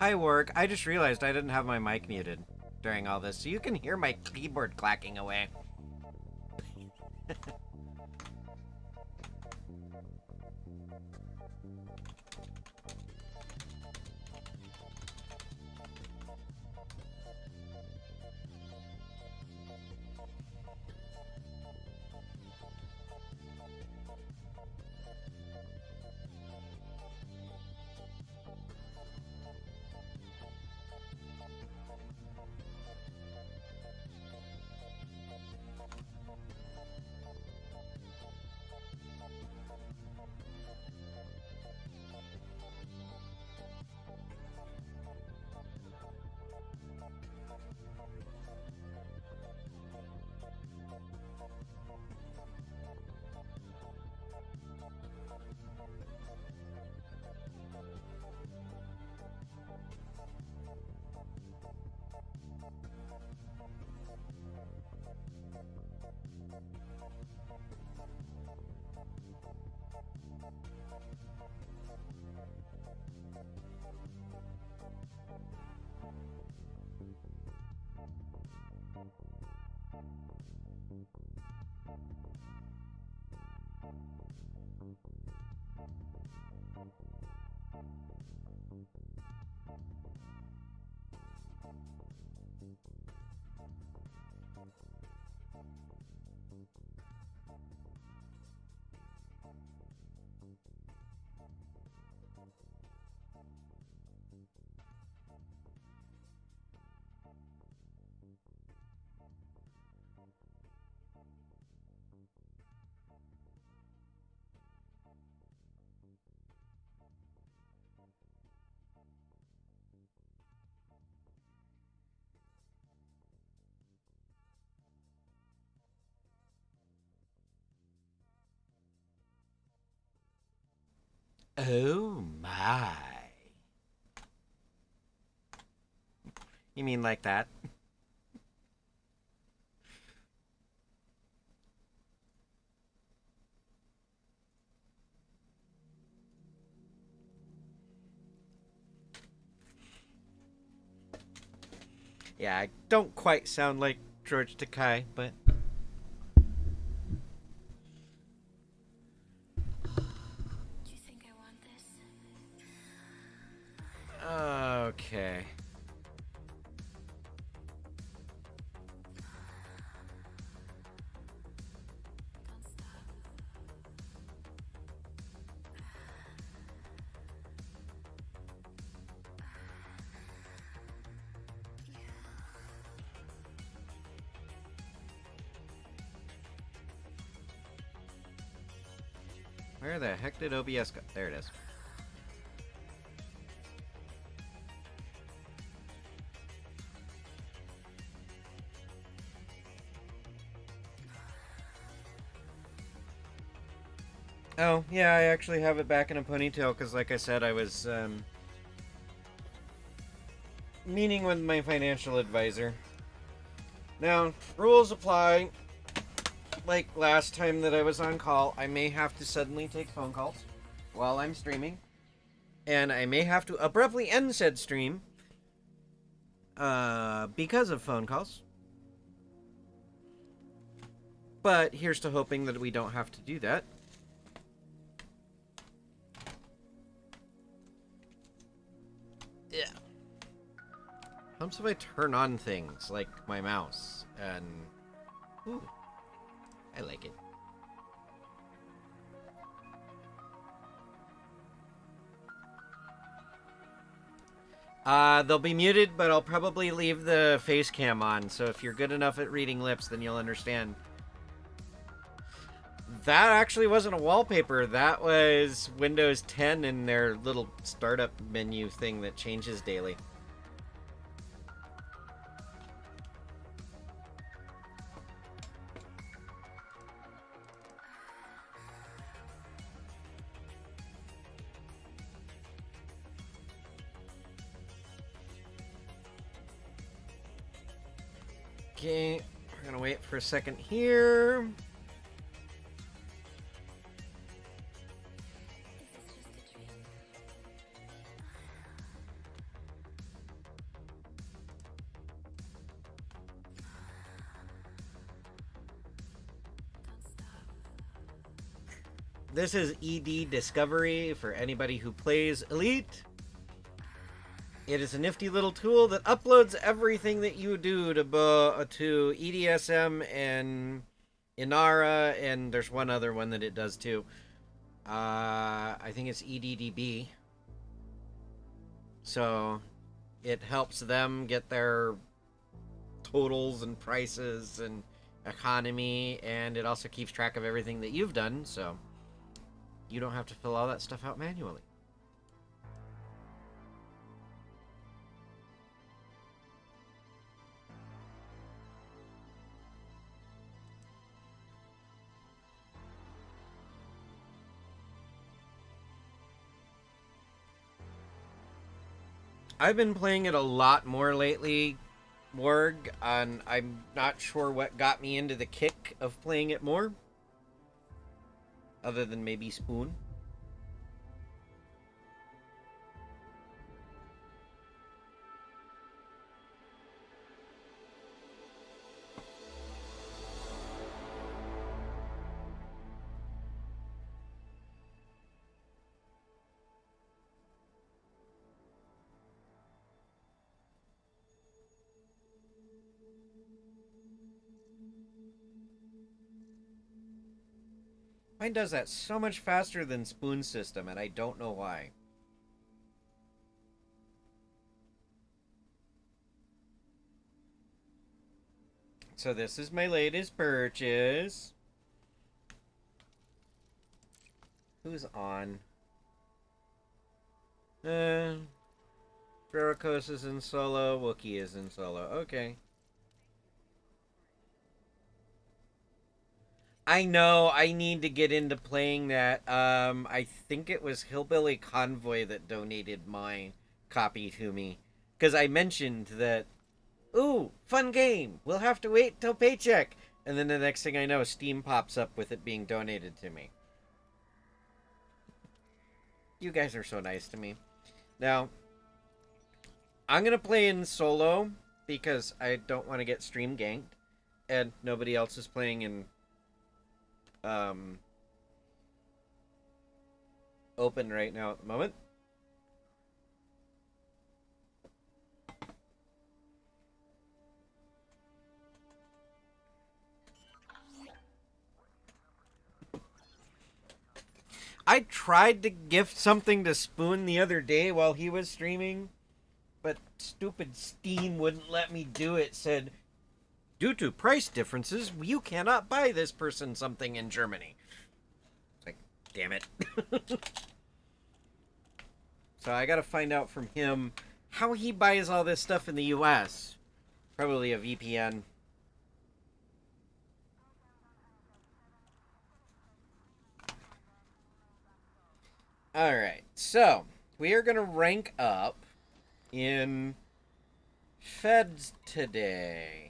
Hi, Warg. I just realized I didn't have my mic muted during all this, so you can hear my keyboard clacking away. Oh my. You mean like that? Yeah, I don't quite sound like George Takei, but Do you think I want this? okay. Don't stop. Where the heck did OBS go? There it is. Oh, yeah, I actually have it back in a ponytail because, like I said, I was meeting with my financial advisor. Now, rules apply. Like last time that I was on call, I may have to suddenly take phone calls while I'm streaming, and I may have to abruptly end said stream because of phone calls. But here's to hoping that we don't have to do that. Yeah. Helps if I turn on things like my mouse and ooh, I like it. They'll be muted, but I'll probably leave the face cam on, so if you're good enough at reading lips, then you'll understand. That actually wasn't a wallpaper. That was Windows 10 in their little startup menu thing that changes daily. Okay, we're gonna wait for a second here. Is this just a dream? this is ED Discovery for anybody who plays Elite. It is a nifty little tool that uploads everything that you do to EDSM and Inara, and there's one other one that it does too. I think it's EDDB. So it helps them get their totals and prices and economy, and it also keeps track of everything that you've done, so you don't have to fill all that stuff out manually. I've been playing it a lot more lately, Warg, and I'm not sure what got me into the kick of playing it more, other than maybe Spoon. Mine does that so much faster than Spoon's system, and I don't know why. So this is my latest purchase. Who's on? Veracruz is in solo. Wookiee is in solo. Okay. I know I need to get into playing that. I think it was Hillbilly Convoy that donated my copy to me. Because I mentioned that, ooh, fun game. We'll have to wait till paycheck. And then the next thing I know, Steam pops up with it being donated to me. You guys are so nice to me. Now, I'm going to play in solo because I don't want to get stream ganked. And nobody else is playing in open right now at the moment. I tried to gift something to Spoon the other day while he was streaming, but stupid Steam wouldn't let me do it. Said, due to price differences, you cannot buy this person something in Germany. It's like, damn it. So I gotta find out from him how he buys all this stuff in the US. Probably a VPN. Alright, so we are gonna rank up in Feds today.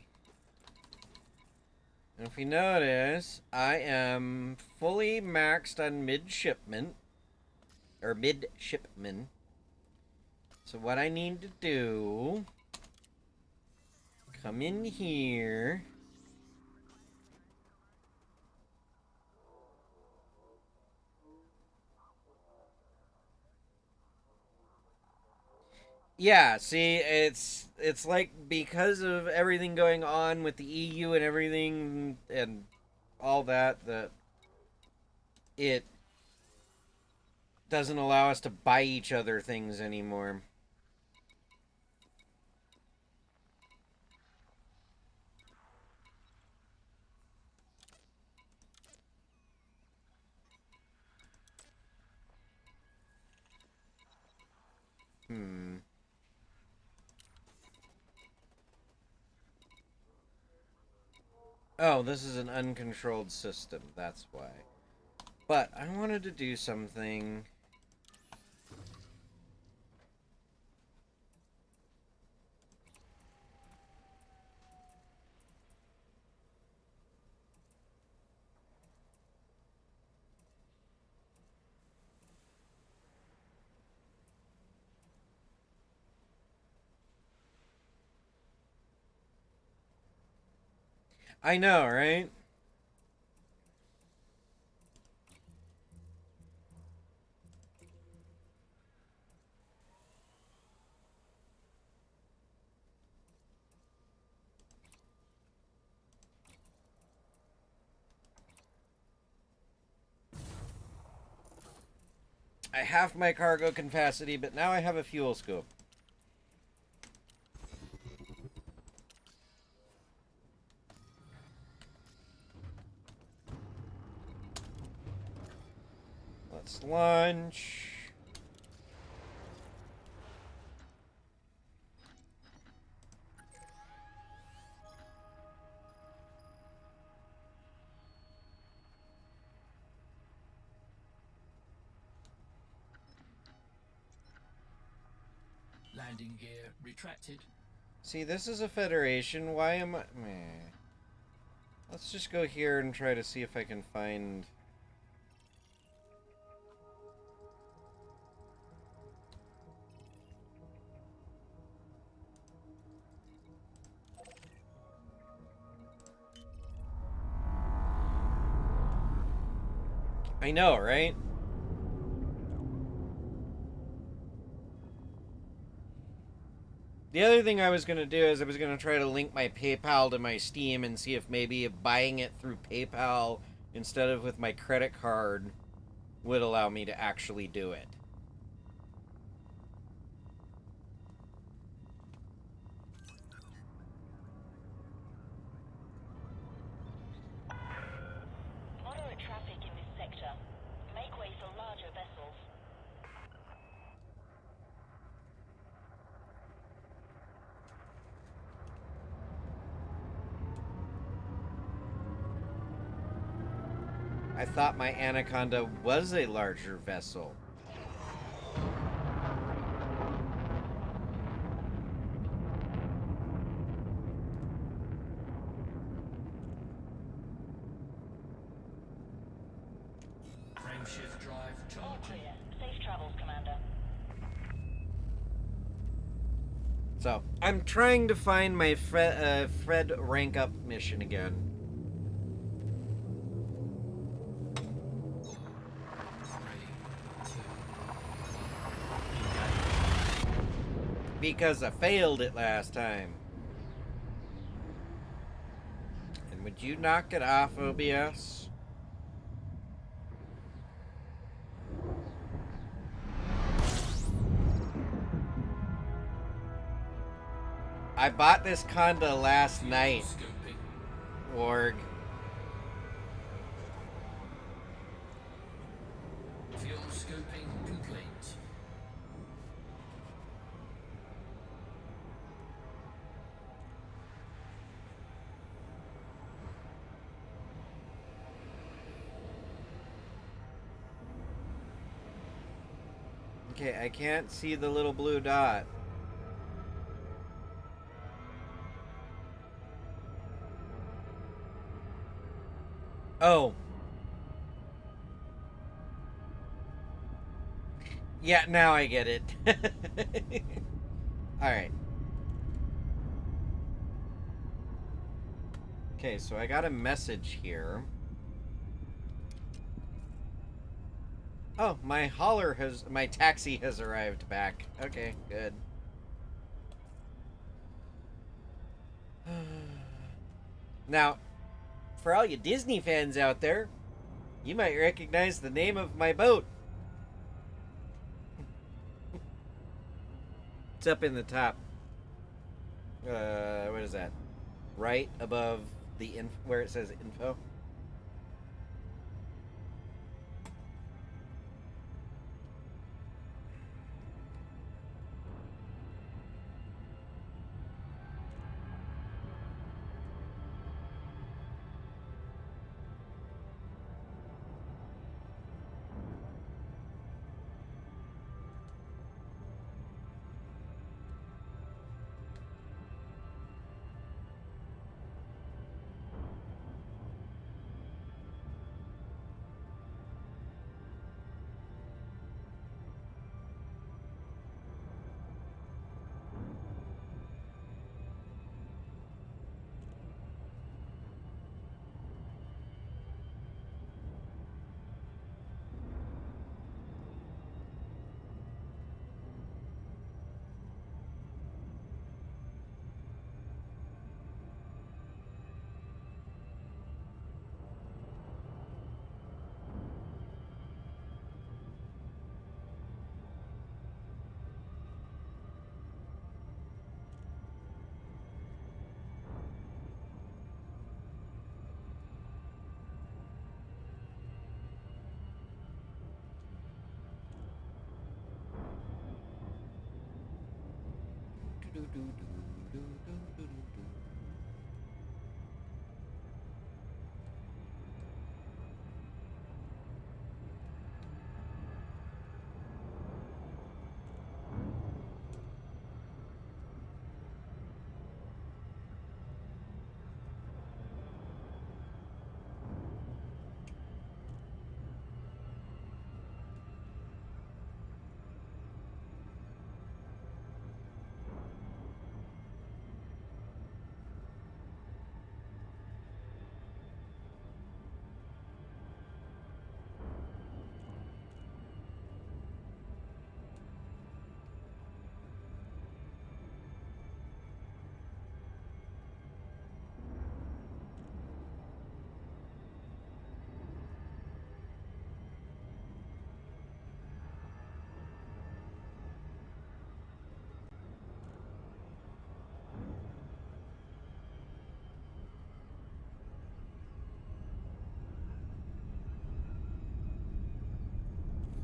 And if you notice, I am fully maxed on midshipman. Or midshipman. So what I need to do, come in here. Yeah, see, it's like because of everything going on with the EU and everything and all that, that it doesn't allow us to buy each other things anymore. Hmm. Oh, this is an uncontrolled system, that's why. But I wanted to do something. I know, right? I halved my cargo capacity, but now I have a fuel scoop. Let's launch. Landing gear retracted. See, this is a Federation. Why am I... Meh. Let's just go here and try to see if I can find... I know, right? The other thing I was going to do is I was going to try to link my PayPal to my Steam and see if maybe buying it through PayPal instead of with my credit card would allow me to actually do it. Moderate traffic in this sector. Make way for larger vessels. I thought my Anaconda was a larger vessel. Frameshift drive All charging. clear. Safe travels, Commander. So, I'm trying to find my Fred rank up mission again. Because I failed it last time. And would you knock it off, OBS? I bought this Conda last night, Scoping. Org. Fuel scoping complete. Okay, I can't see the little blue dot. Oh. Yeah, now I get it. Alright. Okay, so I got a message here. Oh, my taxi has arrived back. Okay, good. Now, for all you Disney fans out there, you might recognize the name of my boat. It's up in the top. What is that? Right above the where it says info.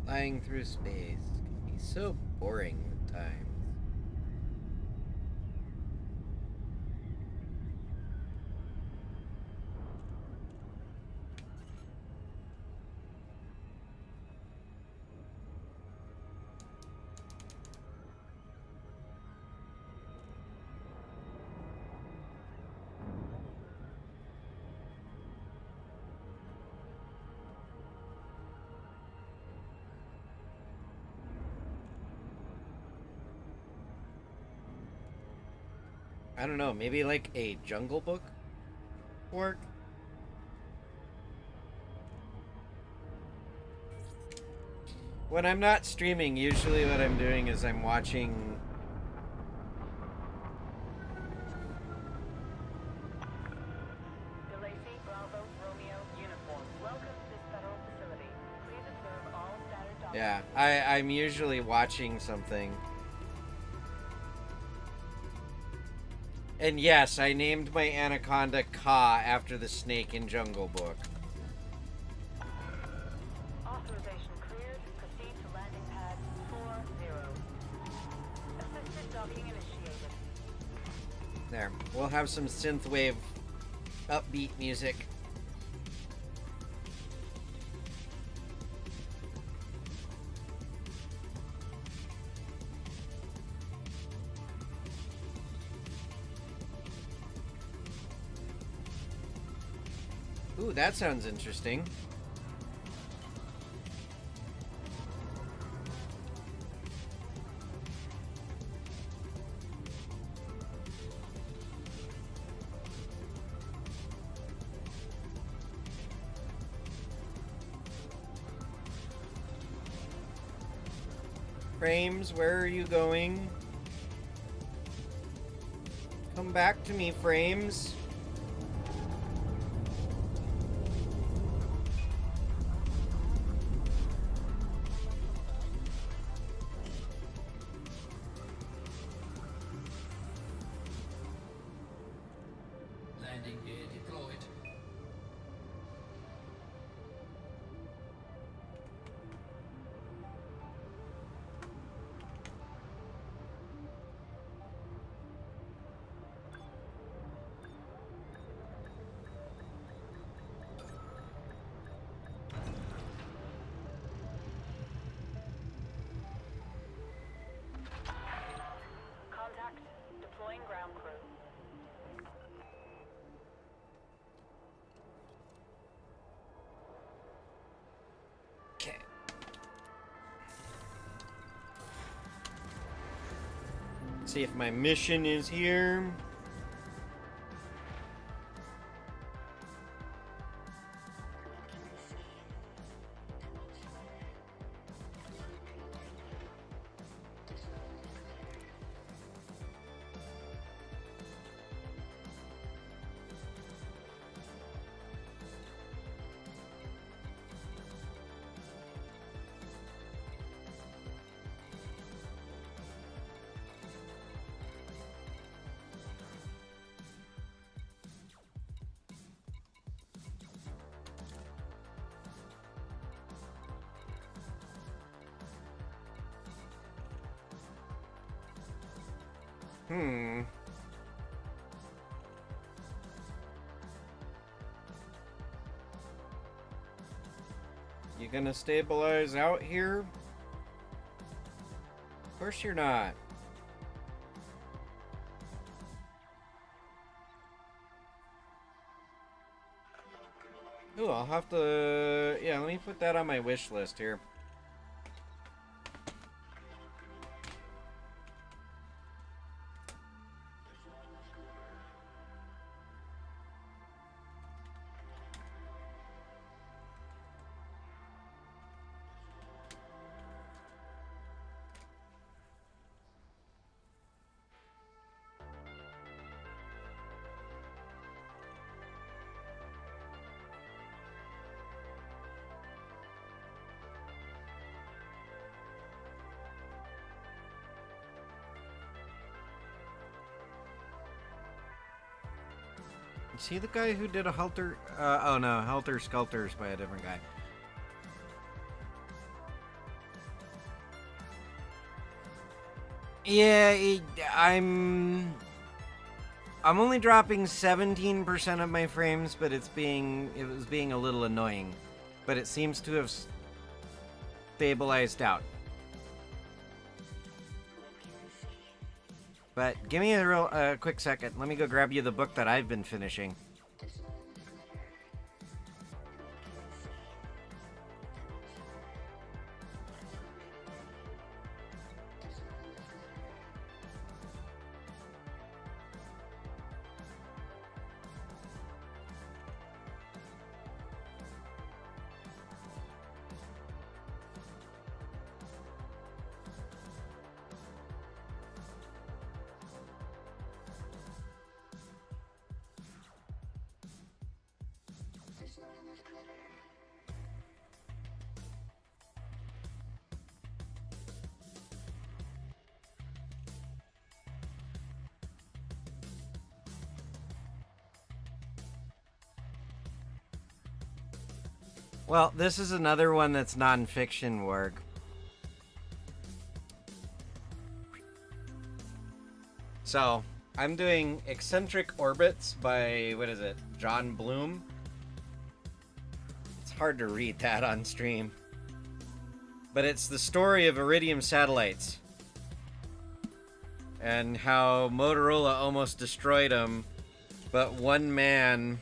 Flying through space can be so boring at times. I don't know, maybe like a Jungle Book work? When I'm not streaming, usually what I'm doing is I'm watching... Delacey, Bravo, Romeo, Uniform. Welcome to this federal facility. Please observe all standard documents. Yeah, I'm usually watching something. And yes, I named my anaconda Ka after the snake in Jungle Book. Authorization cleared. Proceed to landing pad 40. Assisted docking initiated. There, we'll have some synthwave upbeat music. Ooh, that sounds interesting. Frames, where are you going? Come back to me, Frames. Landing gear deployed. Contact. Deploying ground crew. Okay. See if my mission is here. You gonna stabilize out here? Of course you're not. Ooh, I'll have to... Yeah, let me put that on my wish list here. Is he the guy who did a Helter? Oh no, Helter Skelter's by a different guy. Yeah, I'm only dropping 17% of my frames, but it was being a little annoying. But it seems to have stabilized out. But give me a real quick second. Let me go grab you the book that I've been finishing. Well, this is another one that's non-fiction work. So, I'm doing Eccentric Orbits by, what is it, John Bloom? It's hard to read that on stream. But it's the story of Iridium satellites. And how Motorola almost destroyed them, but one man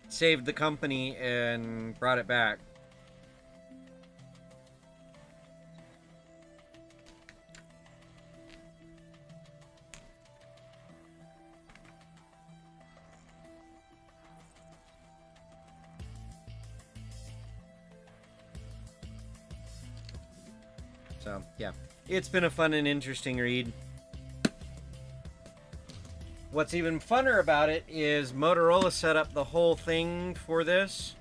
saved the company and brought it back. So, yeah. It's been a fun and interesting read. What's even funner about it is Motorola set up the whole thing for this.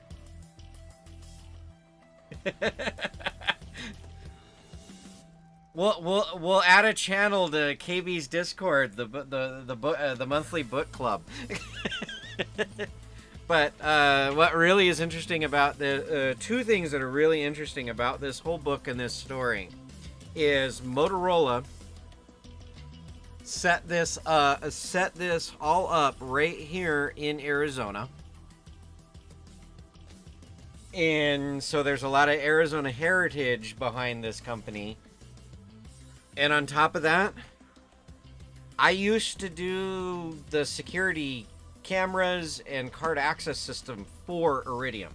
We'll add a channel to KB's Discord, the monthly book club. But what really is interesting about the two things that are really interesting about this whole book and this story is Motorola set this all up right here in Arizona. And so there's a lot of Arizona heritage behind this company. And on top of that, I used to do the security cameras and card access system for Iridium.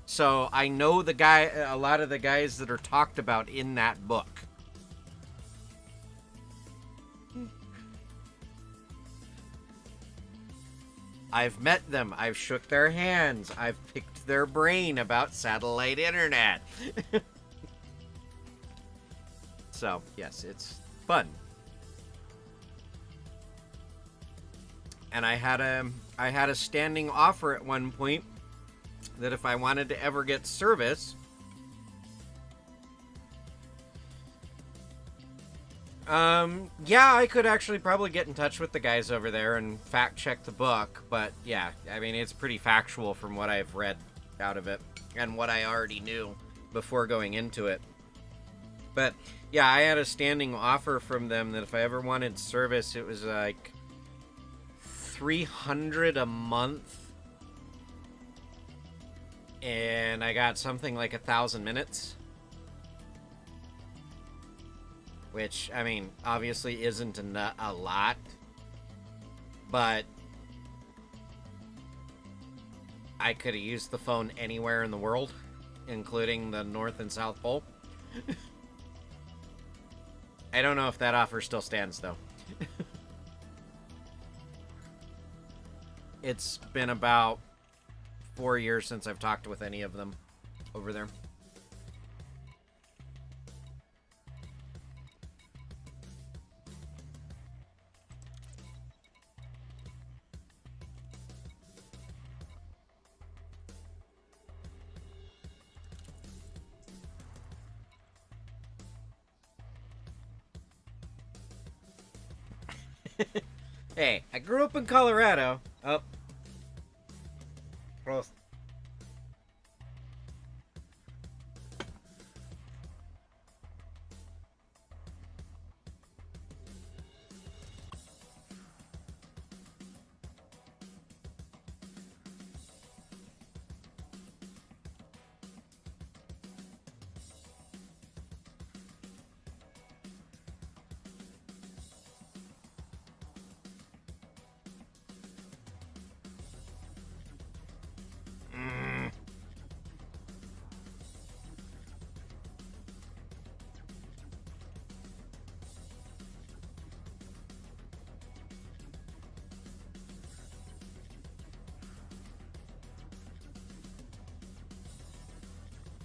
So I know a lot of the guys that are talked about in that book. I've met them. I've shook their hands. I've picked their brain about satellite internet. So, yes, it's fun. And I had a standing offer at one point that if I wanted to ever get service, yeah, I could actually probably get in touch with the guys over there and fact check the book, but yeah, I mean, it's pretty factual from what I've read out of it and what I already knew before going into it. But Yeah, I had a standing offer from them that if I ever wanted service, it was like 300 a month, and I got something like 1,000 minutes. Which, I mean, obviously isn't a lot, but I could have used the phone anywhere in the world, including the North and South Pole. I don't know if that offer still stands, though. It's been about 4 years since I've talked with any of them over there. Hey, I grew up in Colorado. Oh. Close.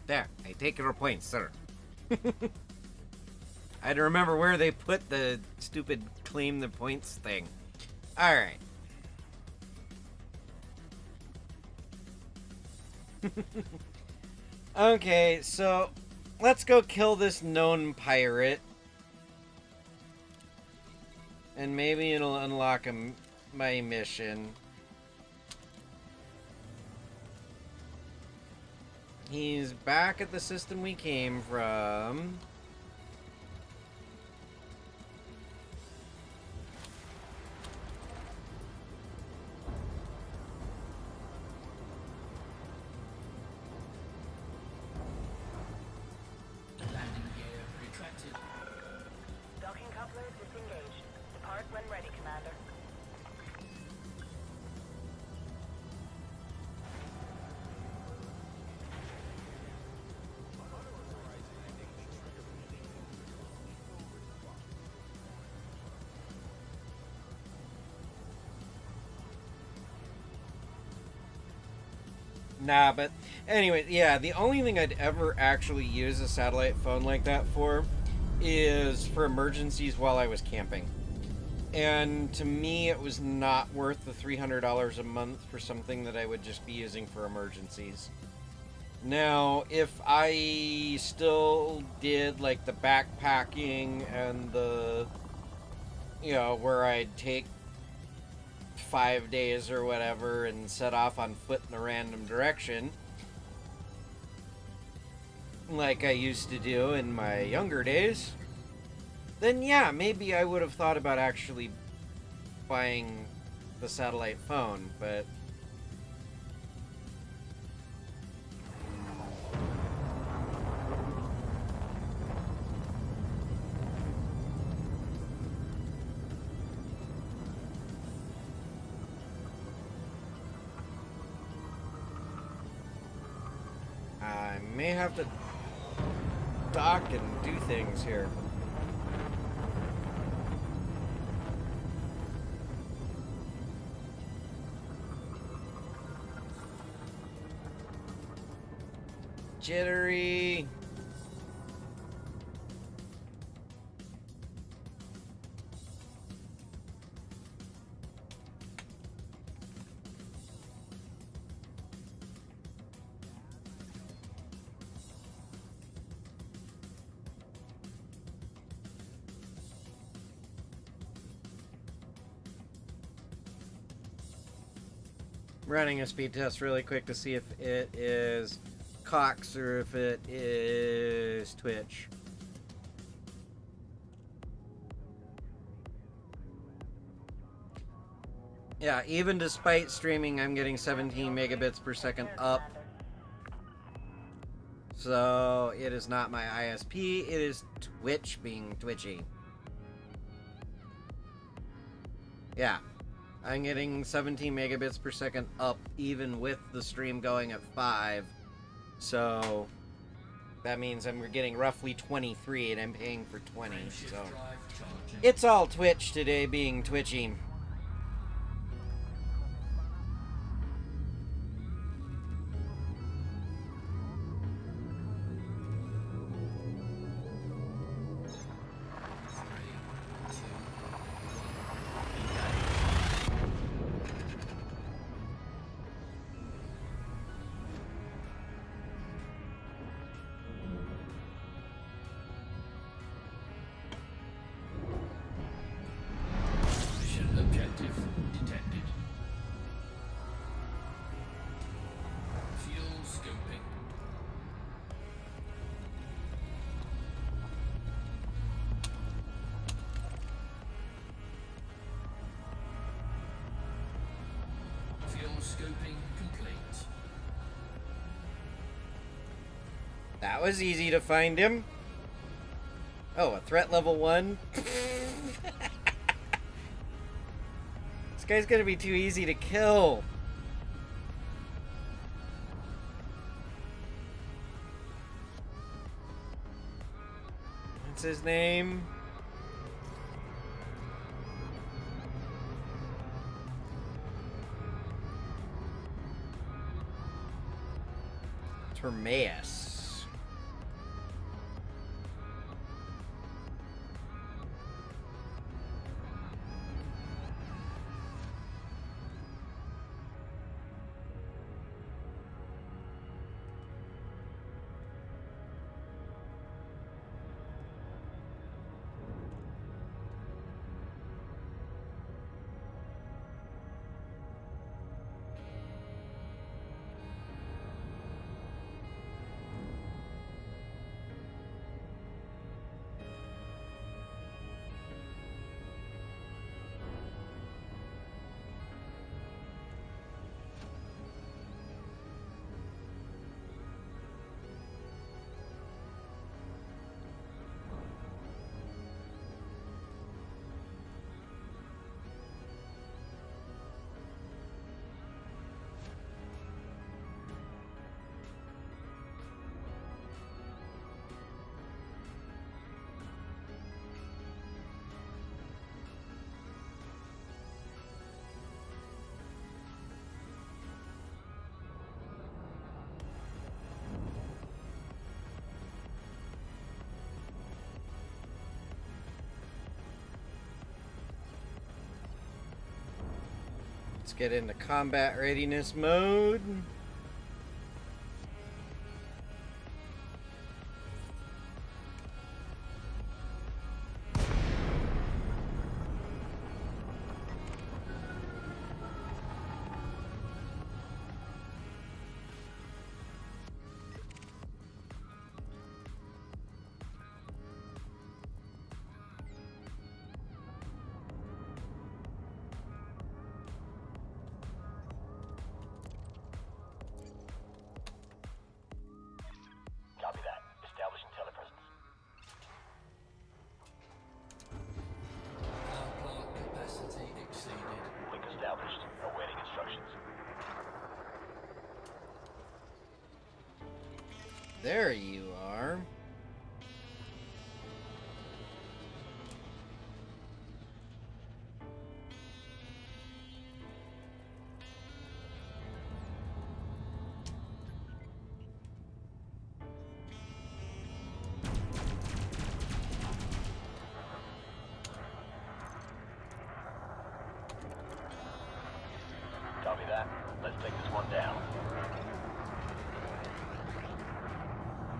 There, I take your point, sir. I had to remember where they put the stupid claim the points thing. Alright. Okay, so let's go kill this known pirate. And maybe it'll unlock my mission. He's back at the system we came from. The landing gear retracted. Docking couplers disengaged. Depart when ready, Commander. Nah, but anyway, yeah, the only thing I'd ever actually use a satellite phone like that for is for emergencies while I was camping. And to me, it was not worth the $300 a month for something that I would just be using for emergencies. Now, if I still did like the backpacking and the, where I'd take 5 days or whatever and set off on foot in a random direction, like I used to do in my younger days, then yeah, maybe I would have thought about actually buying the satellite phone, but I may have to dock and do things here. Jittery. Running a speed test really quick to see if it is Cox or if it is Twitch. Yeah, even despite streaming, I'm getting 17 megabits per second up. So it is not my ISP, it is Twitch being twitchy. Yeah, I'm getting 17 megabits per second up even with the stream going at 5. So that means I'm getting roughly 23 and I'm paying for 20. So it's all Twitch today being twitchy. Mission objective detected. Fuel scoping. Fuel scoping complete. That was easy to find him. Oh, a threat level 1? This guy's gonna be too easy to kill. What's his name? Termaeus. Let's get into combat readiness mode. Copy that. Establishing telepresence. Power plant capacity exceeded. Link established. Awaiting instructions. There you are. Copy that. Let's take this one down.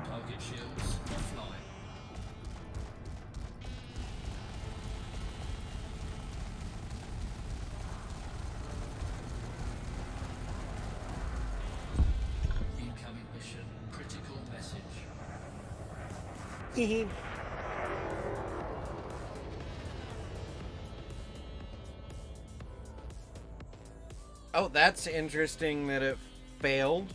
Target shields offline. Incoming mission. Critical message. Hehe. Oh, that's interesting that it failed.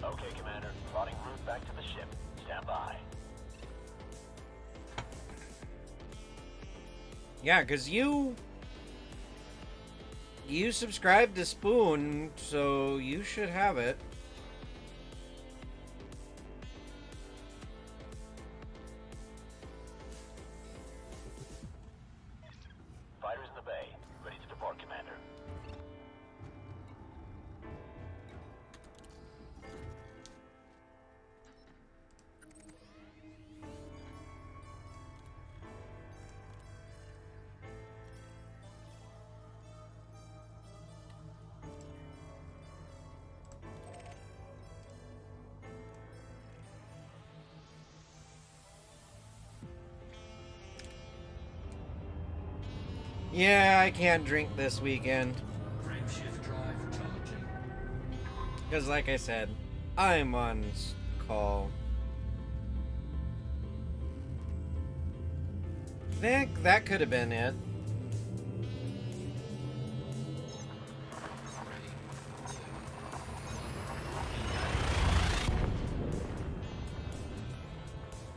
Okay, Commander. Plotting route back to the ship. Stand by. Yeah, because you subscribed to Spoon, so you should have it. Fighters in the bay. Ready to depart, Commander. Yeah, I can't drink this weekend. Frameshift drive charging. Because, like I said, I'm on call. That could have been it. 3, 2, 1.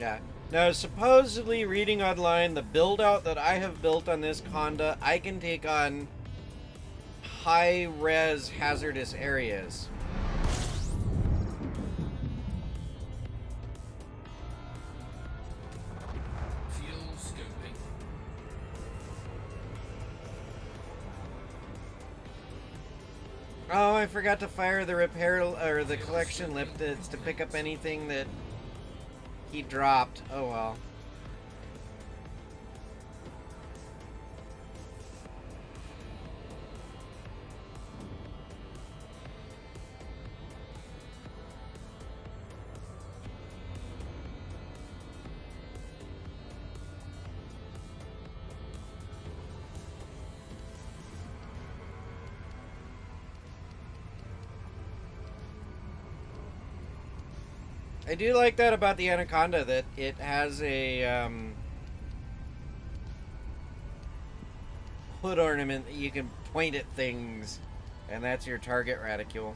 Yeah. Now, supposedly, reading online, the build-out that I have built on this Conda, I can take on high-res hazardous areas. Fuel scoping. Oh, I forgot to fire the repair or the collection lift to pick up anything that he dropped. Oh well. I do like that about the Anaconda, that it has a hood ornament that you can point at things, and that's your target reticule.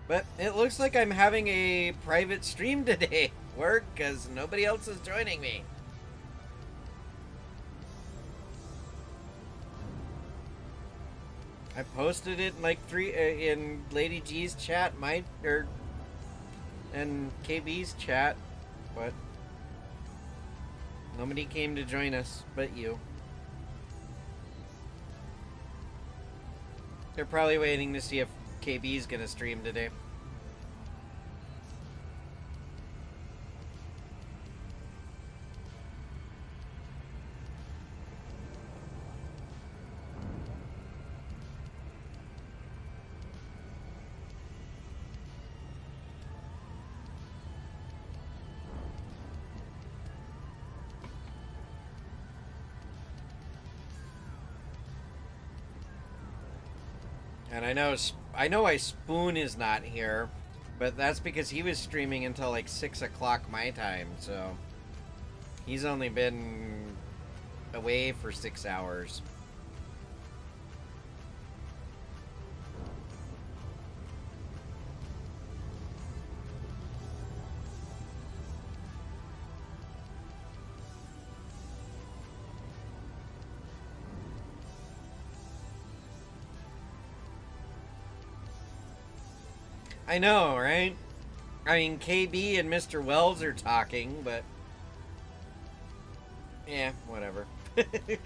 But it looks like I'm having a private stream today, work, because nobody else is joining me. I posted it in like in Lady G's chat, and KB's chat, but nobody came to join us but you. They're probably waiting to see if KB's gonna stream today. And I know why Spoon is not here, but that's because he was streaming until like 6 o'clock my time, so he's only been away for 6 hours. I know, right? I mean, KB and Mr. Wells are talking, but yeah, whatever. It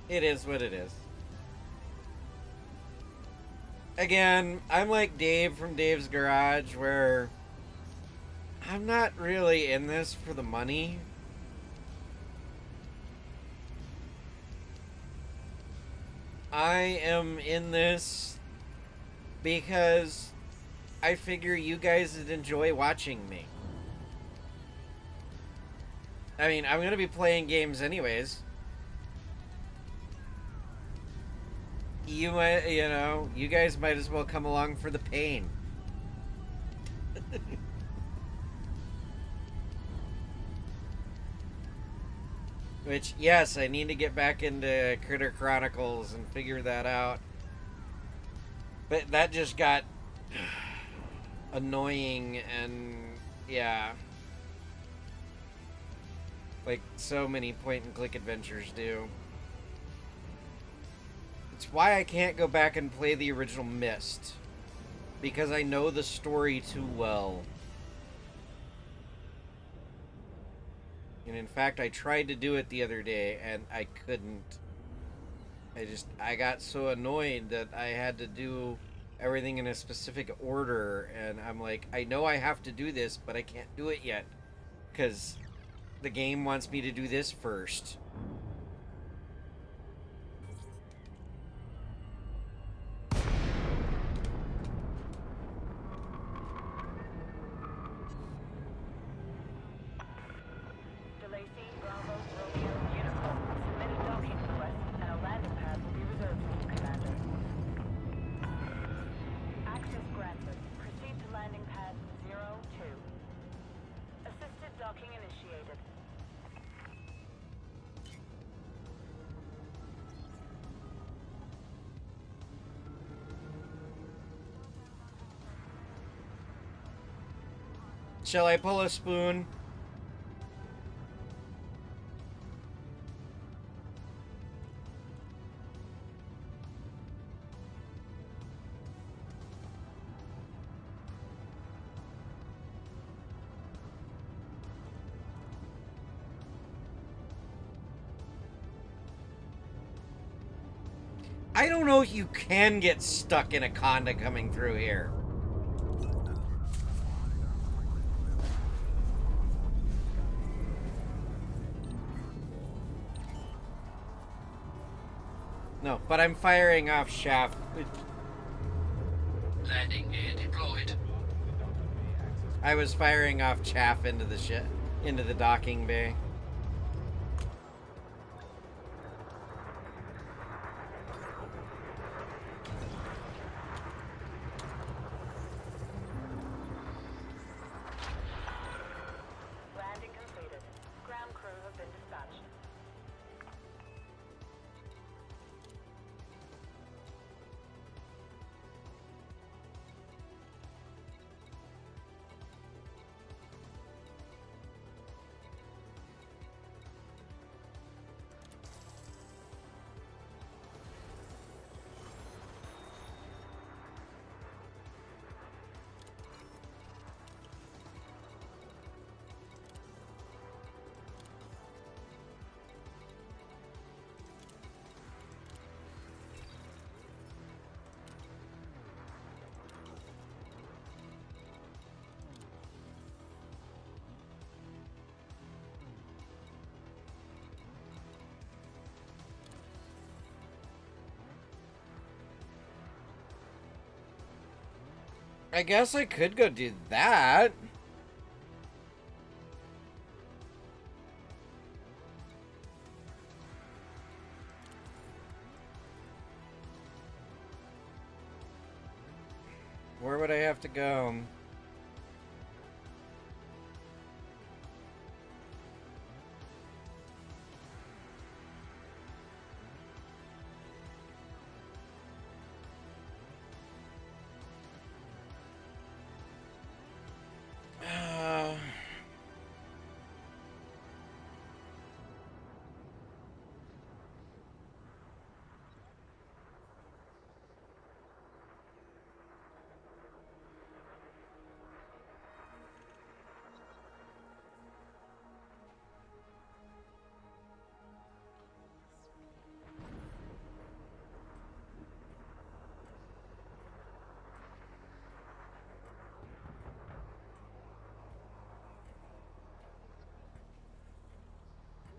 is what it is. again, I'm like Dave from Dave's Garage, where I'm not really in this for the money. I am in this because I figure you guys would enjoy watching me. I mean, I'm gonna be playing games anyways. You might, you guys might as well come along for the pain. Which, yes, I need to get back into Critter Chronicles and figure that out. But that just got annoying and, yeah. Like so many point and click adventures do. It's why I can't go back and play the original Myst. Because I know the story too well. And in fact, I tried to do it the other day and I couldn't. I got so annoyed that I had to do everything in a specific order. And I'm like, I know I have to do this, but I can't do it yet. Because the game wants me to do this first. DeLacy, Bravo, Romeo, Uniform. Submit a docking request and a landing pad will be reserved for you, Commander. Access granted. Proceed to landing pad 02. Assisted docking initiated. Shall I pull a spoon? I don't know if you can get stuck in a conda coming through here. No, but I'm firing off shaft. Landing gear deployed. I was firing off chaff into the into the docking bay. Landing completed. Ground crew have been dispatched. I guess I could go do that. Where would I have to go?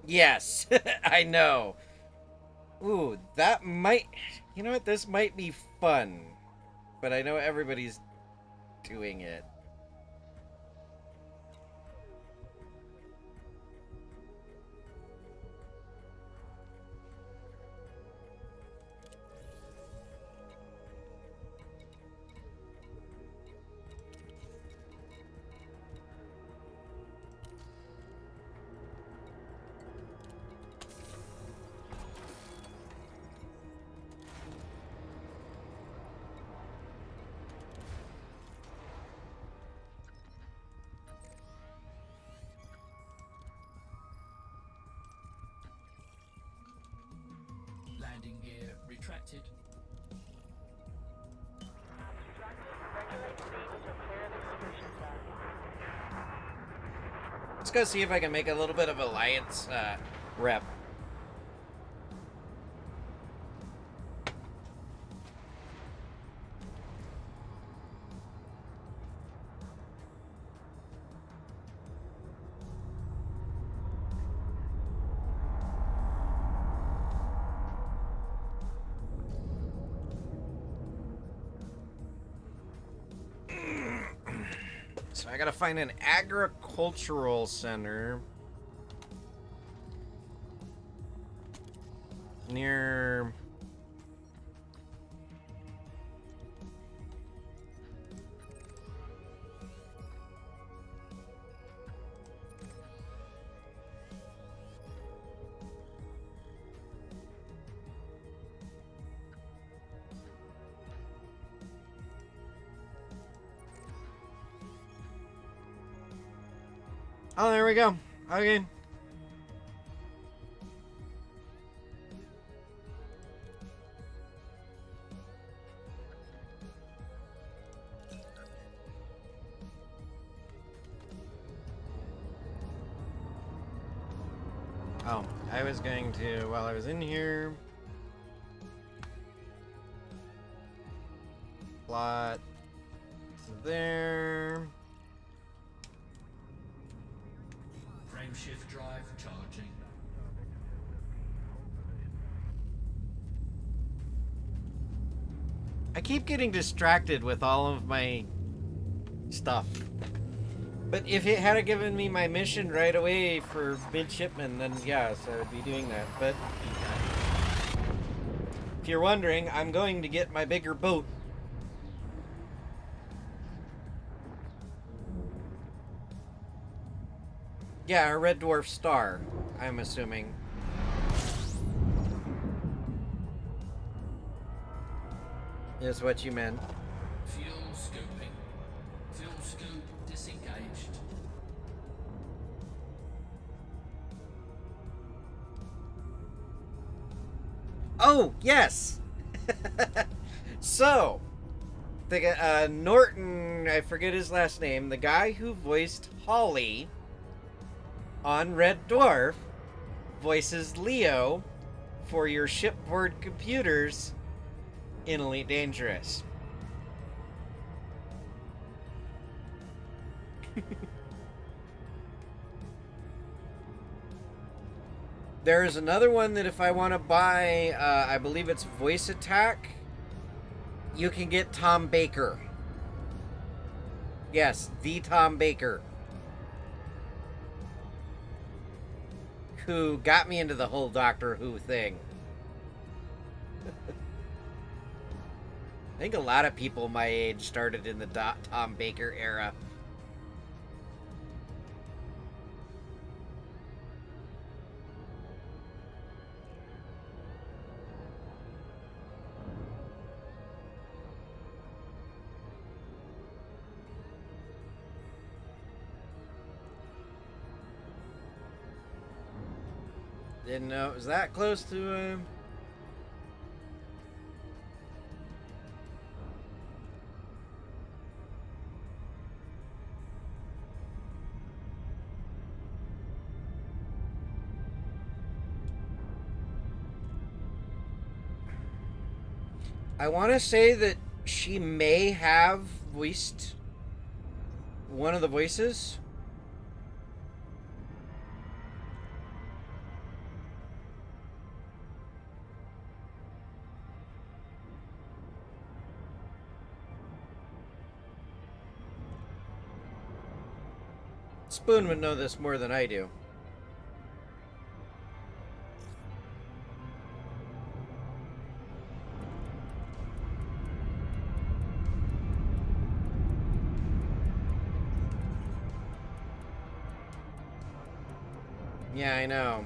Yes, I know. Ooh, that might... You know what? This might be fun. But I know everybody's doing it. Landing gear retracted. Regulate speed until clear of execution zone. Let's go see if I can make a little bit of Alliance rep. So I gotta find an agricultural center near... Oh, there we go. Okay. Oh, I was going to, while I was in here, plot there. Frame shift drive charging. I keep getting distracted with all of my stuff. But if it had given me my mission right away for midshipman, then yes, I would be doing that. But if you're wondering, I'm going to get my bigger boat. Yeah, a red dwarf star, I'm assuming. Is what you meant. Fuel scoping. Fuel scope disengaged. Oh, yes! So, the Norton, I forget his last name, the guy who voiced Holly on Red Dwarf voices Leo for your shipboard computers in Elite Dangerous. There is another one that if I want to buy, I believe it's Voice Attack, you can get Tom Baker. Yes, the Tom Baker. Who got me into the whole Doctor Who thing. I think a lot of people my age started in the Tom Baker era. Didn't know it was that close to I want to say that she may have voiced one of the voices. Spoon would know this more than I do. Yeah, I know.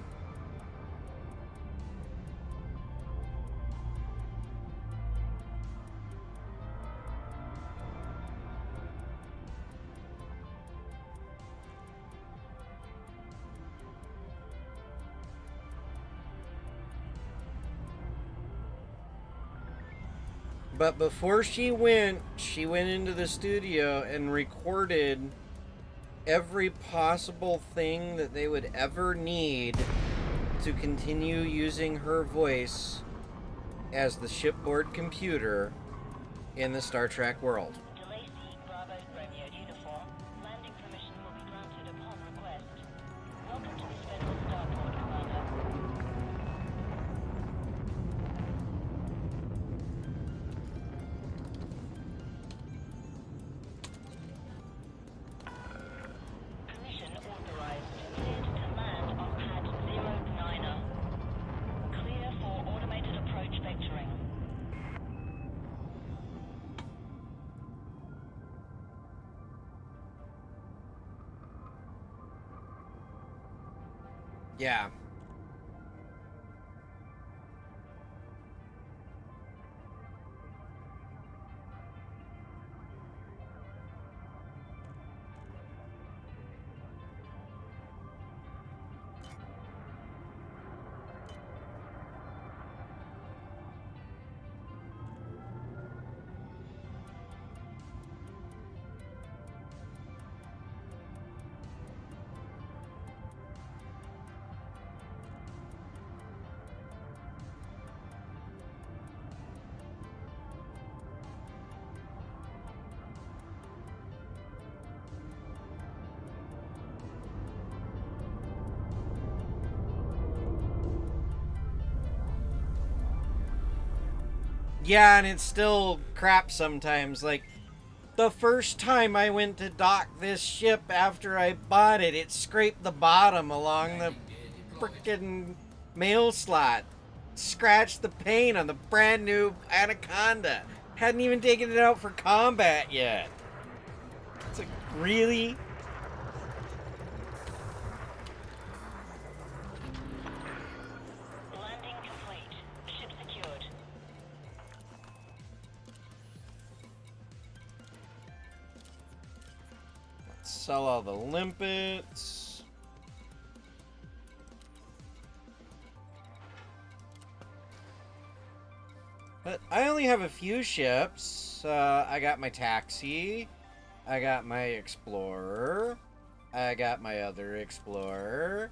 But before she went into the studio and recorded every possible thing that they would ever need to continue using her voice as the shipboard computer in the Star Trek world. DeLacy, Bravo, Romeo uniform. Landing permission will be granted upon request. Welcome to this federal starport, Commander. Permission authorized. Cleared to land on pad 09er. Clear for automated approach vectoring. Yeah. Yeah, and it's still crap sometimes. Like, the first time I went to dock this ship after I bought it, it scraped the bottom along the frickin' mail slot. Scratched the paint on the brand new Anaconda. Hadn't even taken it out for combat yet. It's like, really? Landing complete. Ship secured. Let's sell all the limpets. But I only have a few ships. I got my taxi. I got my explorer. I got my other explorer.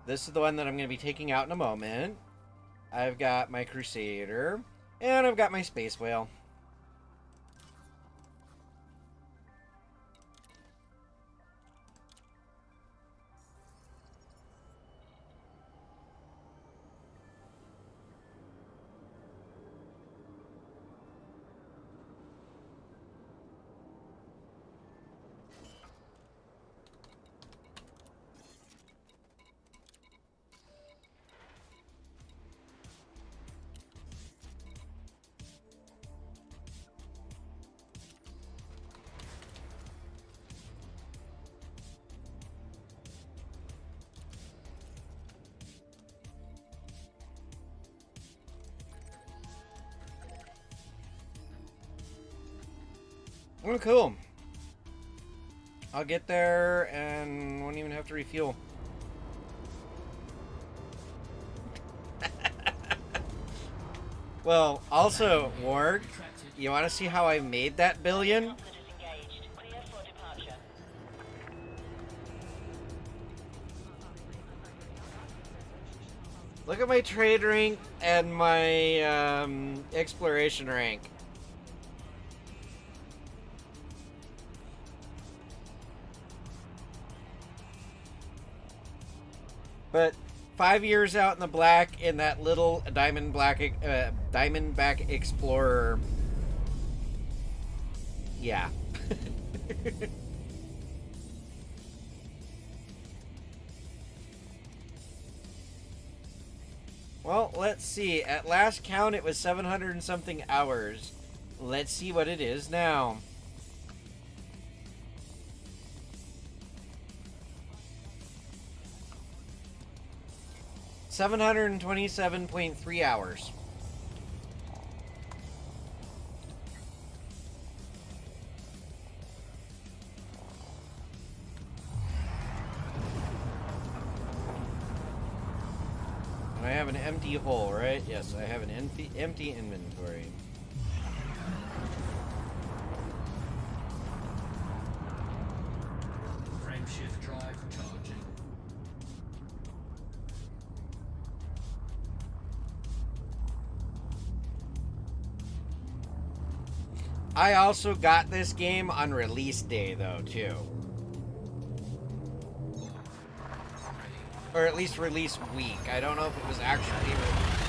This is the one that I'm going to be taking out in a moment. I've got my crusader. And I've got my space whale. Oh, cool. I'll get there and won't even have to refuel. Well, also, Warg, you want to see how I made that billion? Coupler disengaged. Clear for departure. Look at my trade rank and my exploration rank. But 5 years out in the black in that little Diamondback Explorer. Yeah. Well, let's see. At last count, it was 700 and something hours. Let's see what it is now. $727.3 hours. I have an empty hole, right? Yes, I have an empty inventory. Frameshift drive charging. I also got this game on release day, though, too. Or at least release week. I don't know if it was actually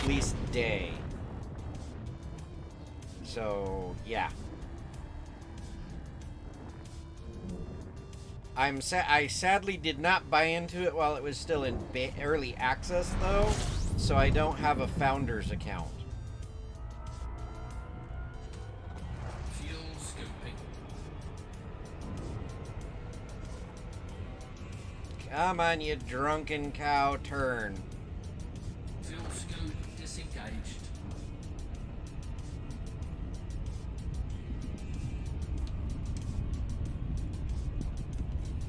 release day. So, yeah. I sadly did not buy into it while it was still in early access, though, so I don't have a founder's account. Fuel scooping. Come on, you drunken cow, turn. Fuel scoop disengaged.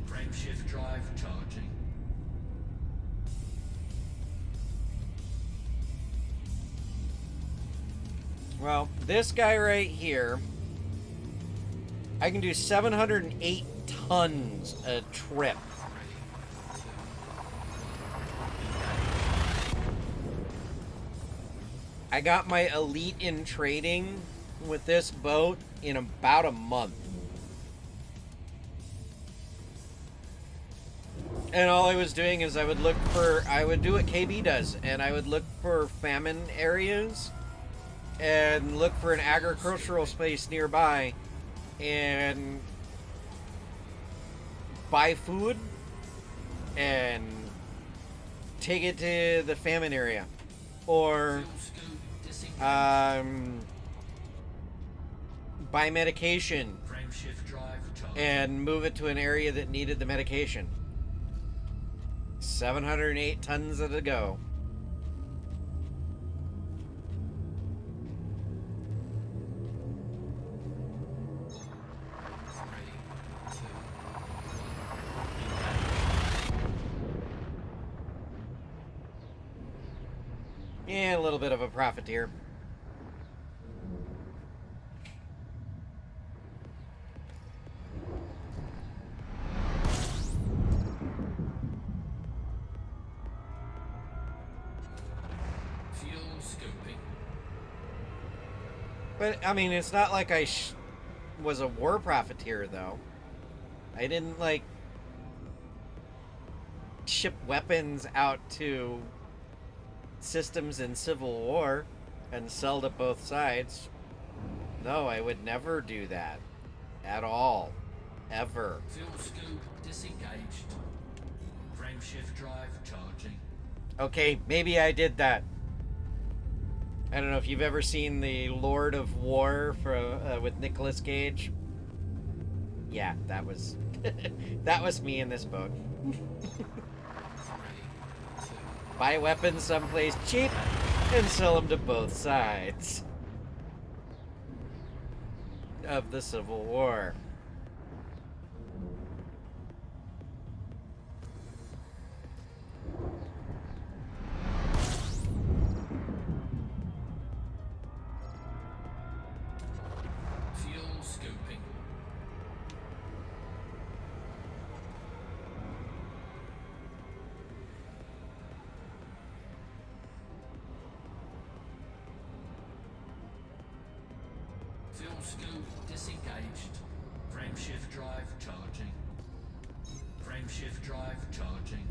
Frameshift drive charging. Well, this guy right here, I can do 708 tons a trip. I got my elite in trading with this boat in about a month. And all I was doing is I would do what KB does, and I would look for famine areas and look for an agricultural space nearby and buy food and take it to the famine area. Or Fuel scoop disengaged. buy medication Frameshift drive charging. and move it to an area that needed the medication. 708 tons at a go. Yeah, a little bit of a profiteer. Fuel scooping. But, I mean, it's not like I was a war profiteer, though. I didn't, like, ship weapons out to systems in Civil War and sell to both sides. No, I would never do that. At all. Ever. Fuel scoop disengaged. Frameshift drive charging. Okay, maybe I did that. I don't know if you've ever seen the Lord of War with Nicolas Cage. Yeah, that was that was me in this boat. Buy weapons someplace cheap and sell them to both sides of the Civil War. Fuel scooping. Fuel scoop disengaged. Frameshift drive charging. Frameshift drive charging.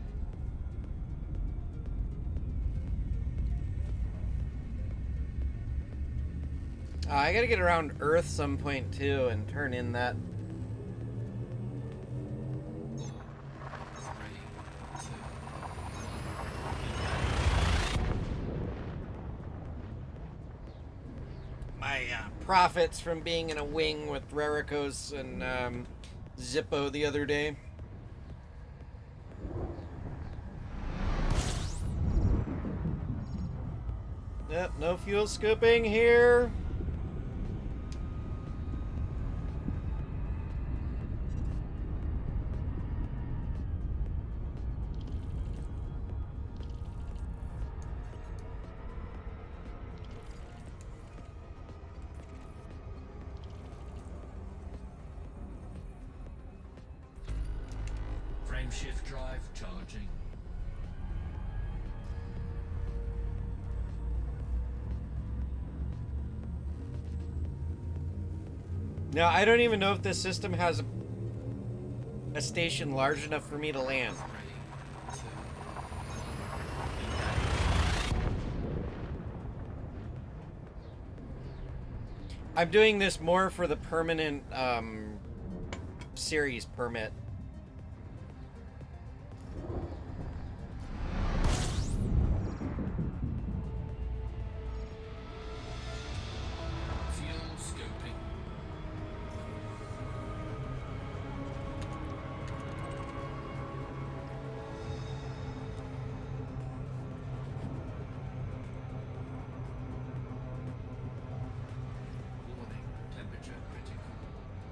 I gotta get around Earth some point too and turn in that. profits from being in a wing with Rericos and Zippo the other day. Yep, no fuel scooping here. Frame shift drive charging. Now, I don't even know if this system has a station large enough for me to land. 3, 2, 1. I'm doing this more for the permanent series permit. Fuel scoping. Warning, temperature critical.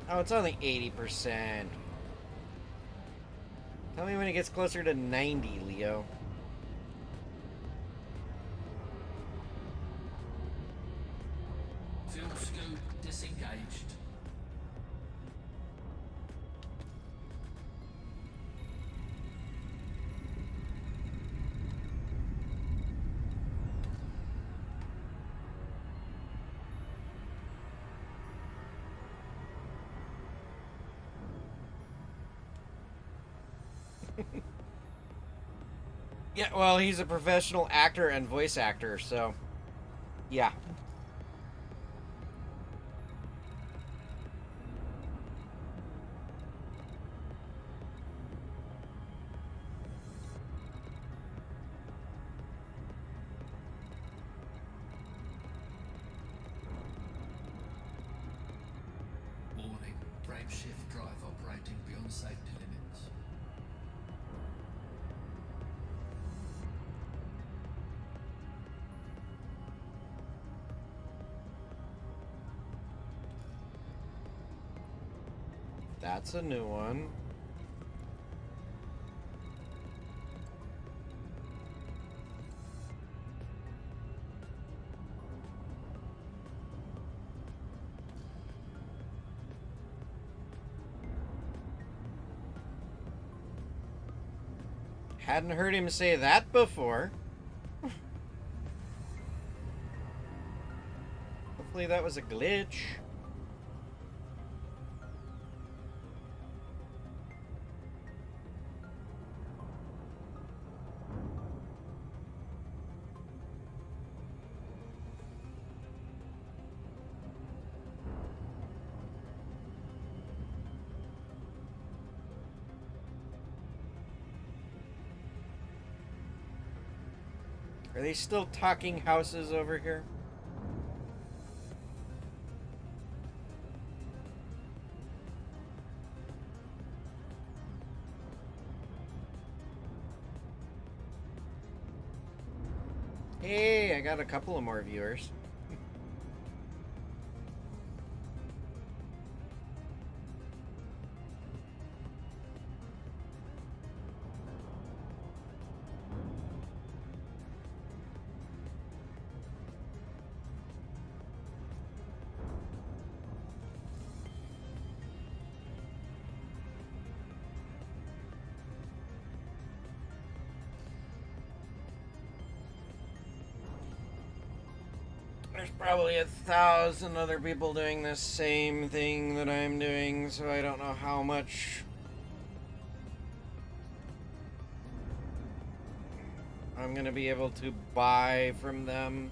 Oh, it's only 80%. Tell me when it gets closer to 90, Leo. Fuel scope disengaged. Yeah, well, he's a professional actor and voice actor, so yeah. Warning, frame shift drive operating beyond safety limits. That's a new one. Hadn't heard him say that before. Hopefully that was a glitch. Are they still talking houses over here? Hey, I got a couple of more viewers. There's probably 1,000 other people doing the same thing that I'm doing, so I don't know how much I'm gonna be able to buy from them.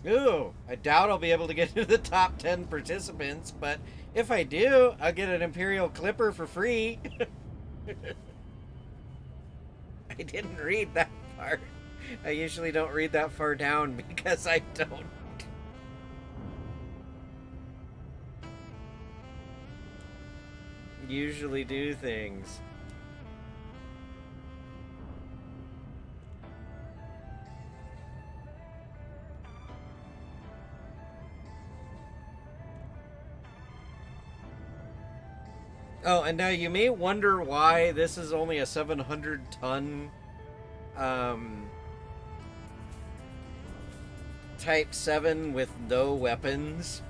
Ooh, I doubt I'll be able to get into the top 10 participants, but if I do, I'll get an Imperial Clipper for free. I didn't read that part. I usually don't read that far down because I don't. Usually do things. Oh, and now you may wonder why this is only a 700-ton Type 7 with no weapons.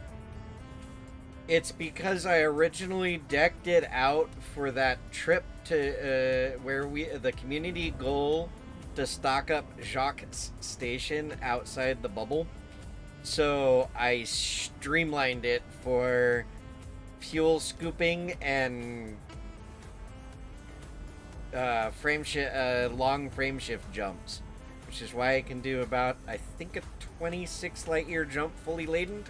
It's because I originally decked it out for that trip to where the community goal to stock up Jacques' station outside the bubble. So I streamlined it for fuel scooping and long frame shift jumps, which is why I can do about, I think, a 26 light year jump fully laden,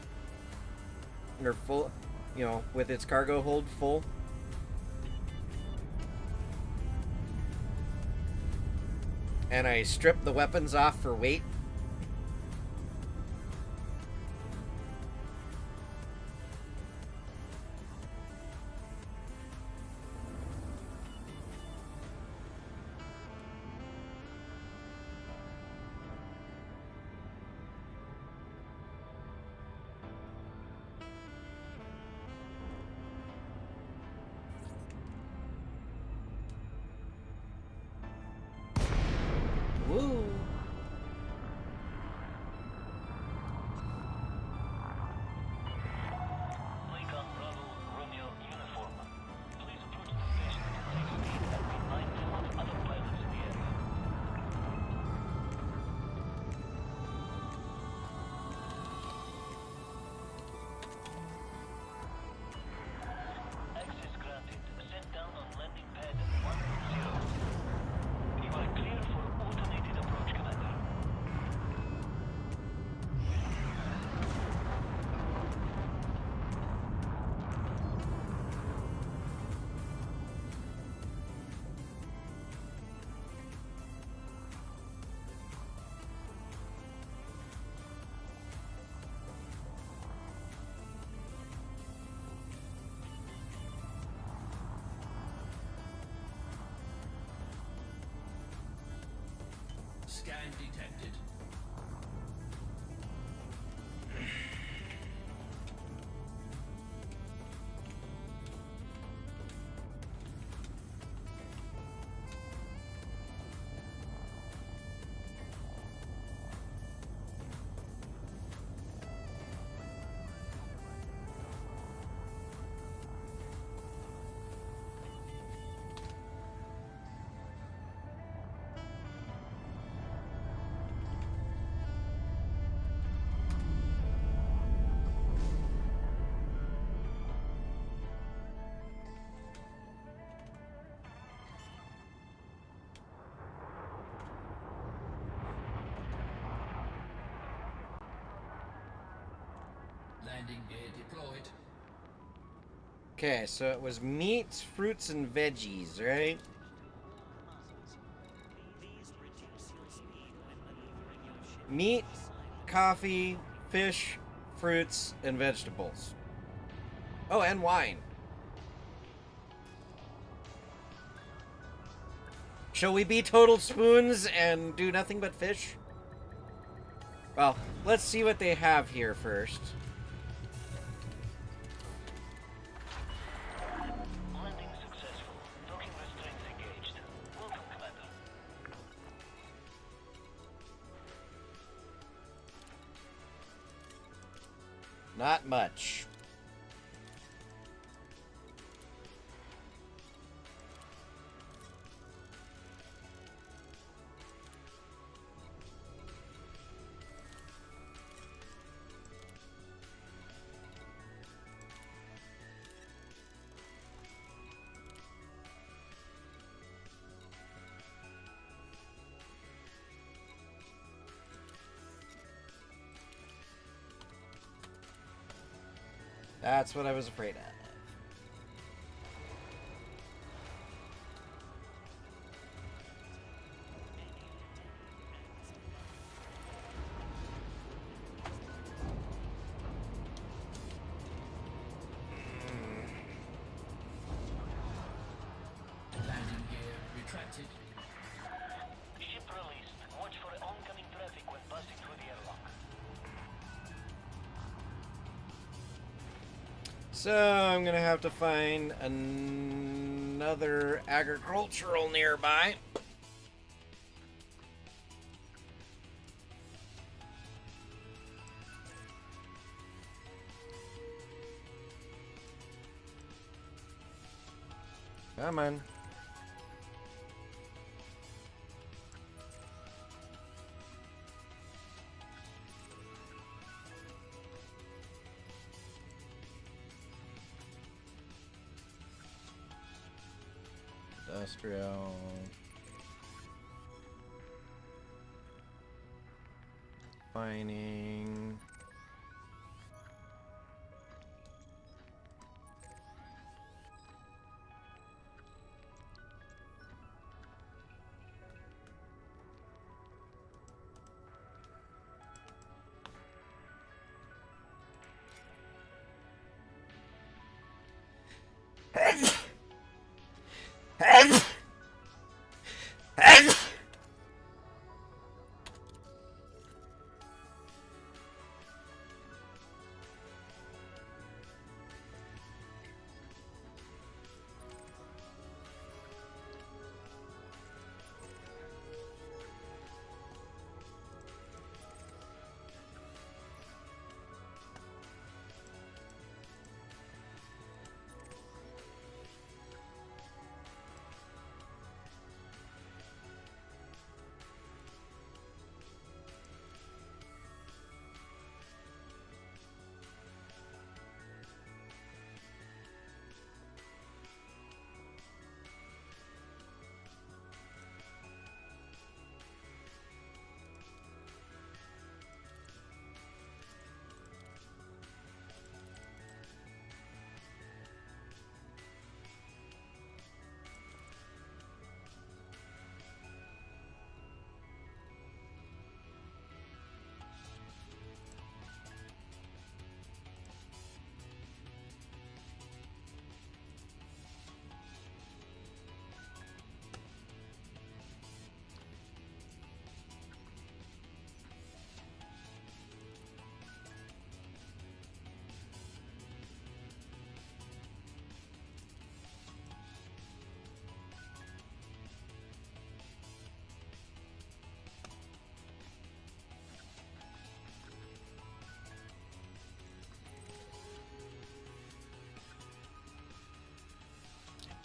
or full, with its cargo hold full. And I stripped the weapons off for weight. Woo! Lincoln Bravo Romeo uniform. Please approach the station at 6 speed and be mindful of other pilots in the area. Access granted. Set down on landing pad 10. You are clear for automated approach, Commander. Scan detected. Landing gear deployed. Okay, so it was meats, fruits, and veggies, right? Meat, coffee, fish, fruits, and vegetables. Oh, and wine. Shall we be total spoons and do nothing but fish? Well, let's see what they have here first. Landing successful. Docking restraints engaged. Welcome, Commander. Not much. That's what I was afraid of. Landing gear retracted. Ship released. Watch for oncoming traffic when passing through the airlock. So I'm gonna have to find another agricultural nearby. Come on. Industrial. Mining.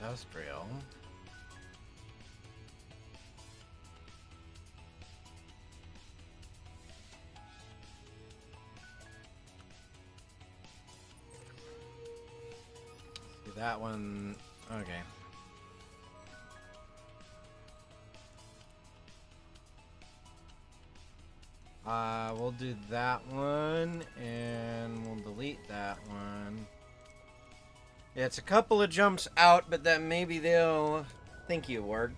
Industrial. See that one. Okay. We'll do that one, and we'll delete that one. Yeah, it's a couple of jumps out, but then maybe they'll... Thank you, Ward.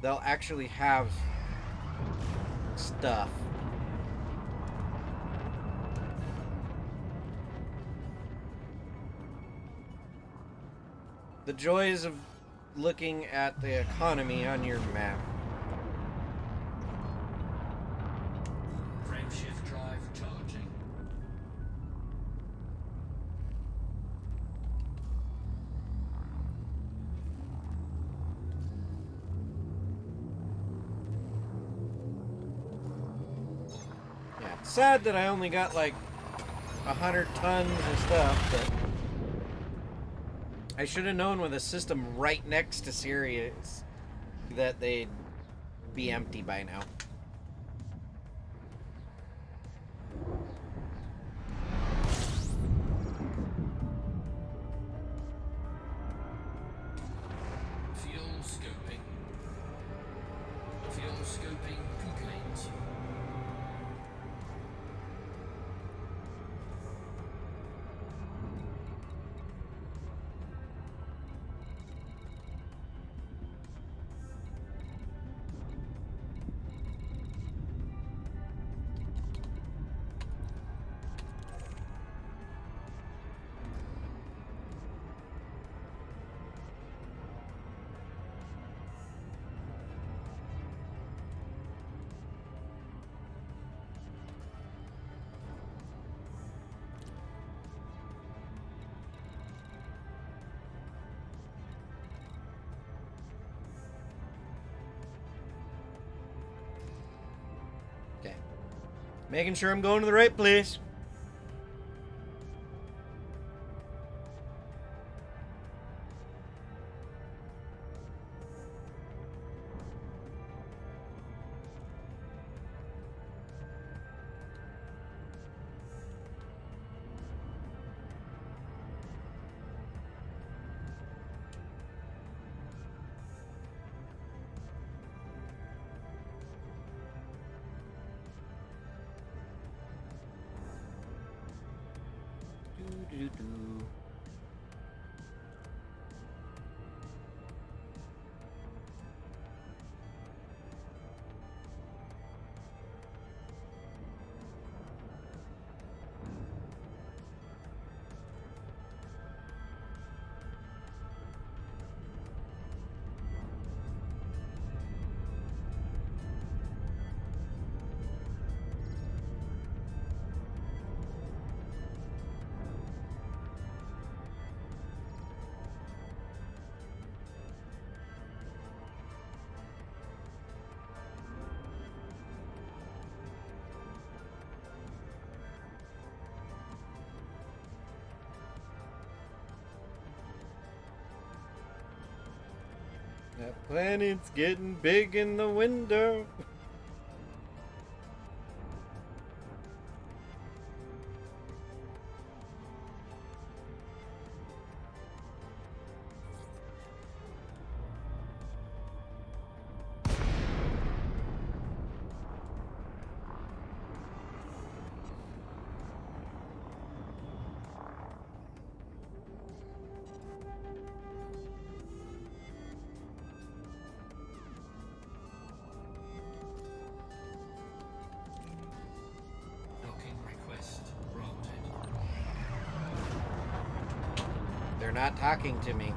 They'll actually have stuff. The joys of looking at the economy on your map. Frame shift drive charging. Yeah, it's sad that I only got like 100 tons of stuff, but I should have known with a system right next to Sirius that they'd be empty by now. Fuel scoping. Fuel scoping complete. Making sure I'm going to the right place. Do-do-do-do. That planet's getting big in the window. Docking request granted. They're not talking to me.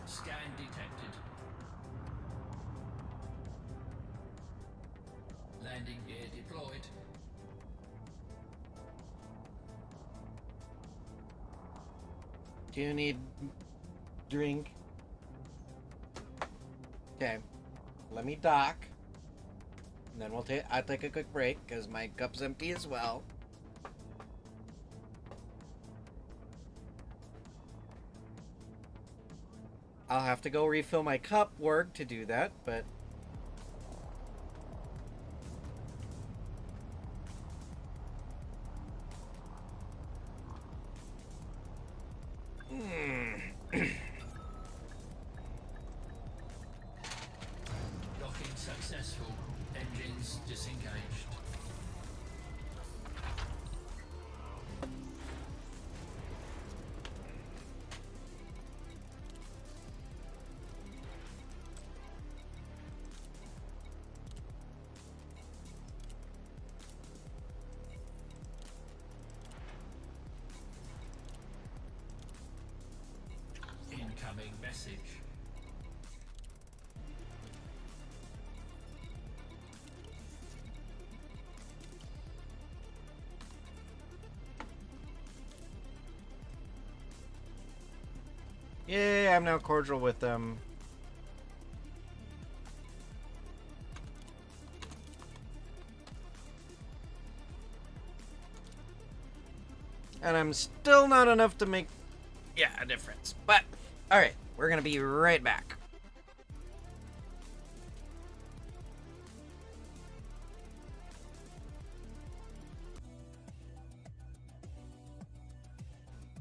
Scan detected. Landing gear deployed. Do you need drink? Okay. Let me dock. And then I'll take a quick break because my cup's empty as well. I'll have to go refill my cup work to do that, but Docking successful. Engines disengaged. Incoming message. yay, I'm now cordial with them. And I'm still not enough to make, a difference. But, alright, we're gonna be right back.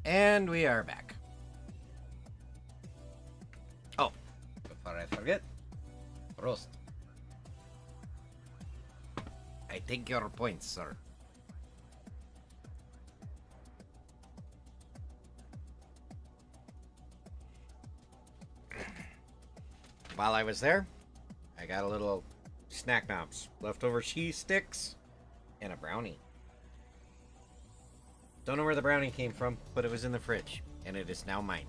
And we are back. Oh, before I forget, roast. I take your points, sir. while I was there, I got a little snack knobs, leftover cheese sticks, and a brownie. Don't know where the brownie came from, but it was in the fridge, and it is now mine.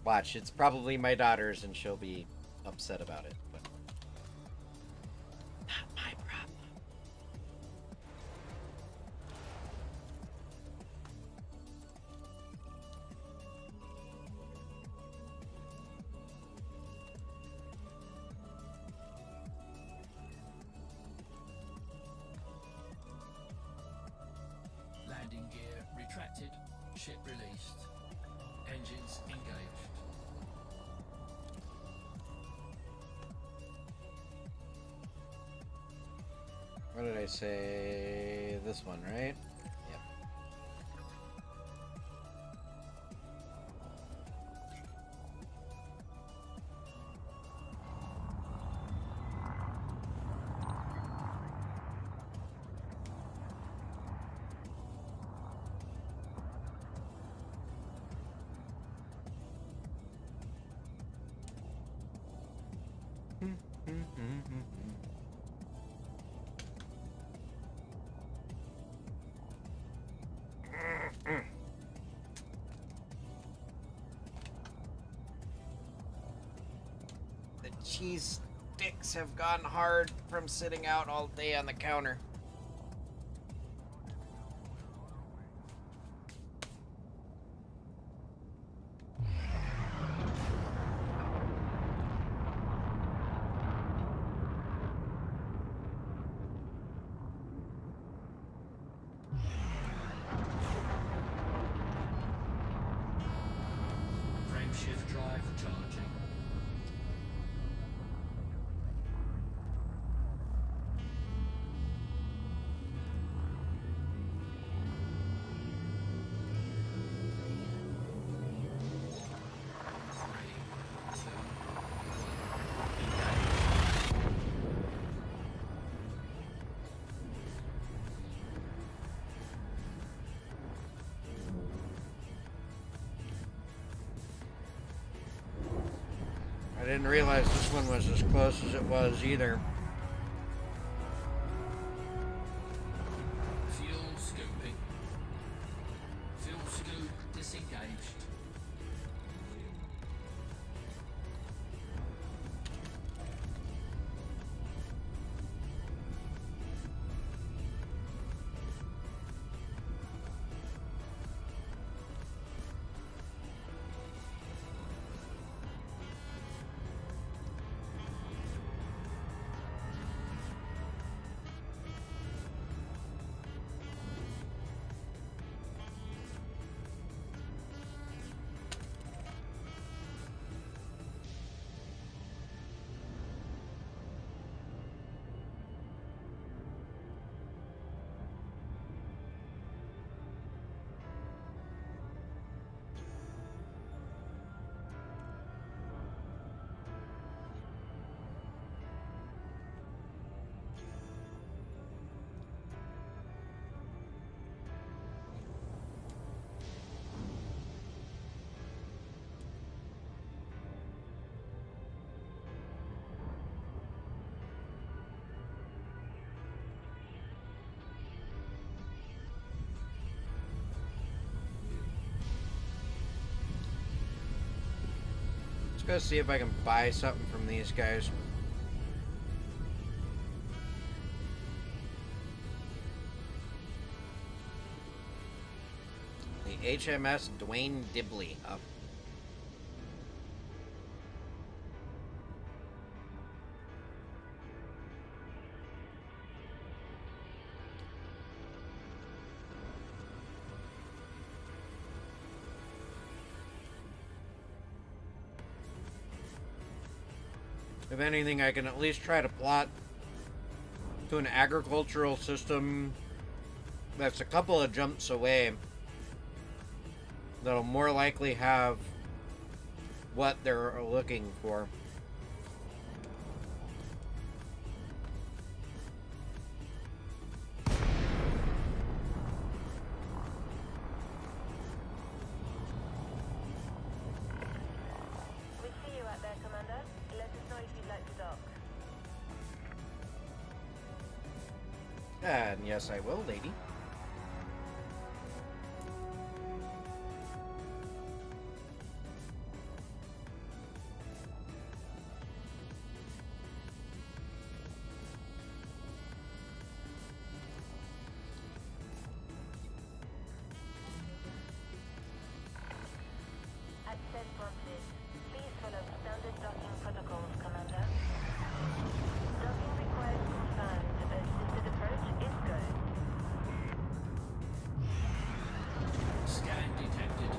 Watch, it's probably my daughter's, and she'll be upset about it, but not my problem. Landing gear retracted. Ship released. Engines engaged. What did I say? This one, right? Yep. The cheese sticks have gone hard from sitting out all day on the counter. Frame shift drive charging. I didn't realize this one was as close as it was either. Fuel scooping. Fuel scoop disengaged. Let's go see if I can buy something from these guys. The HMS Dwayne Dibley. Oh. If anything, I can at least try to plot to an agricultural system that's a couple of jumps away that'll more likely have what they're looking for. if you'd like to dock. And yes, I will, lady. Access granted. Please follow standard docking protocols, Commander. Docking request confirmed. Assisted approach is go. Scan detected.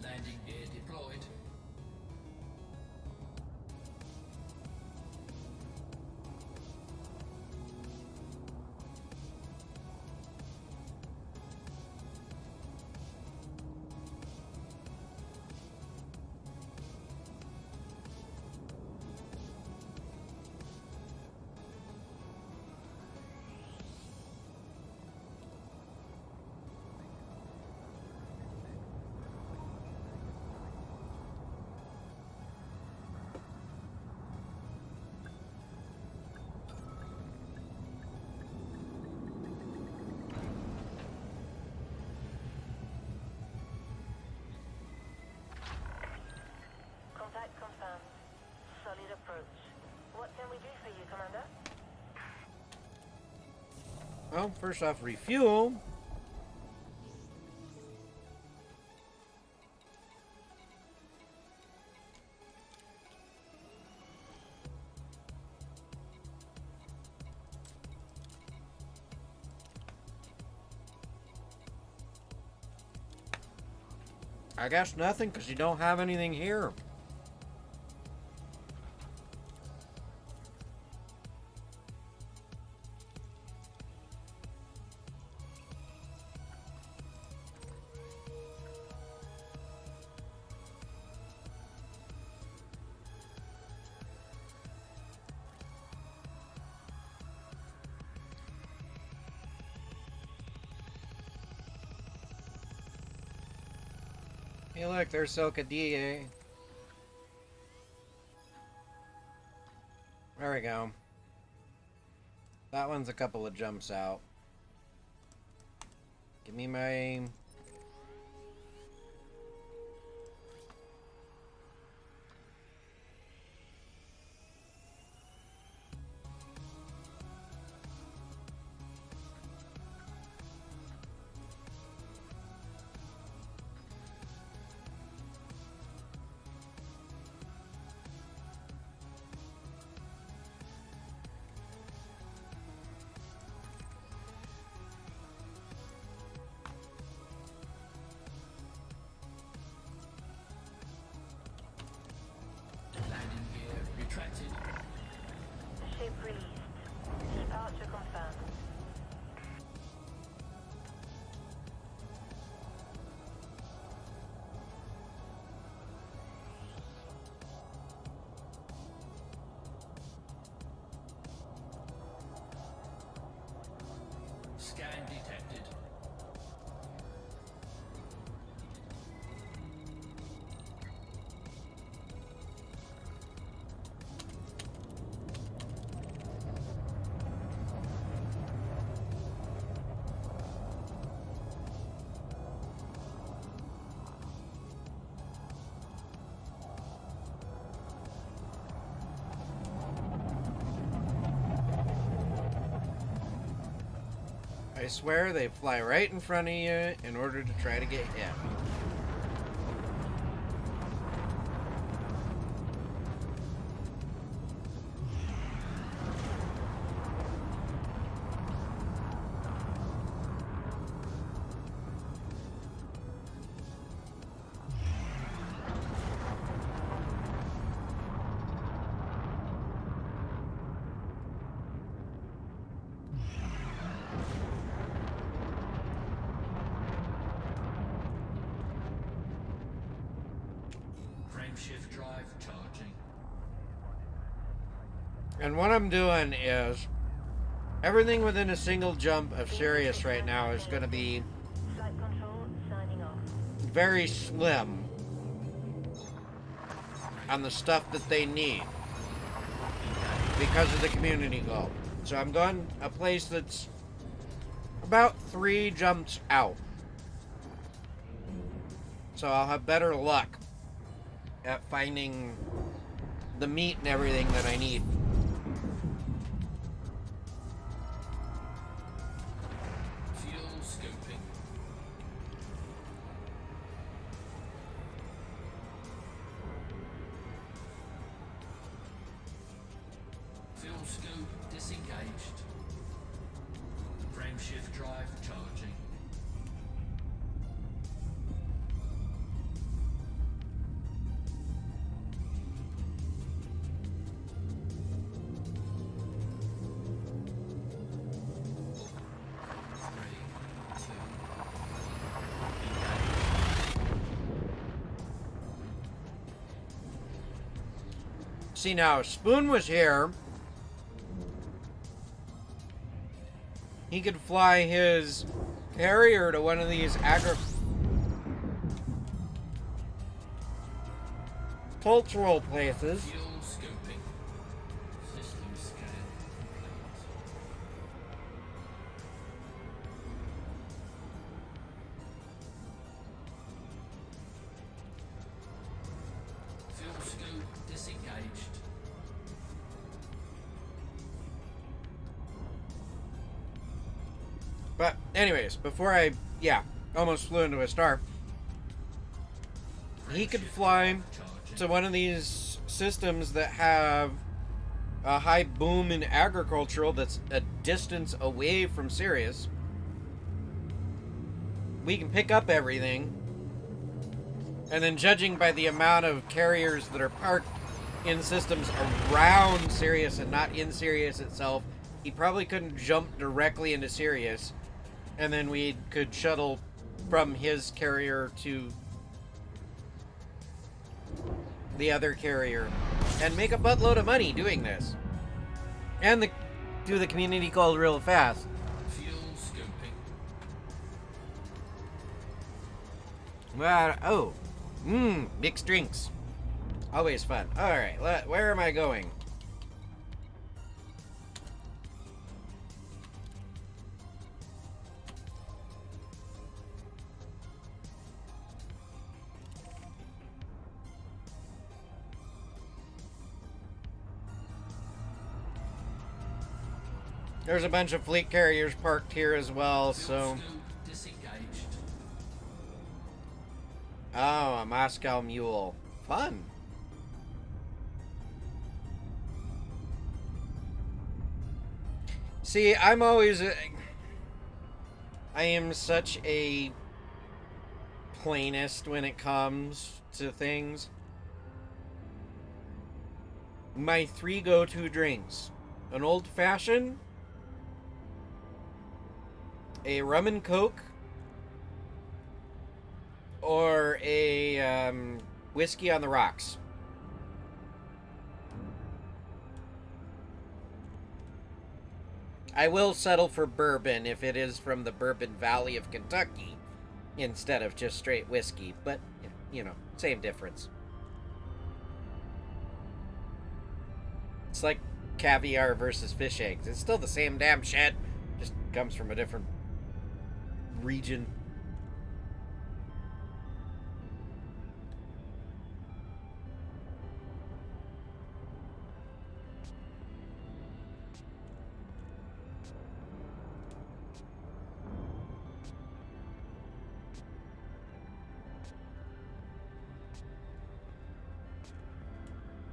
Landing gear deployed. Contact confirmed. Solid approach. What can we do for you, Commander? Well, first off, refuel. I guess nothing, because you don't have anything here. Hey, look, there's Silka DA. There we go. That one's a couple of jumps out. Give me my... Landing gear retracted. Ship released. Departure confirmed. Scan detected. I swear they fly right in front of you in order to try to get hit. Frameshift drive charging. And what I'm doing is everything within a single jump of Sirius right now is going to be Flight control signing off. very slim on the stuff that they need because of the community goal. So I'm going a place that's about 3 jumps out. So I'll have better luck at finding the meat and everything that I need. Fuel scoping. Fuel scope disengaged. Frameshift drive charging. Three, two, See now, if Spoon was here, he could fly his carrier to one of these agricultural places. fuel scoping. System scan complete. Fuel scope disengaged. But anyways, before I, almost flew into a star, he could fly to one of these systems that have a high boom in agricultural that's a distance away from Sirius. We can pick up everything, and then judging by the amount of carriers that are parked in systems around Sirius and not in Sirius itself, he probably couldn't jump directly into Sirius, and then we could shuttle from his carrier to the other carrier and make a buttload of money doing this, and do the community call real fast. Fuel scoping. Mixed drinks, always fun. All right, where am I going? There's a bunch of fleet carriers parked here as well, so... Fuel scope disengaged. Oh, a Moscow Mule. Fun. See, I'm always... I am such a planist when it comes to things. My 3 go-to drinks. An old-fashioned, a rum and coke, or a whiskey on the rocks. I will settle for bourbon if it is from the Bourbon Valley of Kentucky instead of just straight whiskey, but you know, same difference. It's like caviar versus fish eggs. It's still the same damn shit, just comes from a different region.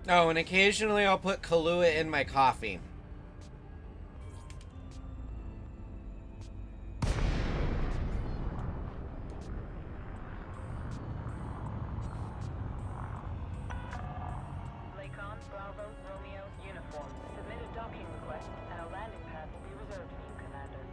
Oh, and occasionally I'll put Kahlua in my coffee. Lakon, Bravo, Romeo, uniform. Submit a docking request, and a landing pad will be reserved for you, Commander.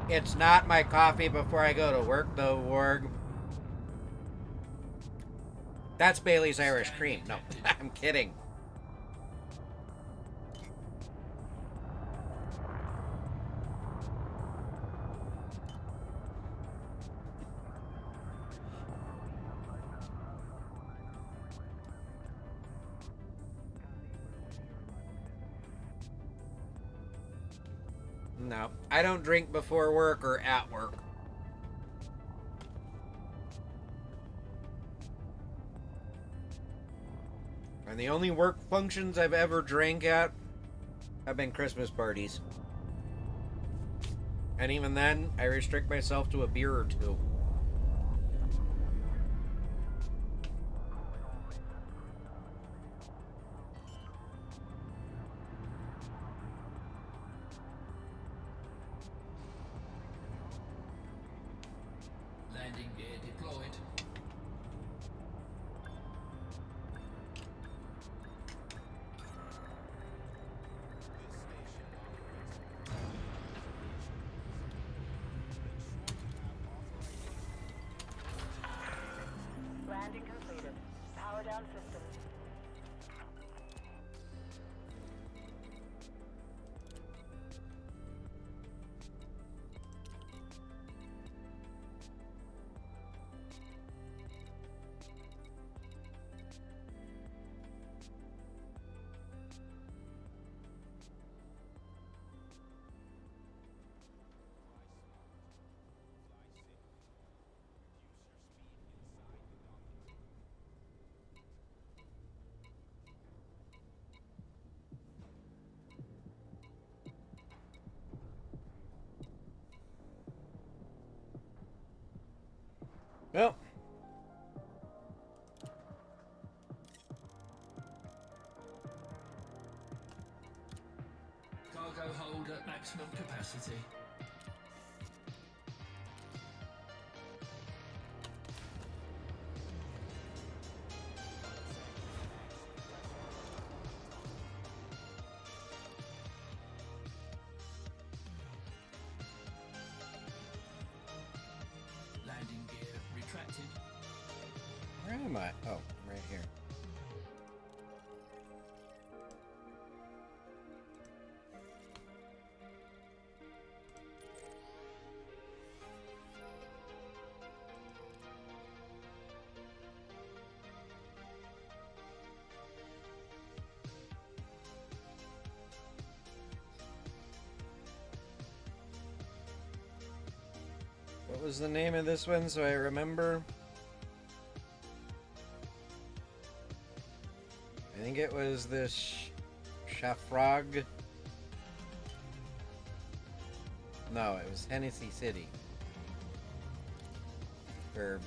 It's not my coffee before I go to work, though, Warg. That's Bailey's Irish Cream. No, I'm kidding. No, I don't drink before work or at work. And the only work functions I've ever drank at have been Christmas parties. And even then, I restrict myself to a beer or two. Landing gear deployed. Landing completed. Power down systems. Well, Cargo hold at maximum capacity. Landing gear retracted. where am I? Oh, right here. What was the name of this one so I remember? I think it was this Shafrog. No, it was Hennessy City. Or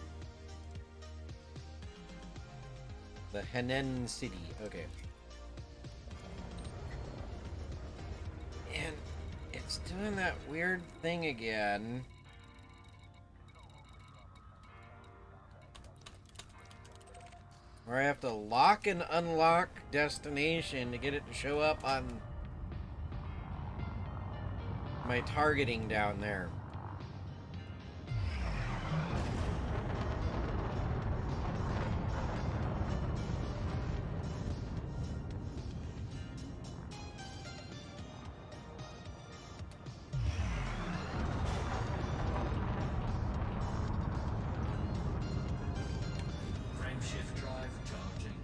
the Henan City. Okay. And it's doing that weird thing again. Where I have to lock and unlock destination to get it to show up on my targeting down there. Frame shift drive charging.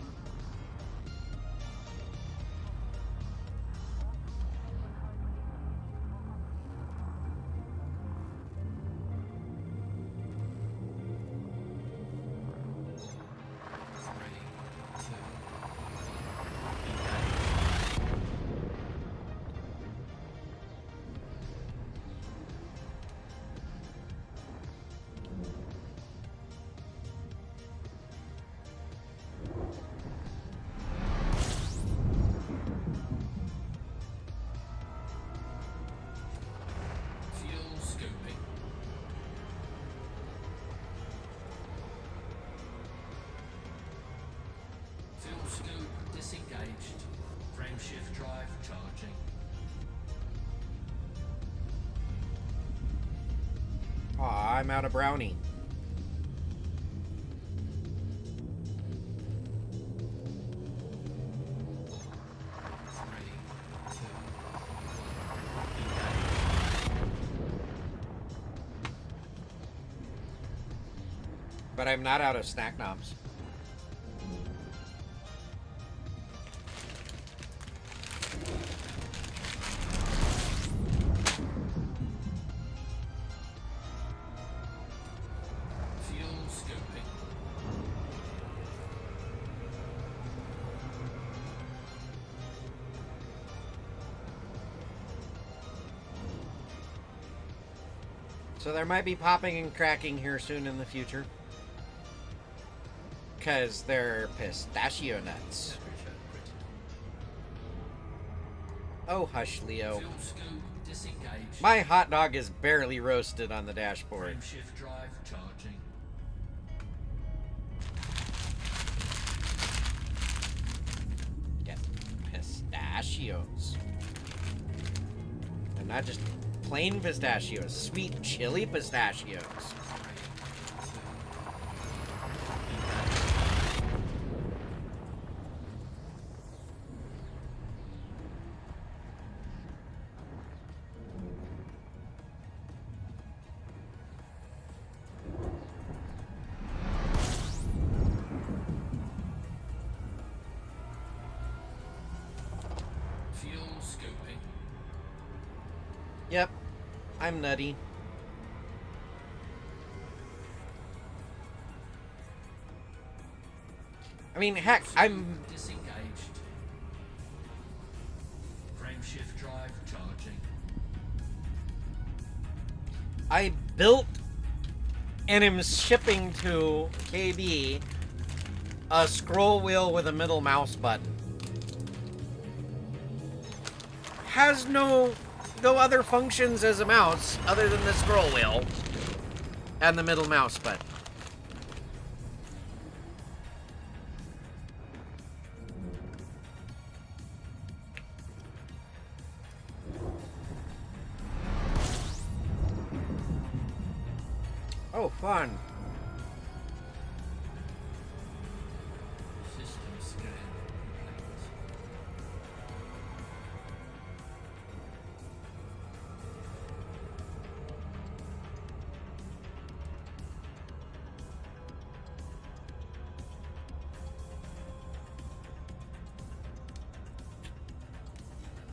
Fuel scooping. Fuel scoop disengaged. Frame shift drive charging. I'm out of brownie. But I'm not out of snack knobs. Fuel scooping. So there might be popping and cracking here soon in the future. Because they're pistachio nuts. Temperature critical. Oh, hush, Leo. Fuel scoop disengaged. My hot dog is barely roasted on the dashboard. Frameshift drive charging. Get pistachios. And not just plain pistachios, sweet chili pistachios. Fuel scooping. Yep, I'm nutty. I mean, heck, I'm... Disengaged. Frameshift drive charging. I built and am shipping to KB a scroll wheel with a middle mouse button. Has no other functions as a mouse other than the scroll wheel and the middle mouse button. Oh, fun. System scan complete.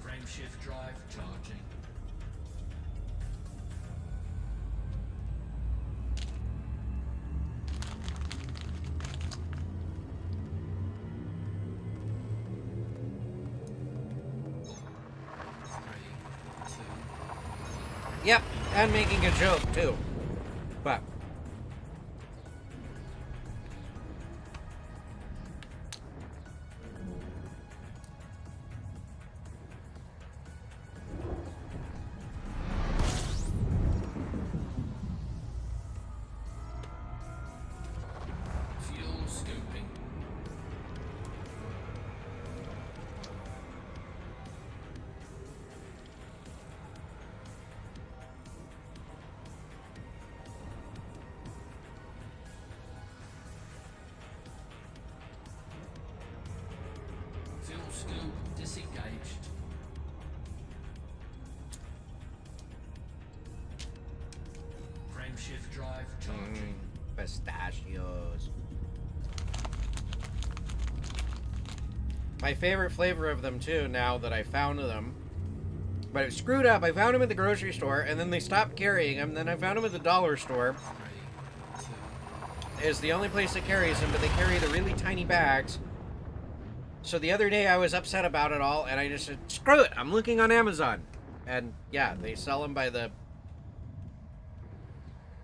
Frameshift drive charging. Yep, and making a joke, too. But... Fuel scooping. Fuel scoop disengaged. Frameshift drive charging. Pistachios. My favorite flavor of them, too, now that I found them. But it screwed up. I found them at the grocery store, and then they stopped carrying them. Then I found them at the dollar store. Is the only place that carries them, but they carry the really tiny bags. So the other day I was upset about it all, and I just said, screw it, I'm looking on Amazon. And yeah, they sell them by the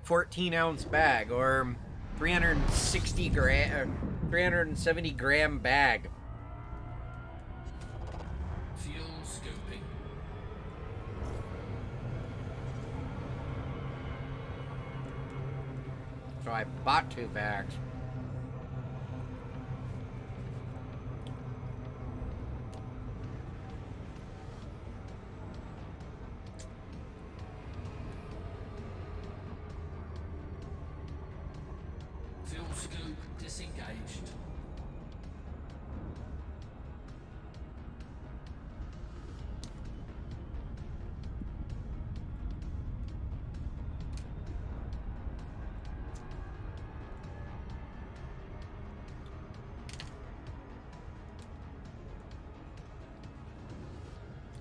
14-ounce bag, or 360 gram, or 370 gram bag. Fuel scooping. So I bought 2 bags. Scoop disengaged.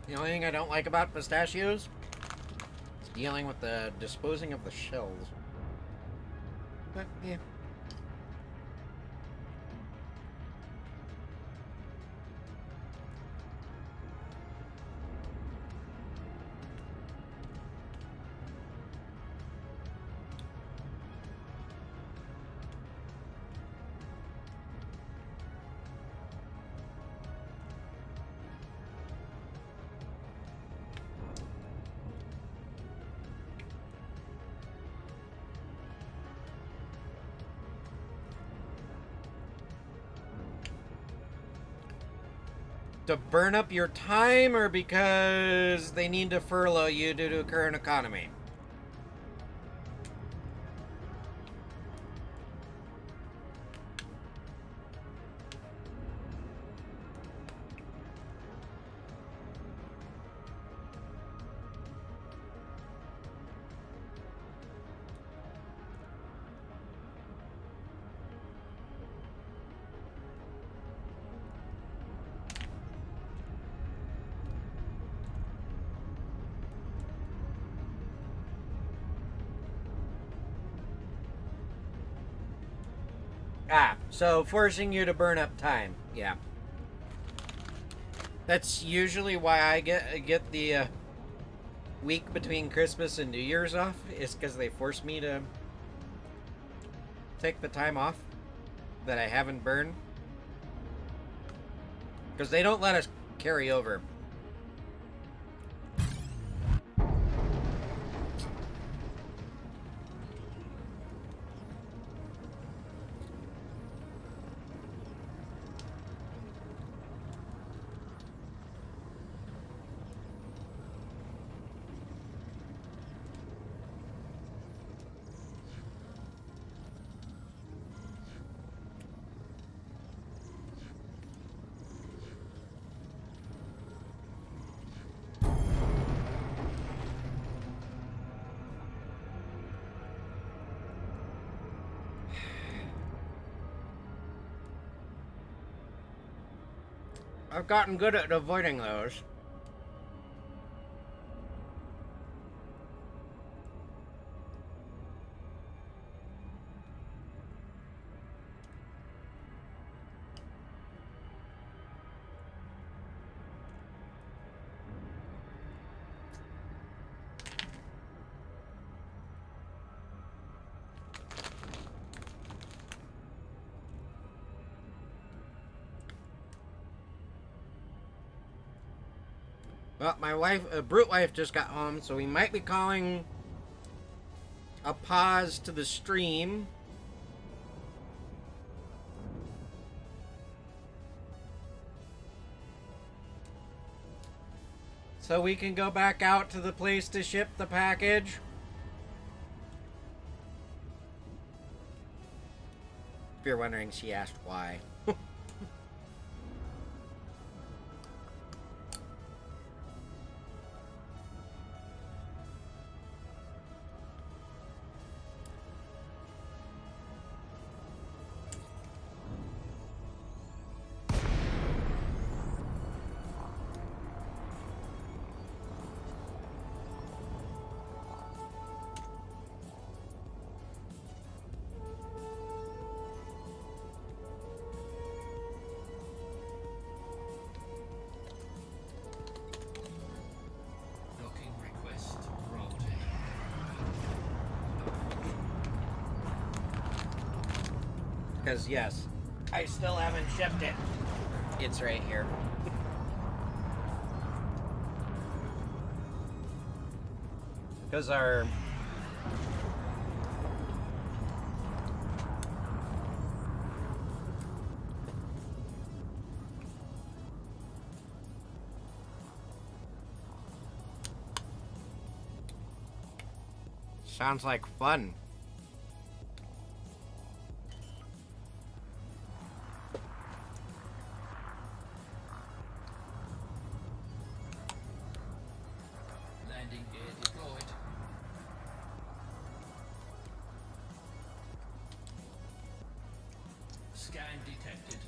The only thing I don't like about pistachios is dealing with the disposing of the shells. But, yeah. To burn up your time or because they need to furlough you due to current economy? Ah, so forcing you to burn up time. Yeah. That's usually why I get the week between Christmas and New Year's off, is because they force me to take the time off that I haven't burned. Because they don't let us carry over. I've gotten good at avoiding those. Well, my wife, Brute wife, just got home, so we might be calling a pause to the stream. So we can go back out to the place to ship the package. If you're wondering, she asked why. Docking request granted. Because, yes, I still haven't shipped it. It's right here. Because our... Sounds like fun. Landing gear deployed. Scan detected.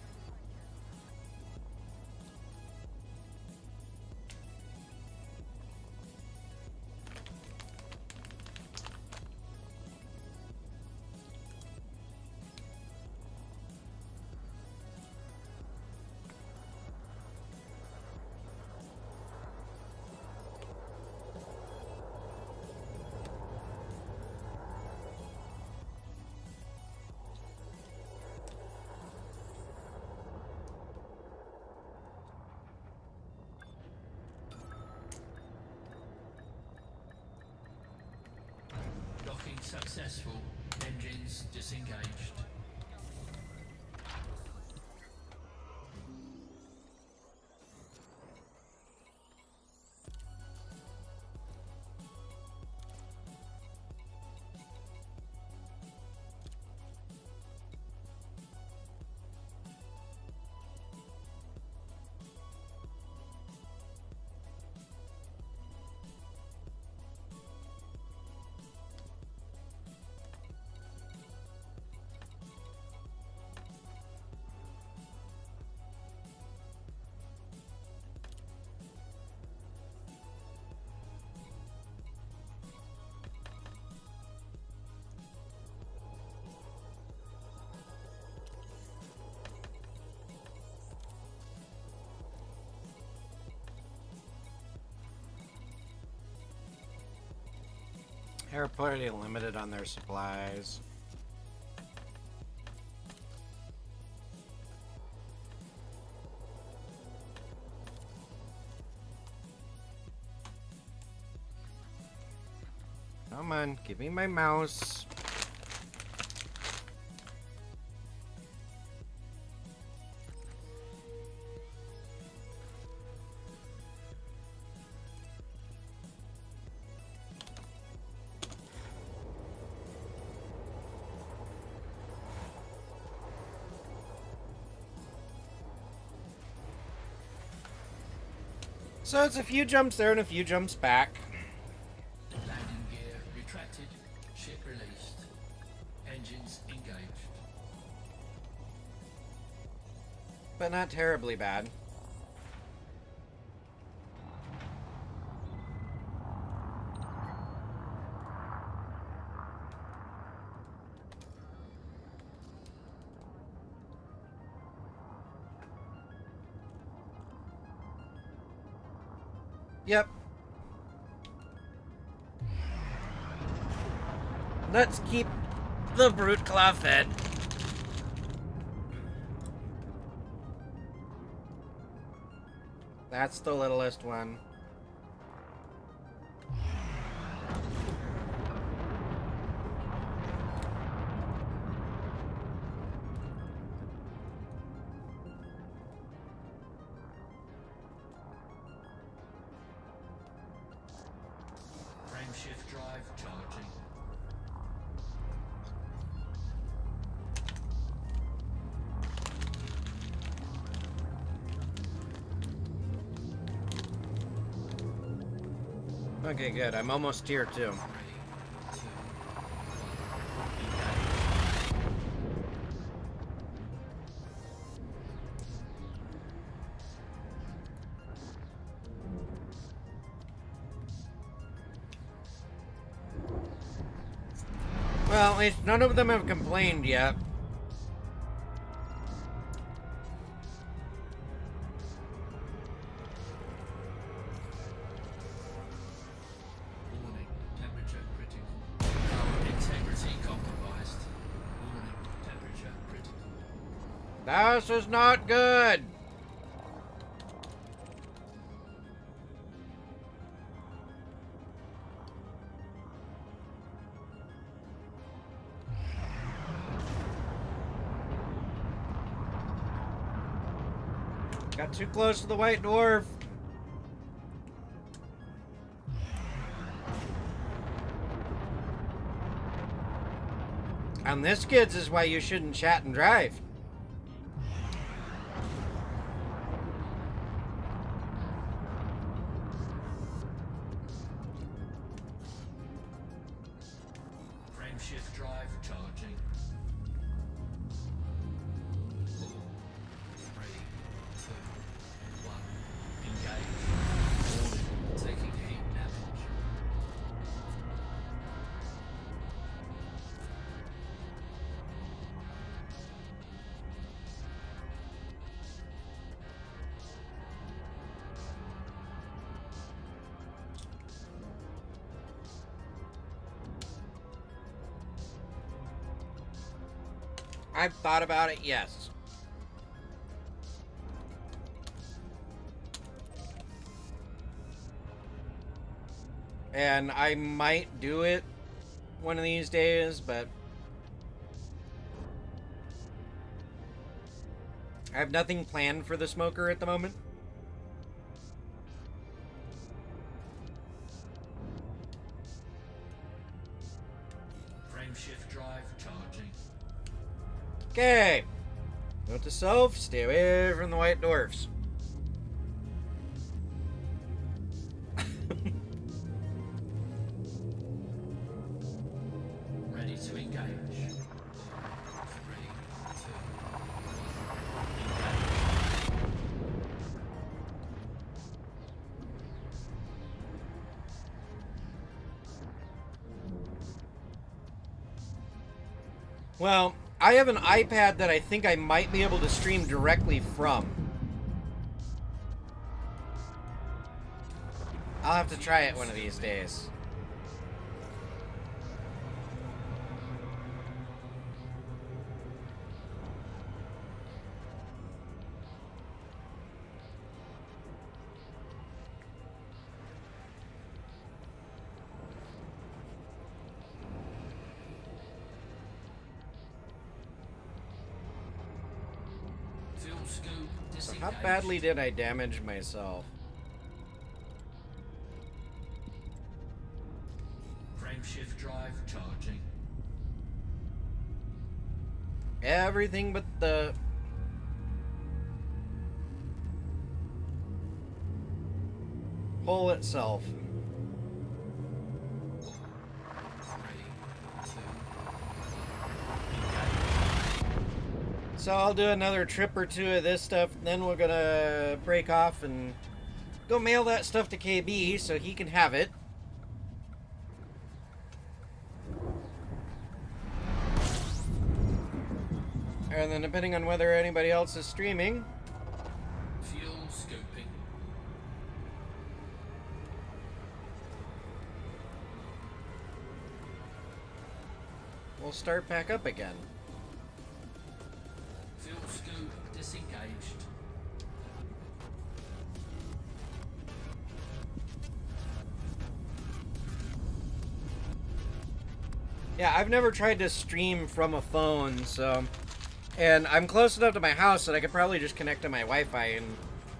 Docking successful. Engines disengaged. They're pretty limited on their supplies. Come on, give me my mouse. So it's a few jumps there and a few jumps back. Landing gear retracted. Ship released. Engines engaged. But not terribly bad. Yep. Let's keep the brute claw fed. That's the littlest one. Frame shift drive charging. Okay, good. I'm almost tier 2. 3, 2, 1. Well, at least none of them have complained yet. Warning, temperature critical. Power integrity compromised. Warning, temperature critical. This is not good. Got too close to the white dwarf. And this, kids, is why you shouldn't chat and drive. I've thought about it, yes. And I might do it one of these days, but I have nothing planned for the smoker at the moment. Frame shift drive charging. Okay. Note to self, stay away from the white dwarfs. Ready to engage. 3, 2, 1. Well, I have an iPad that I think I might be able to stream directly from. I'll have to try it one of these days. Fuel scoop So disengaged. how badly did I damage myself? Frame shift drive charging. Everything but the... hole itself. 3, 2. So I'll do another trip or two of this stuff, then we're gonna break off and go mail that stuff to KB so he can have it. And then depending on whether anybody else is streaming, Fuel scooping. we'll start back up again. Fuel scoop disengaged. Yeah, I've never tried to stream from a phone, so... And I'm close enough to my house that I could probably just connect to my Wi-Fi and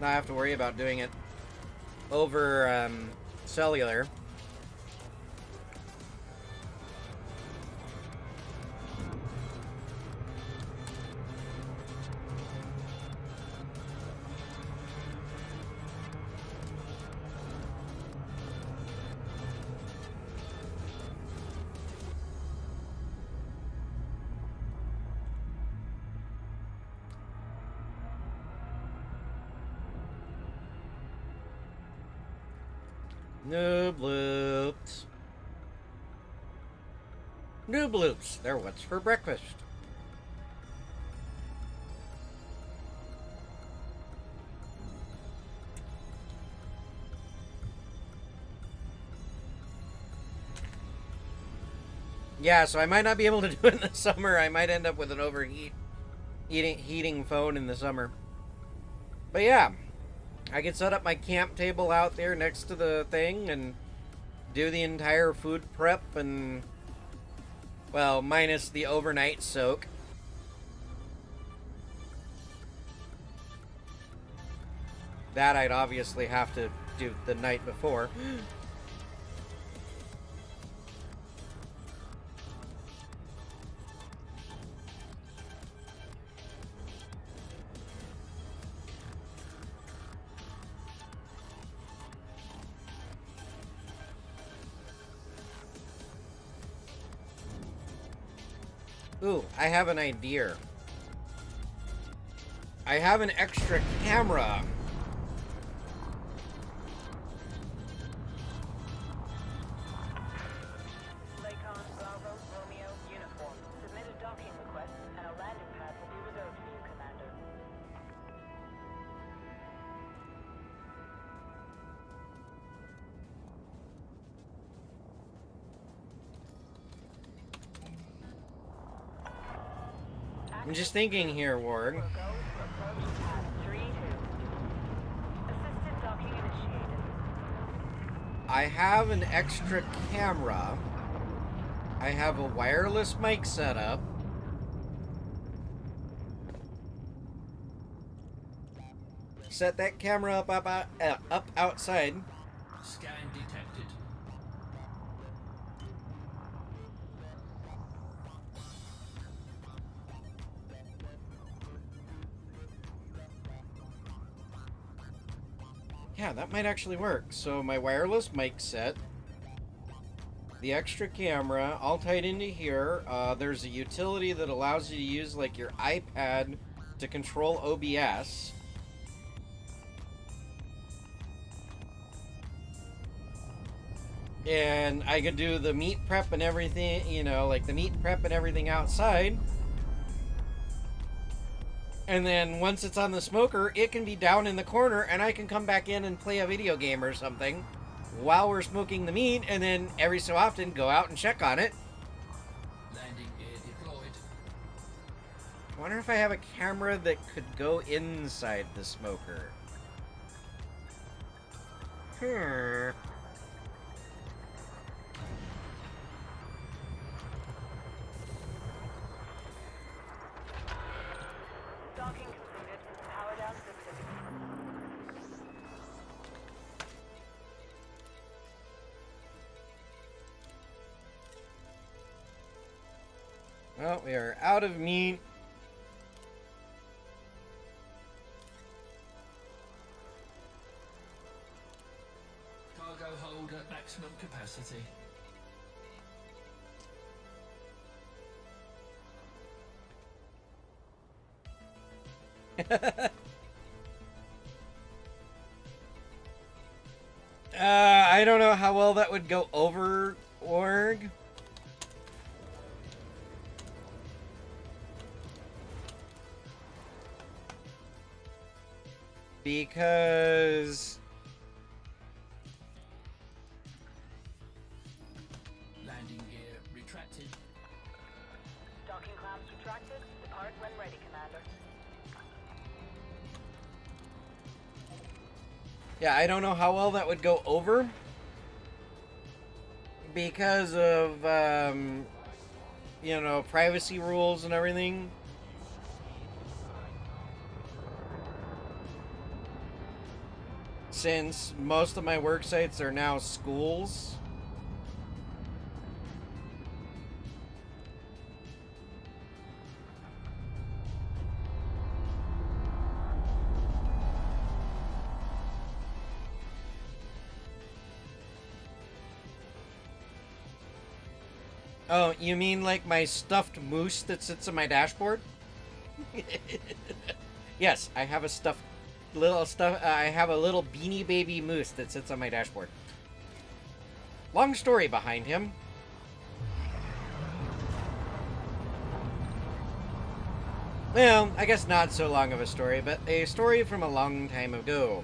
not have to worry about doing it over cellular. No bloops. No bloops. They're what's for breakfast. Yeah, so I might not be able to do it in the summer. I might end up with an heating phone in the summer. But yeah, I could set up my camp table out there next to the thing and do the entire food prep and, well, minus the overnight soak. That I'd obviously have to do the night before. Ooh, I have an idea. I have an extra camera. Lakon Bravo Romeo uniform. Submit a docking request and a landing pad will be reserved for you, Commander. I'm just thinking here, Ward. Go to approach pad 3-2. Assisted docking initiated. I have an extra camera. I have a wireless mic set up. Set that camera up outside. Scan detected. Yeah, that might actually work. So my wireless mic set, the extra camera, all tied into here. There's a utility that allows you to use like your iPad to control OBS. And I could do the meat prep and everything, you know, like the meat prep and everything outside. And then once it's on the smoker, it can be down in the corner and I can come back in and play a video game or something while we're smoking the meat, and then every so often go out and check on it. Landing gear deployed. I wonder if I have a camera that could go inside the smoker. Docking completed. Power down system. Well, we are out of meat. Cargo hold at maximum capacity. I don't know how well that would go over org. Because Landing gear retracted. Docking clamps retracted. Depart when ready, Commander. yeah, I don't know how well that would go over because of you know, privacy rules and everything. Since most of my work sites are now schools. Oh, you mean like my stuffed moose that sits on my dashboard? Yes, I have a stuffed I have a little beanie baby moose that sits on my dashboard. Long story behind him. Well, I guess not so long of a story, but a story from a long time ago.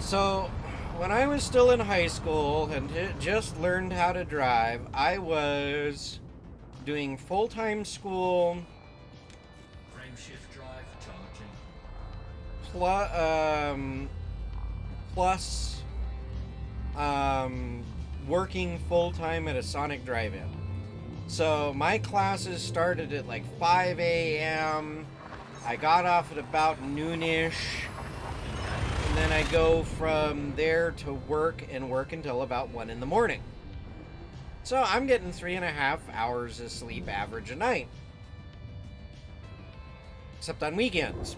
So, when I was still in high school and just learned how to drive, I was doing full-time school. Frameshift drive charging. Plus working full-time at a Sonic drive-in. So my classes started at like 5 a.m. I got off at about noonish. And then I go from there to work and work until about 1 in the morning. So I'm getting 3.5 hours of sleep average a night. Except on weekends.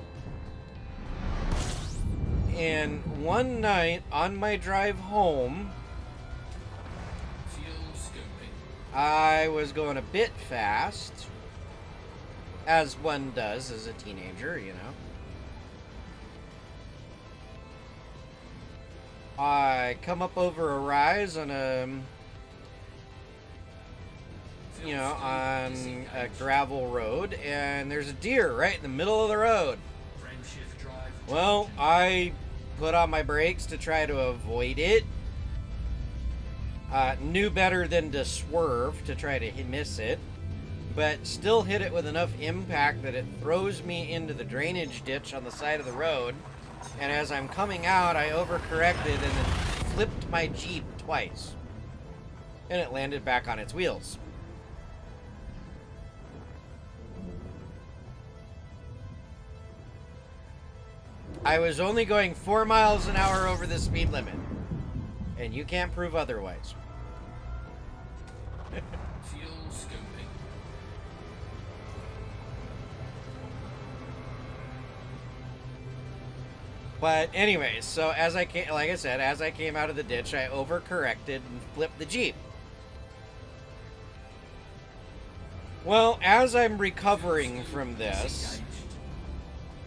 And one night on my drive home, Fuel scooping. I was going a bit fast, as one does as a teenager, you know. I come up over a rise on on a gravel road, and there's a deer right in the middle of the road. Frameshift drive. Well, I put on my brakes to try to avoid it. Knew better than to swerve to try to miss it. but still hit it with enough impact that it throws me into the drainage ditch on the side of the road. And as I'm coming out, I overcorrected and then flipped my Jeep twice. And it landed back on its wheels. I was only going 4 miles an hour over the speed limit. And you can't prove otherwise. Fuel scoping. But anyways, so as I came, like I said, as I came out of the ditch, I overcorrected and flipped the Jeep. Well, as I'm recovering from this,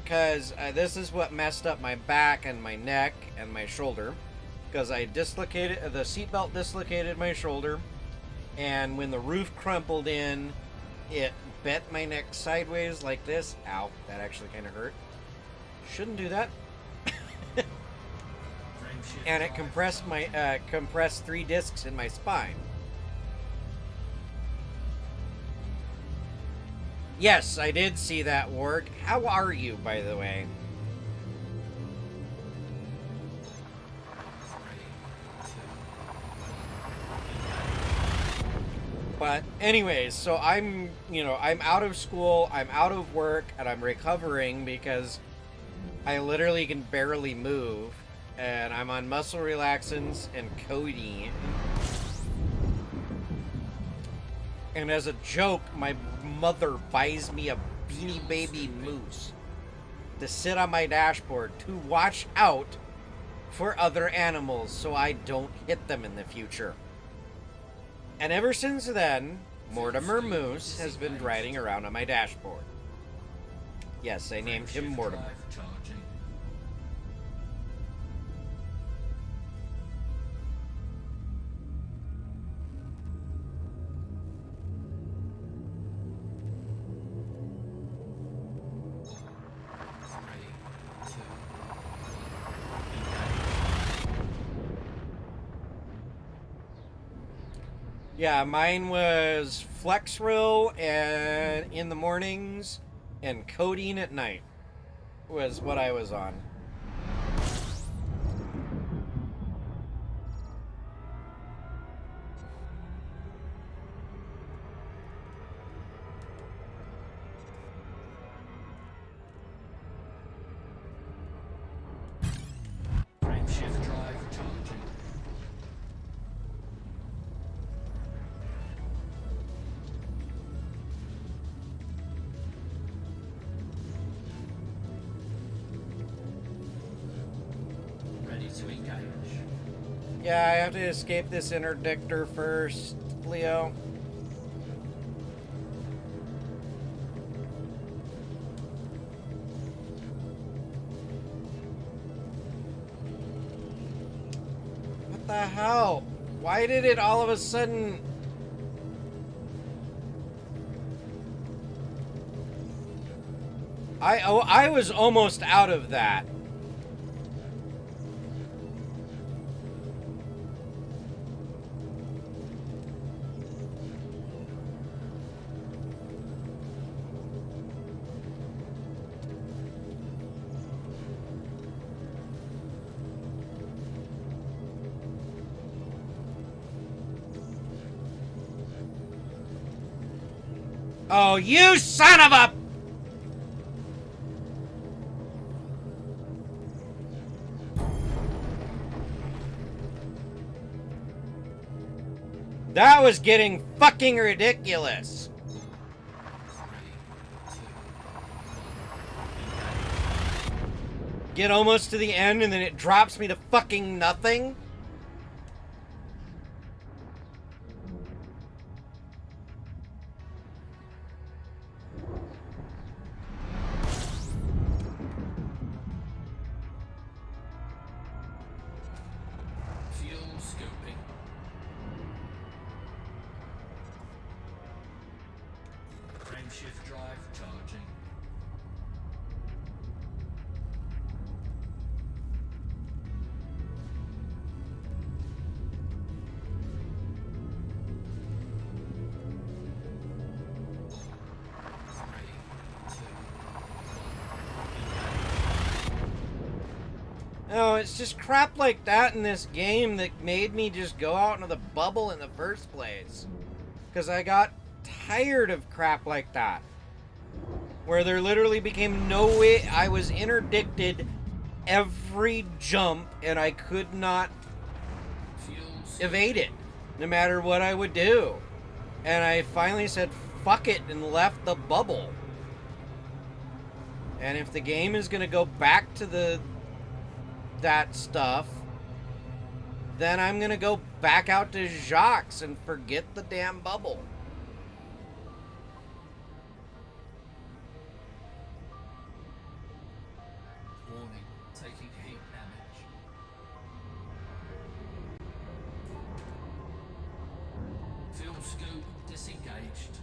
because this is what messed up my back and my neck and my shoulder, because I dislocated, the seatbelt dislocated my shoulder, and when the roof crumpled in, it bent my neck sideways like this. Ow, that actually kind of hurt. Shouldn't do that. And it compressed my compressed 3 discs in my spine. Yes, I did see that, Warg. How are you, by the way? But anyways, so I'm out of school, I'm out of work, and I'm recovering because I literally can barely move. And I'm on muscle relaxants and codeine. And as a joke, my mother buys me a Beanie Baby moose to sit on my dashboard to watch out for other animals so I don't hit them in the future. And ever since then, Mortimer Moose has been riding around on my dashboard. Yes, I named him Mortimer. Charging. Yeah, mine was Flexrill and in the mornings and codeine at night was what I was on. Frame shift drive charging. Ready to engage. Yeah, I have to escape this interdictor first, Leo. What the hell? Why did it all of a sudden... I was almost out of that. Oh, you son of a... That was getting fucking ridiculous. Get almost to the end and then it drops me to fucking nothing? Fuel scoping. Frame shift drive charging. No, it's just crap like that in this game that made me just go out into the bubble in the first place. Because I got tired of crap like that. Where there literally became no way. I was interdicted every jump and I could not evade it, no matter what I would do. And I finally said, fuck it, and left the bubble. And if the game is going to go back to that stuff, then I'm going to go back out to Jacques and forget the damn bubble. Warning, taking heat damage. Fuel scoop disengaged.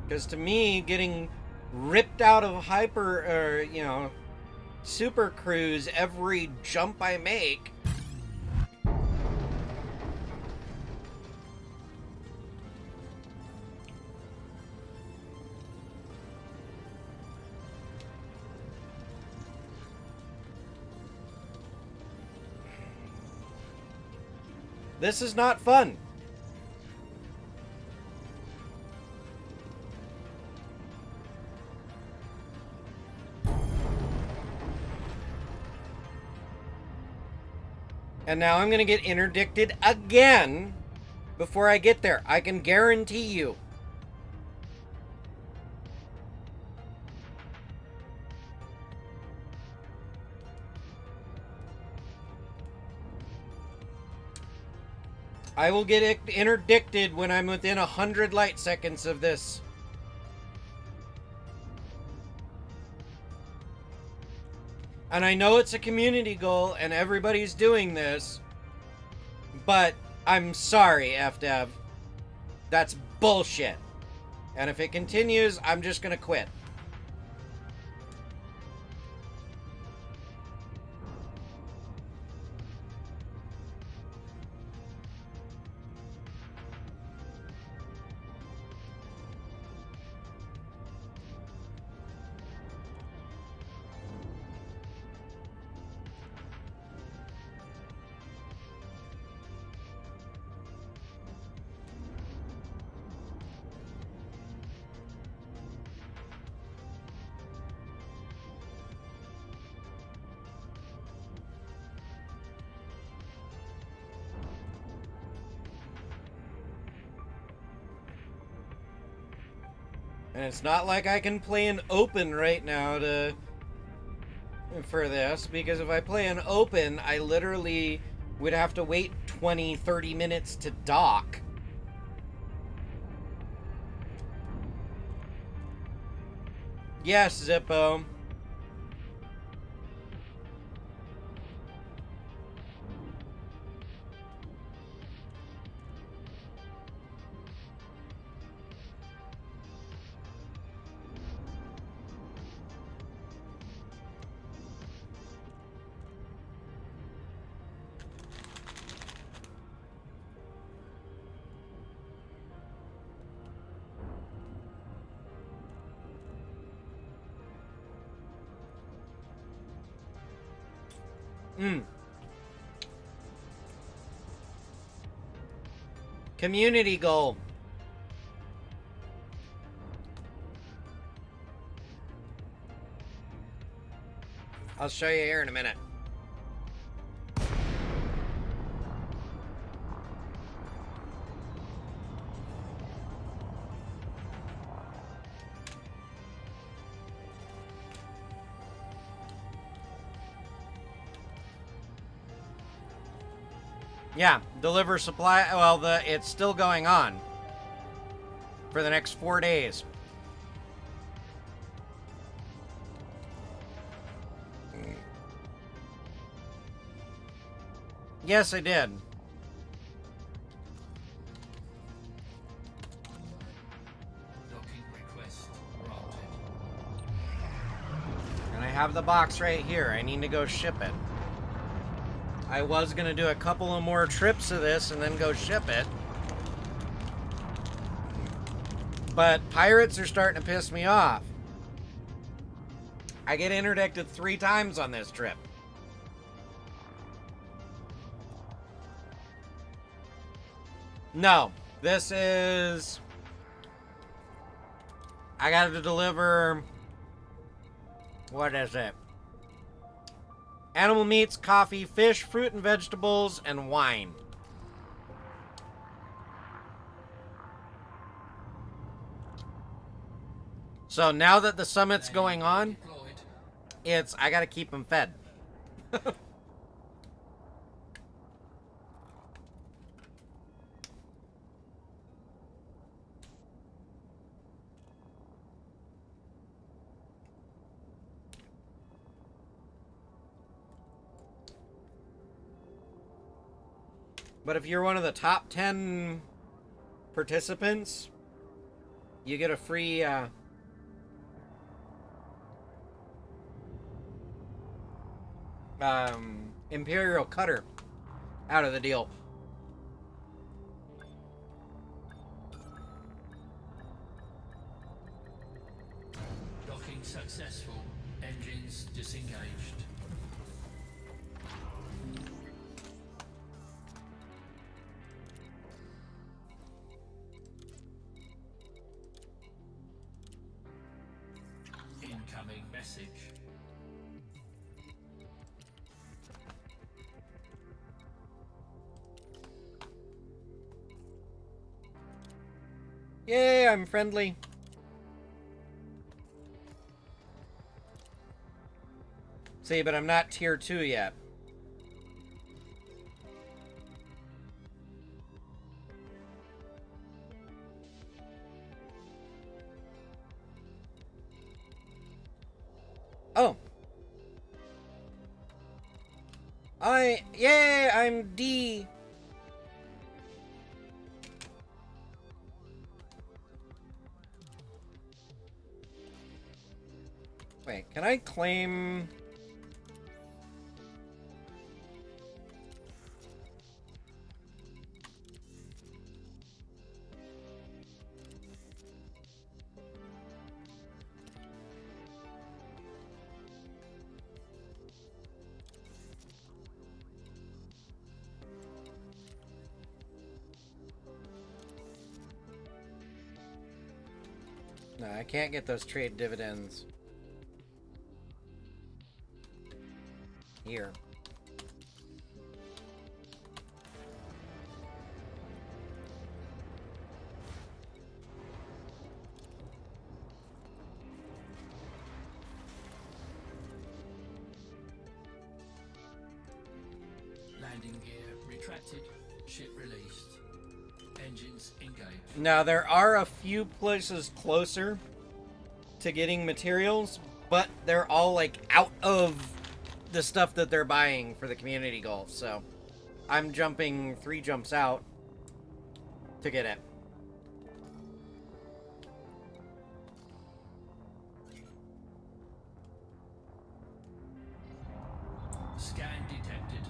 Because to me, getting ripped out of super cruise every jump I make, this is not fun. And now I'm going to get interdicted again before I get there. I can guarantee you. I will get interdicted when I'm within 100 light seconds of this. And I know it's a community goal and everybody's doing this, but I'm sorry, FDev. That's bullshit. And if it continues, I'm just gonna quit. And it's not like I can play an open right now for this, because if I play an open, I literally would have to wait 20-30 minutes to dock. Yes, Zippo. Community goal. I'll show you here in a minute. Yeah, deliver supply. Well, it's still going on for the next 4 days. Yes, I did. Docking request granted. And I have the box right here. I need to go ship it. I was gonna do a couple of more trips of this and then go ship it. But pirates are starting to piss me off. I get interdicted 3 times on this trip. No, this is... I got to deliver... What is it? Animal meats, coffee, fish, fruit and vegetables, and wine. So now that the summit's going on, it's... I gotta keep them fed. But if you're one of the top 10 participants, you get a free Imperial Cutter out of the deal. Docking successful. Engines disengaged. Incoming message. Yay, I'm friendly. See, but I'm not tier 2 yet. Oh. Yay, I'm D. Wait, can I claim... No, I can't get those trade dividends. Here. Landing gear retracted. Ship released. Engines engaged. Now, there are a few places closer to getting materials, but they're all, like, out of the stuff that they're buying for the community goal, so I'm jumping 3 jumps out to get it. Scan detected.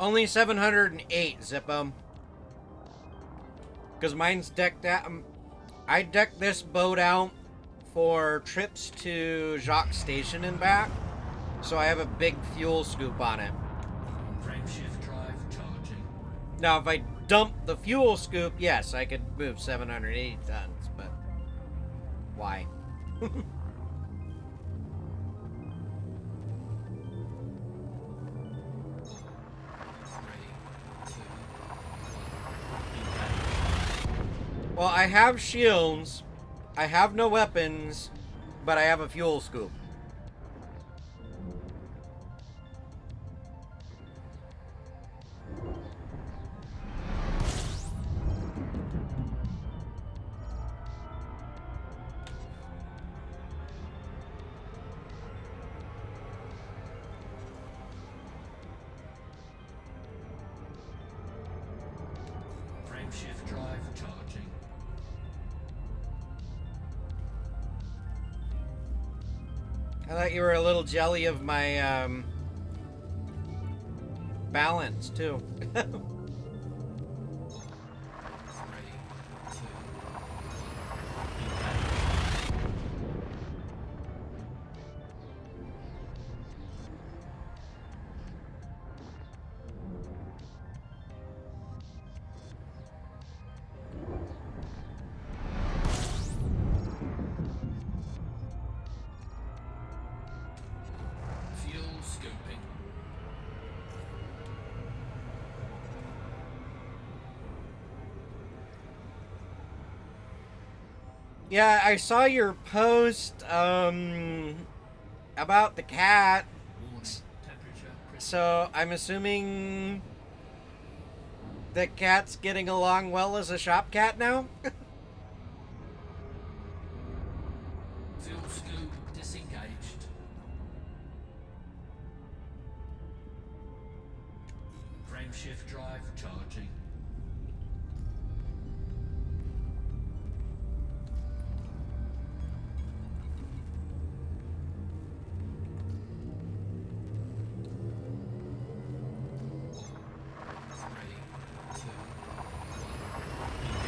Only 708, Zippo. Because mine's decked out. I decked this boat out for trips to Jacques Station and back, so I have a big fuel scoop on it. Frameshift drive charging. Now, if I dump the fuel scoop, yes, I could move 780 tons, but why? Well, I have shields, I have no weapons, but I have a fuel scoop. Frame shift drive charging. I thought you were a little jelly of my balance too. 3, 2, fuel scooping. Yeah, I saw your post about the cat, Warning, temperature critical. so I'm assuming the cat's getting along well as a shop cat now? Fuel scoop disengaged. Frame shift drive charging. Three, two, engage.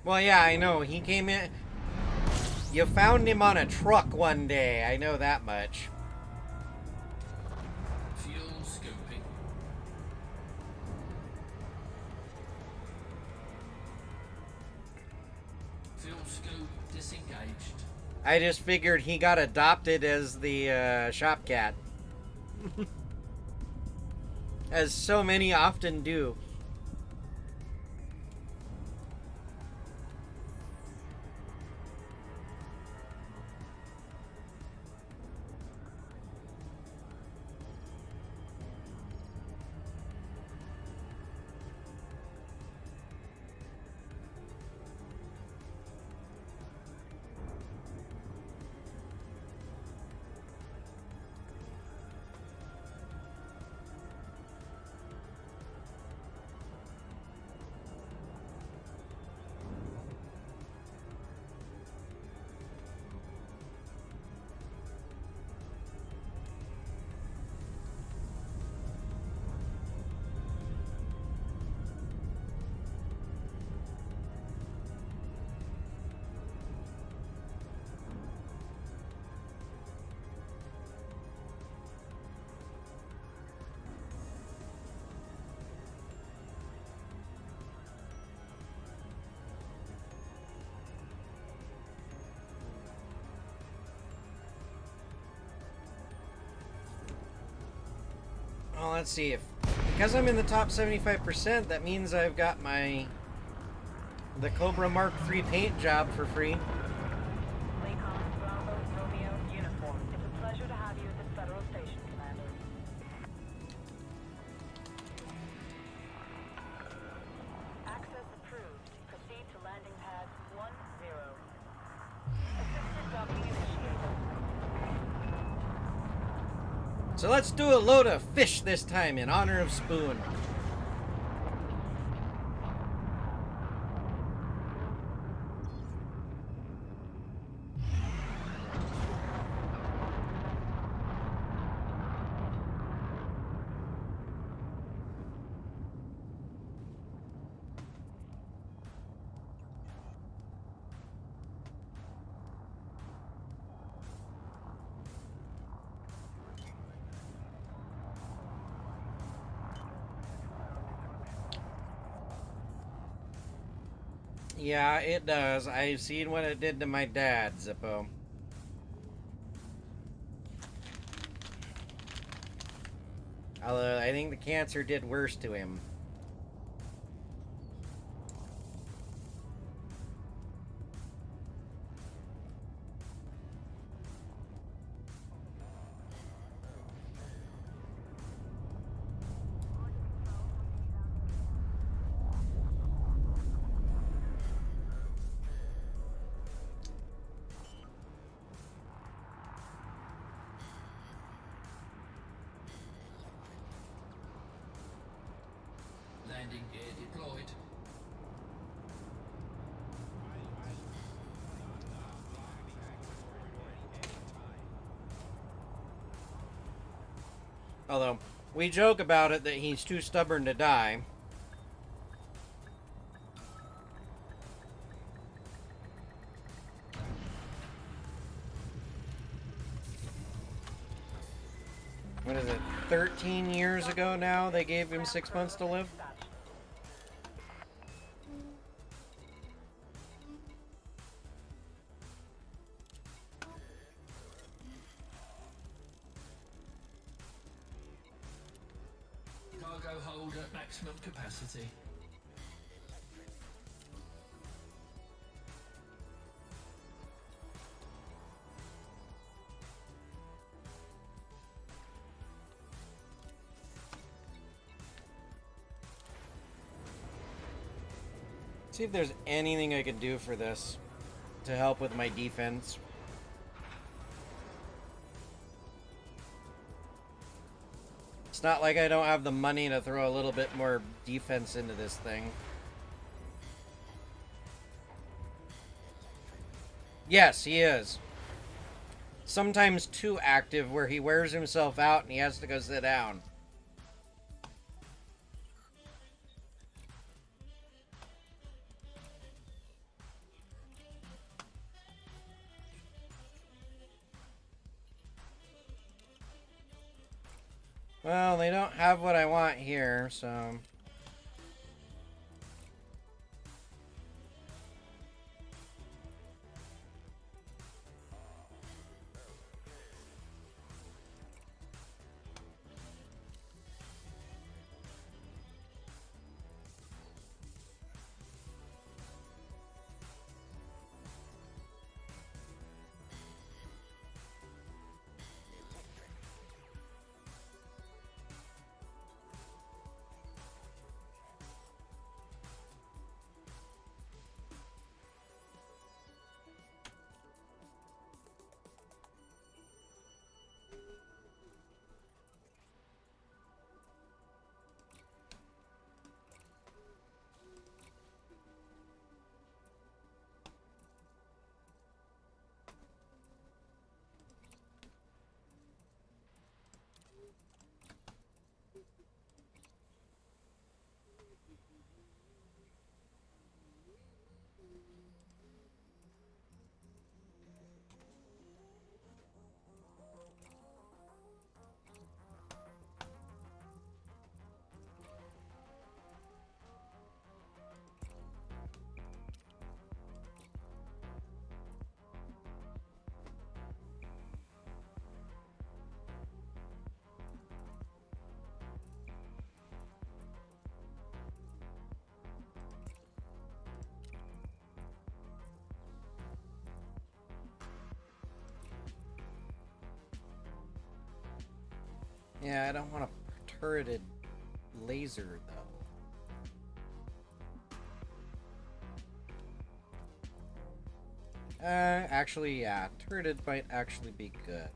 Well, yeah, I know. He came in. You found him on a truck one day. I know that much. Fuel scooping. Fuel scoop disengaged. I just figured he got adopted as the shop cat. As so many often do. Well, let's see if because I'm in the top 75%, that means I've got the Cobra Mark III paint job for free. Lakon, Bravo, Romeo, uniform. It's a pleasure to have you at this federal station, Commander. Access approved. Proceed to landing pad 10. Assisted docking initiated. So let's do a load of fish this time in honor of Spoon. Yeah, it does. I've seen what it did to my dad, Zippo. Although I think the cancer did worse to him. Landing gear deployed. Although, we joke about it that he's too stubborn to die. What is it, 13 years ago now they gave him 6 months to live? Cargo hold at maximum capacity. See if there's anything I could do for this to help with my defense. It's not like I don't have the money to throw a little bit more defense into this thing. Yes, he is. Sometimes too active where he wears himself out and he has to go sit down. Well, they don't have what I want here, so... Yeah, I don't want a turreted laser, though. Actually, yeah, turreted might actually be good.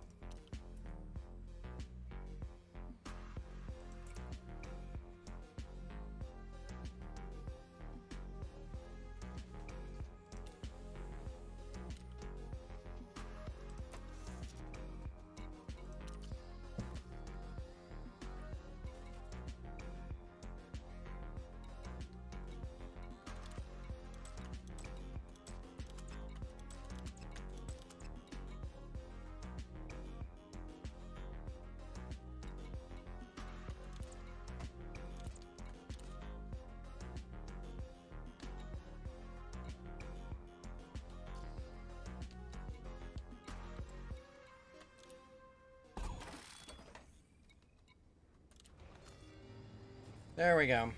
There we go.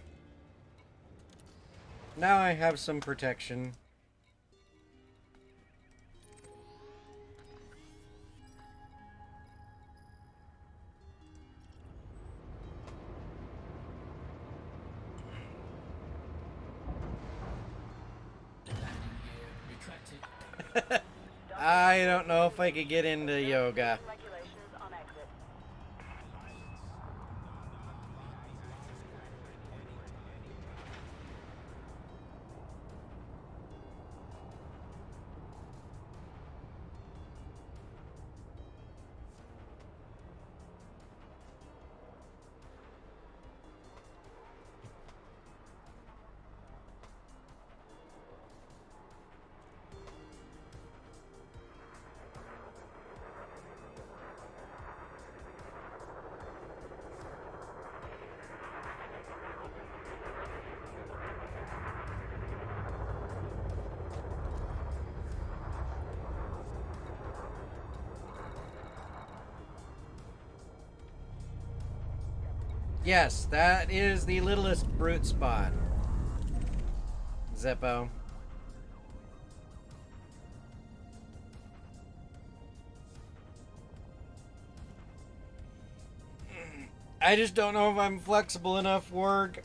Now I have some protection. Landing gear retracted. I don't know if I could get into yoga. Regulations on exit. Yes, that is the littlest brute spot. Zeppo. I just don't know if I'm flexible enough, Warg.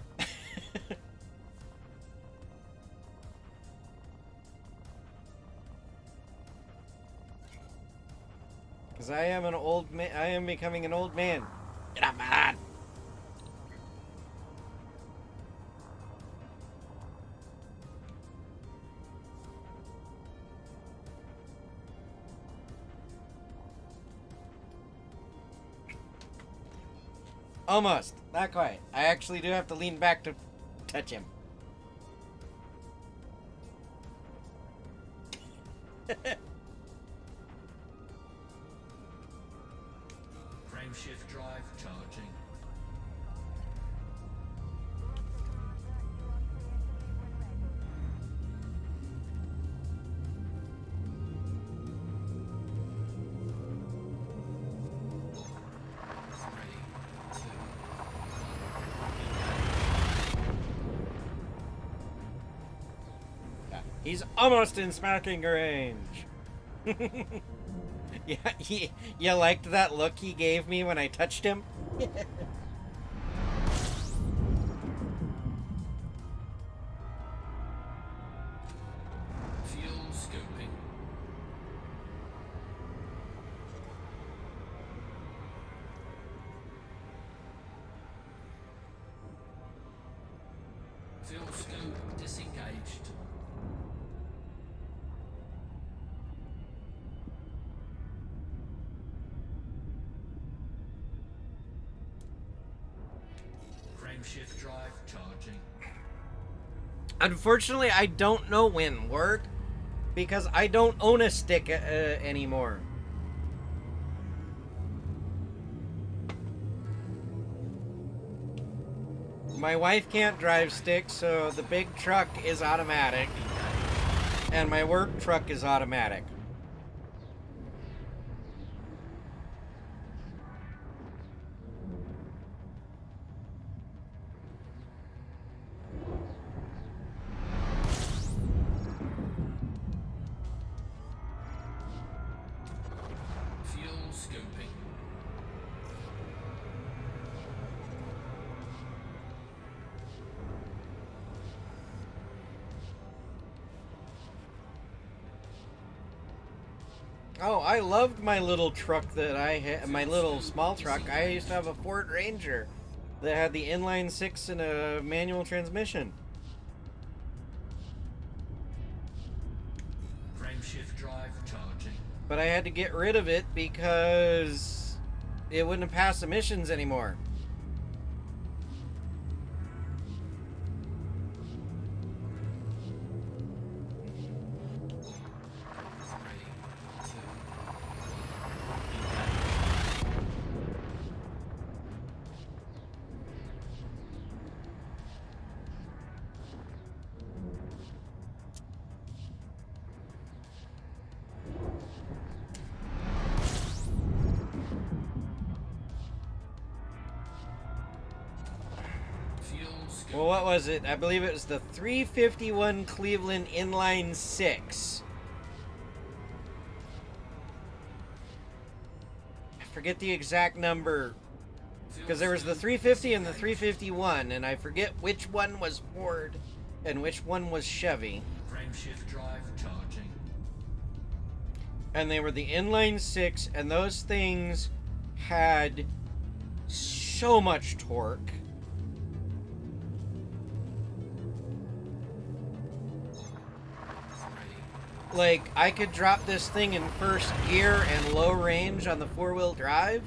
Because I am an old man. I am becoming an old man. Get up, man. Almost. Not quite. I actually do have to lean back to touch him. Frame shift drive charging. He's almost in smacking range. Yeah, you liked that look he gave me when I touched him? Fuel scoping. Fuel scope disengaged. Frame shift drive charging. Unfortunately, I don't know when work because I don't own a stick anymore. My wife can't drive sticks, so the big truck is automatic, and my work truck is automatic. Fuel scoping. Oh, I loved my little truck that I had, my little small truck. I used to have a Ford Ranger that had the inline six and a manual transmission. Frame shift drive charging. But I had to get rid of it because it wouldn't pass emissions anymore. Well, what was it? I believe it was the 351 Cleveland Inline 6. I forget the exact number. Because there was the 350 and the 351, and I forget which one was Ford and which one was Chevy. Frame shift drive charging. And they were the inline 6, and those things had so much torque. Like, I could drop this thing in first gear and low range on the 4-wheel drive,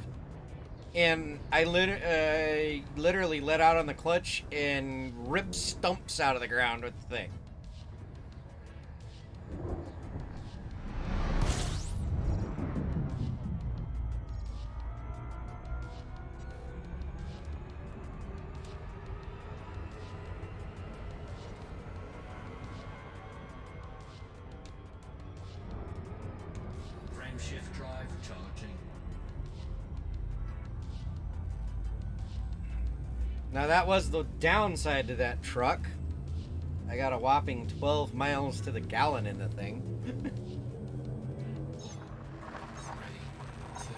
and I literally let out on the clutch and ripped stumps out of the ground with the thing. Frame shift drive charging. Now that was the downside to that truck. I got a whopping 12 miles to the gallon in the thing. Ready, 2, 1,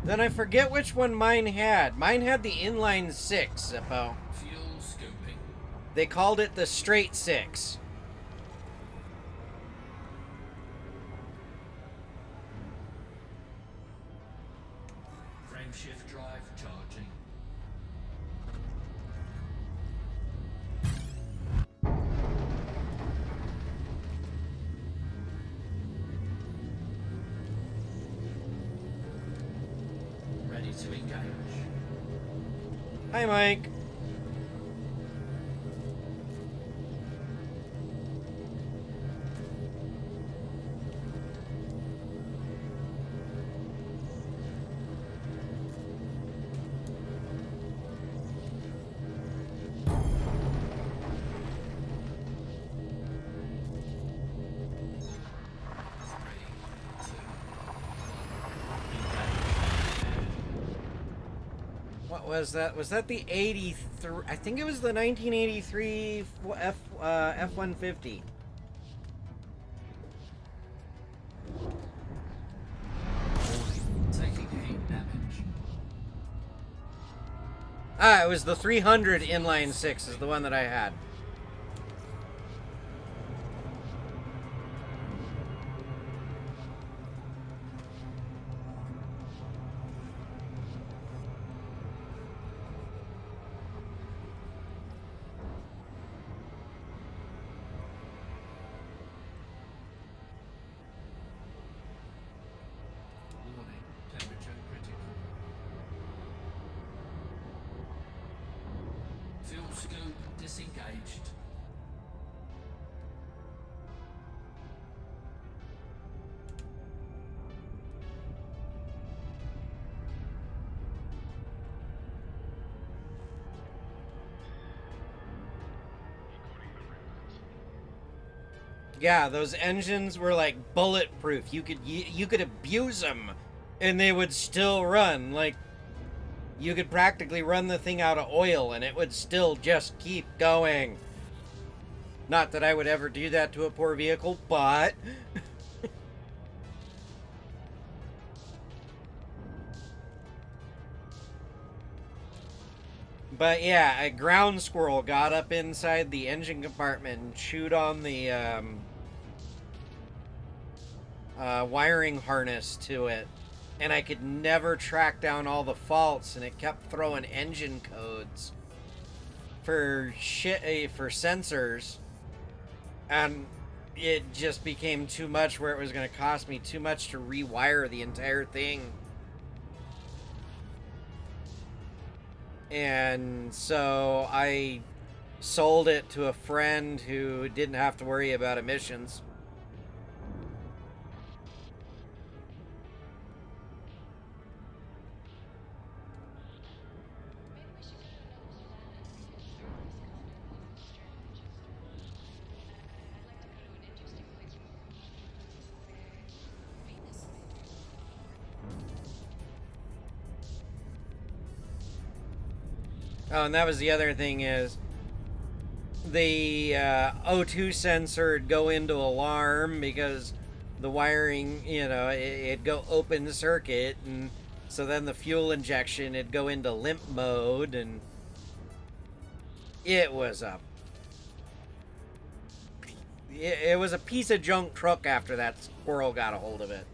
Then I forget which one mine had. Mine had the inline 6, Zippo. fuel scooping. They called it the straight 6. Frame shift drive charging. Ready to engage. Hi, Mike. Ready, 2, 1, engage. What was that? Was that the 83? I think it was the 1983 F-150. Warning, taking heat damage. Ah, it was the 300 inline 6 is the one that I had. Warning, temperature critical. Fuel scoop disengaged. Yeah, those engines were like bulletproof. You could abuse them, and they would still run. Like, you could practically run the thing out of oil, and it would still just keep going. Not that I would ever do that to a poor vehicle, but but yeah, a ground squirrel got up inside the engine compartment and chewed on the wiring harness to it, and I could never track down all the faults, and it kept throwing engine codes for for sensors, and it just became too much where it was going to cost me too much to rewire the entire thing. And so I sold it to a friend who didn't have to worry about emissions. Oh, and that was the other thing is the O2 sensor would go into alarm because the wiring, it'd go open circuit, and so then the fuel injection it'd go into limp mode, and it was a piece of junk truck after that squirrel got a hold of it.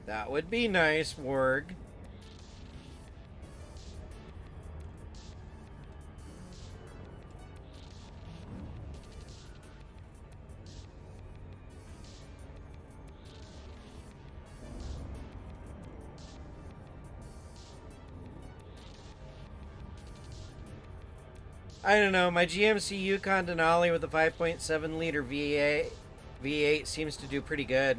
That would be nice, Warg. I don't know, my GMC Yukon Denali with a 5.7 liter V8 seems to do pretty good.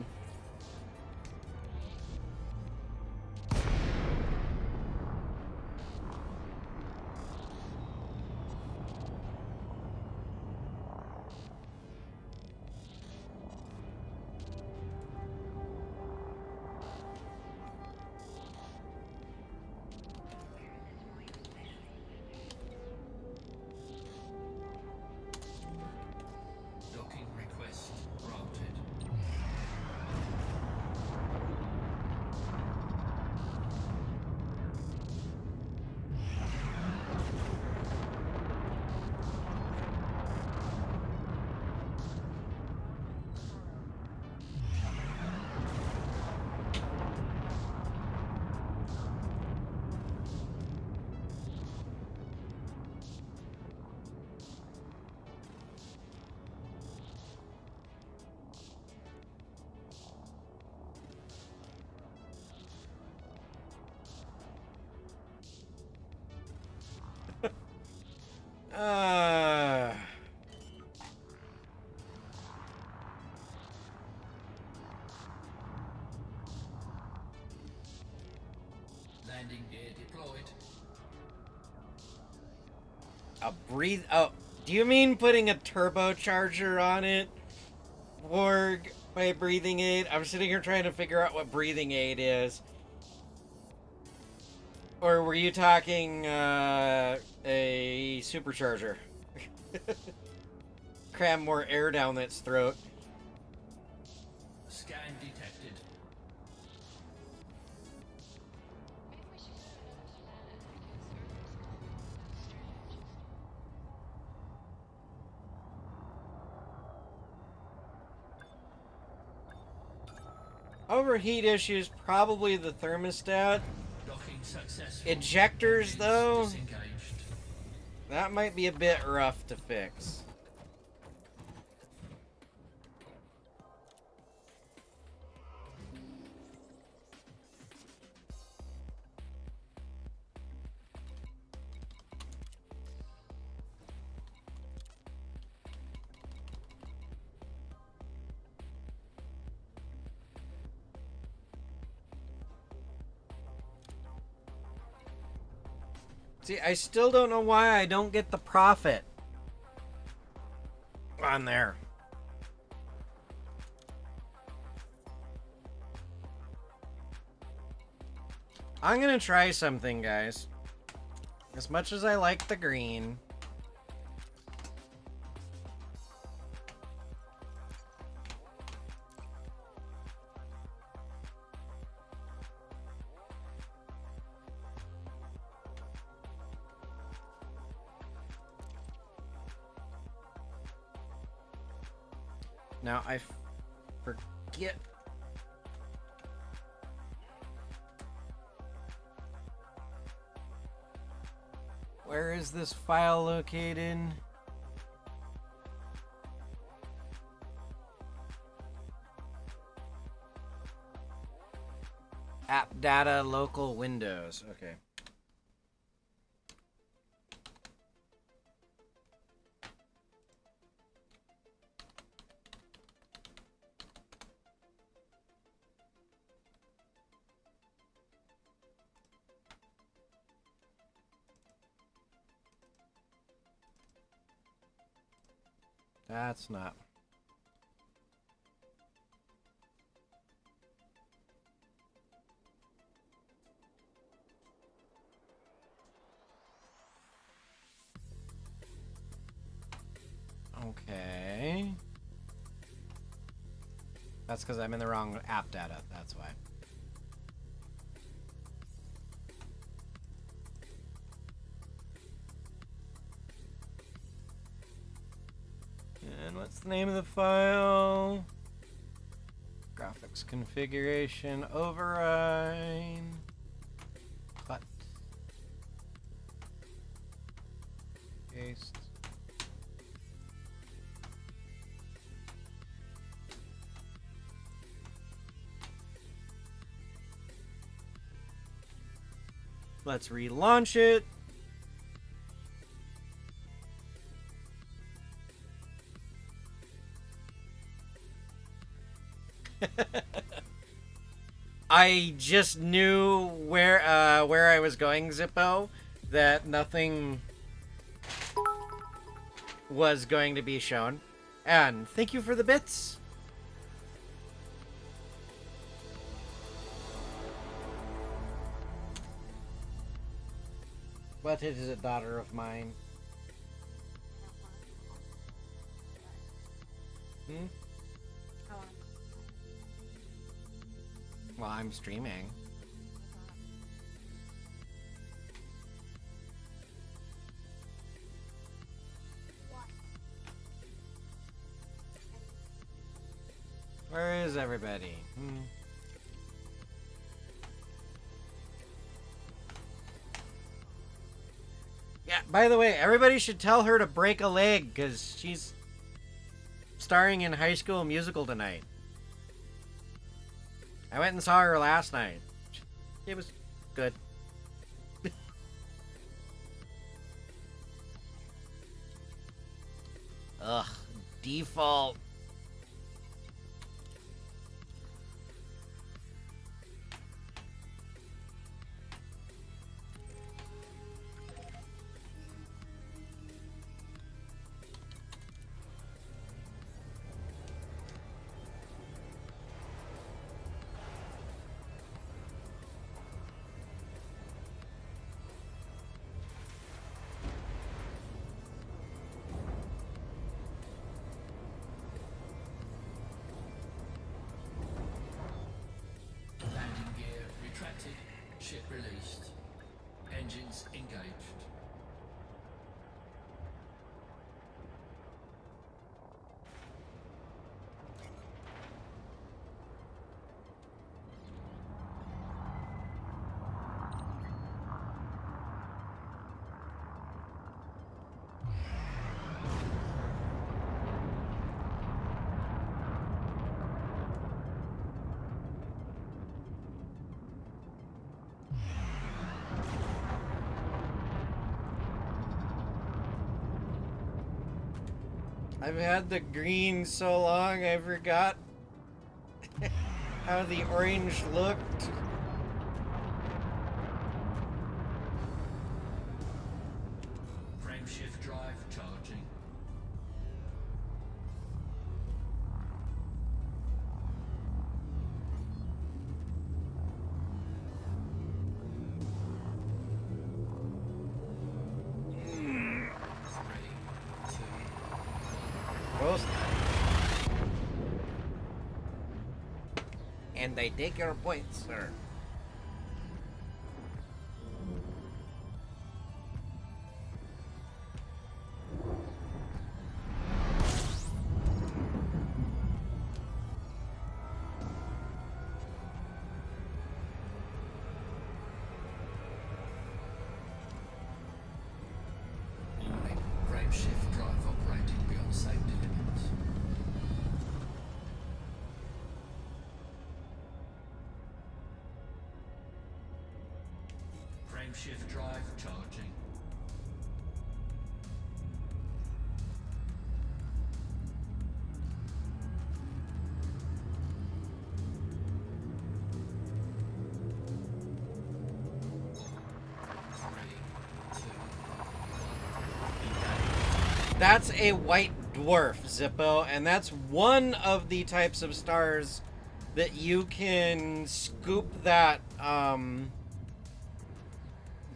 Docking request granted. Uh, Landing gear deployed. Oh, do you mean putting a turbocharger on it? Warg, by breathing aid? I'm sitting here trying to figure out what breathing aid is. Or were you talking a supercharger? Cram more air down its throat. Scan detected. Overheat issues, probably the thermostat. Docking successful. Ejectors, Engines though, disengaged. that might be a bit rough to fix. See, I still don't know why I don't get the profit on there. I'm gonna try something, guys. As much as I like the green. Now, I forget. Where is this file located? App data, local Windows. Okay. That's not. Okay. That's because I'm in the wrong app data. That's why. And what's the name of the file? Graphics configuration override. Cut. Paste. Let's relaunch it. I just knew where I was going, Zippo, that nothing was going to be shown. And thank you for the bits. What is it, daughter of mine? Hmm? Well, I'm streaming. Where is everybody? Yeah, by the way, everybody should tell her to break a leg, because she's starring in High School Musical tonight. I went and saw her last night. It was good. Ugh, default. Landing gear retracted. Ship released. Engines engaged. I've had the green so long, I forgot how the orange looked. Frame shift drive charging. Both. And I take your points, sir. Warning. Frame shift drive operating beyond safety limits. Frame shift drive charging. That's a white dwarf, Zippo, and that's one of the types of stars that you can scoop that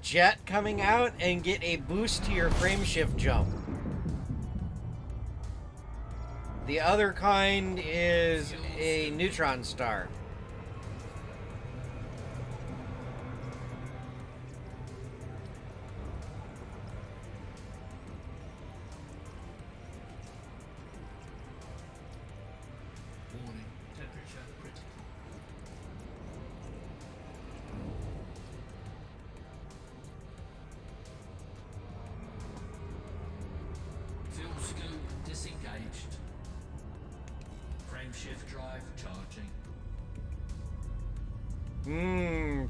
jet coming out and get a boost to your frame shift jump. The other kind is a neutron star. Warning, temperature critical. Fuel scoop disengaged. Frameshift drive charging.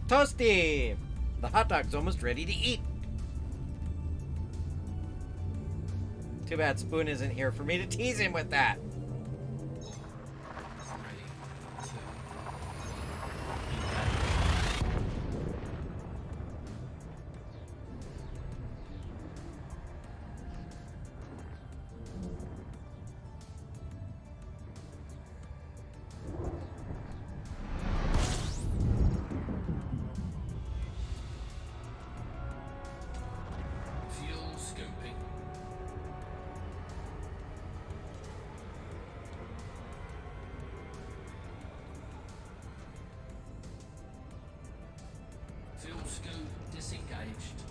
Toasty! The hot dog's almost ready to eat. Too bad Spoon isn't here for me to tease him with that. 3, 2, 1. Fuel scooping. Fuel scoop disengaged.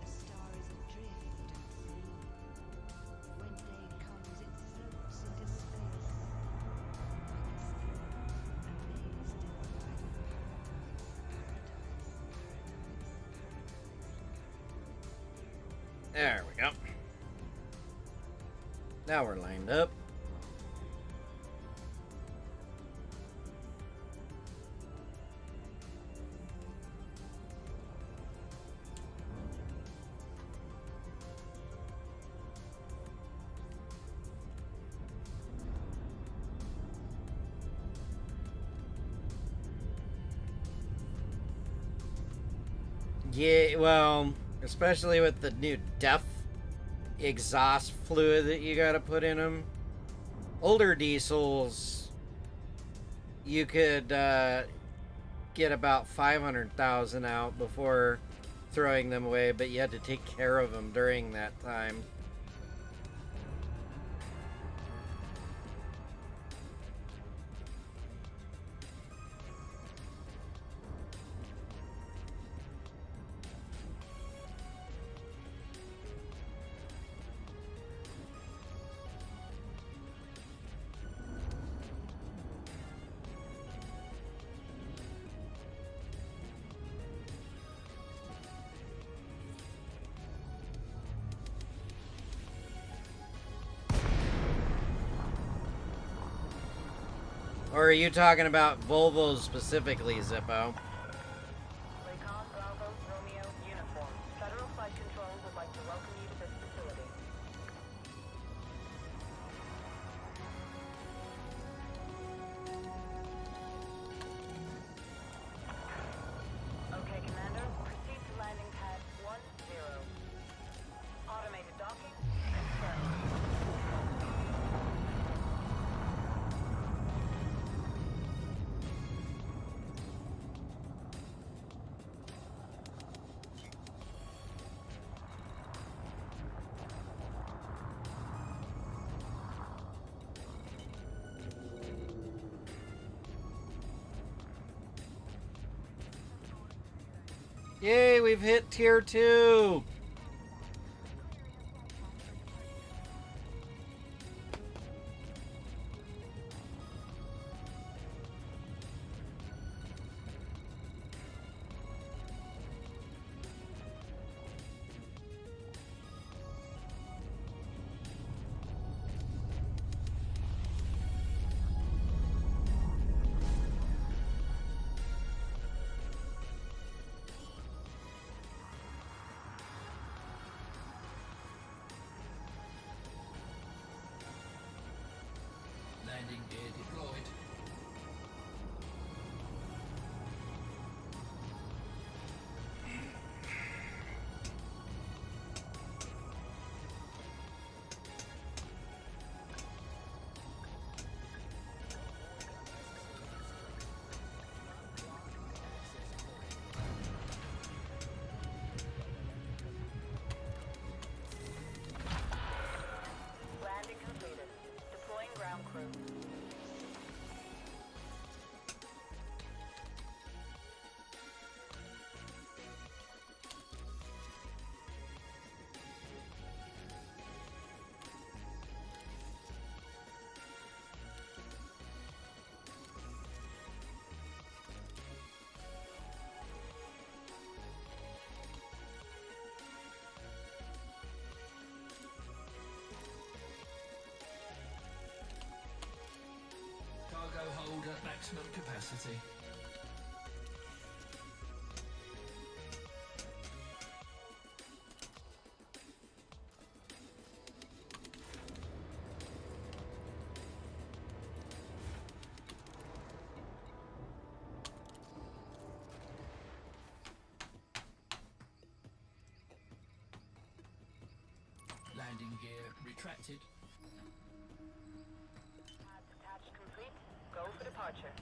A star is adrift at sea. When day comes, it floats into space. Like a star, amazed in the light of paradise. There we go. Now we're lined up. Yeah, well, especially with the new DEF exhaust fluid that you gotta put in them. Older diesels, you could get about 500,000 out before throwing them away, but you had to take care of them during that time. Or are you talking about Volvos specifically, Zippo? Recon Bravo Romeo uniform. Federal Flight Control would like to welcome you to this facility. Okay, Commander. Proceed to landing pad 10. Automated docking confirmed. Yay, we've hit tier 2! Landing gear deployed. Landing completed. Deploying ground crew. Cargo hold at maximum capacity. Landing gear retracted. Attach complete. Go for departure.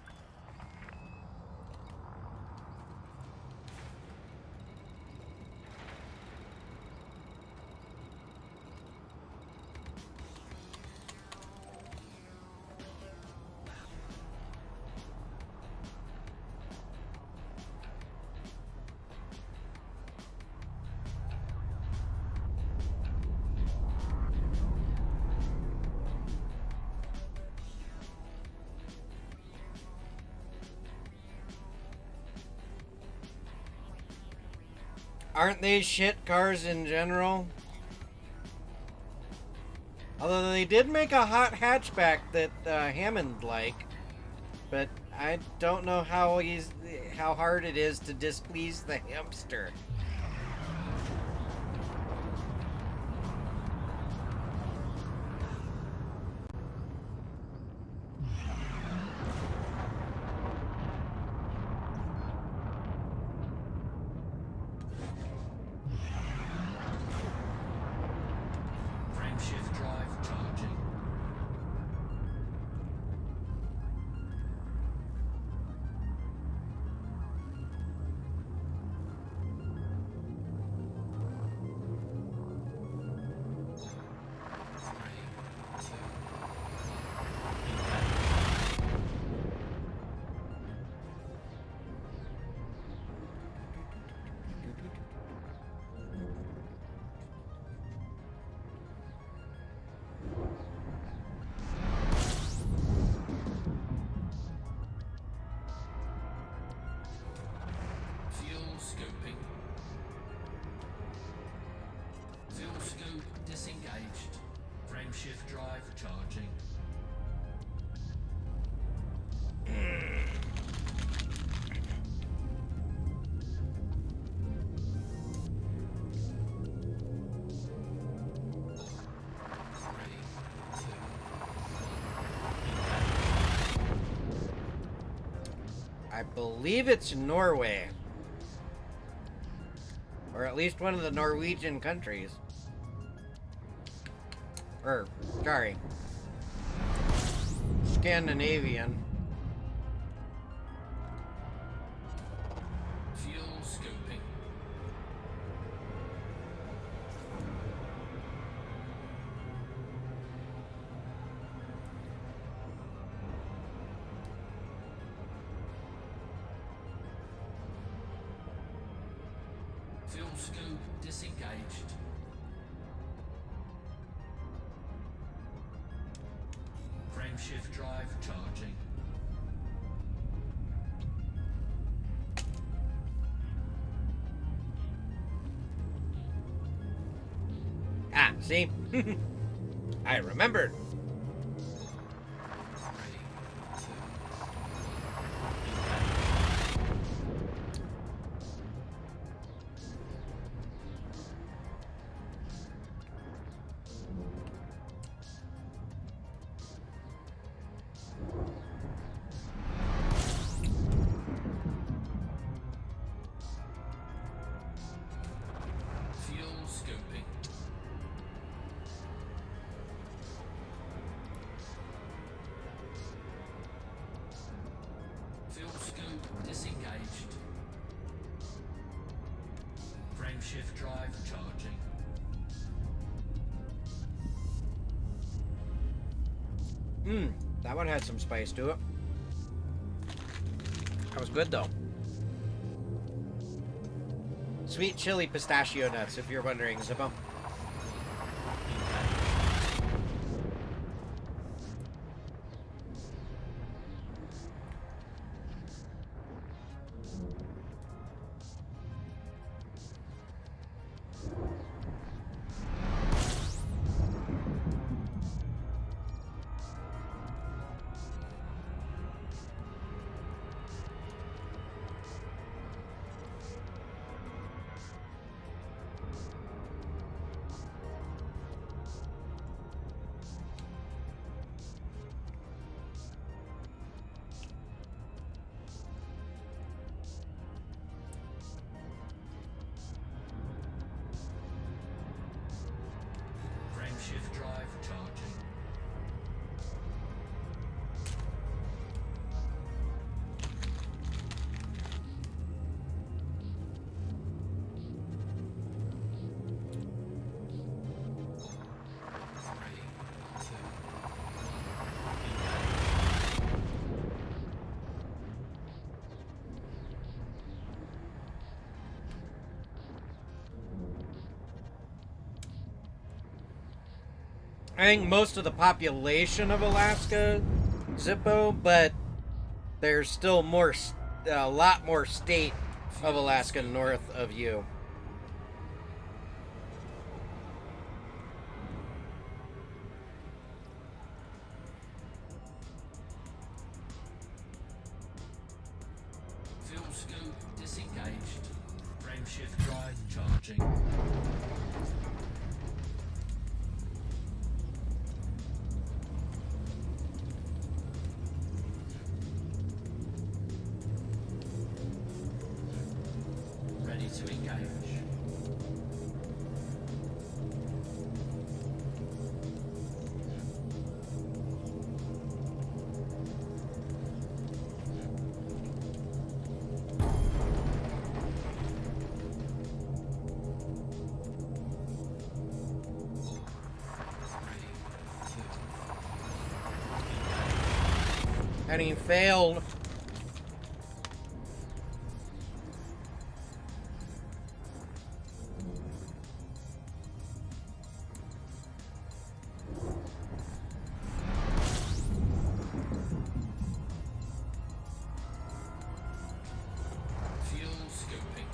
Aren't they shit cars in general? Although they did make a hot hatchback that Hammond liked, but I don't know how hard it is to displease the hamster. Frameshift drive charging. Fuel scooping. Fuel scoop disengaged. Frameshift drive charging. I believe it's Norway. Or at least one of the Norwegian countries. Or, sorry. Scandinavian. Fuel scooping. Fuel scoop disengaged. Frameshift drive charging. Ah, see? I remembered. disengaged. Frameshift drive charging. That one had some spice to it. That was good though. Sweet chili pistachio nuts, if you're wondering, Zippo. Frameshift drive charging. Three, two, I think most of the population of Alaska, Zippo, but there's still a lot more state of Alaska north of you. fuel scoop disengaged. Frameshift drive charging. Ready to engage. Three, two, And he failed. fuel scooping.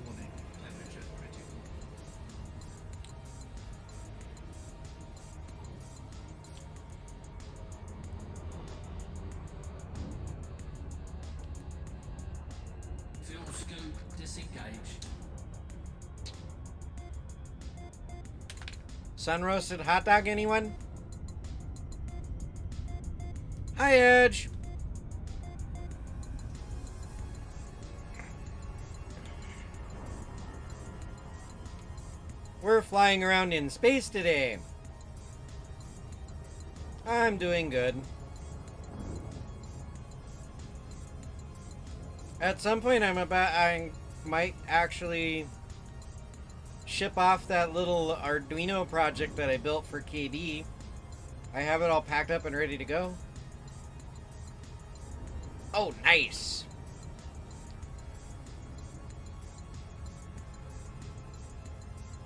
Warning, temperature critical. Fuel scoop disengaged. Sun roasted hot dog, anyone? Hi, Edge. We're flying around in space today. I'm doing good. At some point, I might actually ship off that little Arduino project that I built for KD. I have it all packed up and ready to go. Oh, nice.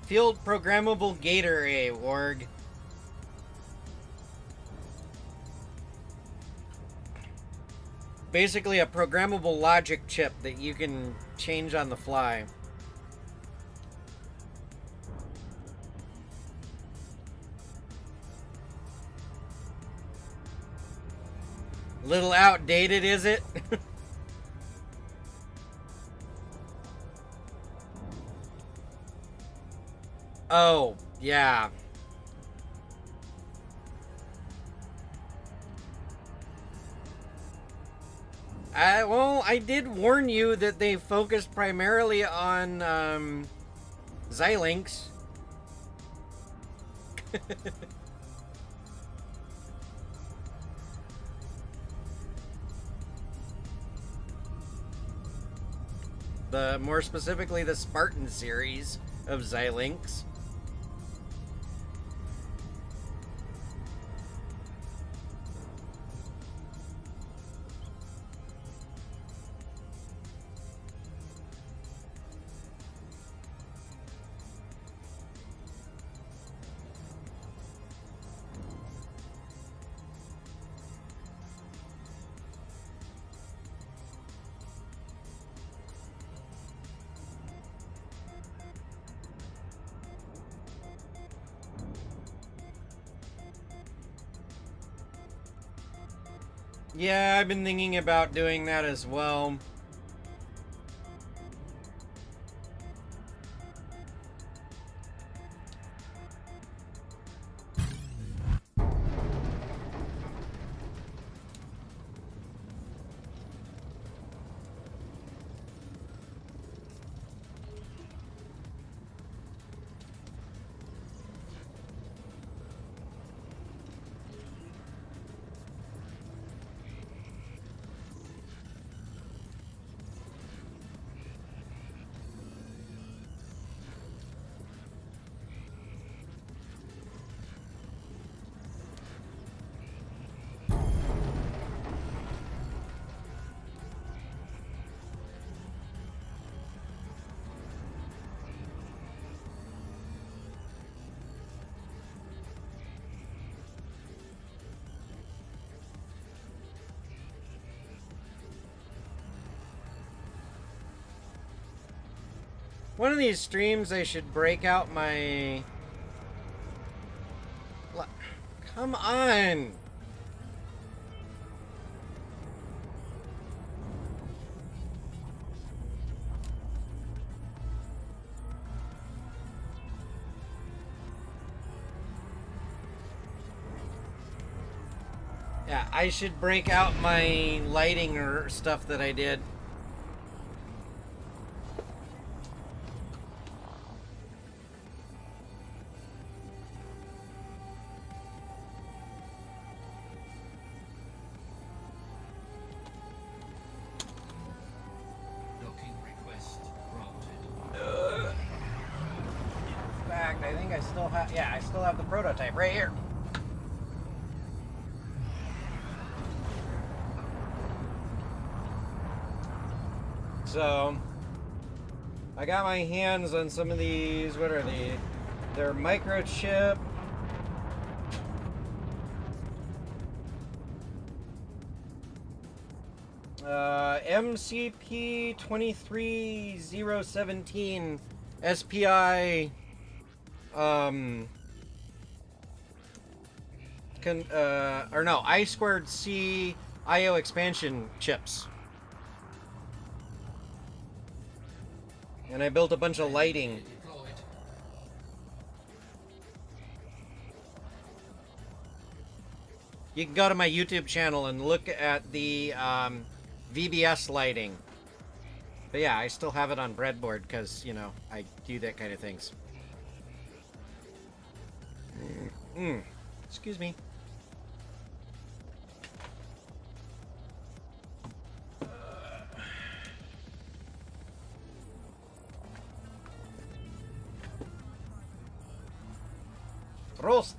Field programmable gator array, Warg. Basically a programmable logic chip that you can change on the fly. Little outdated, is it? Oh, yeah. Well, I did warn you that they focused primarily on Xilinx. More specifically, the Spartan series of Xilinx. Yeah, I've been thinking about doing that as well. One of these streams, I should break out my... Come on! Yeah, I should break out my lighting or stuff that I did. Docking request granted. In fact, I think I still have... Yeah, I still have the prototype right here. So, I got my hands on some of these. What are they? They're microchip. MCP 23017 SPI. Or no, I squared C IO expansion chips. And I built a bunch of lighting. Deployed. You can go to my YouTube channel and look at the VBS lighting. But yeah, I still have it on breadboard because, you know, I do that kind of things. Excuse me. Roast.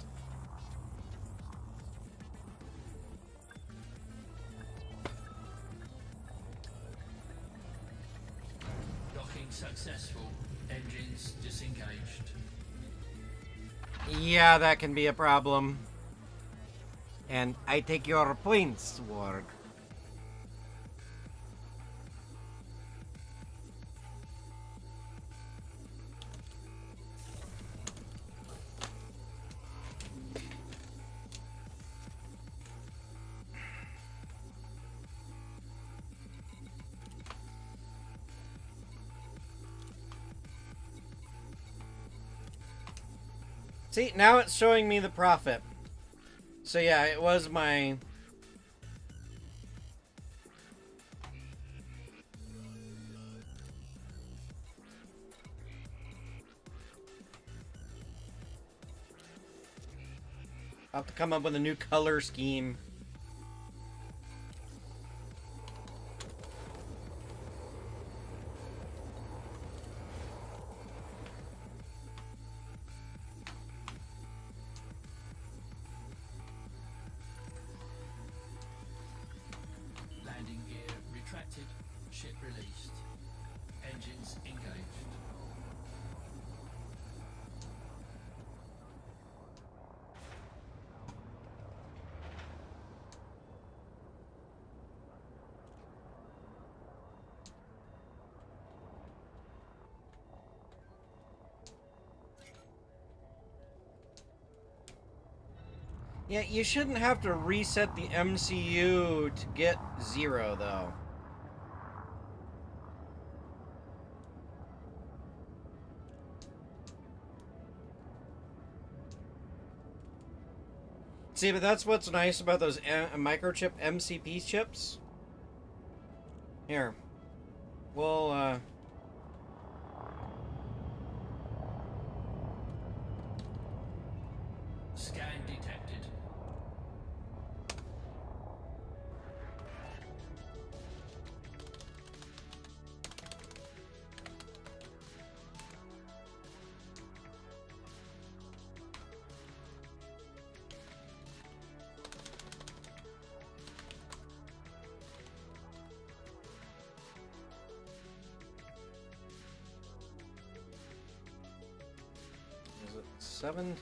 Docking successful. Engines disengaged. Yeah, that can be a problem. And I take your points, Warg. See, now it's showing me the profit. So yeah, it was my... I'll have to come up with a new color scheme. Landing gear retracted. Ship released. Engines engaged. Yeah, you shouldn't have to reset the MCU to get 0, though. See, but that's what's nice about those microchip MCP chips. Here. We'll, Scan detected. is it 7-2?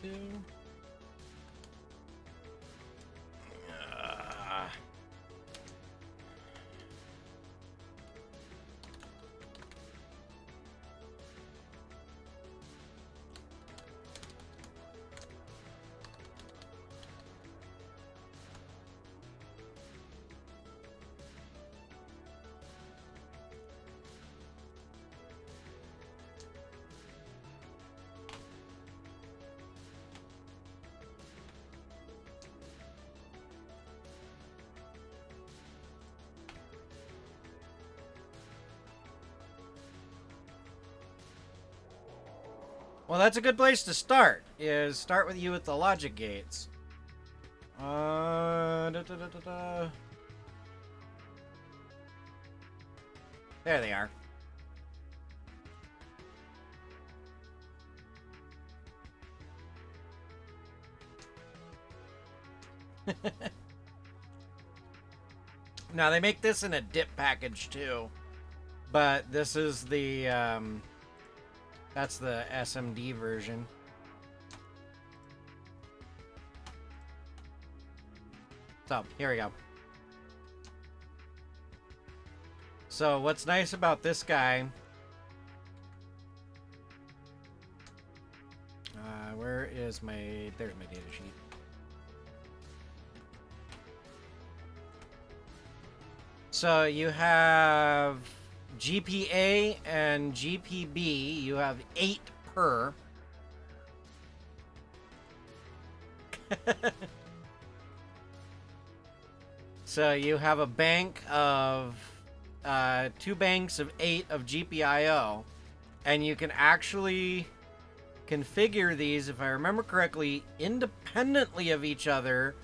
Well, that's a good place to start. Is start with you with the logic gates. There they are. Now they make this in a dip package too, but this is the that's the SMD version. So here we go. So what's nice about this guy? Where is my? There's my data sheet. So you have GPA and GPB. You have 8 per. So you have a bank of 2 banks of 8 of GPIO, and you can actually configure these, if I remember correctly, independently of each other,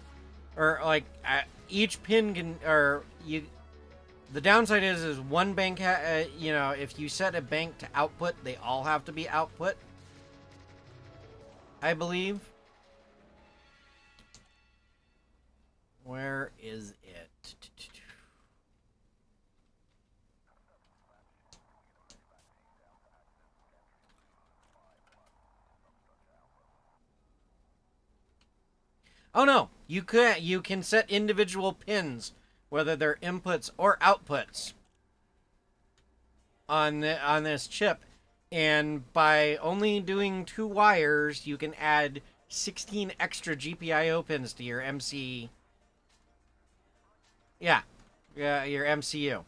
or like each pin can, or you. The downside is one bank, you know, if you set a bank to output, they all have to be output, I believe. Where is it? Oh no, you can set individual pins, whether they're inputs or outputs, on this chip, and by only doing 2 wires, you can add 16 extra GPIO pins to your MC. Yeah, your MCU.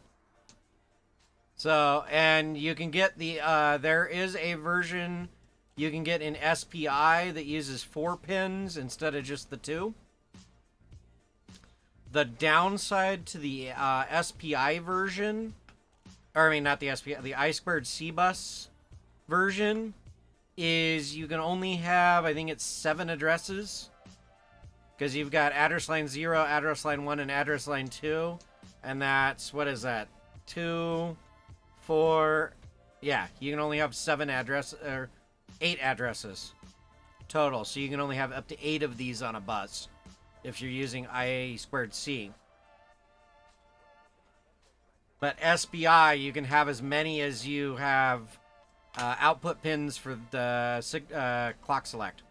So, and you can get the there is a version you can get in SPI that uses 4 pins instead of just the 2. The downside to the SPI version, or I mean not the SPI, the I2C bus version, is you can only have, I think it's 7 addresses. Because you've got address line 0, address line 1, and address line 2. And that's, what is that? 2, 4... Yeah, you can only have 7 addresses, or 8 addresses total. So you can only have up to 8 of these on a bus if you're using IA squared C. But SBI, you can have as many as you have output pins for the clock select.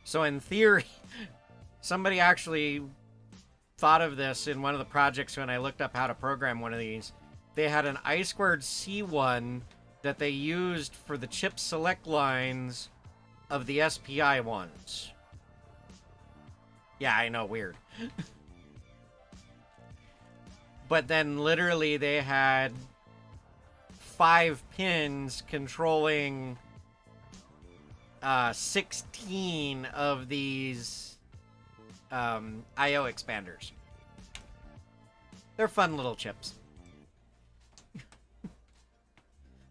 So in theory, somebody actually thought of this in one of the projects when I looked up how to program one of these. They had an I squared C1 that they used for the chip select lines of the SPI ones. Yeah, I know, weird. But then literally they had 5 pins controlling 16 of these I/O expanders. They're fun little chips.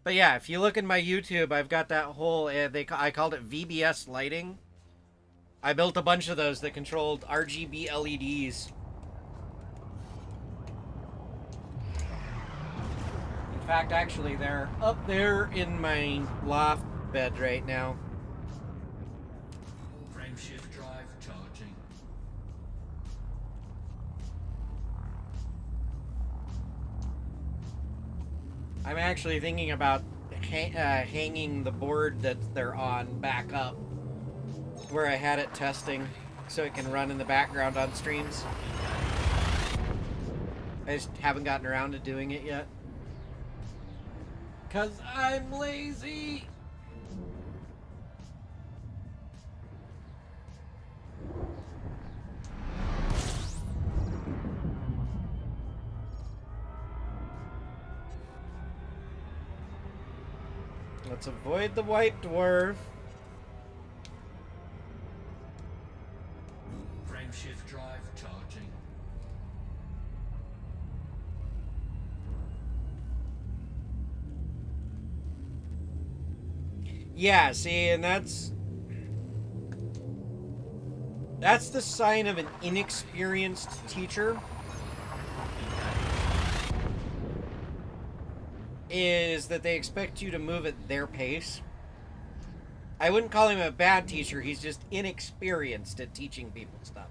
But yeah, if you look in my YouTube, I've got that whole I called it VBS lighting. I built a bunch of those that controlled RGB LEDs. In fact, actually, they're up there in my loft bed right now. Frameshift drive charging. I'm actually thinking about hanging the board that they're on back up where I had it testing so it can run in the background on streams. I just haven't gotten around to doing it yet. 'Cause I'm lazy! Let's avoid the white dwarf. Frameshift drive charging. Yeah, see, and that's the sign of an inexperienced teacher. Is that they expect you to move at their pace. I wouldn't call him a bad teacher, he's just inexperienced at teaching people stuff.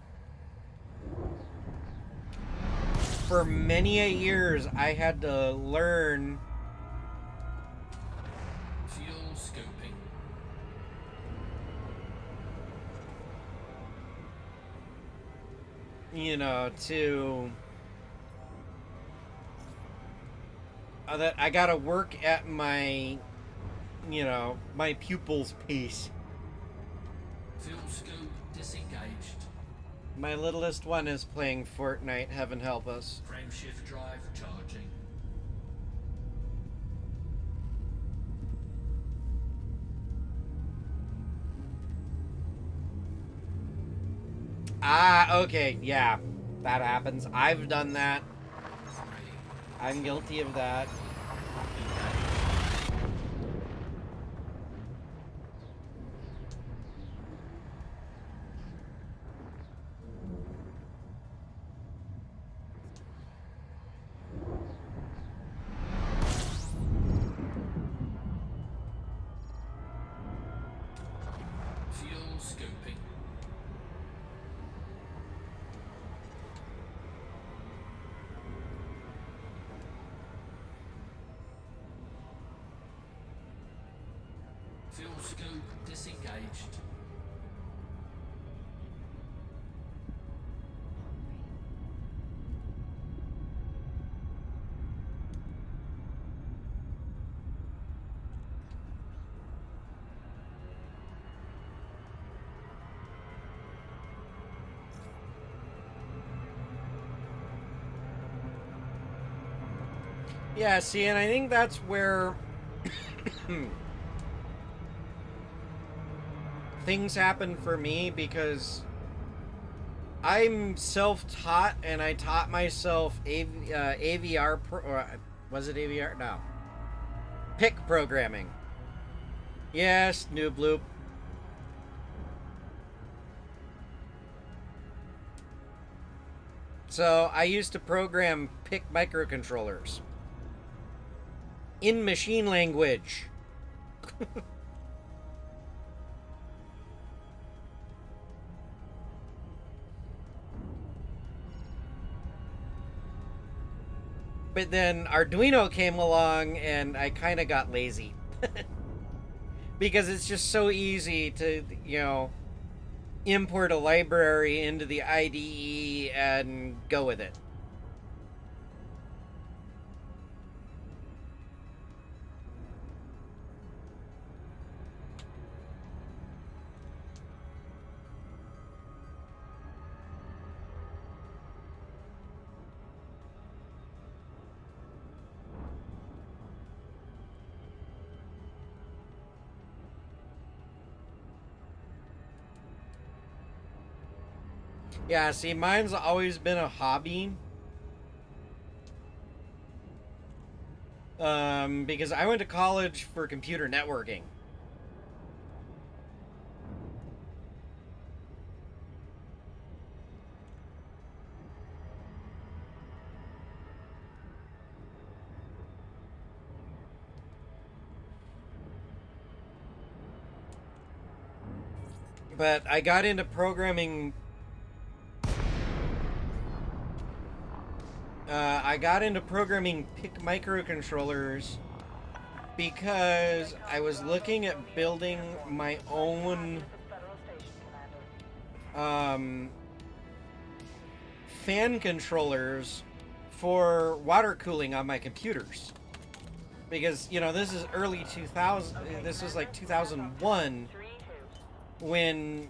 For many a years, I had to learn Fuel scoping. to that I gotta work at my my pupil's pace. Fuel scope disengaged. My littlest one is playing Fortnite, heaven help us. Frameshift drive charging. Ah, okay, yeah, that happens. I've done that. 3. I'm guilty of that. Fuel scoping. Fuel scope disengaged. Yeah, see, and I think that's where things happen for me, because I'm self-taught and I taught myself AVR, or was it AVR? No. PIC programming. Yes, noob loop. So I used to program PIC microcontrollers in machine language. But then Arduino came along and I kind of got lazy. Because it's just so easy to, import a library into the IDE and go with it. Yeah, see, mine's always been a hobby. Because I went to college for computer networking. But I got into programming. I got into programming PIC microcontrollers because I was looking at building my own fan controllers for water cooling on my computers. Because, this is early 2000, this was like 2001, when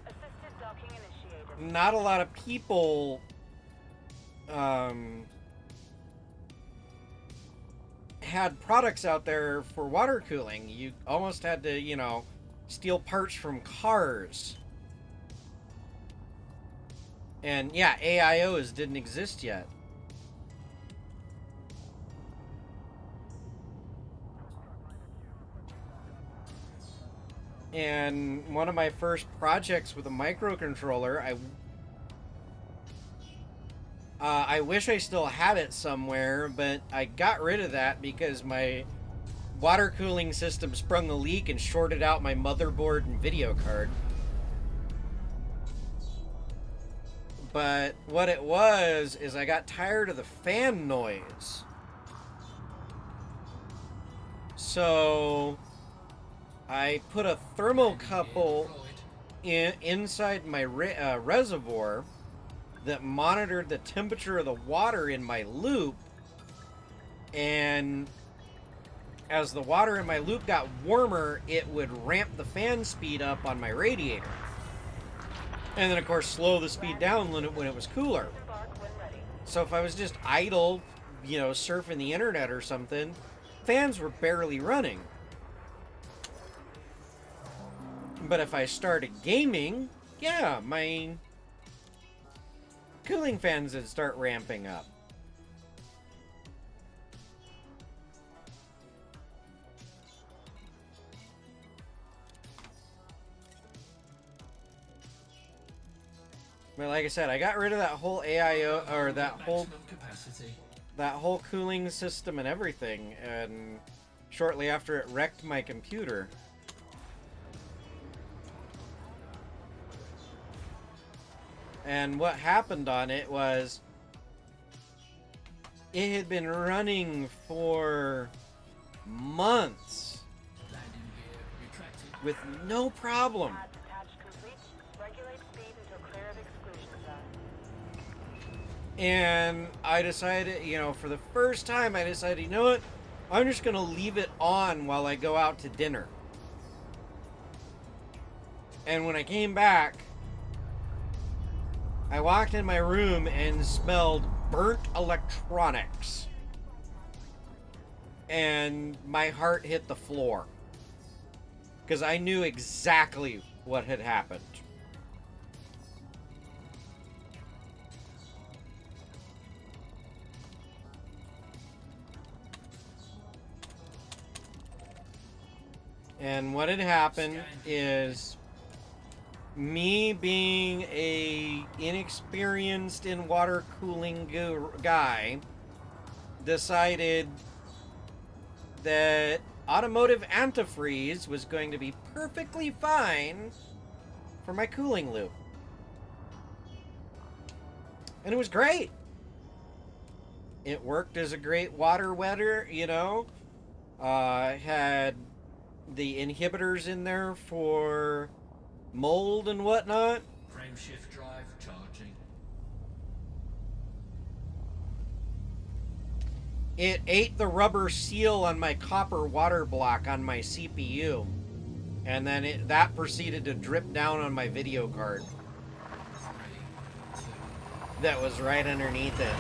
not a lot of people had products out there for water cooling. You almost had to, steal parts from cars. And yeah, AIOs didn't exist yet. And one of my first projects with a microcontroller, I wish I still had it somewhere, but I got rid of that because my water cooling system sprung a leak and shorted out my motherboard and video card. But what it was is I got tired of the fan noise. So I put a thermocouple inside my reservoir that monitored the temperature of the water in my loop, and as the water in my loop got warmer, it would ramp the fan speed up on my radiator, and then of course slow the speed down when it was cooler. So if I was just idle, surfing the internet or something, fans were barely running. But if I started gaming, yeah, my cooling fans would start ramping up. But like I said, I got rid of that whole AIO, or that whole cooling system and everything, and shortly after it wrecked my computer. And what happened on it was, it had been running for months with no problem. And I decided, for the first time, I decided, you know what? I'm just going to leave it on while I go out to dinner. And when I came back, I walked in my room and smelled burnt electronics. And my heart hit the floor. Because I knew exactly what had happened. And what had happened is me being a inexperienced in water cooling guy decided that automotive antifreeze was going to be perfectly fine for my cooling loop. And it was great. It worked as a great water wetter, you know. Had the inhibitors in there for mold and whatnot. Frame shift drive charging. It ate the rubber seal on my copper water block on my CPU. And then that proceeded to drip down on my video card 3, 2, that was right underneath it.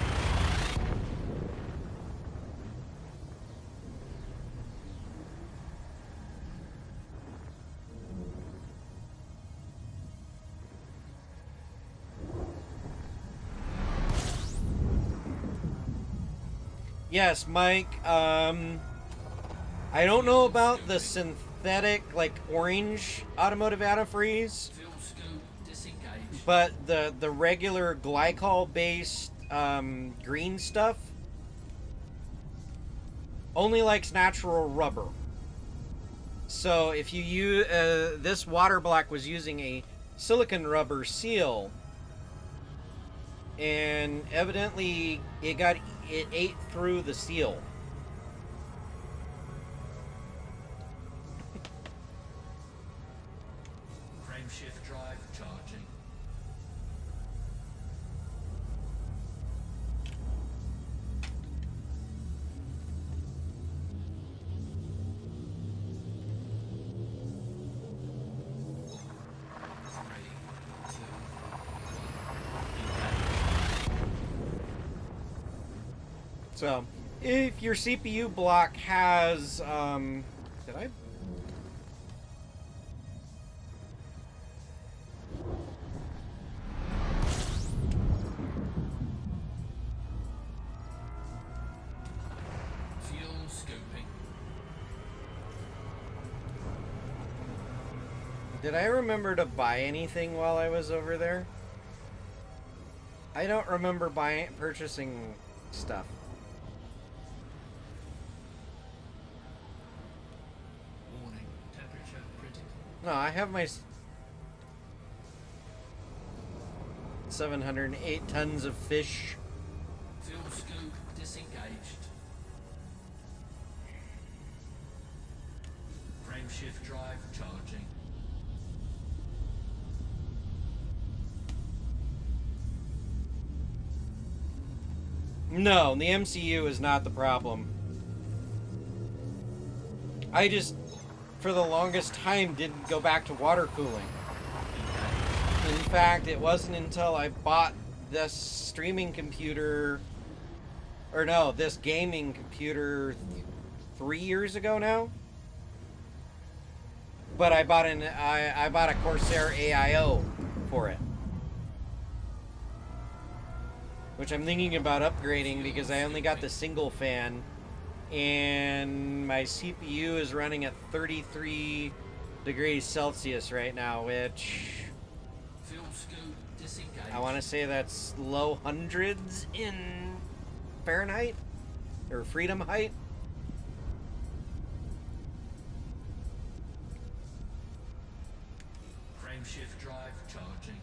Yes, Mike, I don't know about the synthetic, like, orange automotive antifreeze, fuel scoop disengaged. but the regular glycol-based green stuff only likes natural rubber. So if you use, this water block was using a silicon rubber seal, and evidently it ate through the seal. Frame shift drive charging. Three, two, So if your CPU block has did I fuel scooping. Did I remember to buy anything while I was over there? I don't remember purchasing stuff. Warning, temperature critical. No, I have my 708 tons of fish. Fuel scoop disengaged. Frame shift drive charging. No, the MCU is not the problem. I just, for the longest time, didn't go back to water cooling. In fact, it wasn't until I bought this streaming computer, or no, this gaming computer 3 years ago now. But I bought a Corsair AIO for it, which I'm thinking about upgrading because I only got the single fan, and my CPU is running at 33 degrees Celsius right now, which Fuel scoop disengaged. I want to say that's low hundreds in Fahrenheit or freedom height. Frame shift drive charging.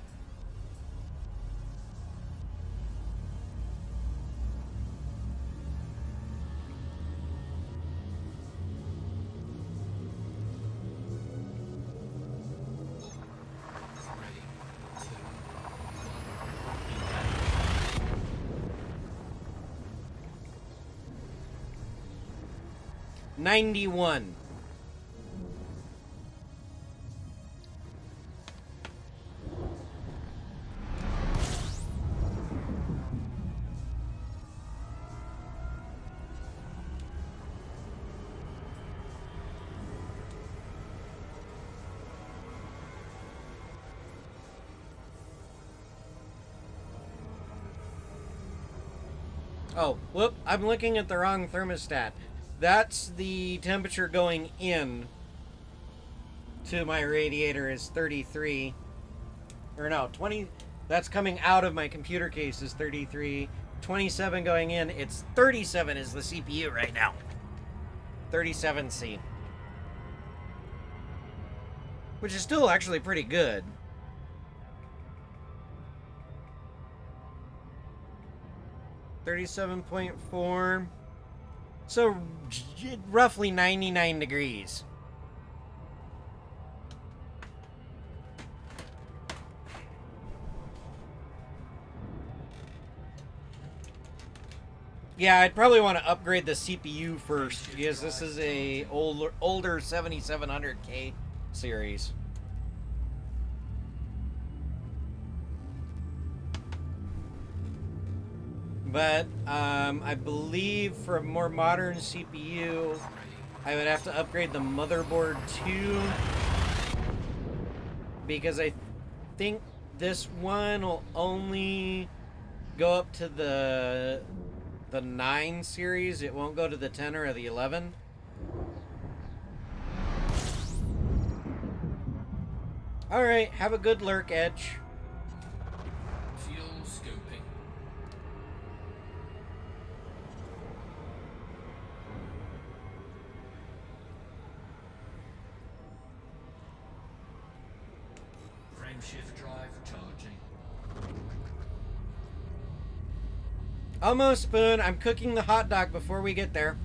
Three, two, 91. Oh, whoop, I'm looking at the wrong thermostat. That's the temperature going in. to my radiator is 33. Or no, 20. That's coming out of my computer case is 33. 27 going in. It's 37 is the CPU right now. 37C. Which is still actually pretty good. $37.4. So roughly 99 degrees. Yeah, I'd probably want to upgrade the CPU first because this is a older 7700K series. But I believe for a more modern CPU, I would have to upgrade the motherboard too, because I think this one will only go up to the 9 series. It won't go to the 10 or the 11. Alright, have a good lurk, Edge. Fuel scoping. Frame shift drive charging. Almost, Spoon. I'm cooking the hot dog before we get there.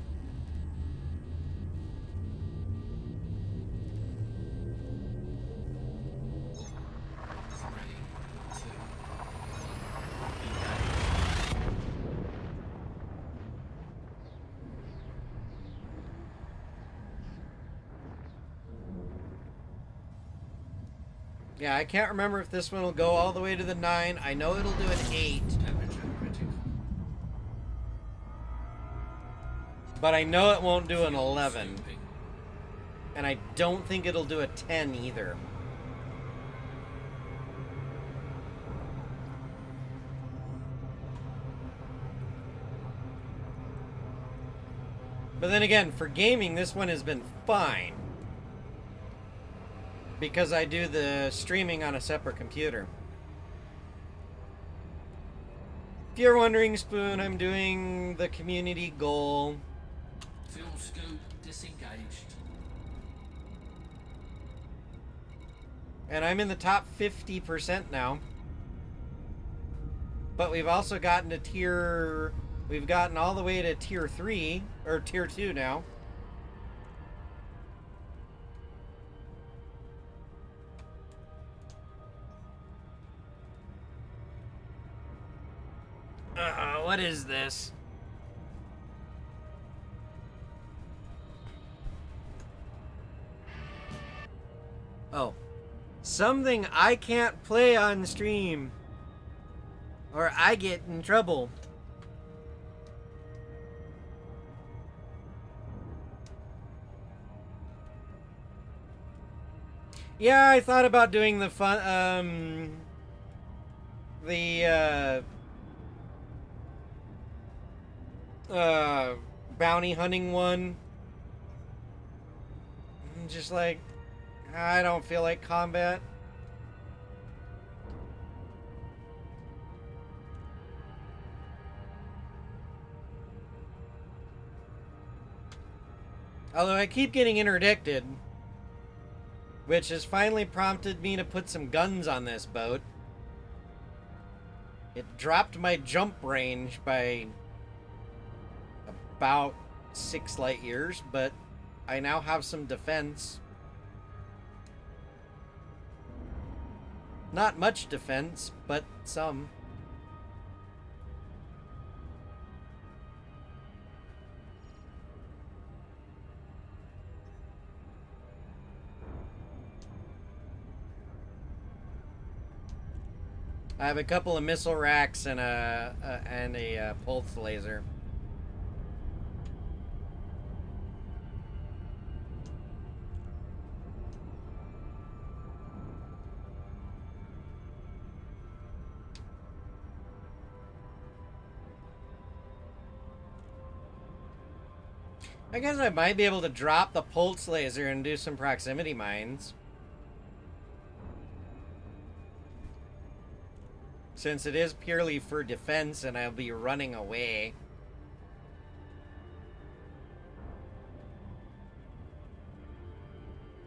Yeah, I can't remember if this one will go all the way to the 9. I know it'll do an 8. Temperature critical. But I know it won't do an 11. Scoping. And I don't think it'll do a 10 either. But then again, for gaming, this one has been fine. Because I do the streaming on a separate computer. If you're wondering, Spoon, I'm doing the community goal. Fuel scope disengaged. And I'm in the top 50% now. But we've also gotten to tier... We've gotten all the way to tier 3, or tier 2 now. What is this? Oh. Something I can't play on stream. Or I get in trouble. Yeah, I thought about doing the fun, bounty hunting one. Just like, I don't feel like combat. Although I keep getting interdicted, which has finally prompted me to put some guns on this boat. It dropped my jump range by about 6 light years, but I now have some defense. Not much defense, but some. I have a couple of missile racks and a pulse laser. I guess I might be able to drop the pulse laser and do some proximity mines. since it is purely for defense and I'll be running away.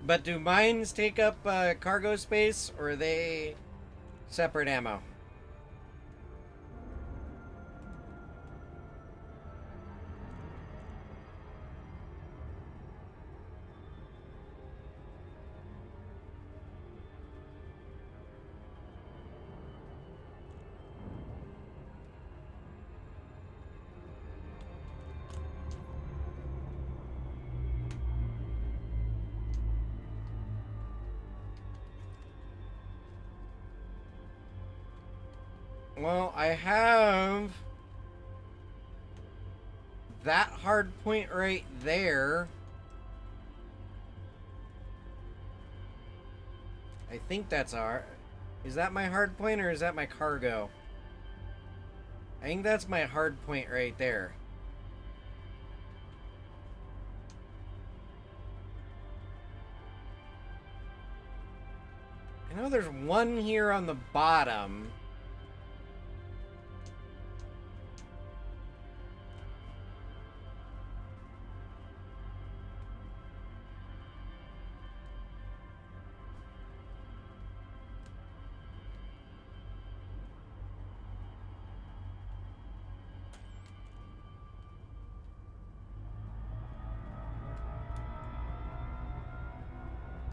But do mines take up cargo space, or are they separate ammo? Well, I have that hard point right there. I think that's our... Is that my hard point or is that my cargo? I think that's my hard point right there. I know there's one here on the bottom.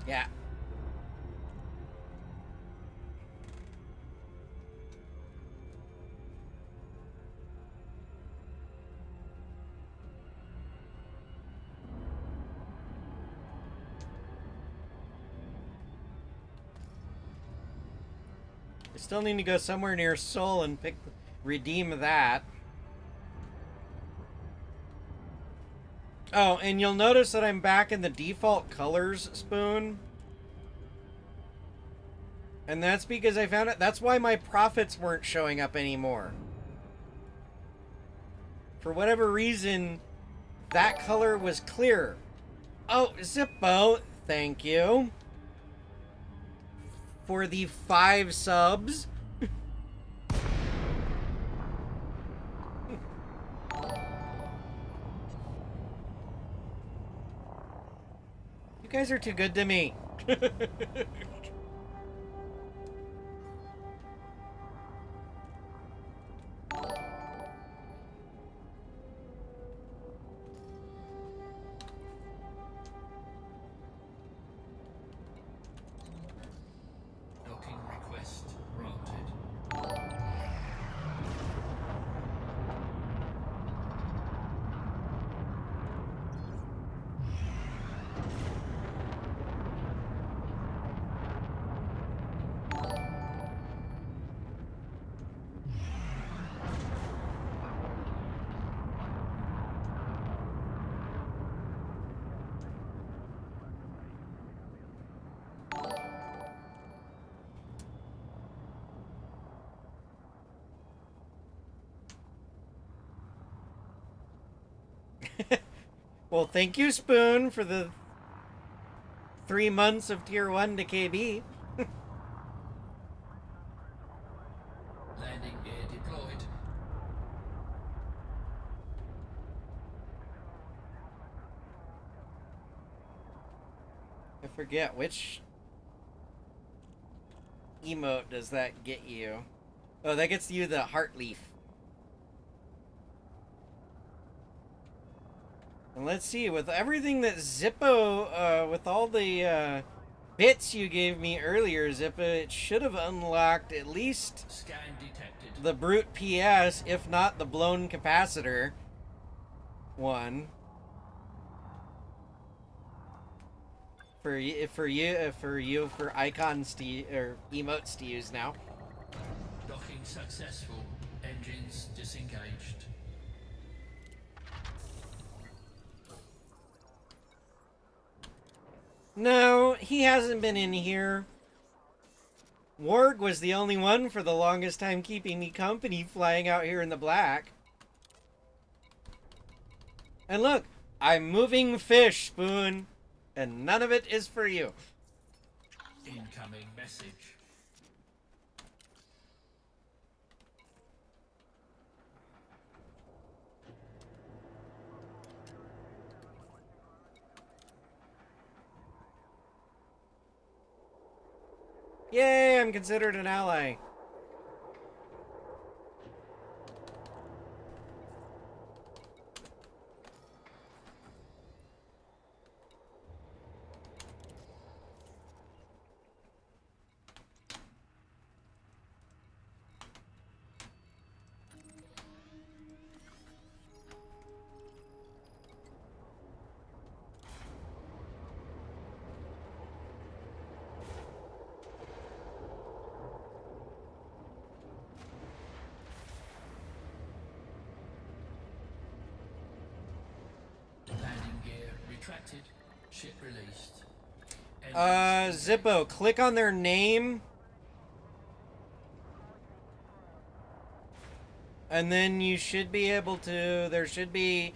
Yeah. I still need to go somewhere near Seoul and redeem that. Oh, and you'll notice that I'm back in the default colors, Spoon. And that's because I found it. That's why my profits weren't showing up anymore. For whatever reason, that color was clear. Oh, Zippo, thank you for the 5 subs. You guys are too good to me. Docking request granted. Well, thank you, Spoon, for the 3 months of Tier 1 to KB. Landing gear deployed. I forget which emote does that get you. Oh, that gets you the heart leaf. And let's see, with everything that Zippo, with all the bits you gave me earlier, Zippo, it should have unlocked at least Scan detected. the BrutePS, if not the blown capacitor one. For icons to or emotes to use now. Docking successful. Engines disengaged. No, he hasn't been in here. Warg was the only one for the longest time keeping me company flying out here in the black. And look, I'm moving fish, Spoon. And none of it is for you. Incoming message. Yay, I'm considered an ally. Landing gear retracted. Ship released. Zippo, click on their name. And then you should be able to, there should be,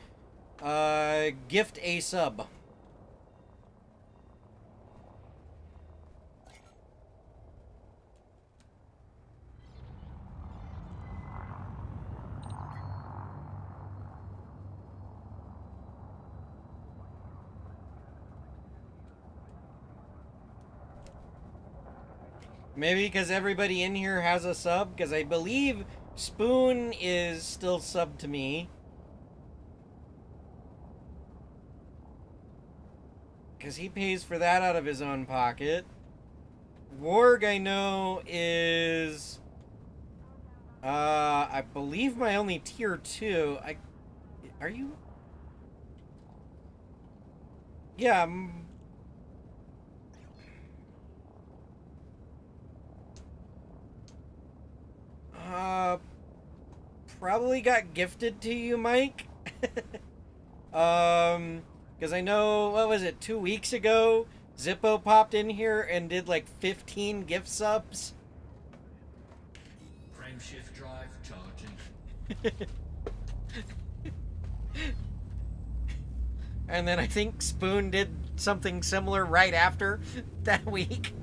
gift a sub. Maybe because everybody in here has a sub, because I believe Spoon is still sub to me. Because he pays for that out of his own pocket. Warg, I know, is... I believe my only tier 2. Are you... Yeah, probably got gifted to you, Mike. Because I know, what was it, 2 weeks ago, Zippo popped in here and did like 15 gift subs. Frameshift drive charging. And then I think Spoon did something similar right after that week.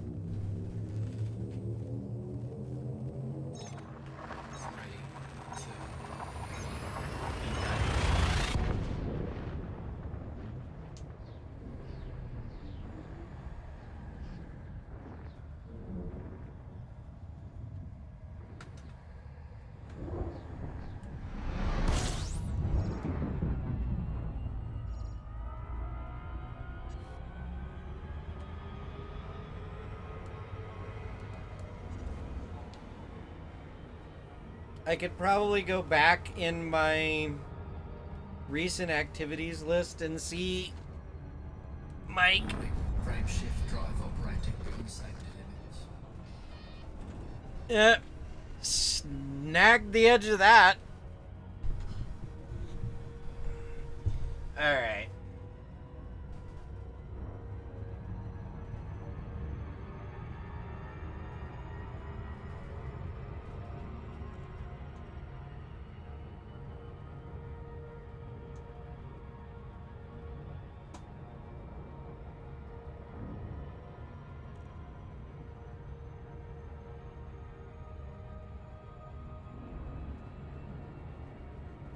I could probably go back in my recent activities list and see Mike. Frameshift drive operating beyond safety limits. Snagged the edge of that. Alright.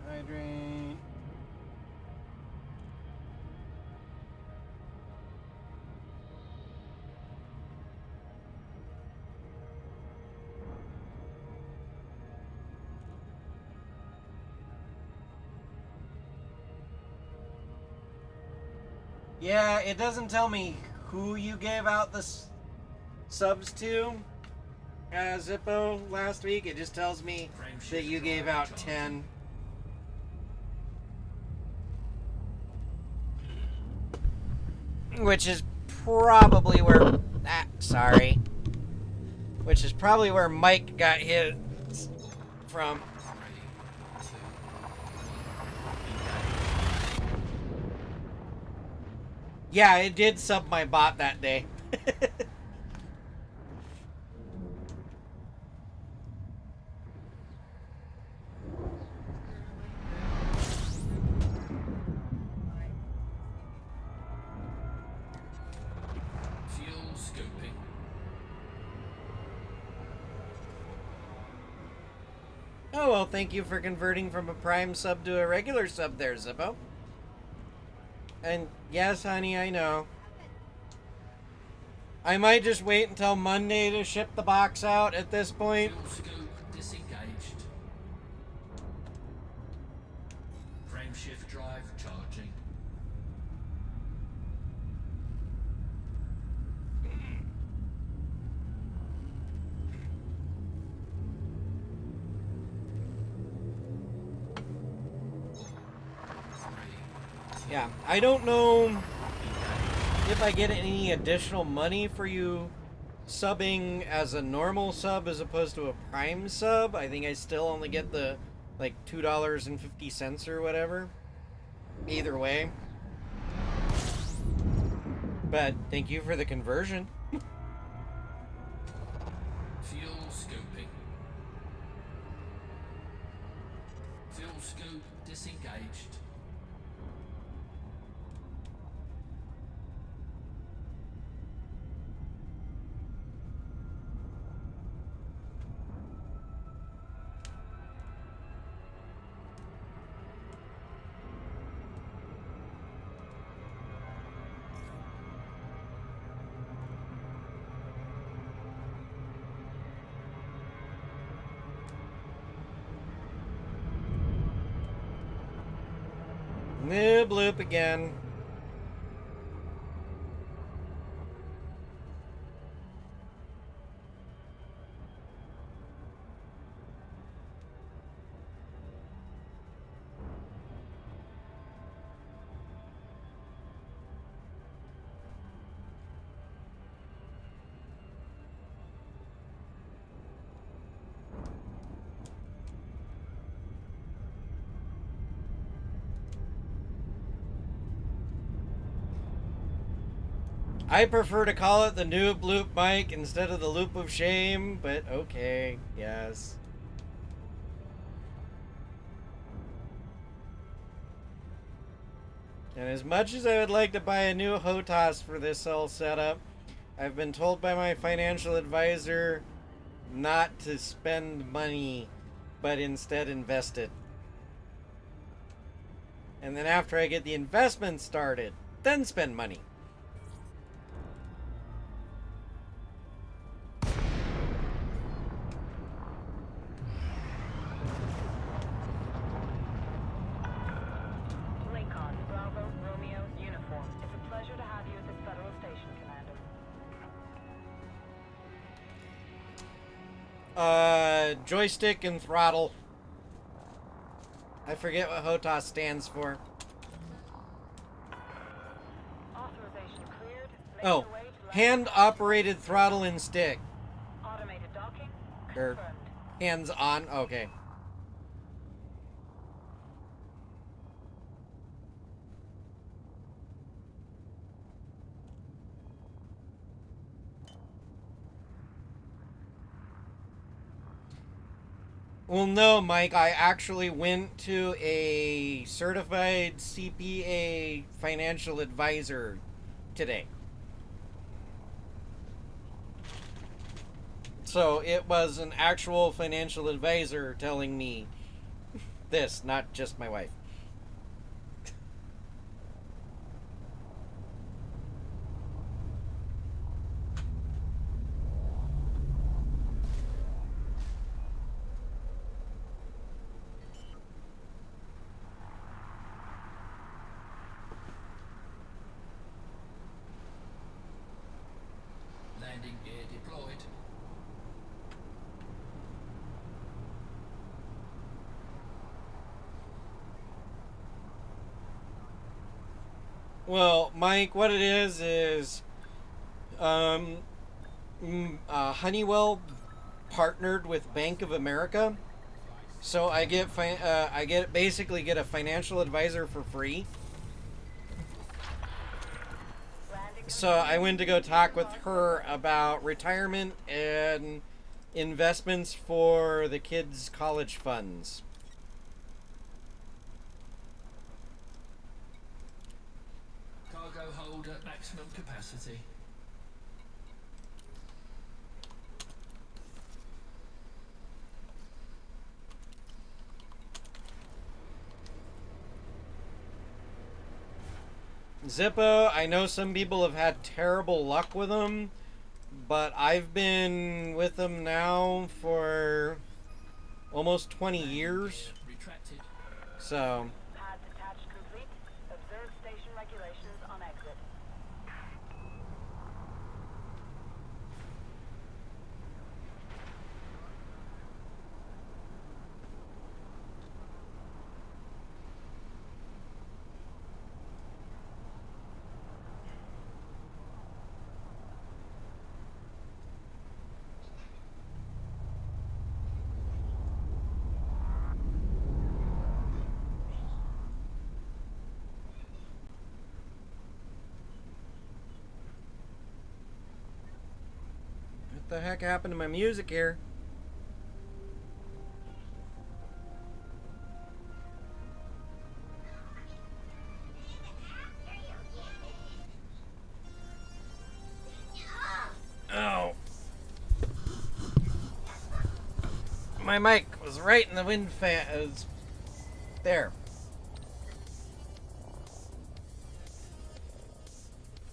Hydrate. Yeah, it doesn't tell me who you gave out the subs to, Zippo, last week. It just tells me that you gave out 10. Which is probably where... sorry. Which is probably where Mike got hit from. Yeah, it did sub my bot that day. Fuel scooping. Oh, well, thank you for converting from a Prime sub to a regular sub there, Zippo. And yes, honey, I know. I might just wait until Monday to ship the box out at this point. Fuel scoop disengaged. Frameshift drive charging. Yeah, I don't know if I get any additional money for you subbing as a normal sub as opposed to a prime sub. I think I still only get the like $2.50 or whatever. Either way. But thank you for the conversion. Fuel scooping. Fuel scoop disengaged. New bloop again. I prefer to call it the new bloop mic instead of the loop of shame, but okay, yes. And as much as I would like to buy a new HOTAS for this whole setup, I've been told by my financial advisor not to spend money, but instead invest it. And then after I get the investment started, then spend money. Lincoln, Bravo, Romeo, uniform. It's a pleasure to have you at this federal station, Commander. Joystick and throttle. I forget what HOTAS stands for. Authorization cleared. Make Oh, your way to hand-operated throttle and stick. automated docking. Or Confirmed. hands-on, okay. Well, no, Mike, I actually went to a certified CPA financial advisor today. So it was an actual financial advisor telling me this, not just my wife. Landing gear deployed. Well, Mike, what it is Honeywell partnered with Bank of America, so I get basically get a financial advisor for free. So I went to go talk with her about retirement and investments for the kids' college funds. Cargo hold at maximum capacity. Zippo, I know some people have had terrible luck with them, but I've been with them now for almost 20 years. Retracted. So, Pads attached complete. Observe station regulations on exit. what the heck happened to my music here? Oh. My mic was right in the wind fan. It was there.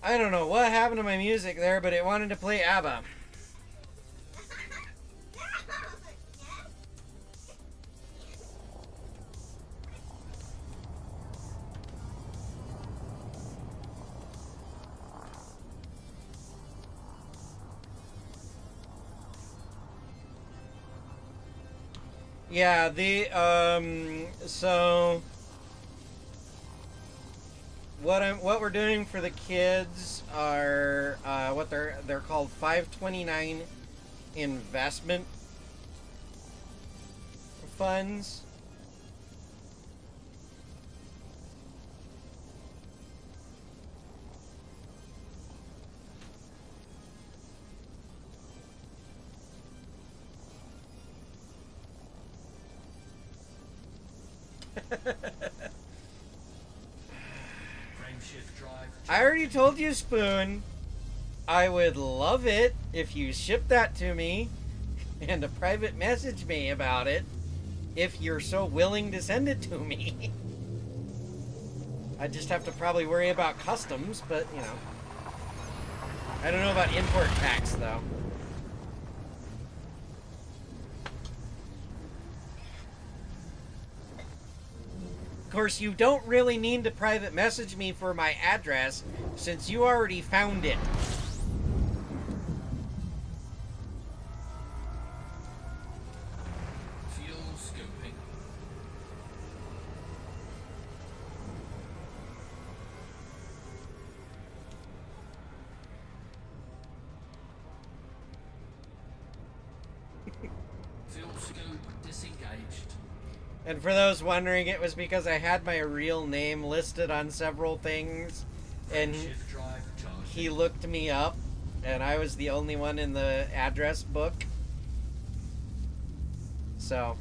I don't know what happened to my music there, but it wanted to play ABBA. Yeah, so what we're doing for the kids are what they're called 529 investment funds. Frameshift drive. I already told you, Spoon. I would love it if you ship that to me and a private message me about it if you're so willing to send it to me. I just have to probably worry about customs, but you know. I don't know about import tax though. Of course, you don't really need to private message me for my address since you already found it. Fuel scoping. Fuel scope disengaged. And for those wondering, it was because I had my real name listed on several things, and Frameshift drive charging. he looked me up, and I was the only one in the address book. So,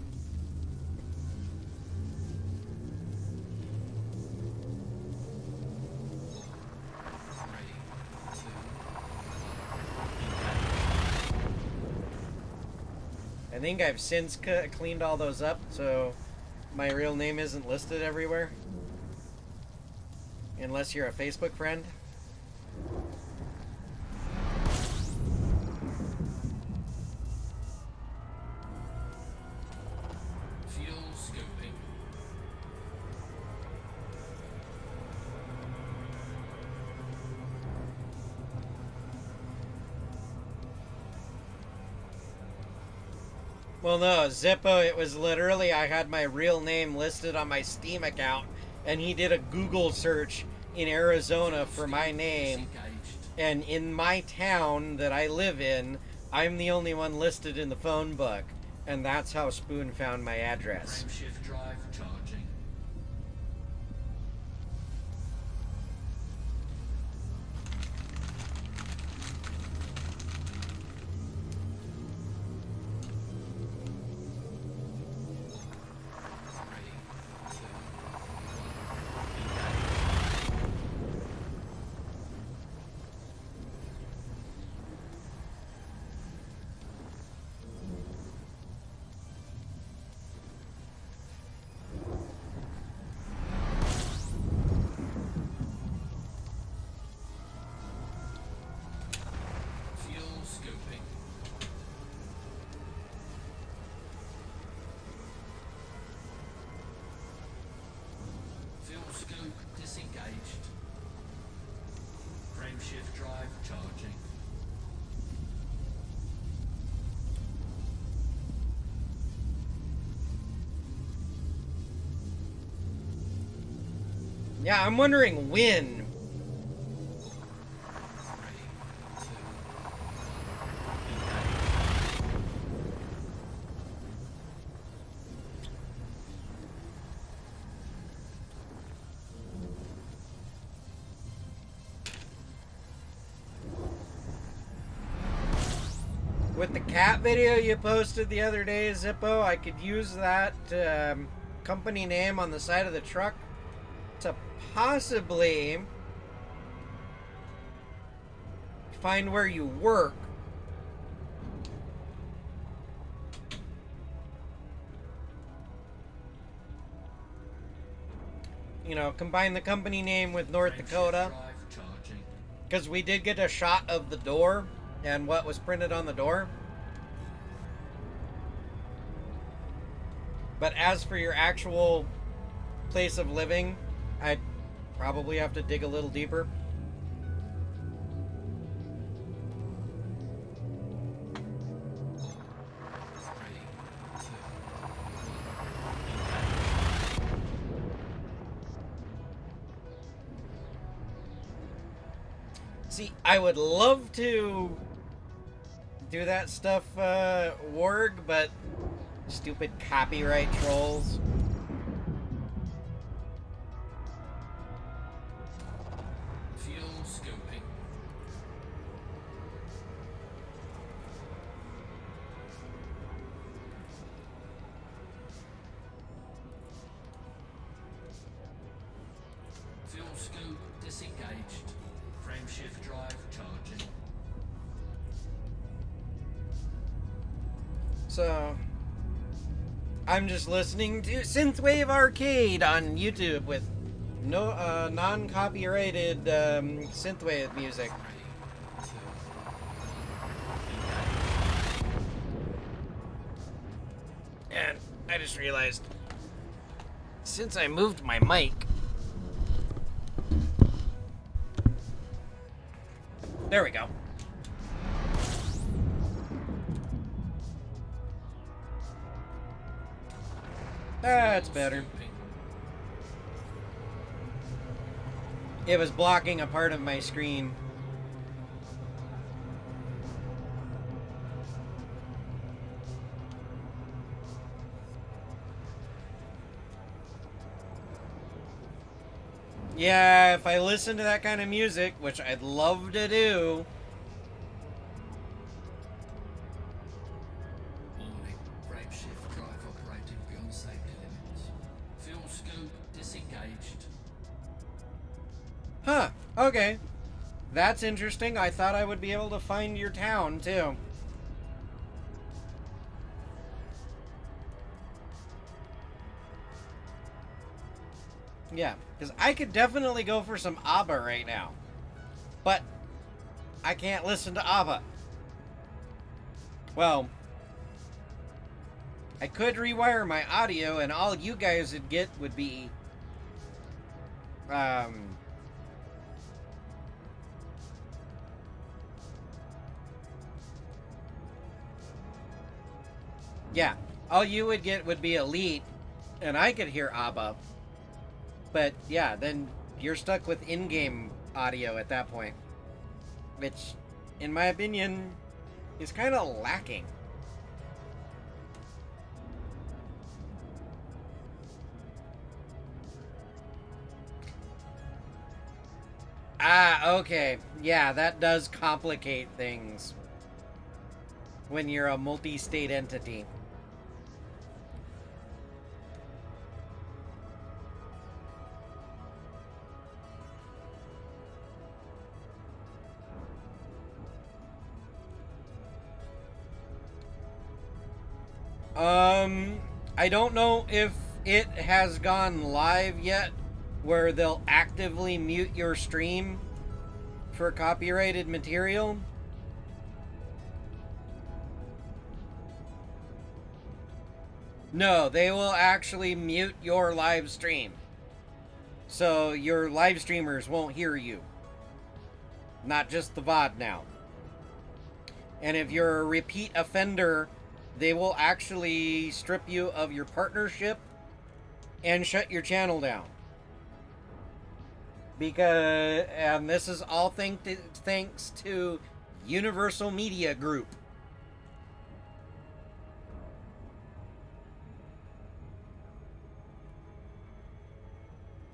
Ready. 2. I think I've since cleaned all those up, so my real name isn't listed everywhere. Unless you're a Facebook friend. Fuel scoping. Well, no, Zippo, it was literally, I had my real name listed on my Steam account, and he did a Google search in Arizona for my name, Disengaged. and in my town that I live in, I'm the only one listed in the phone book, and that's how Spoon found my address. Frameshift drive charging. Ready. 2. Yeah, I'm wondering when. With the cat video you posted the other day, Zippo, I could use that company name on the side of the truck to possibly find where you work. You know, combine the company name with North Dakota. Because we did get a shot of the door and what was printed on the door. But as for your actual place of living, I'd probably have to dig a little deeper. See, I would love to do that stuff, Warg, but stupid copyright trolls. Fuel scoping. Fuel scoop disengaged. Frame shift drive charging. So, I'm just listening to Synthwave Arcade on YouTube with no non-copyrighted synthwave music. And I just realized, since I moved my mic, there we go. That's better. It was blocking a part of my screen. Yeah, if I listen to that kind of music, which I'd love to do. Warning. Frame shift drive operating beyond safety limits. Fuel scoop disengaged. Huh, okay. That's interesting. I thought I would be able to find your town, too. Yeah, because I could definitely go for some ABBA right now. But I can't listen to ABBA. Well, I could rewire my audio and all you guys would get would be yeah, all you would get would be Elite and I could hear ABBA. But yeah, then you're stuck with in-game audio at that point, which, in my opinion, is kind of lacking. Ah, okay. Yeah, that does complicate things when you're a multi-state entity. I don't know if it has gone live yet, where they'll actively mute your stream for copyrighted material. No, they will actually mute your live stream. So your live streamers won't hear you. Not just the VOD now. And if you're a repeat offender, they will actually strip you of your partnership and shut your channel down. Because, and this is all thanks to Universal Media Group.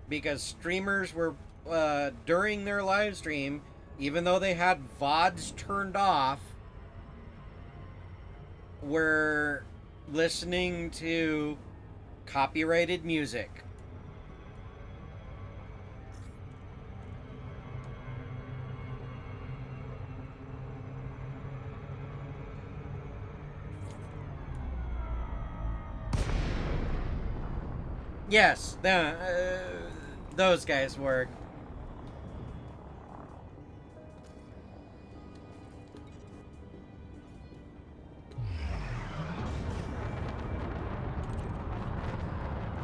Because streamers were, during their live stream, even though they had VODs turned off, were listening to copyrighted music. Yes, those guys were.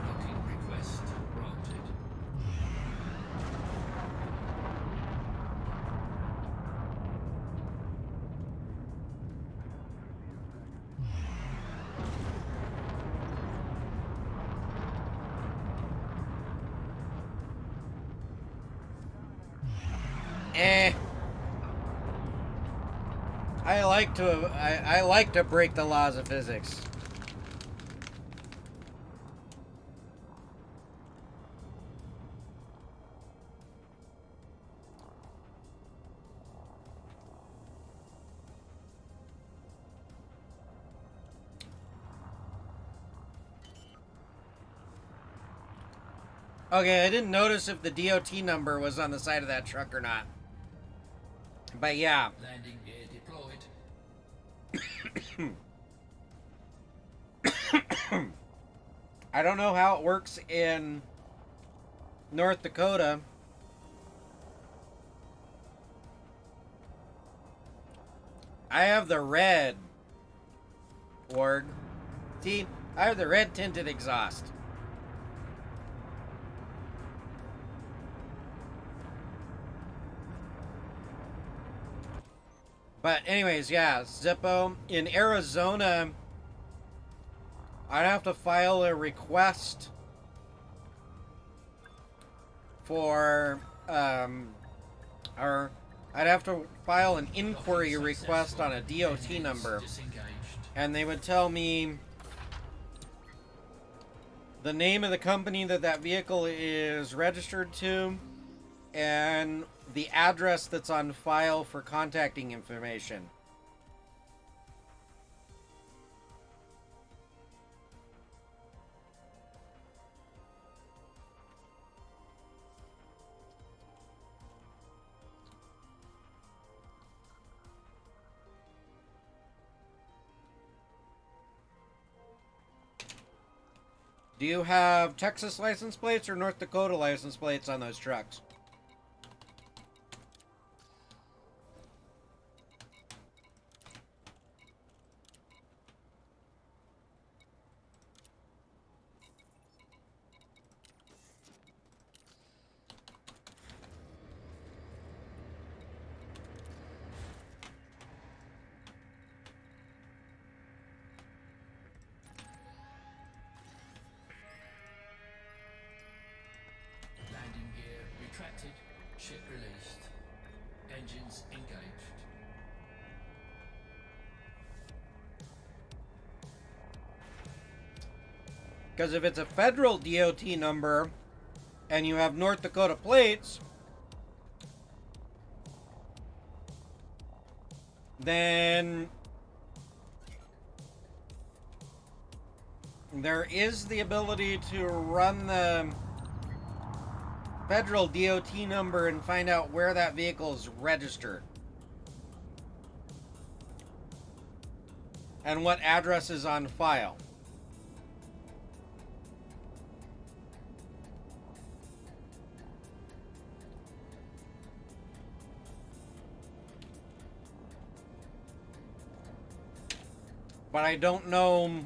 Docking request granted. I like to break the laws of physics. Okay, I didn't notice if the DOT number was on the side of that truck or not. But yeah. Landing gear deployed. I don't know how it works in North Dakota. I have the red, Org. See, I have the red tinted exhaust. But anyways, yeah, Zippo. In Arizona, I'd have to file a request for, or I'd have to file an inquiry request on a DOT number. Disengaged. And they would tell me the name of the company that vehicle is registered to and the address that's on file for contacting information. Do you have Texas license plates or North Dakota license plates on those trucks? Landing gear retracted. Ship released. Engines engaged. Because if it's a federal DOT number and you have North Dakota plates, then there is the ability to run the federal DOT number and find out where that vehicle is registered and what address is on file. But I don't know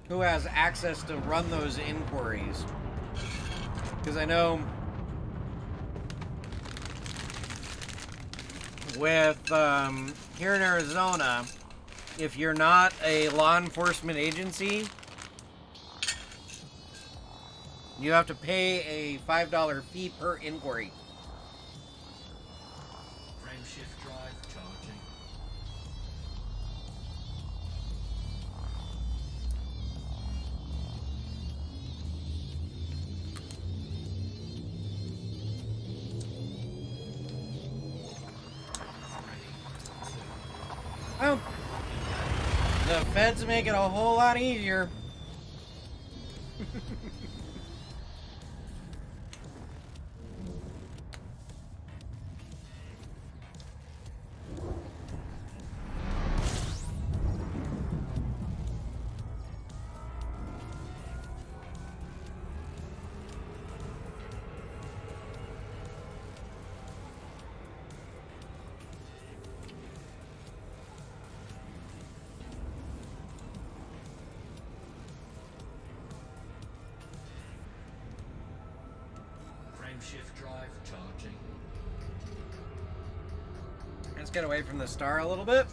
who has access to run those inquiries. Because I know with here in Arizona, if you're not a law enforcement agency, You have to pay a $5 fee per inquiry. Frameshift drive charging. Well, the feds make it a whole lot easier. Frameshift drive charging. Let's get away from the star a little bit.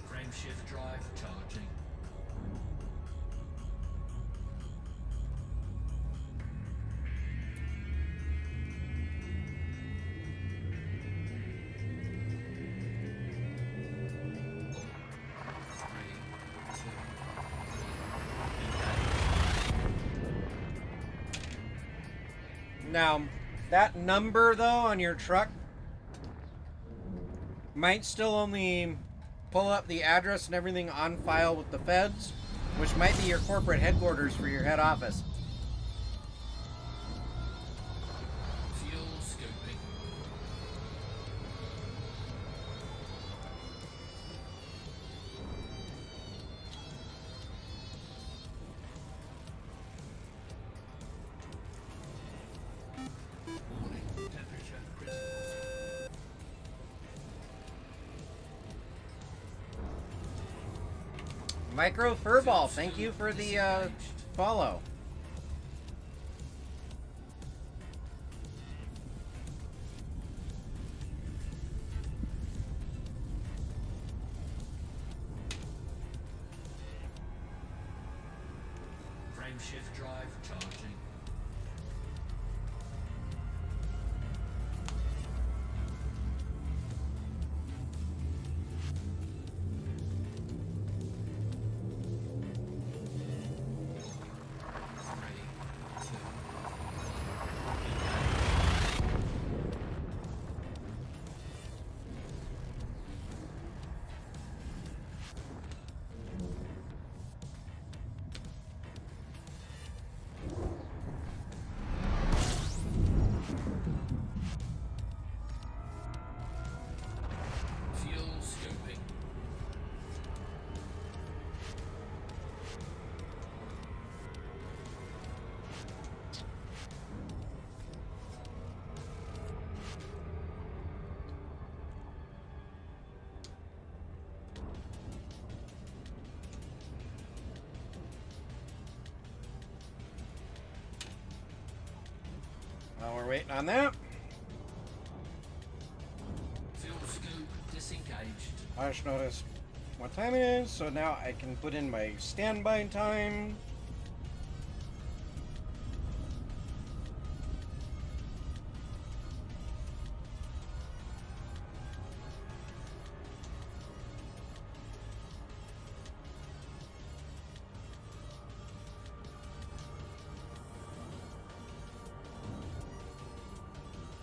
Frameshift drive charging. Now, that number though on your truck might still only pull up the address and everything on file with the feds, which might be your corporate headquarters for your head office. Fuel scooping. Warning, temperature critical. Micro Furball, thank you for the follow. Frameshift drive charging. Fuel scooping. While we're waiting on that, Fuel scoop disengaged. I just noticed what time it is, so now I can put in my standby time.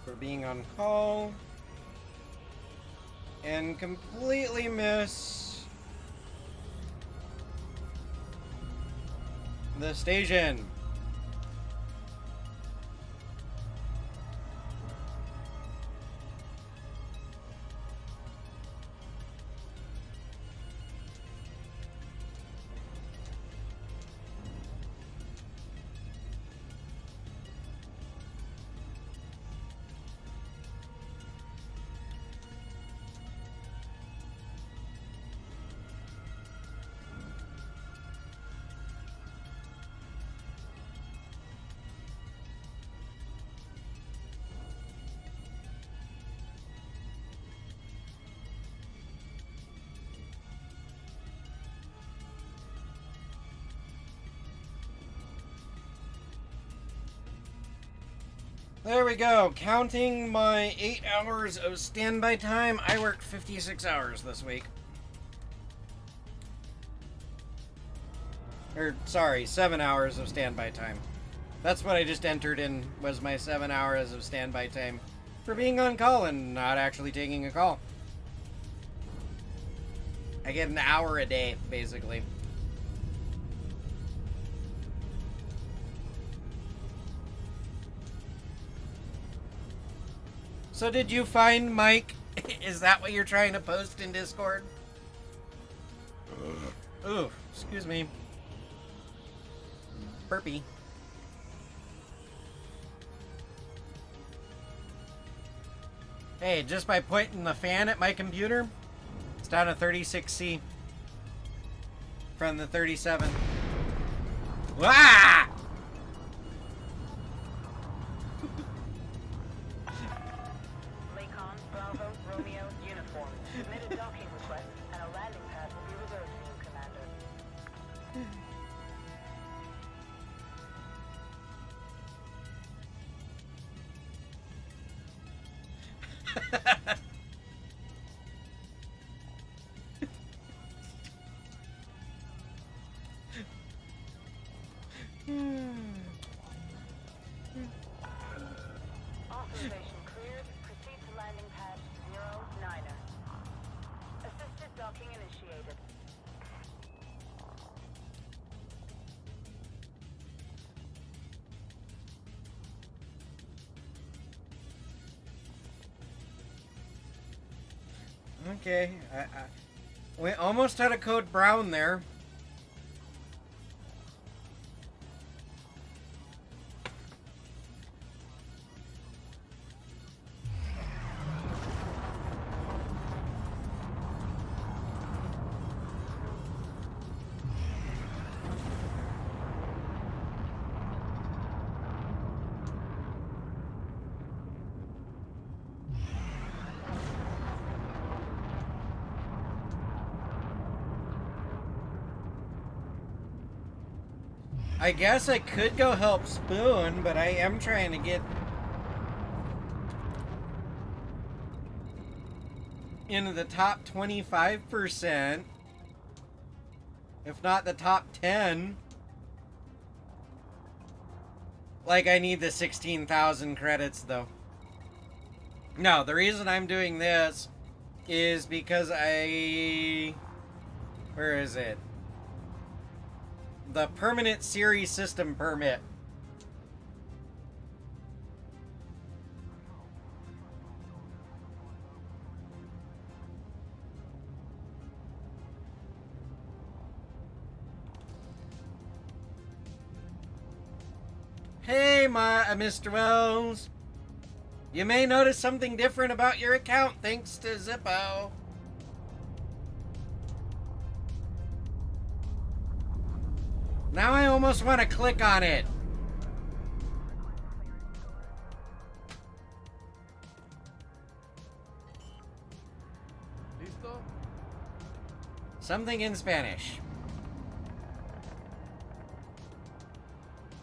For being on call and completely miss the station. There we go. Counting my 8 hours of standby time, I worked 56 hours this week. Or, sorry, 7 hours of standby time. That's what I just entered in, was my 7 hours of standby time for being on call and not actually taking a call. I get an hour a day, basically. So did you find Mike? Is that what you're trying to post in Discord? Ooh, excuse me. Burpee. Hey, just by pointing the fan at my computer, it's down to 36C from the 37. Ah! Macon, Bravo, Romeo, uniform. Submit a docking request, and a landing pad will be reserved for you, Commander. Authorization cleared. Proceed to landing pad 09er. Assisted docking initiated. Okay, we almost had a code brown there. I guess I could go help Spoon, but I am trying to get into the top 25%, if not the top 10. Like, I need the 16,000 credits, though. No, the reason I'm doing this is because where is it? The permanent Sirus system permit. Hey, Mr. Wells. You may notice something different about your account thanks to Zippo. Now I almost want to click on it. ¿Listo? Something in Spanish.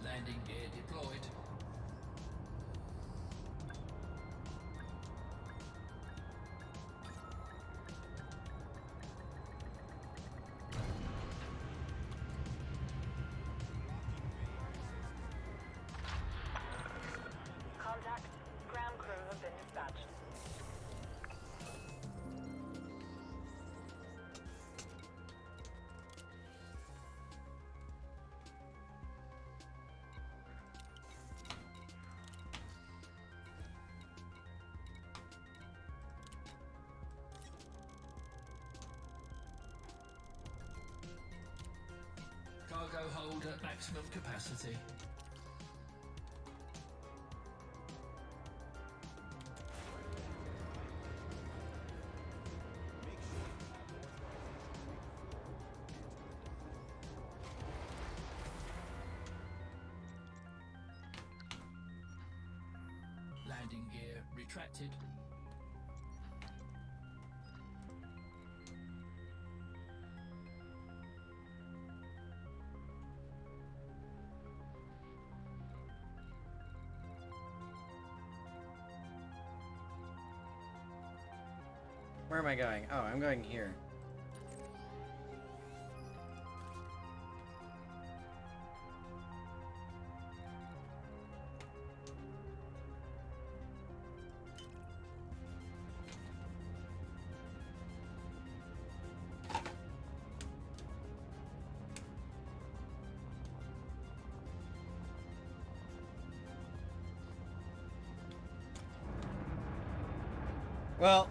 Landing gear deployed. Contact. Ground crew have been dispatched. Cargo hold at maximum capacity. Landing gear retracted. Where am I going? Oh, I'm going here. Well,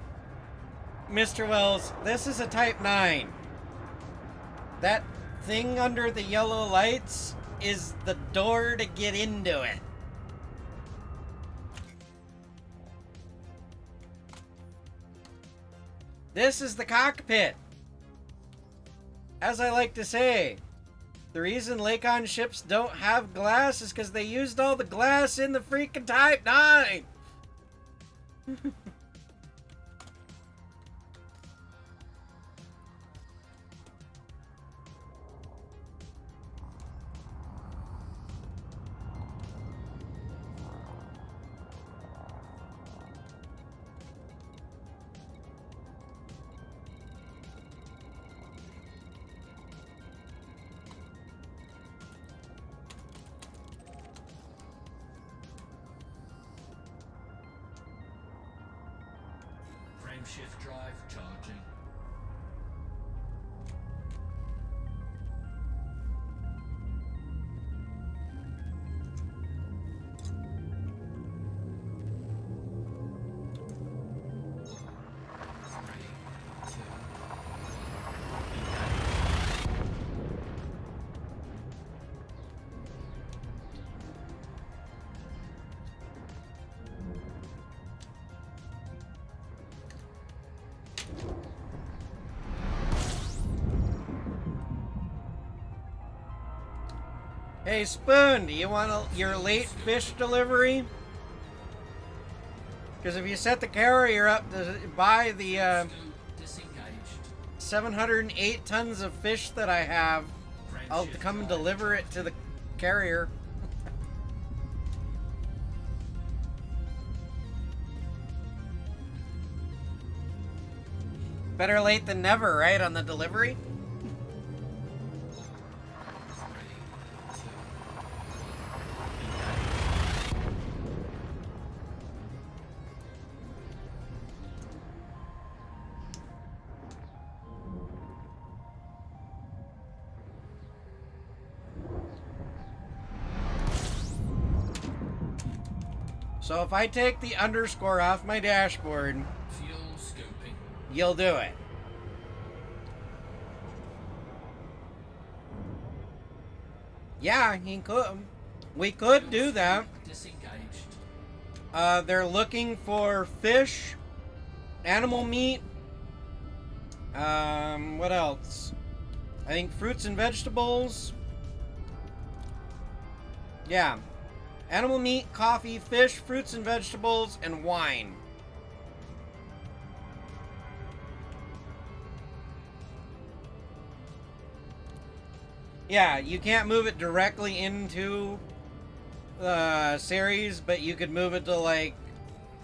Mr. Wells, this is a Type 9. That thing under the yellow lights is the door to get into it. This is the cockpit. As I like to say, the reason Lakon ships don't have glass is because they used all the glass in the freaking Type 9. Frameshift drive charging. Hey, Spoon, do you want your late fish delivery? Because if you set the carrier up to buy the Scoop disengaged. 708 tons of fish that I have, I'll Frameshift come and drive deliver it to the carrier. Better late than never, right, on the delivery? So if I take the underscore off my dashboard, Fuel scooping. you'll do it. Yeah, he could. We could do that. Disengaged. They're looking for fish, animal meat. What else? I think fruits and vegetables. Yeah. Animal meat, coffee, fish, fruits and vegetables, and wine. Yeah, you can't move it directly into the series, but you could move it to, like,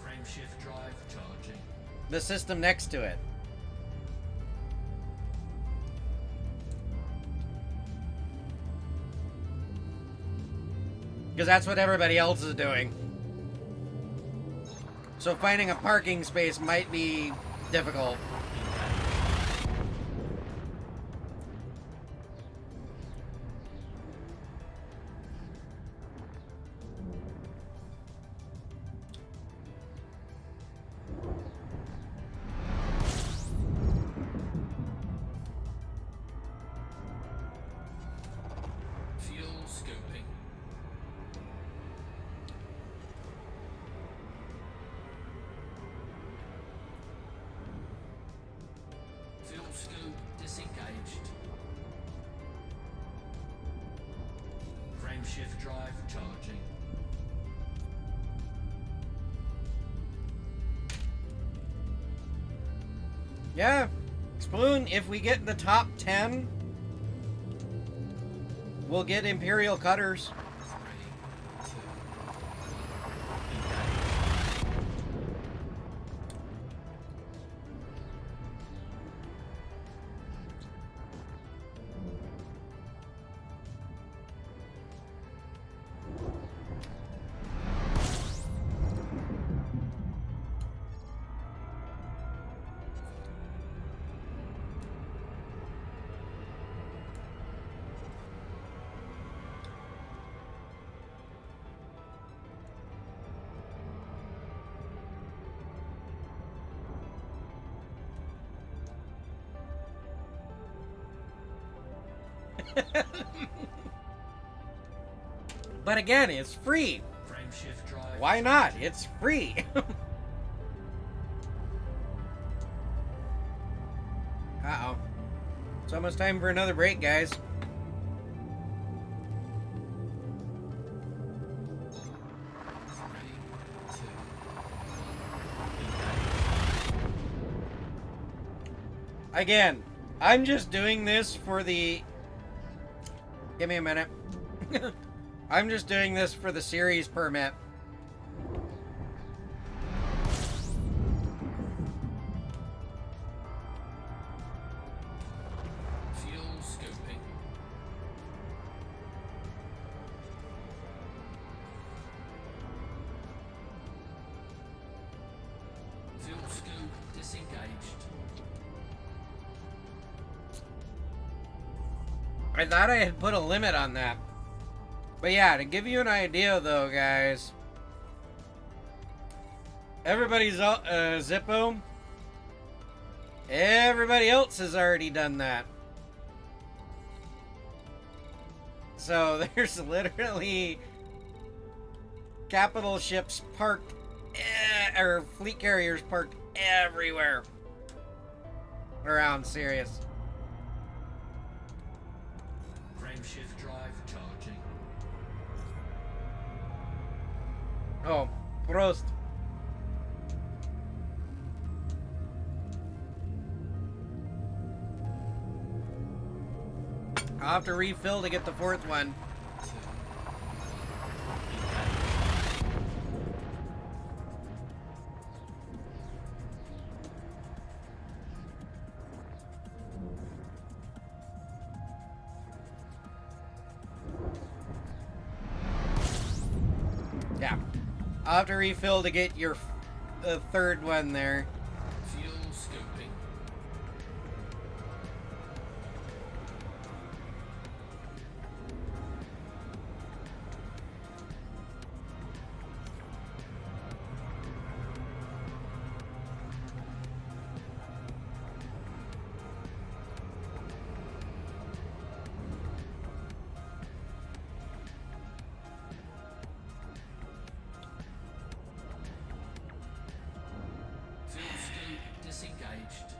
Frameshift drive charging. the system next to it. Because that's what everybody else is doing. So finding a parking space might be difficult. Fuel scooping. Fuel scoop disengaged. Frameshift drive charging. Yeah, Spoon, if we get the top 10, we'll get Imperial Cutters. 3, 2, engage. But again, it's free. Frameshift drive. Why not? It's free. Uh-oh. It's almost time for another break, guys. Again, I'm just doing this for the... Give me a minute. I'm just doing this for the series permit. Fuel scooping. Fuel scoop disengaged. I thought I had put a limit on that. But yeah, to give you an idea though, guys. Everybody's Zippo. Everybody else has already done that. So there's literally capital ships parked, or fleet carriers parked everywhere around Sirius. Frameshift drive charging. Oh, Prost. I'll have to refill to get the fourth one. Yeah. I'll have to refill to get your third one there. Fuel scooping. Fuel scoop disengaged.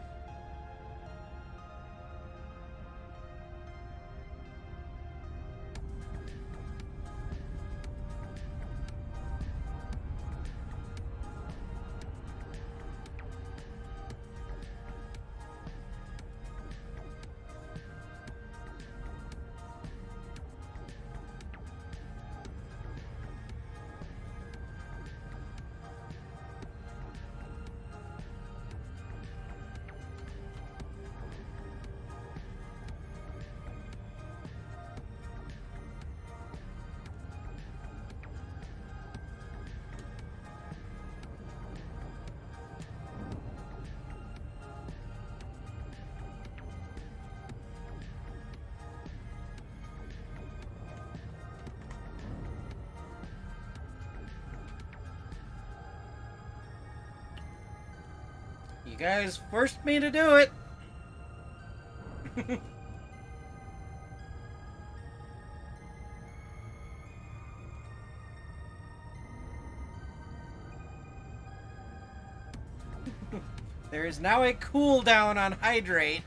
You guys forced me to do it. There is now a cooldown on hydrate.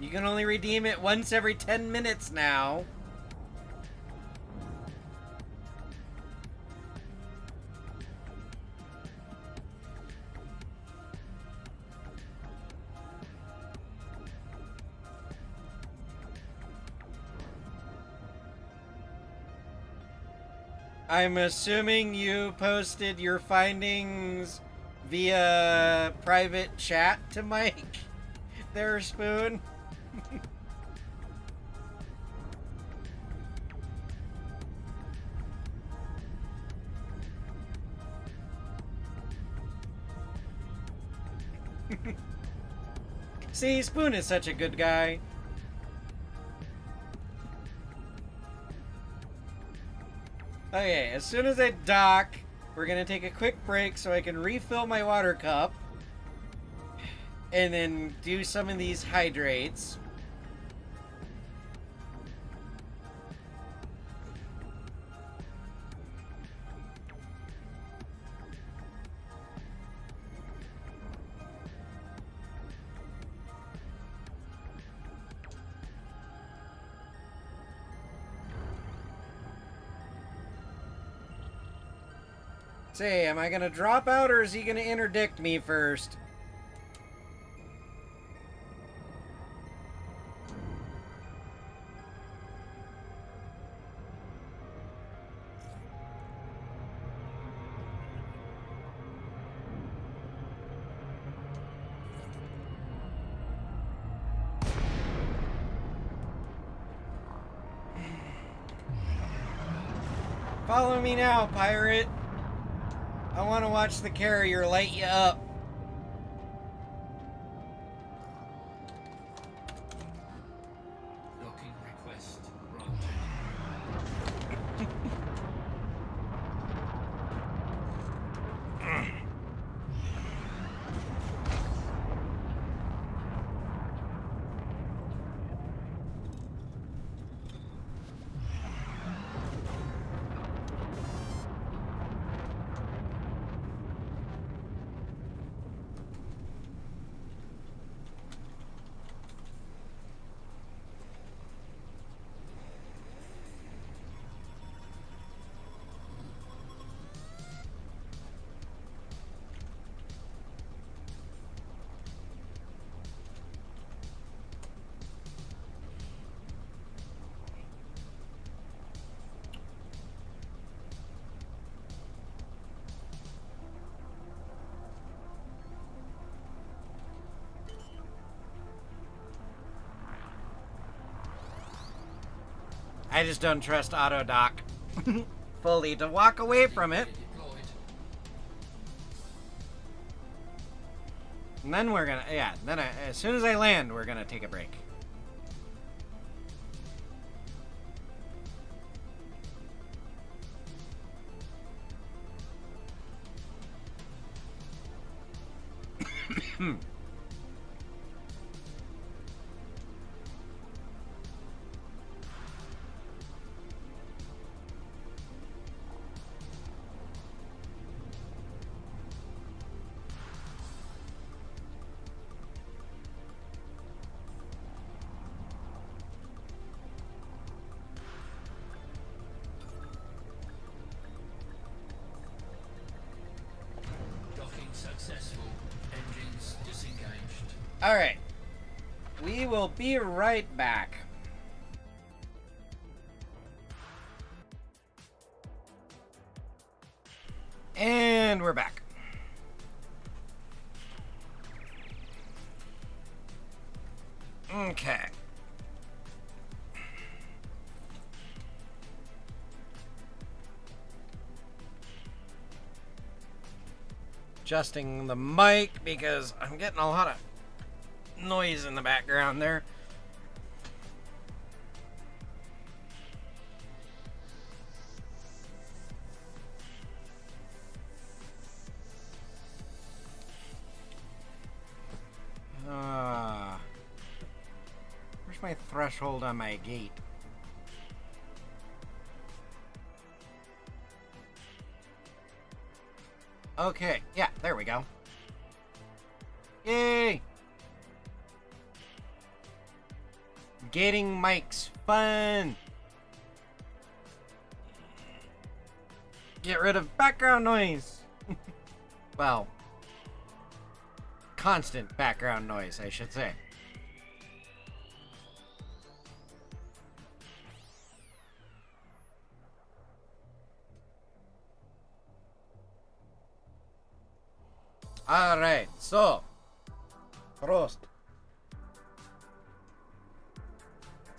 You can only redeem it once every 10 minutes now. I'm assuming you posted your findings via private chat to Mike there, Spoon. See, Spoon is such a good guy. Okay, as soon as I dock, we're gonna take a quick break so I can refill my water cup. And then do some of these hydrates. Say, am I gonna drop out or is he gonna interdict me first? Follow me now, pirate. I want to watch the carrier light you up. Docking request granted. I just don't trust auto dock fully to walk away from it. Deployed. And then we're gonna, yeah, then as soon as I land, we're gonna take a break. Docking successful. Engines disengaged. All right. We will be right back. And we're back. Okay. Adjusting the mic because I'm getting a lot of noise in the background there. Where's my threshold on my gate? Okay, yeah, there we go. Yay! Gating mics, fun! Get rid of background noise! Well, constant background noise, I should say. Alright, so. Prost.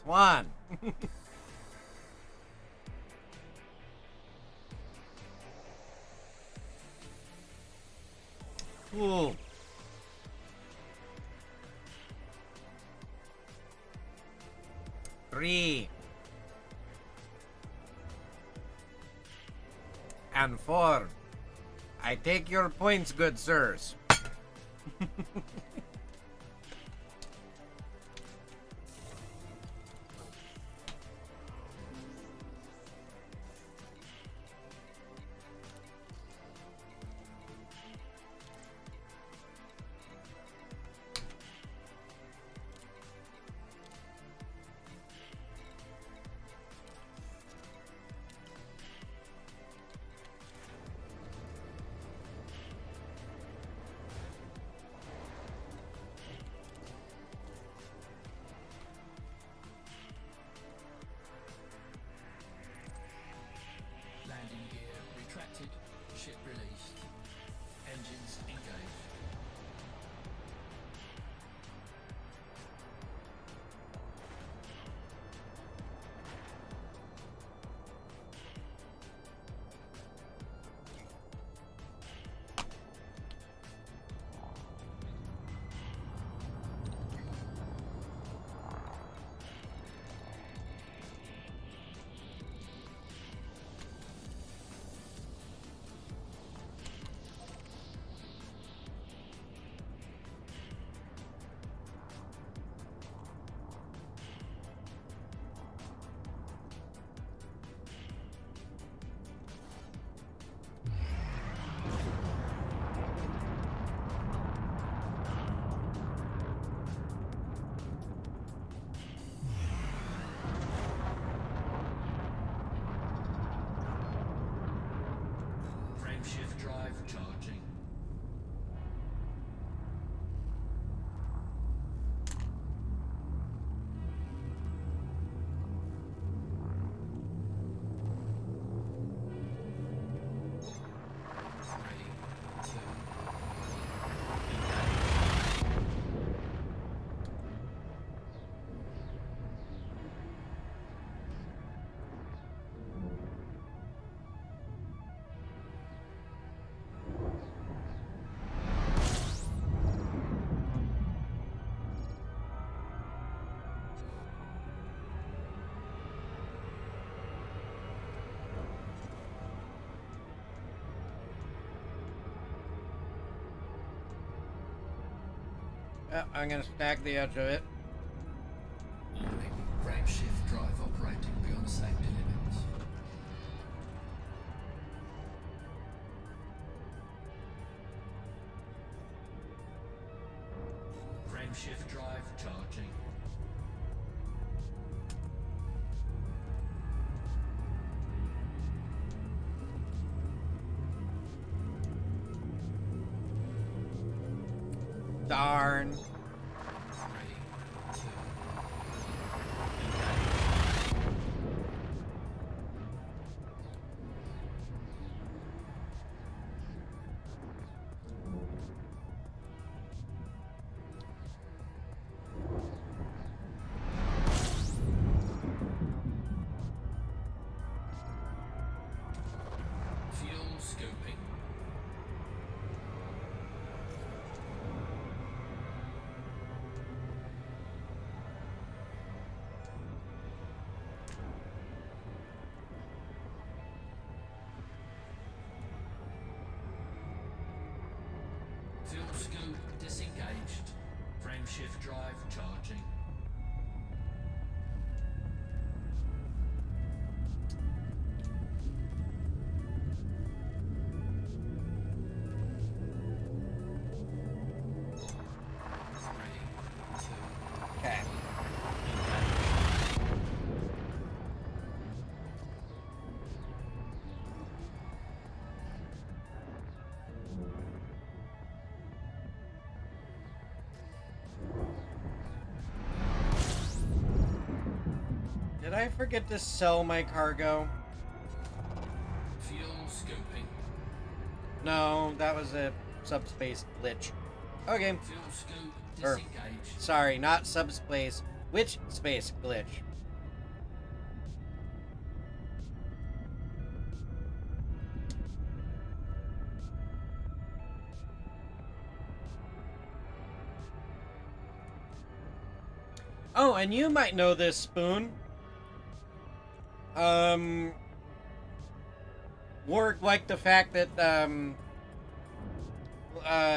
One. Ooh. Three. and 4. I take your points, good sirs. Landing gear retracted. Ship released. Engines engaged. Frameshift drive charging. Three, two, I'm gonna stack the edge of it. warning. Frameshift drive operating beyond safety limits. Frameshift drive charging. Darn. Three, two, fuel scooping. Fuel scoop disengaged. Frameshift drive charging. Three, two, Okay. Did I forget to sell my cargo? fuel scooping. No, that was a subspace glitch. Okay. Fuel scoop Er. disengaged. Sorry, not subspace. Which space glitch? Oh, and you might know this, Spoon. Warg liked the fact that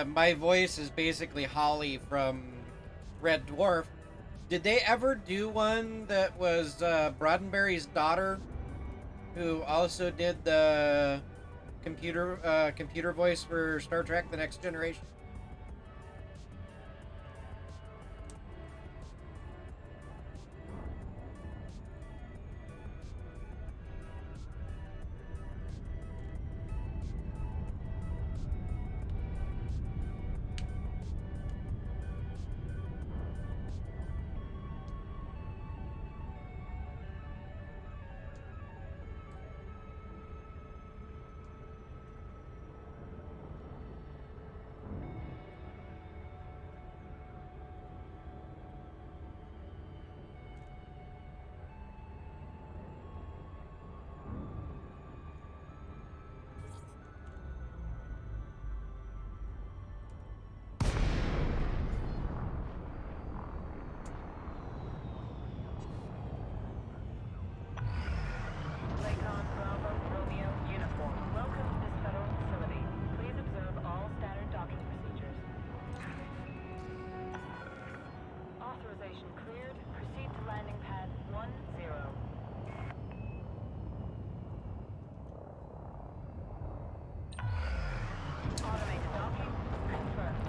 my voice is basically Holly from Red Dwarf. Did they ever do one that was Brodenberry's daughter, who also did the computer voice for Star Trek: The Next Generation? Lakon Bravo Romeo Uniform. Welcome to this federal facility. Please observe all standard docking procedures. Authorization cleared. Proceed to landing pad 10. Automated docking confirmed.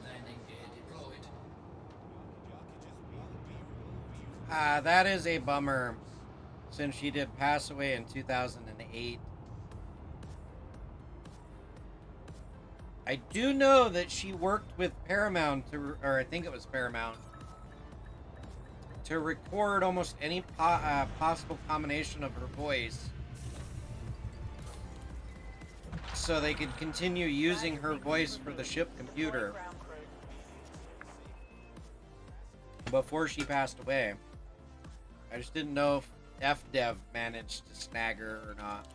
Landing gear deployed. That is a bummer, since she did pass away in 2008. I do know that she worked with Paramount, or I think it was Paramount, to record almost any possible combination of her voice, so they could continue using her voice for the ship computer Ground crew. before she passed away. I just didn't know if FDev managed to snag her or not.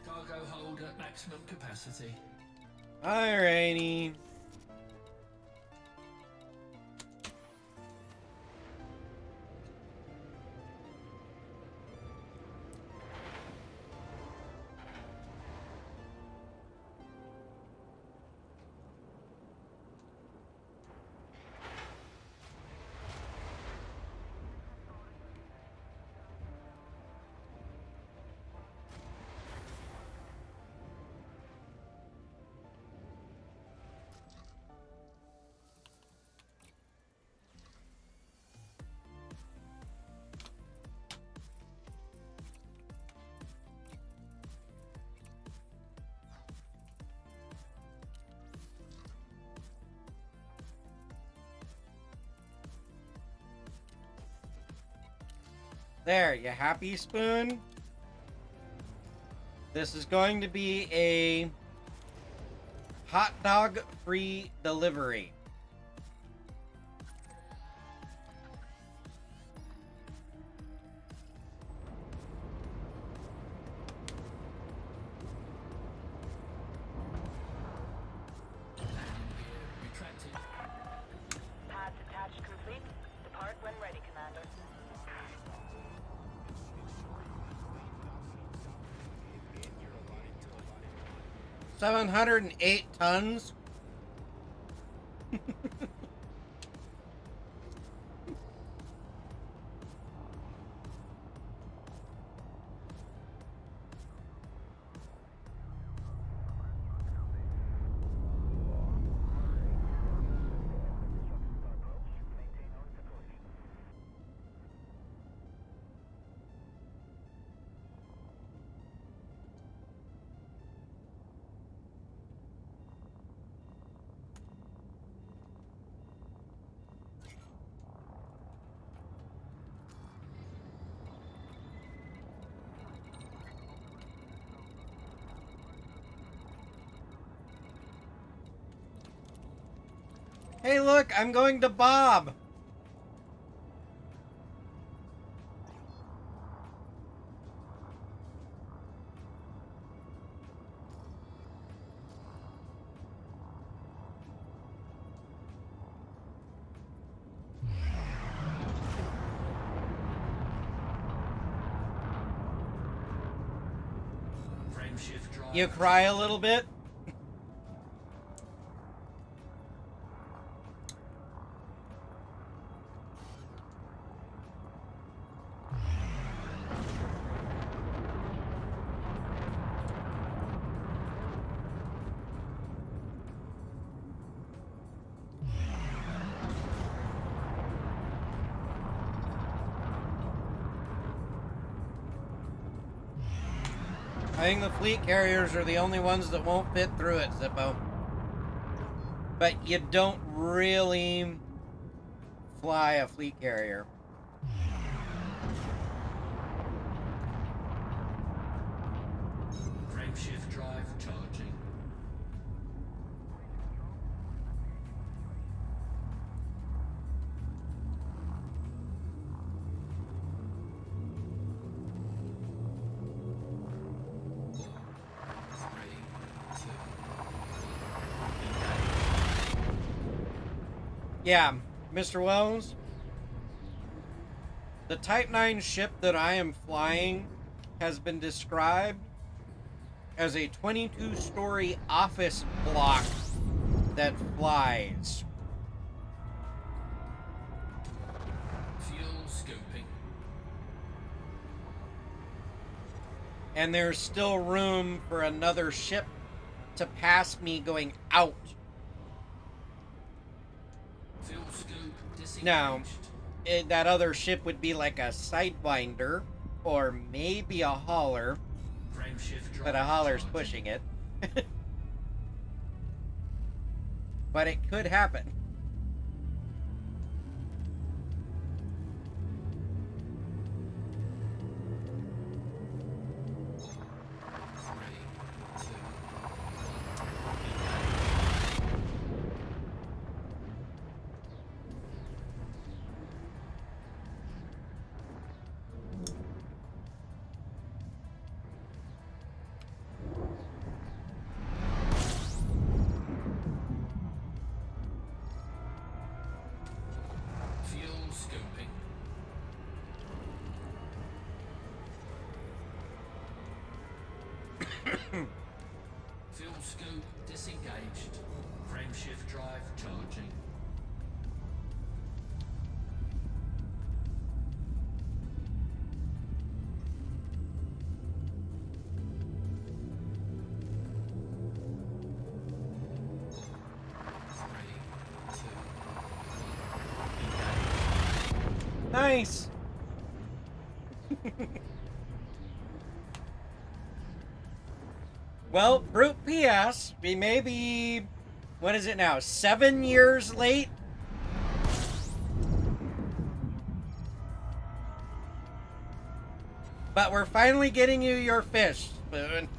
Cargo hold at maximum capacity. Alrighty. There, you happy, Spoon? This is going to be a hot dog free delivery. 708 tons. Hey, look, I'm going to Bob. Frame shift drive. You cry a little bit? I think the fleet carriers are the only ones that won't fit through it, Zippo. But you don't really fly a fleet carrier. Frame shift drive charging. Yeah, Mr. Wells, the Type 9 ship that I am flying has been described as a 22-story office block that flies. Fuel scoping. And there's still room for another ship to pass me going out. Fuel scoop disengaged. Now, that other ship would be like a Sidewinder or maybe a hauler, Frame shift drive but a hauler's charging. pushing it. But it could happen. Fuel scoping. Fuel scoop disengaged. Frame shift drive charging. Nice. Well, BrutePS, we may be, what is it now, 7 years late? But we're finally getting you your fish, Spoon.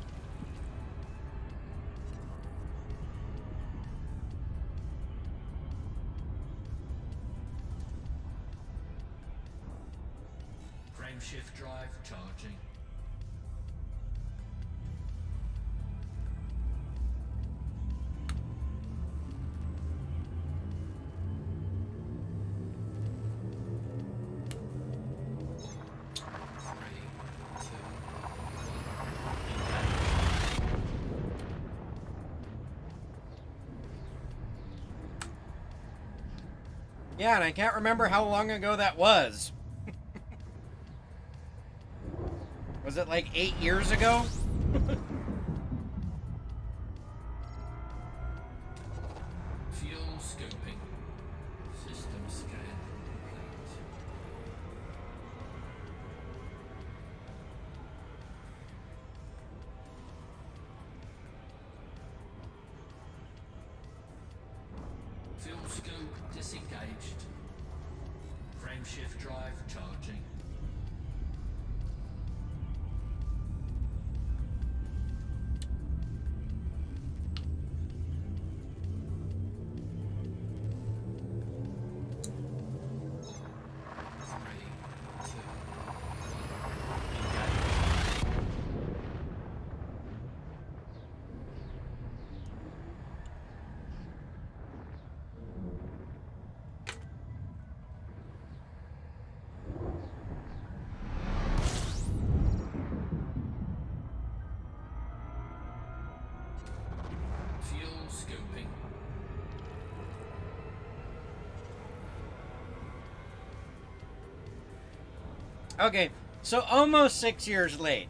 Frame shift drive charging. Yeah, and I can't remember how long ago that was. Was it like 8 years ago? Fuel scoping. System scan complete. Fuel scope disengaged. Frameshift drive charging. Three, two, engage. Fuel scoping. Okay, so almost 6 years late.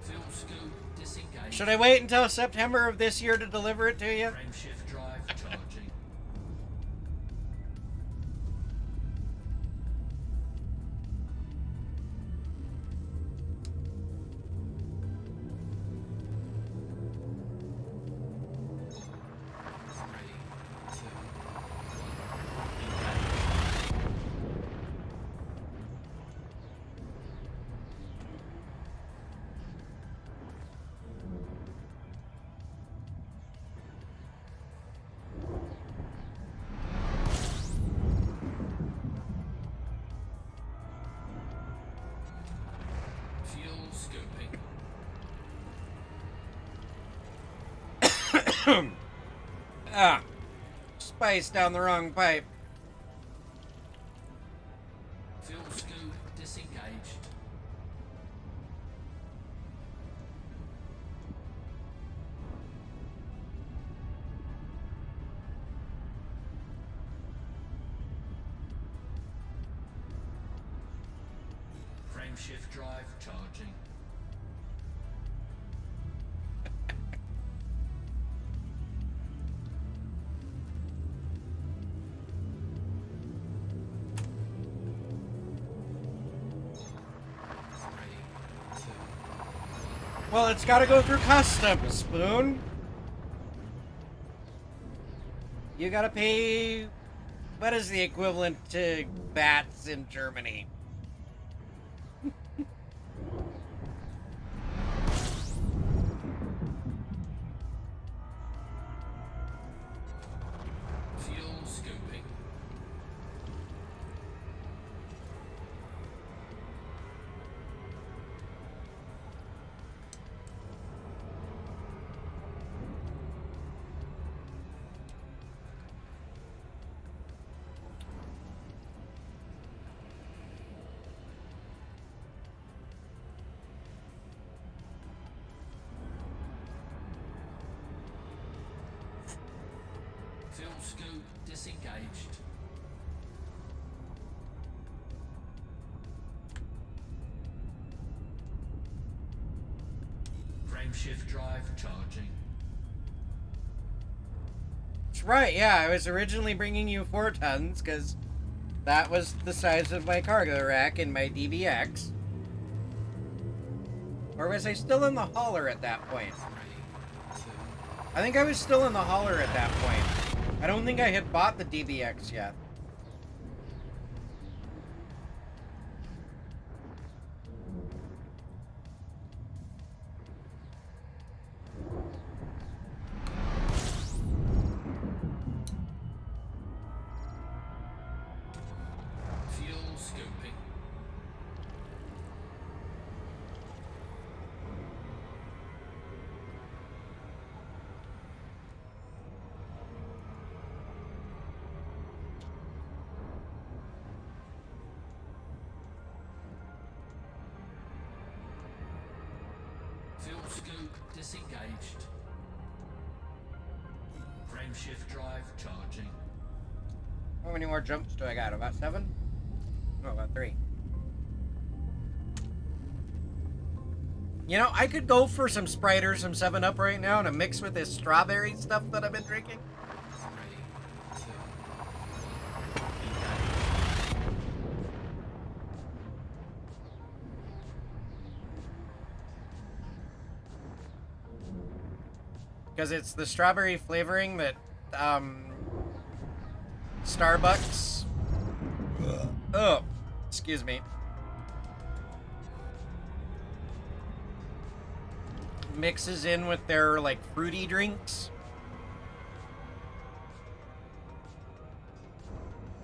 Fuel scope disengaged. Should I wait until September of this year to deliver it to you? Frameshift drive charging. Three, two, engage. Fuel scoping. Ah, spice down the wrong pipe. Fuel scope disengaged. Frameshift drive charging. Three, two, Well, it's gotta go through customs, Spoon. You gotta pay... What is the equivalent to bats in Germany? fuel scoping. Fuel scope disengaged. Frameshift drive charging. That's right, yeah, I was originally bringing you 4 tons, because that was the size of my cargo rack in my DBX. Or was I still in the hauler at that point? 3, 2, I think I was still in the hauler at that point. I don't think I had bought the DBX yet. fuel scoping. Fuel scope disengaged. Frameshift drive charging. How many more jumps do I got? About 7? No, about 3. You know, I could go for some Sprite or some 7-Up right now to mix with this strawberry stuff that I've been drinking. 3, 2, Because it's the strawberry flavoring that, Starbucks... Oh, excuse me. Mixes in with their, like, fruity drinks.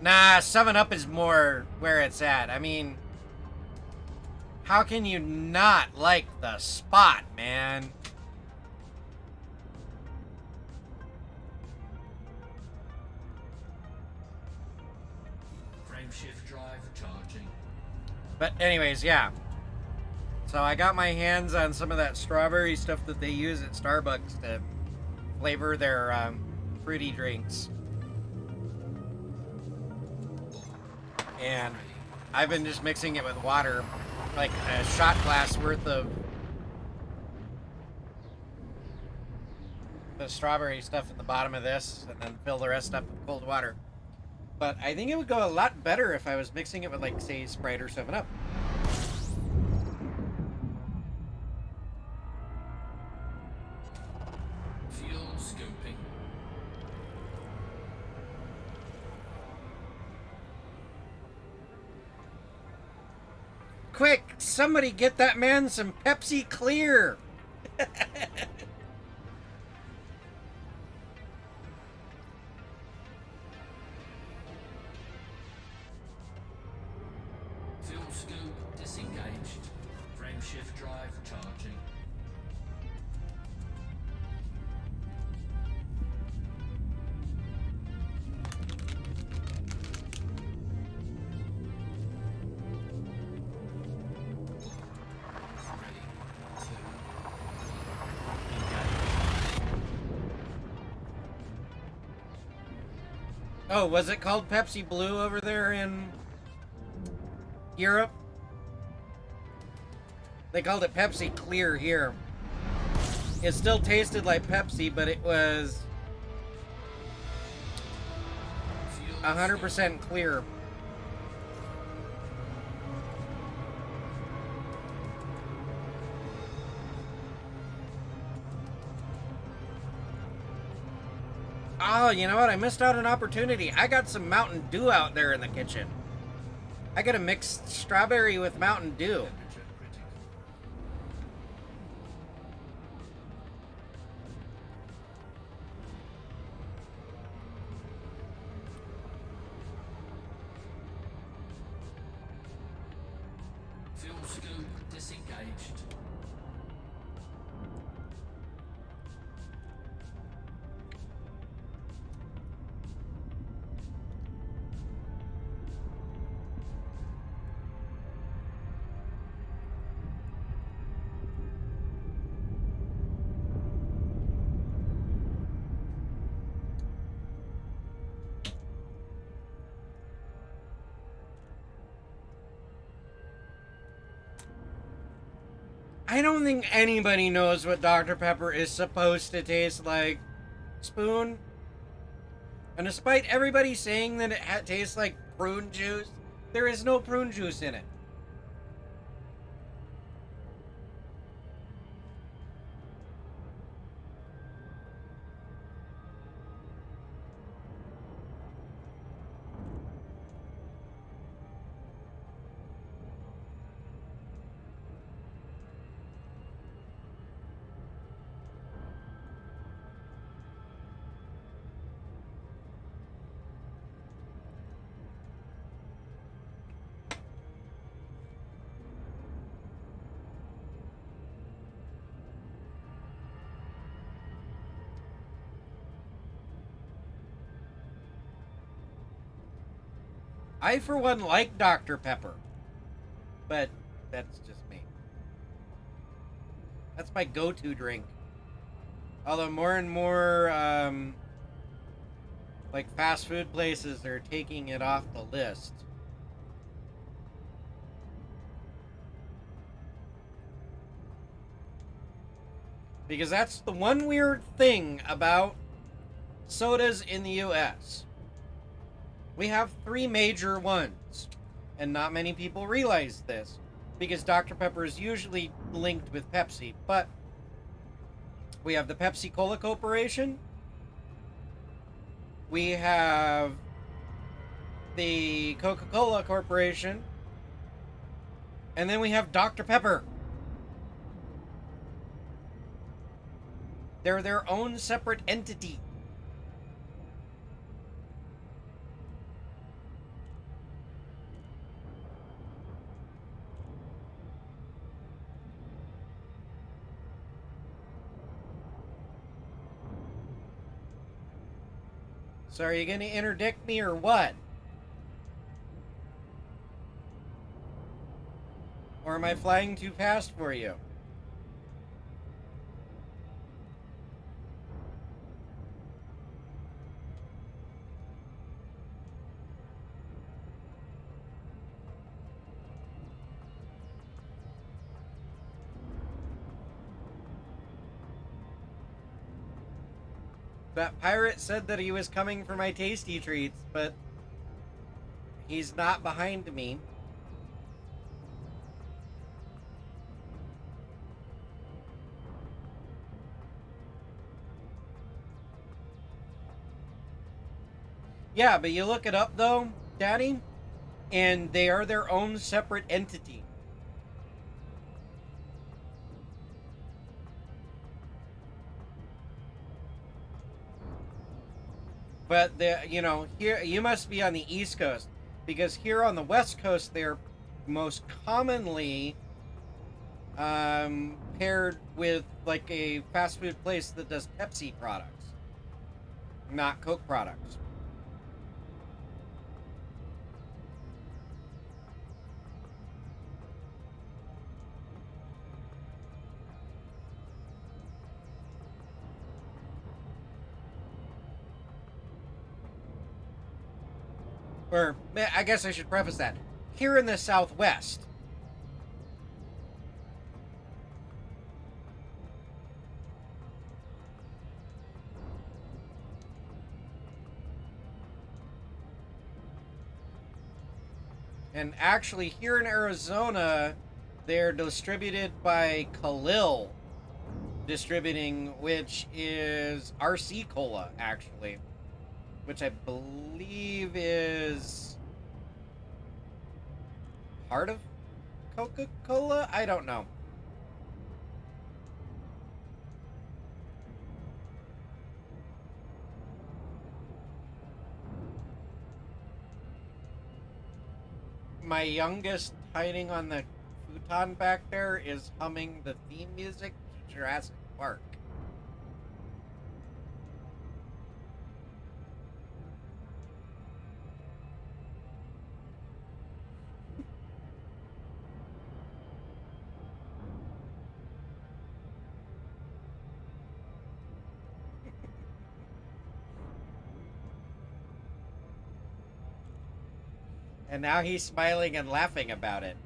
Nah, 7-Up is more where it's at. I mean, how can you not like the spot, man? frame shift drive charging. But anyways, yeah. So I got my hands on some of that strawberry stuff that they use at Starbucks to flavor their fruity drinks. And I've been just mixing it with water, like a shot glass worth of the strawberry stuff at the bottom of this, and then fill the rest up with cold water. But I think it would go a lot better if I was mixing it with, like, say, Sprite or 7-Up. Fuel scooping. Quick, somebody get that man some Pepsi Clear. Fuel scoop disengaged. Frame shift drive charging. Oh, was it called Pepsi Blue over there in Europe? They called it Pepsi Clear here. It still tasted like Pepsi, but it was 100% clear. Oh, you know what? I missed out an opportunity. I got some Mountain Dew out there in the kitchen. I gotta mix strawberry with Mountain Dew. Temperature critical. Fuel scoop disengaged. I don't think anybody knows what Dr. Pepper is supposed to taste like. Spoon. And despite everybody saying that it tastes like prune juice, there is no prune juice in it. I, for one, like Dr. Pepper. But that's just me. That's my go-to drink. Although more and more Like, fast food places are taking it off the list. Because that's the one weird thing about sodas in the US. We have 3 major ones, and not many people realize this, because Dr. Pepper is usually linked with Pepsi, but we have the Pepsi Cola Corporation, we have the Coca-Cola Corporation, and then we have Dr. Pepper. They're their own separate entity. So are you going to interdict me or what? Or am I flying too fast for you? That pirate said that he was coming for my tasty treats, but he's not behind me. Yeah, but you look it up though, Daddy, and they are their own separate entity. But here you must be on the East Coast, because here on the West Coast they're most commonly paired with like a fast food place that does Pepsi products, not Coke products. Or, I guess I should preface that. Here in the Southwest. And actually, here in Arizona, they're distributed by Khalil Distributing, which is RC Cola, actually. Which I believe is part of Coca-Cola? I don't know. My youngest hiding on the futon back there is humming the theme music to Jurassic Park. And now he's smiling and laughing about it.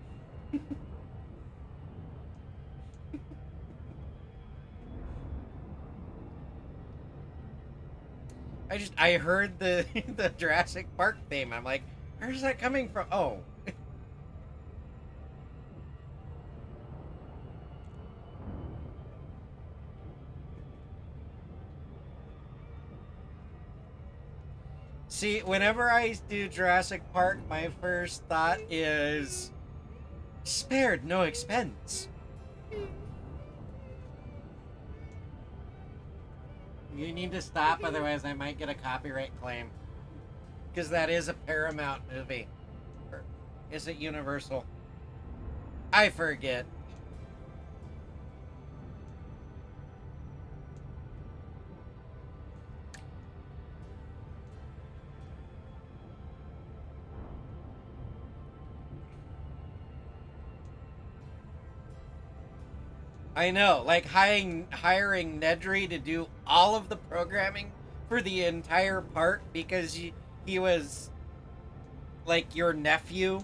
I heard the the Jurassic Park theme. I'm like, where's that coming from? Oh. See, whenever I do Jurassic Park, my first thought is spared no expense. You need to stop, otherwise I might get a copyright claim. Because that is a Paramount movie. Or is it Universal? I forget. I know, like hiring Nedry to do all of the programming for the entire part because he was like your nephew.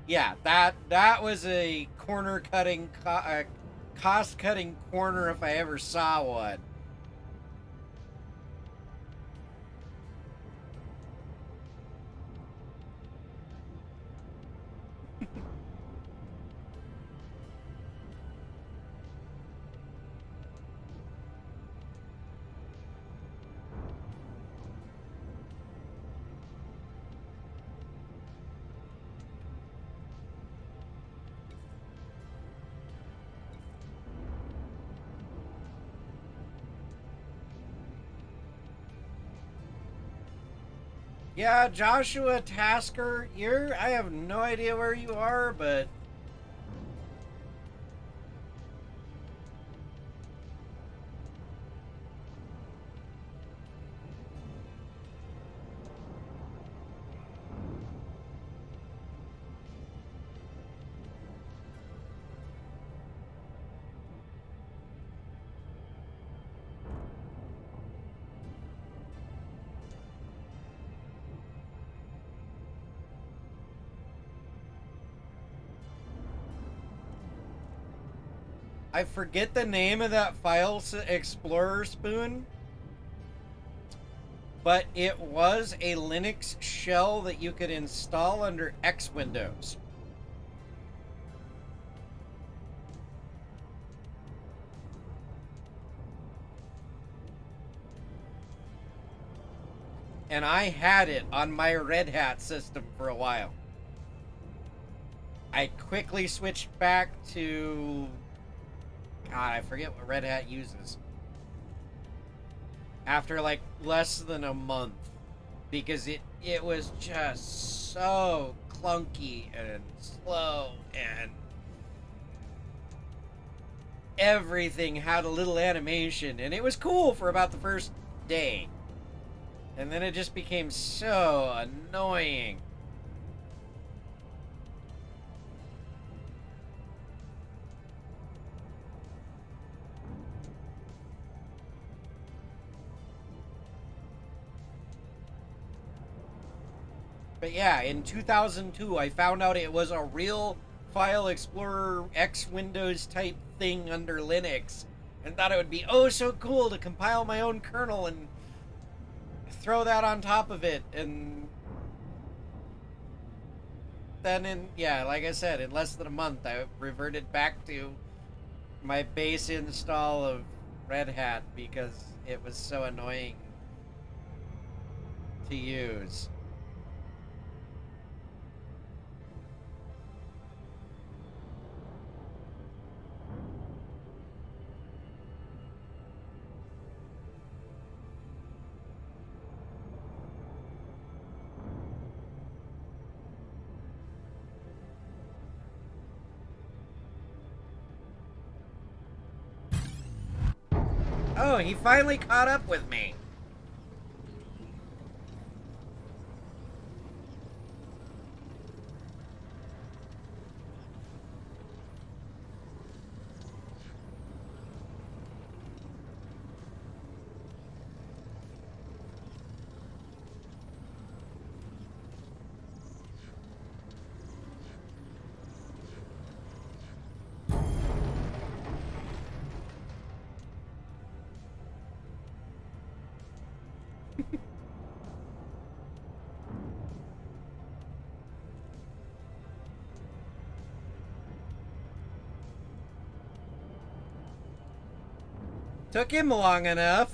Yeah, that was a corner cutting, cost cutting corner if I ever saw one. Yeah, Joshua Tasker, I have no idea where you are, but I forget the name of that file explorer spoon, but it was a Linux shell that you could install under X Windows. And I had it on my Red Hat system for a while. I quickly switched back to, God, I forget what Red Hat uses. After like less than a month, because it was just so clunky and slow, and everything had a little animation, and it was cool for about the first day. And then it just became so annoying. But yeah, in 2002, I found out it was a real File Explorer X Windows type thing under Linux, and thought it would be oh so cool to compile my own kernel and throw that on top of it. And then like I said, in less than a month, I reverted back to my base install of Red Hat because it was so annoying to use. Oh, he finally caught up with me. Took him long enough.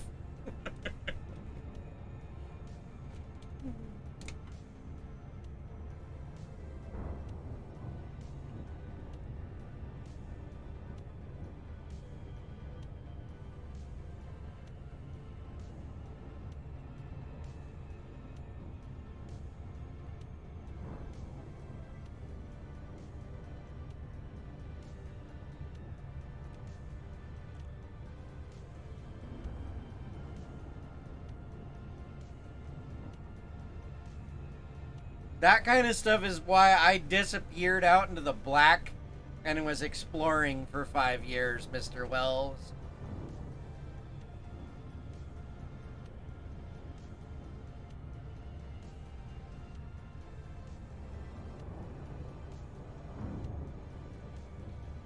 That kind of stuff is why I disappeared out into the black and was exploring for 5 years, Mr. Wells.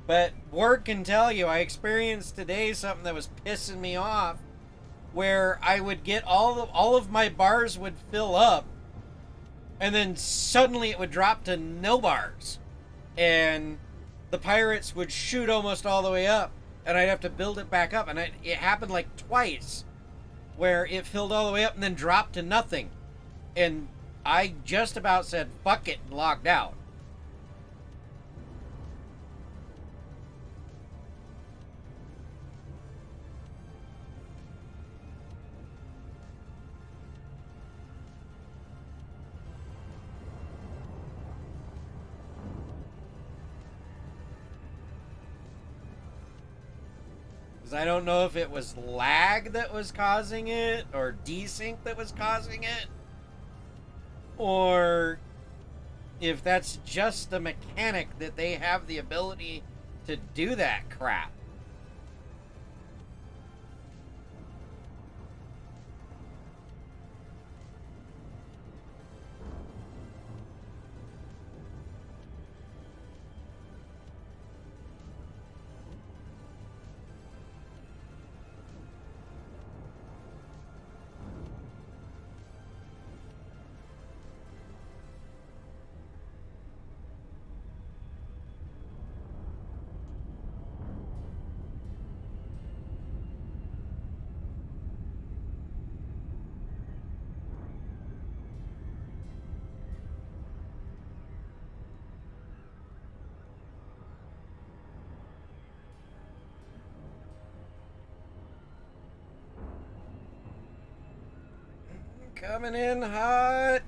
But Ward can tell you, I experienced today something that was pissing me off, where I would get all of my bars would fill up, and then suddenly it would drop to no bars, and the pirates would shoot almost all the way up, and I'd have to build it back up, and it happened like twice, where it filled all the way up and then dropped to nothing, and I just about said fuck it and logged out. Because I don't know if it was lag that was causing it, or desync that was causing it, or if that's just the mechanic that they have the ability to do that crap. Coming in hot.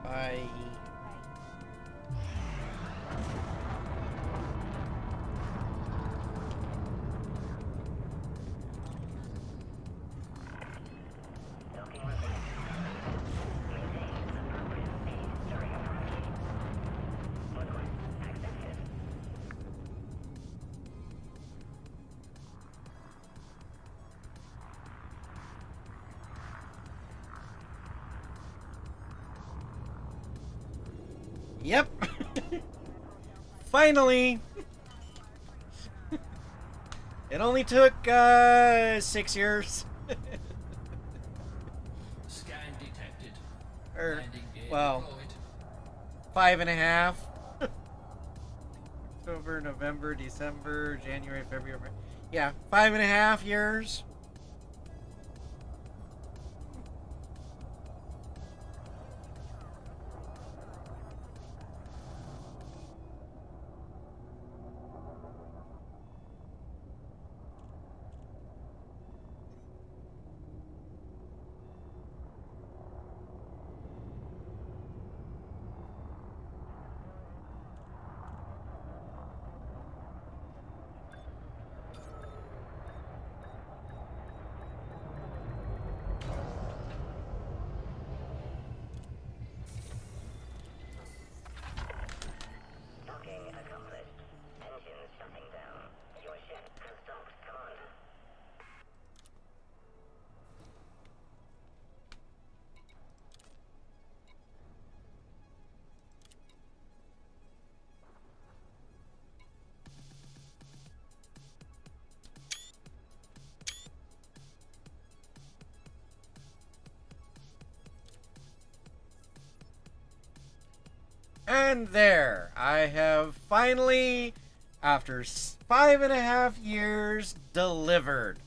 Bye. Yep. Finally. It only took 6 years. Scan detected. Or, Landing gear well, deployed. 5.5. October, November, December, January, February. Yeah, 5.5 years. Docking accomplished. Engines shutting down. Your ship has docked, Commander. And there, I have finally, after 5.5 years, delivered.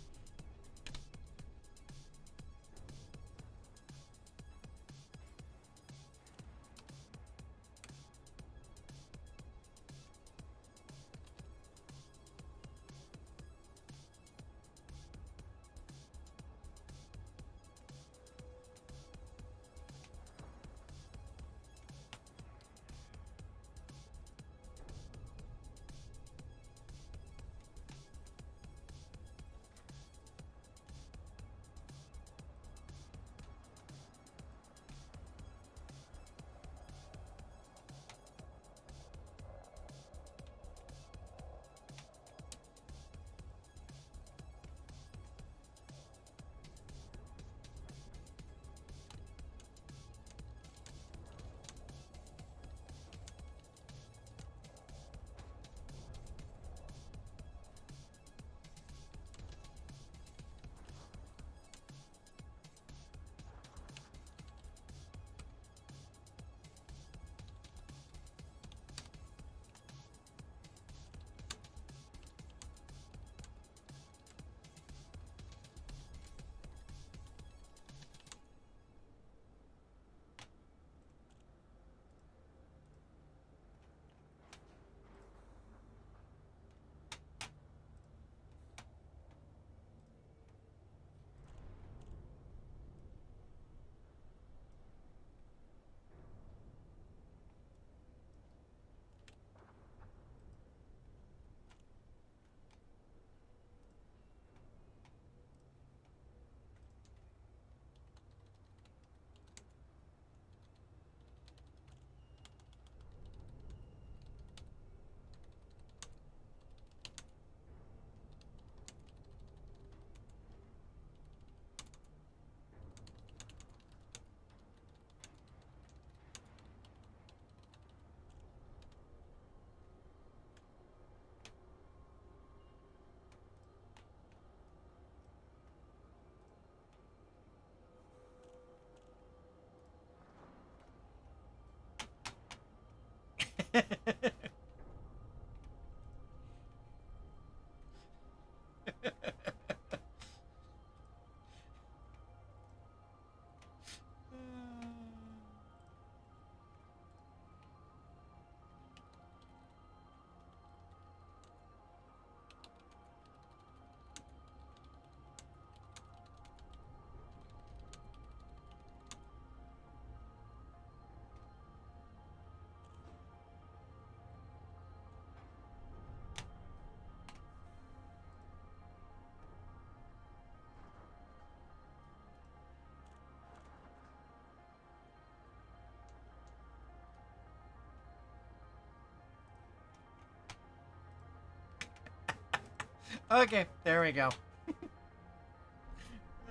Okay, there we go.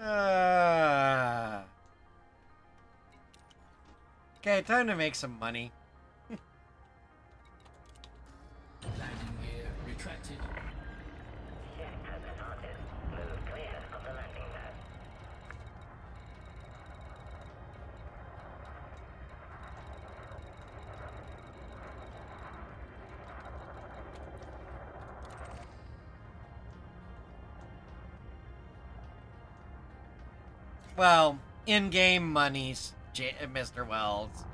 uh... Okay, time to make some money. Landing gear retracted. Shift has started. Move clear of the landing pad. Well, in-game monies, Mr. Wells.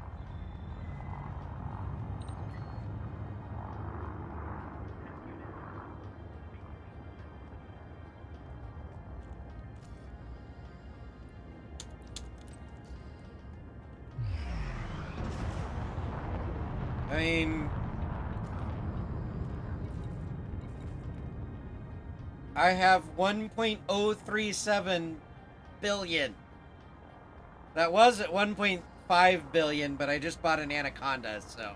I mean, I have 1.037 billion. That was at 1.5 billion, but I just bought an Anaconda, so.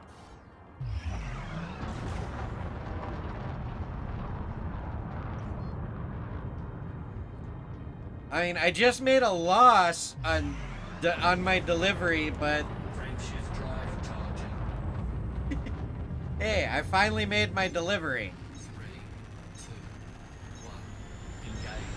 I mean, I just made a loss on my delivery, but Frameshift drive charging. hey, I finally made my delivery. 3, 2, 1. Engage.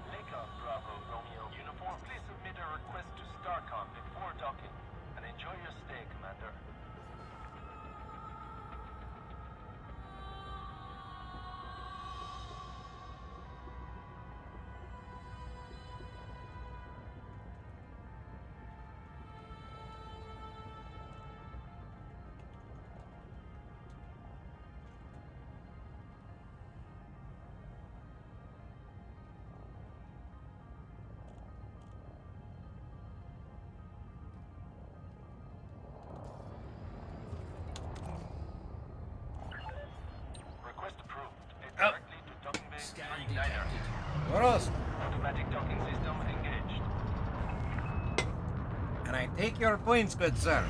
Lakon Bravo Romeo Uniform, please submit a request to StarCon before docking. And enjoy your stay, Commander. Request approved. Head directly to docking bay Scan 39er. detected. What else? Automatic docking system engaged. And I take your points, good sir.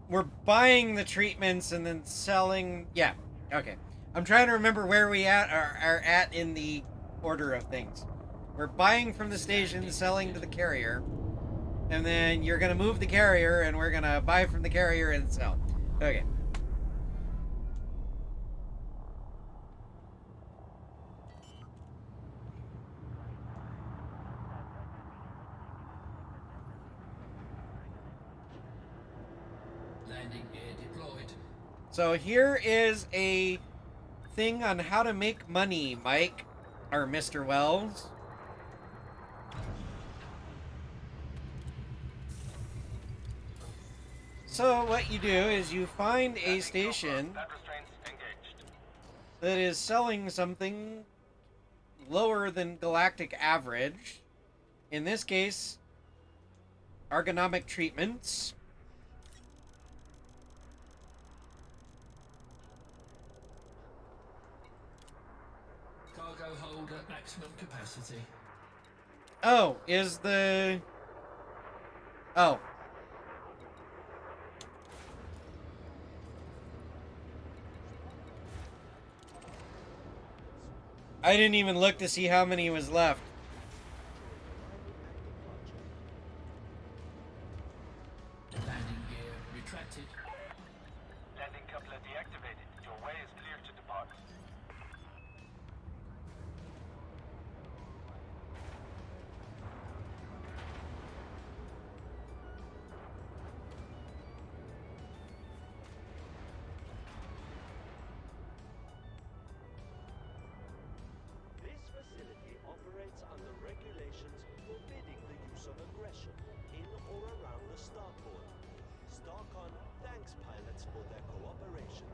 We're buying the treatments and then selling. Yeah, okay. I'm trying to remember where we are at in the order of things. We're buying from the station, selling to the carrier, and then you're gonna move the carrier, and we're gonna buy from the carrier and sell. Okay. Landing gear deployed. So here is a thing on how to make money, Mike, or Mr. Wells. So what you do is you find a station That restraints engaged. that is selling something lower than galactic average. In this case, ergonomic treatments. Cargo hold at maximum capacity. Oh, is the... Oh. I didn't even look to see how many was left. Landing gear retracted. Landing coupler deactivated. Your way is clear to depart. This facility operates under regulations forbidding the use of aggression in or around the starport. Starcon thanks pilots for their cooperation.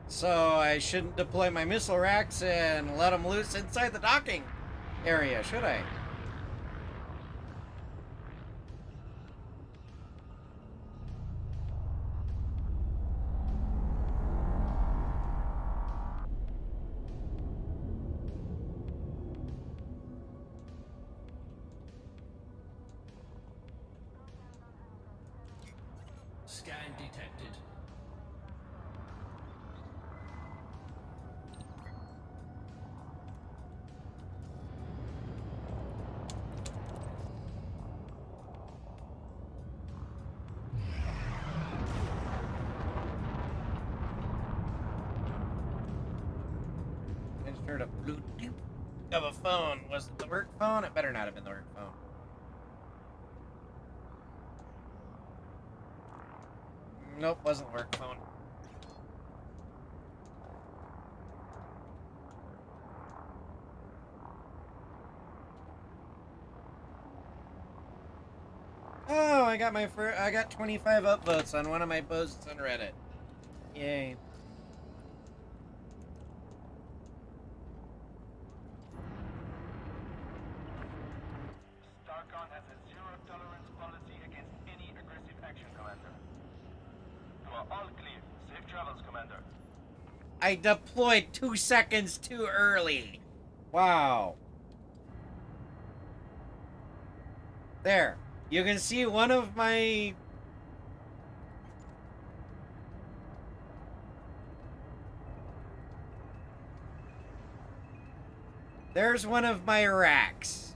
So I shouldn't deploy my missile racks and let them loose inside the docking area, should I? Scan detected. I just heard a Bluetooth of a phone. Was it the work phone? It better not have been the work phone. Nope, wasn't the work phone. Oh, I got 25 upvotes on one of my posts on Reddit. Yay. Starcon has a zero-tolerance policy against any aggressive action, Commander. You are all clear. Safe travels, Commander. I deployed 2 seconds too early. Wow. There. You can see one of my... There's one of my racks,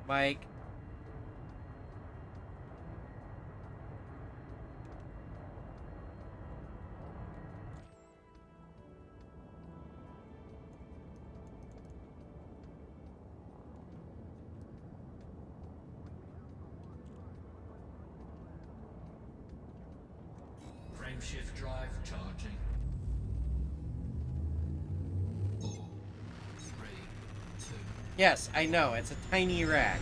Mike. Frameshift drive charging. 4, 3, 2. Yes, I know. It's a tiny rack.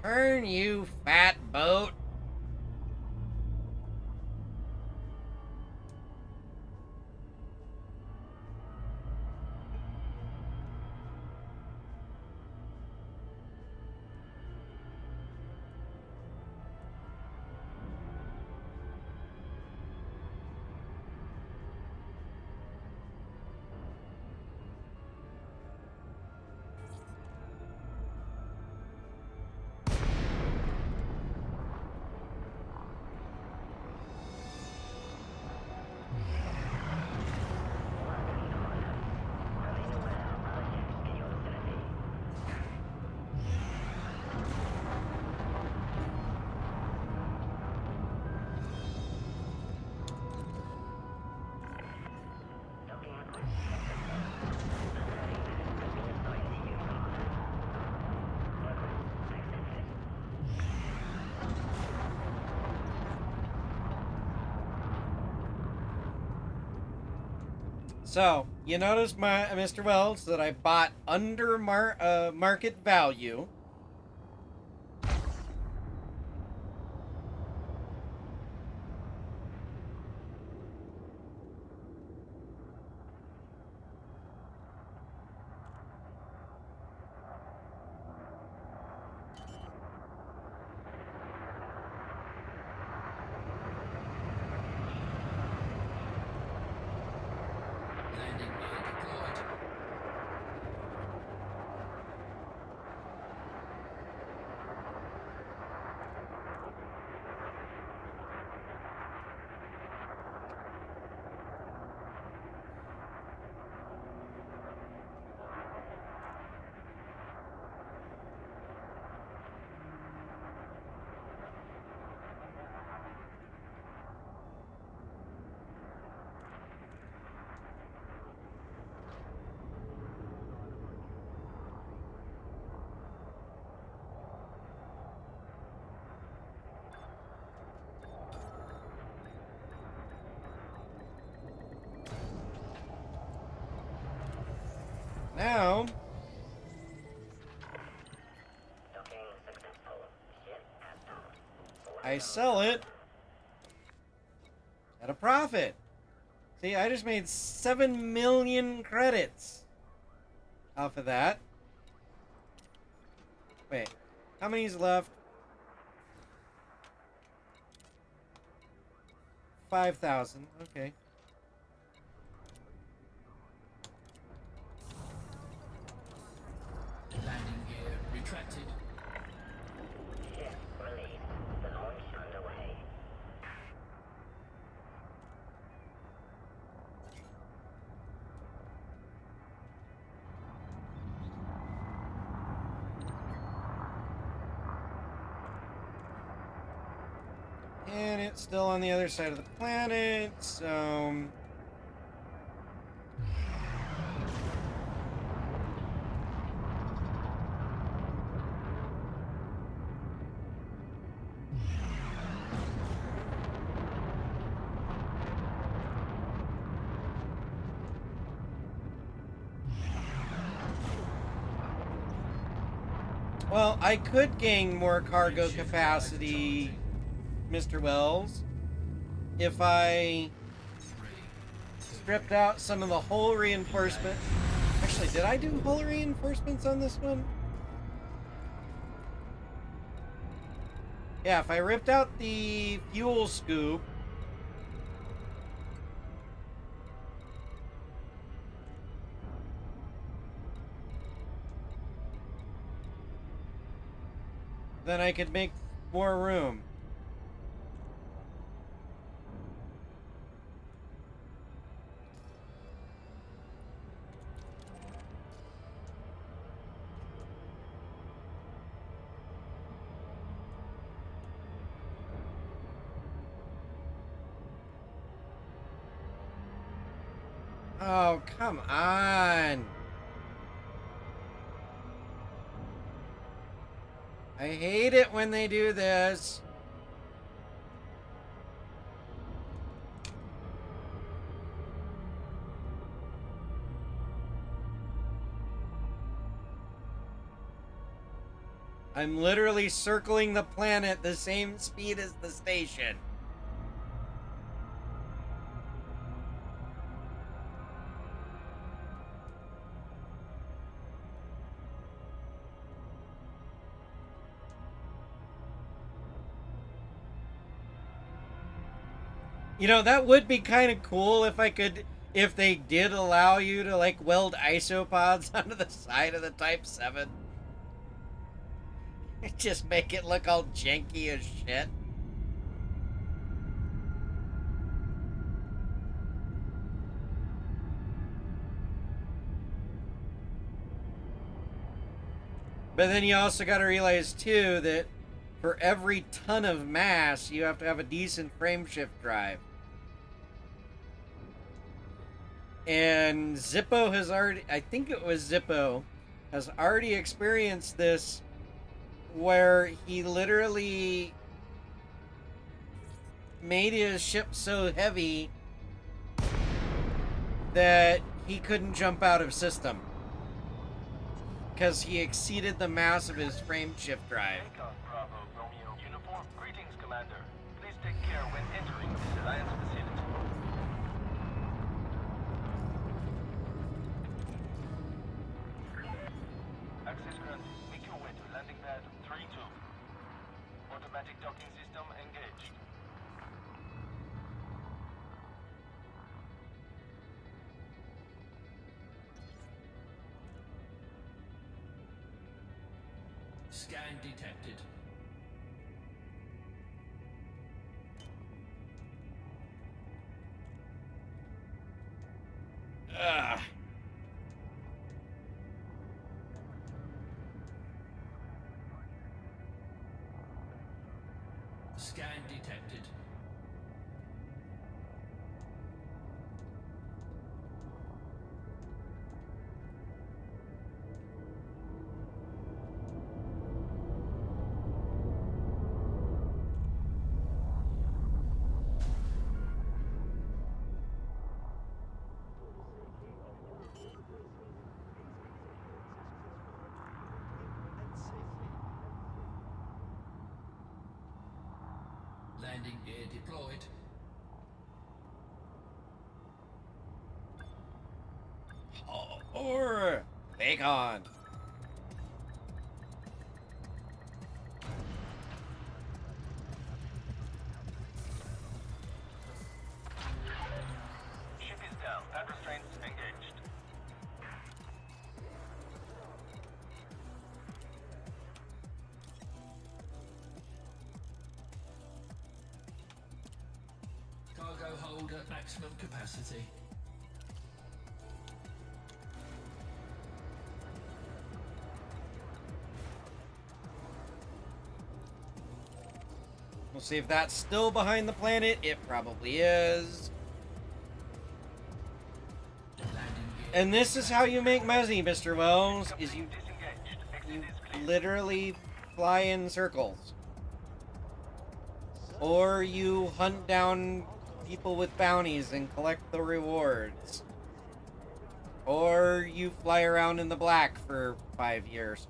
Turn, you fat boat. So, you notice, Mr. Wells, that I bought under market value. Landing gear deployed. Now, I sell it at a profit. See, I just made 7 million credits off of that. Wait, how many's left? 5,000. Okay. Landing gear retracted. And it's still on the other side of the planet, so... Well, I could gain more cargo capacity, Mr. Wells, if I stripped out some of the hull reinforcement. Actually, did I do hull reinforcements on this one? Yeah, if I ripped out the fuel scoop, then I could make more room. Oh, come on. I hate it when they do this. I'm literally circling the planet the same speed as the station. You know, that would be kind of cool if they did allow you to, like, weld isopods onto the side of the Type 7. Just make it look all janky as shit. But then you also got to realize, too, that for every ton of mass, you have to have a decent frame shift drive. And Zippo has already, I think it was Zippo, has already experienced this where he literally made his ship so heavy that he couldn't jump out of system because he exceeded the mass of his frame shift drive. Takeoff Bravo Romeo Uniform. Greetings, Commander. Please take care when entering this Alliance facility. Access granted. Make your way to landing pad 3-2. Automatic docking system engaged. Scan detected. Ugh. Scan detected. Landing gear deployed. Or Bacon. Ship is down. Pad restraints engaged. Cargo hold at maximum capacity. We'll see if that's still behind the planet. It probably is. Landing gear. And this is how you make money, Mr. Wells, is you Disengaged. Exit you is clear. literally fly in circles. Or you hunt down people with bounties and collect the rewards. Or you fly around in the black for 5 years.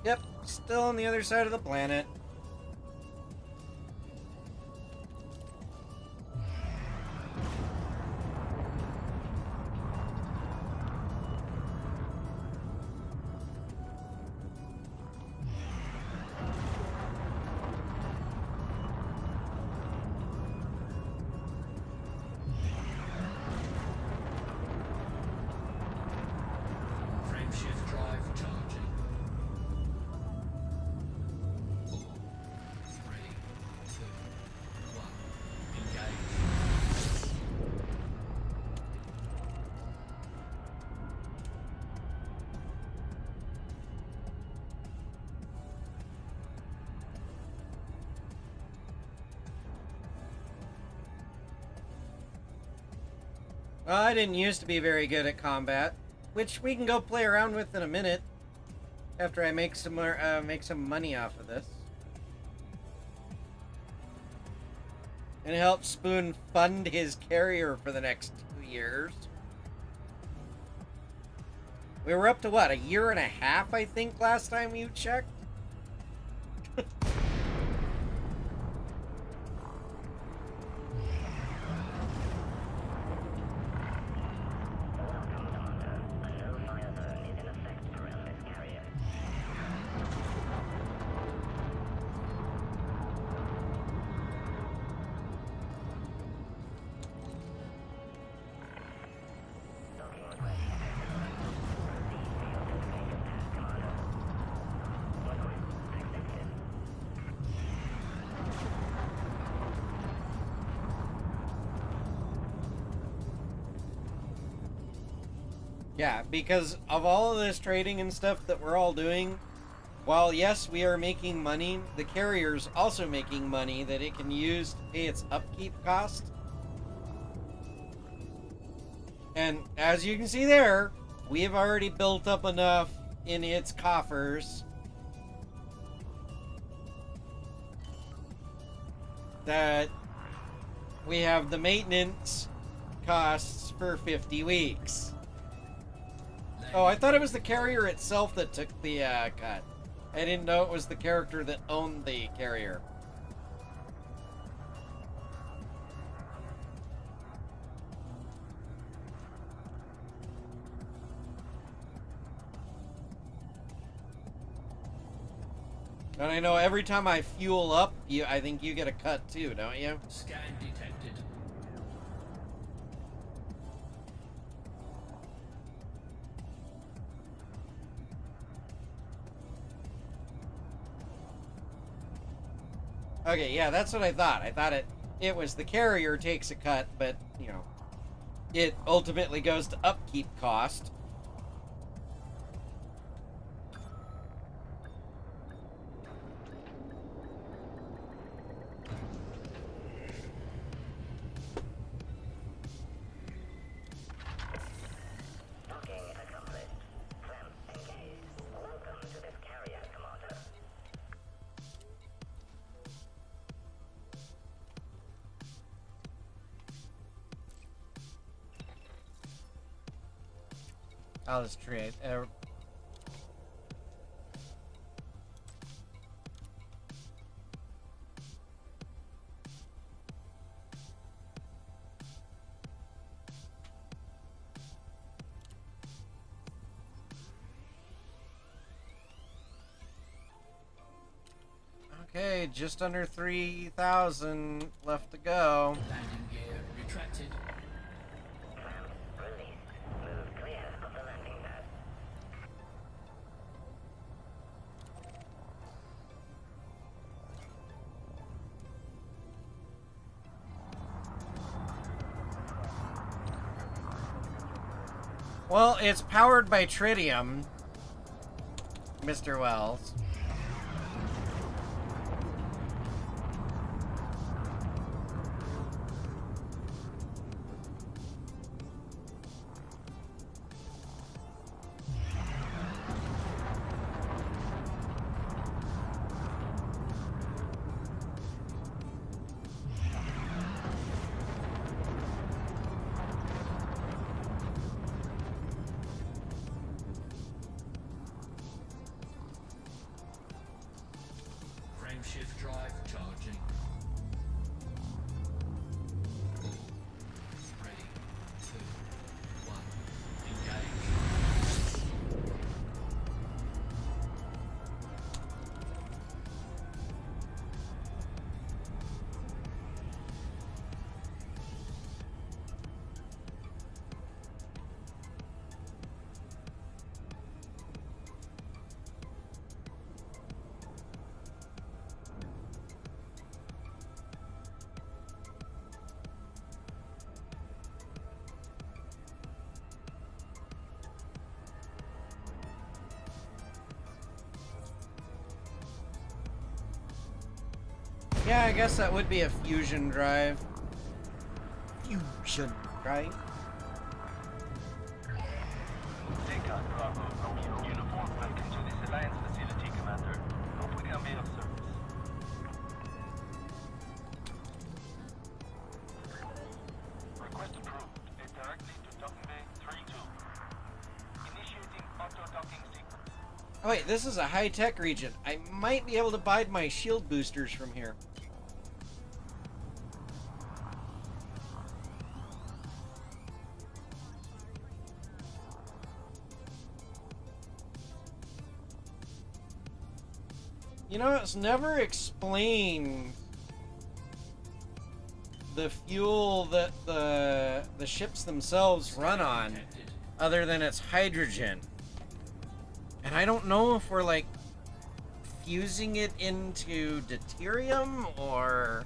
Yep, still on the other side of the planet. Frame shift drive charging. 4, 3, 2, 1. Engage. Well, I didn't used to be very good at combat, which we can go play around with in a minute after I make some more, make some money off of this. And help Spoon fund his carrier for the next 2 years. We were up to what, a year and a half, I think, last time you checked? Yeah, because of all of this trading and stuff that we're all doing, While yes, we are making money, the carrier's also making money that it can use to pay its upkeep cost. And as you can see there, we have already built up enough in its coffers that we have the maintenance costs for 50 weeks. Oh, I thought it was the carrier itself that took the cut. I didn't know it was the character that owned the carrier. And I know every time I fuel up, I think you get a cut too, don't you? Scan detected. Okay, yeah, that's what I thought. I thought it was the carrier takes a cut, but, you know, it ultimately goes to upkeep cost. Docking accomplished. Clamp engaged. Welcome to this carrier, Commander. I'll just trade. Okay, just under 3,000 left to go. Landing gear retracted. Clamp released. Move clear of the landing pad. Well, it's powered by tritium, Mr. Wells. Frameshift drive charging. 3, 2, 1. Engage. Yeah, I guess that would be a fusion drive. Fusion drive. Deckard Bravo, Romeo Uniform, welcome to this Alliance facility, Commander. Hope we can be of service. Request approved. Head directly to docking bay 3-2. Initiating auto-docking sequence. Oh wait, this is a high-tech region. I might be able to buy my shield boosters from here. You know, it's never explained the fuel that the ships themselves run on, Detected. other than it's hydrogen. And I don't know if we're like fusing it into deuterium or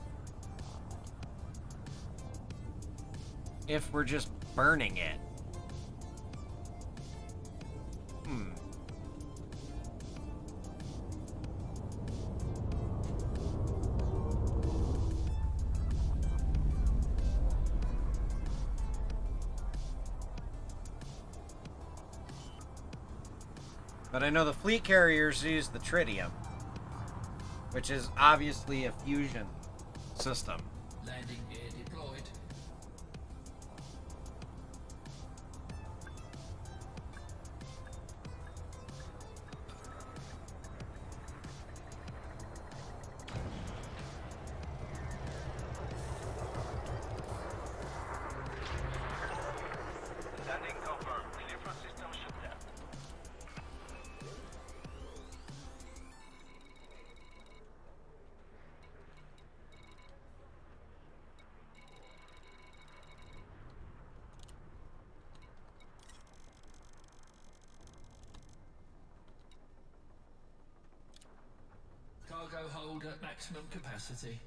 if we're just burning it. But I know the fleet carriers use the tritium, which is obviously a fusion system. Landing gear deployed. Landing confirmed. Clear for system shutdown. Cargo hold at maximum capacity.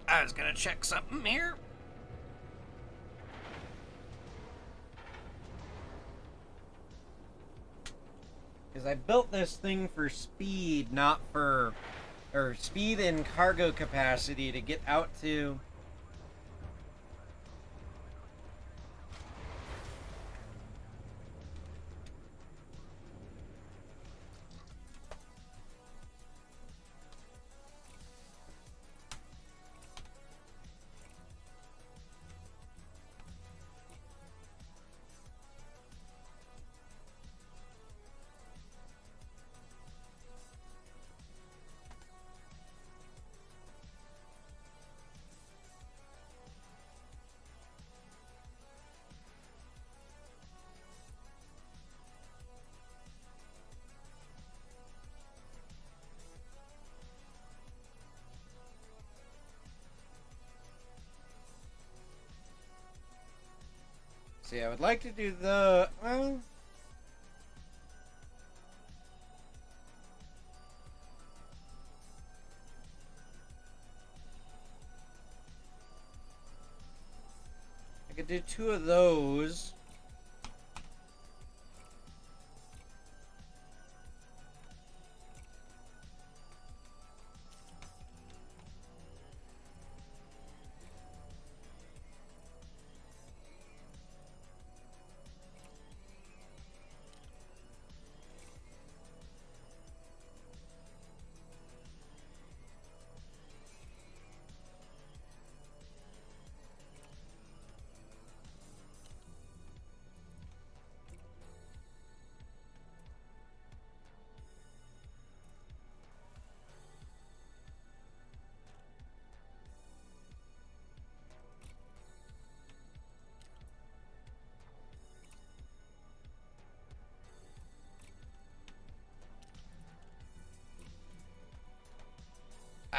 I was gonna check something here. Because I built this thing for speed, not for... or speed and cargo capacity to get out to... See, I would like to do the... well... I could do 2 of those.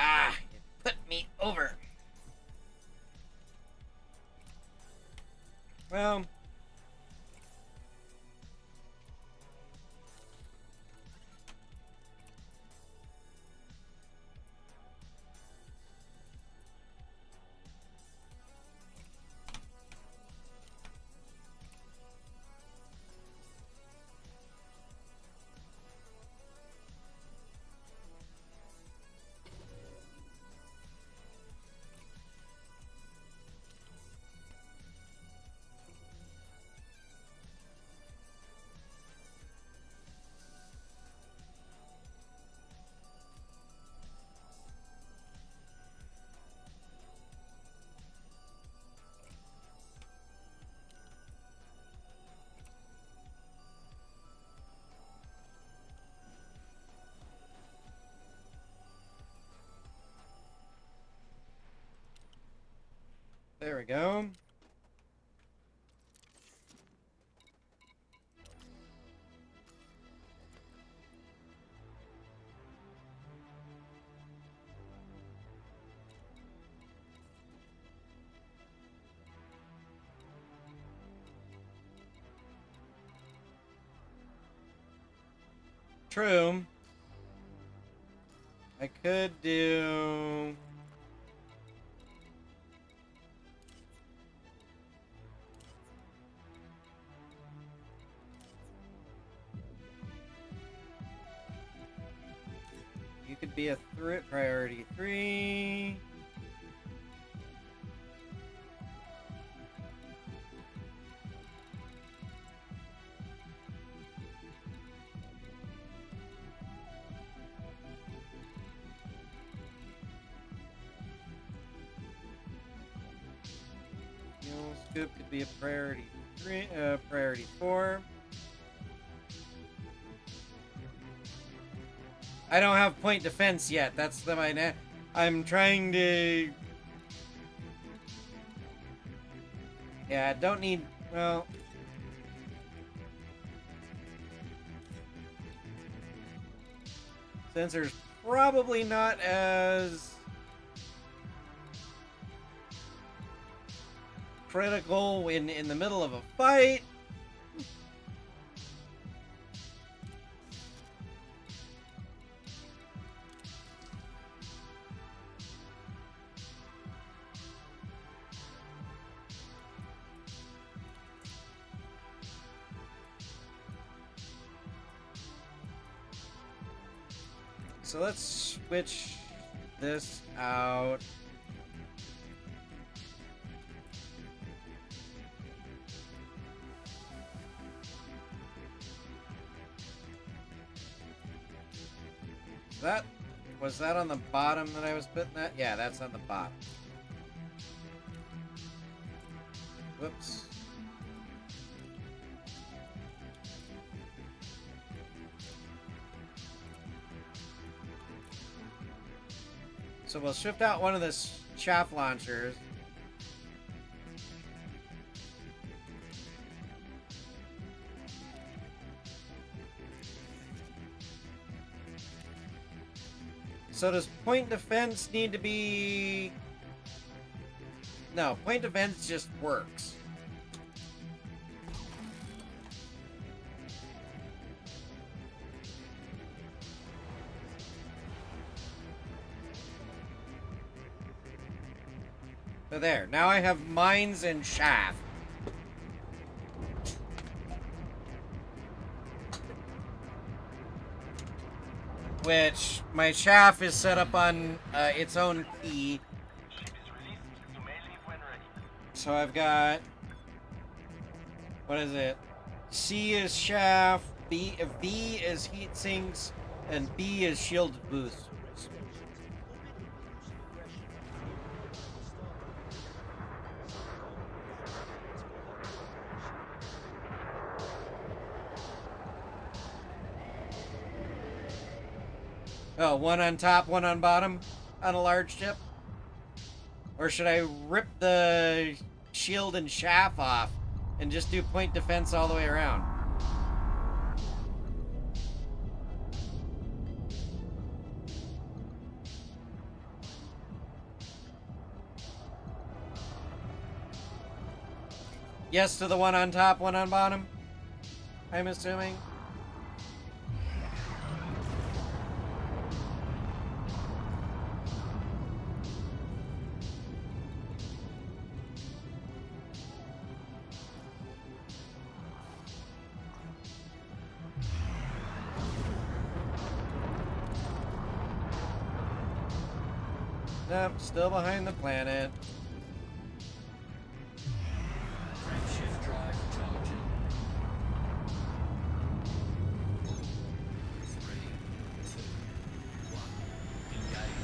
Ah, it put me over. Well, there we go. True. I could do... you could be a priority 3. scoop could be a priority 3, priority 4. I don't have point defense yet. That's I'm trying to. Yeah, don't need. Well. Sensor's probably not as critical in the middle of a fight. So let's switch this out. Was that on the bottom that I was putting that? Yeah, that's on the bottom. Whoops. So we'll shift out one of the chaff launchers. So does point defense need to be... No, point defense just works. So there, now I have mines and chaff. Which, my chaff is set up on its own key. Ship is released. You may leave when ready. So I've got... What is it? C is chaff, V is heat sinks, and B is shield boost. Oh, one on top, one on bottom on a large ship? Or should I rip the shield and chaff off and just do point defense all the way around? Yes to the one on top, one on bottom, I'm assuming. Nope, still behind the planet. Frameshift drive charging. 3, 2, 1. Engage.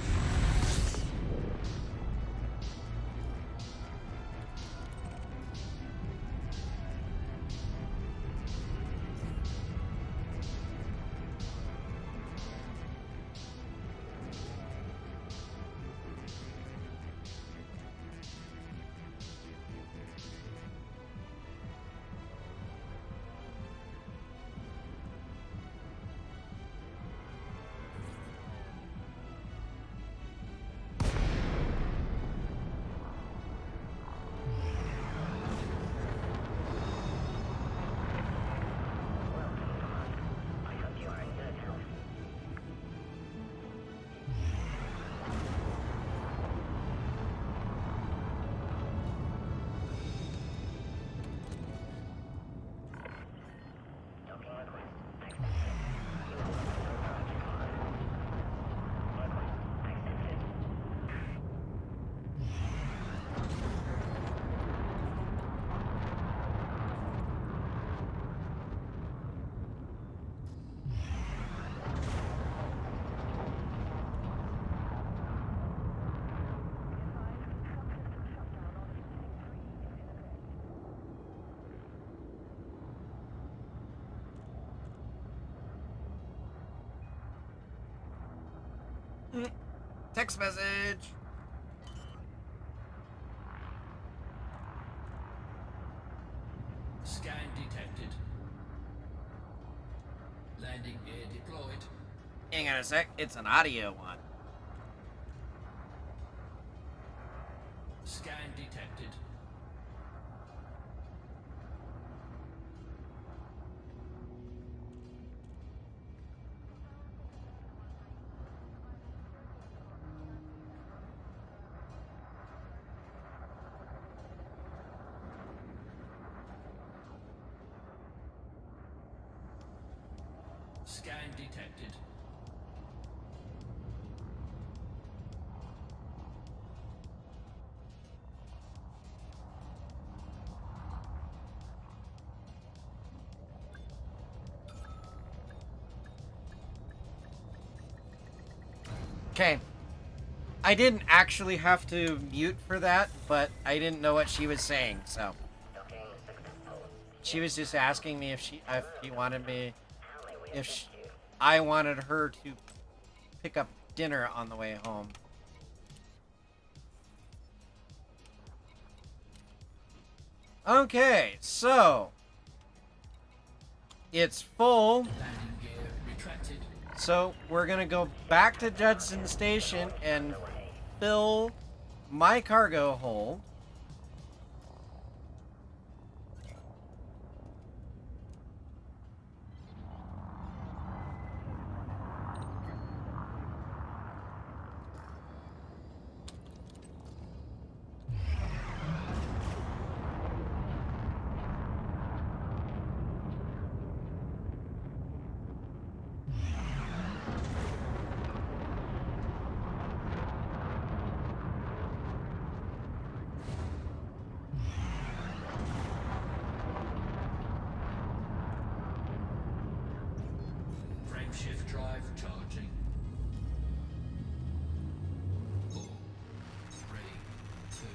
Text message. Scan detected. Landing gear deployed. Hang on a sec. It's an audio one. Scan detected. Scan detected. Okay. I didn't actually have to mute for that, but I didn't know what she was saying, so. She was just asking me if she wanted me, I wanted her to pick up dinner on the way home. Okay, so it's full. Landing gear retracted. So we're gonna go back to Judson Station and fill my cargo hold. Frameshift drive charging. 4, 3, 2,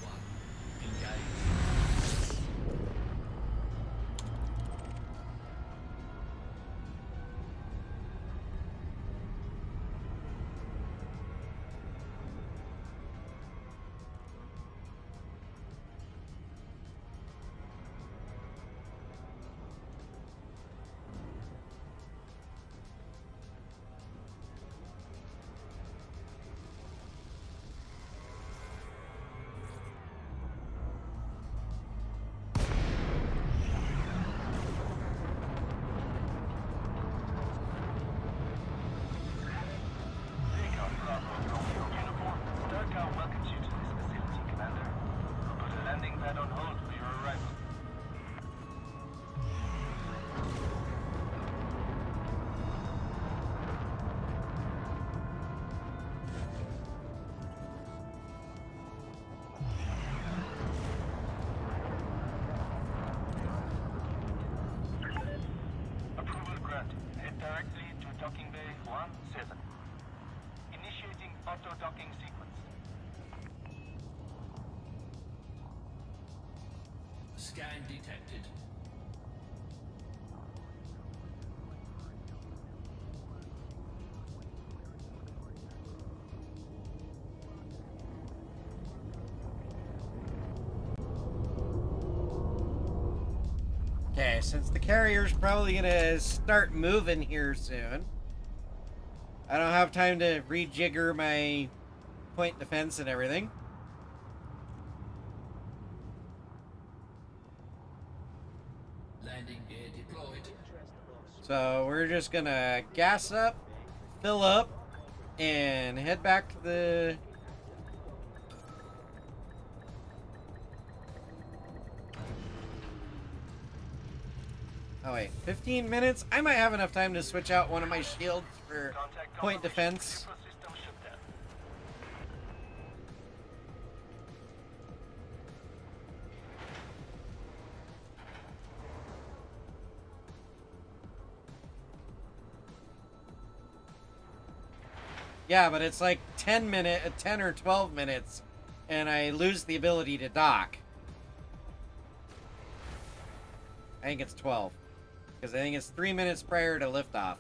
1. Engage. Recon Bravo Romeo Uniform. StarCom welcomes you to this facility, Commander. We'll put a landing pad on hold for your arrival. Approval granted. Head directly to docking bay 17. Initiating auto-docking sequence. Scan detected. Okay, since the carrier's probably gonna start moving here soon, I don't have time to rejigger my point defense and everything. Landing gear deployed. So we're just gonna gas up, fill up, and head back to the... Oh wait, 15 minutes? I might have enough time to switch out one of my shields for point defense. System shutdown. Yeah, but it's like 10 or 12 minutes, and I lose the ability to dock. I think it's 12. Because I think it's 3 minutes prior to liftoff.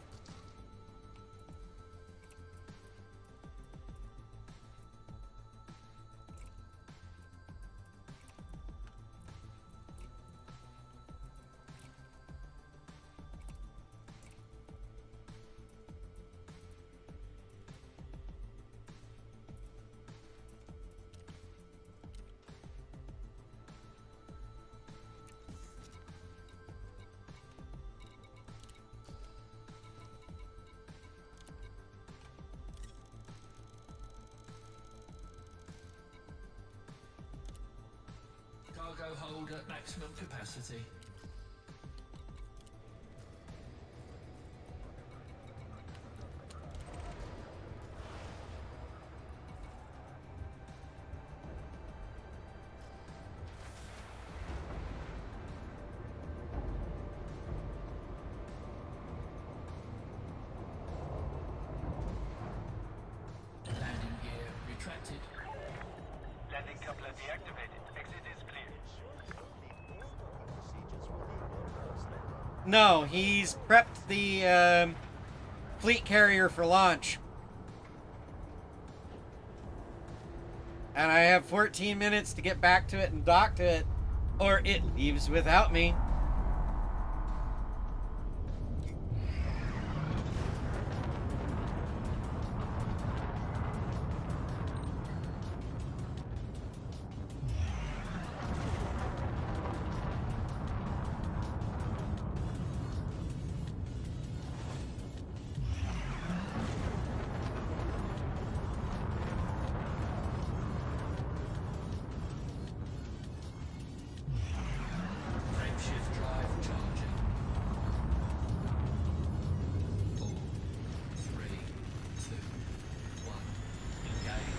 Cargo hold at maximum capacity. Landing gear retracted. Landing coupler deactivated. Exit is clear. No, he's prepped the fleet carrier for launch. And I have 14 minutes to get back to it and dock to it, or it leaves without me. Frameshift drive charging. 4, 3, 2, 1. Engage.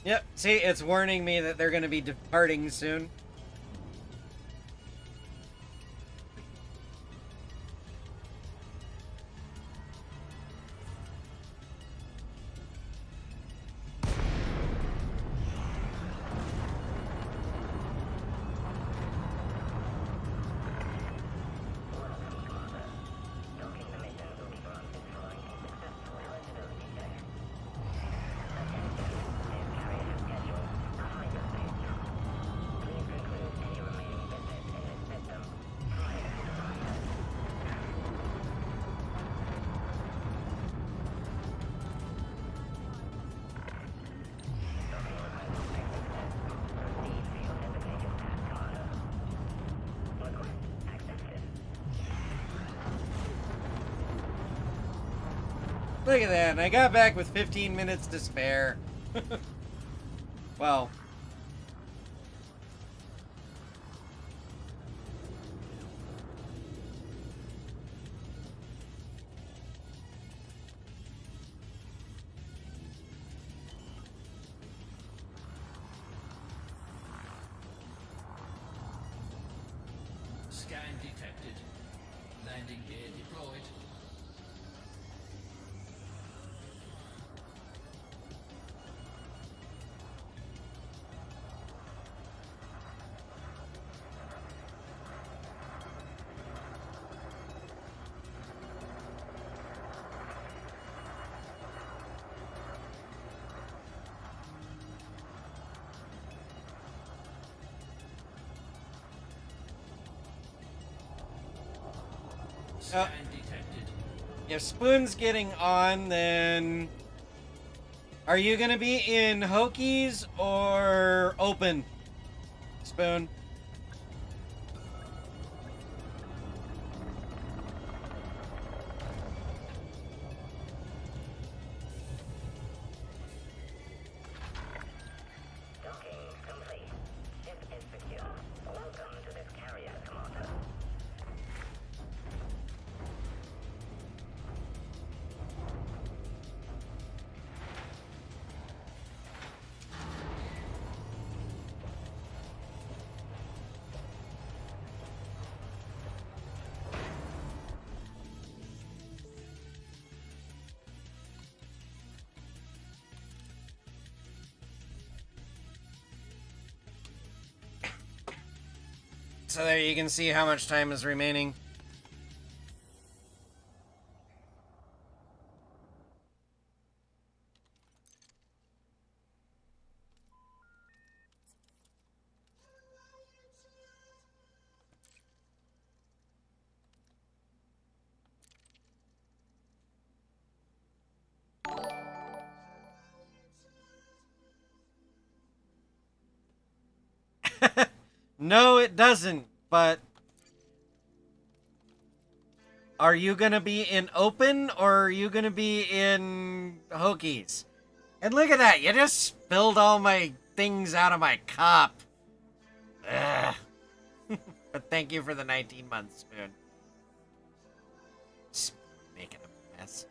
Yep, see, it's warning me that they're going to be departing soon. Look at that, and I got back with 15 minutes to spare. Well, Scan detected. Landing gear deployed. Scan detected. if Spoon's getting on, then are you going to be in Hokies or open, Spoon? Docking complete. Ship is secure. Welcome to this carrier, Commander. So there you can see how much time is remaining. No, it doesn't, but are you gonna be in open or are you gonna be in Hokies? And look at that, you just spilled all my things out of my cup. Ugh. But thank you for the 19 months, Spoon. Making a mess.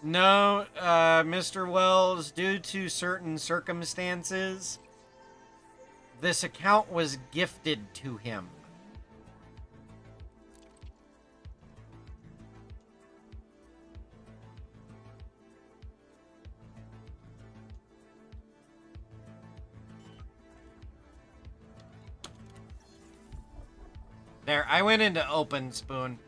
No, Mr. Wells, due to certain circumstances, this account was gifted to him. There, I went into open, Spoon.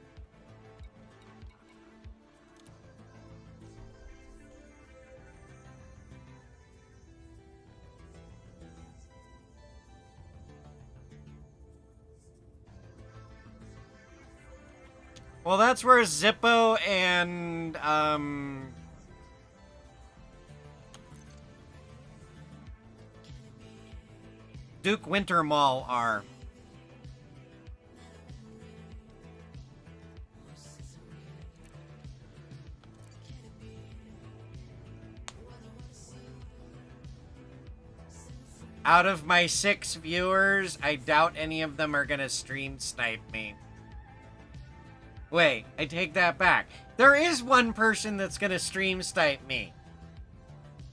Well, that's where Zippo and, Duke Winter Mall are. Out of my 6 viewers, I doubt any of them are gonna stream snipe me. Wait, I take that back. There is one person that's gonna stream snipe me.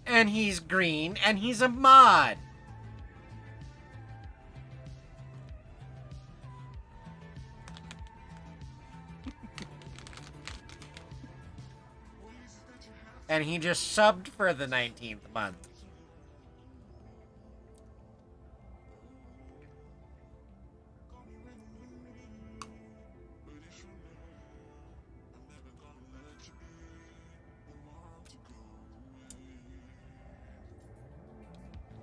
And he's green, and he's a mod. And he just subbed for the 19th month.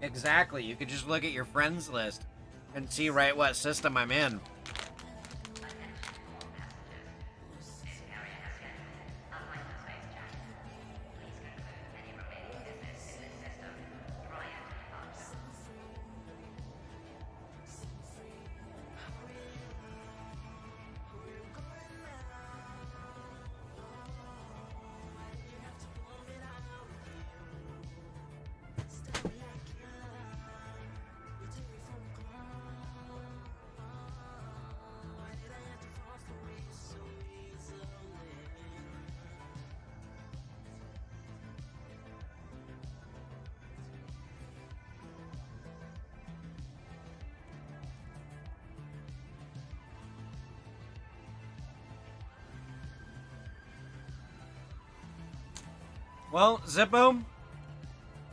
Exactly. You could just look at your friends list and see right what system I'm in. Well, Zippo,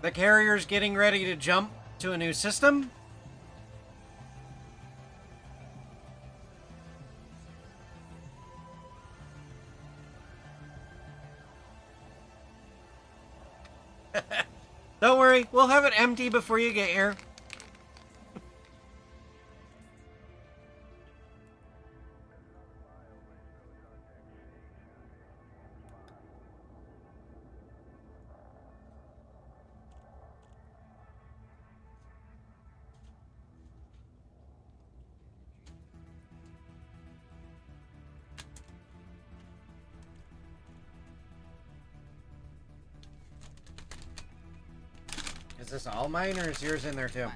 the carrier's getting ready to jump to a new system. Don't worry, we'll have it empty before you get here. Is this all mine or is yours in there too? Okay.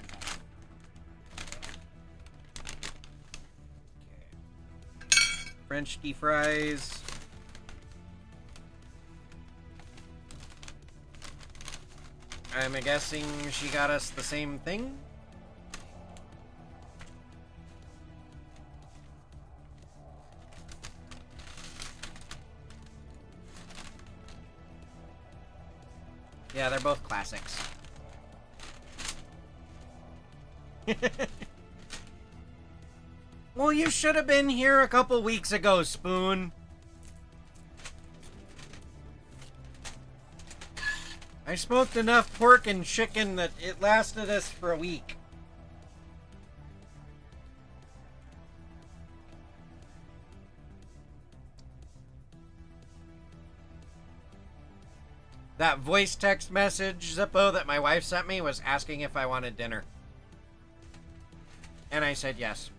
French deep fries. I'm guessing she got us the same thing. Yeah, they're both classics. Well, you should have been here a couple weeks ago, Spoon. I smoked enough pork and chicken that it lasted us for a week. That voice text message, Zippo, that my wife sent me was asking if I wanted dinner. And I said yes.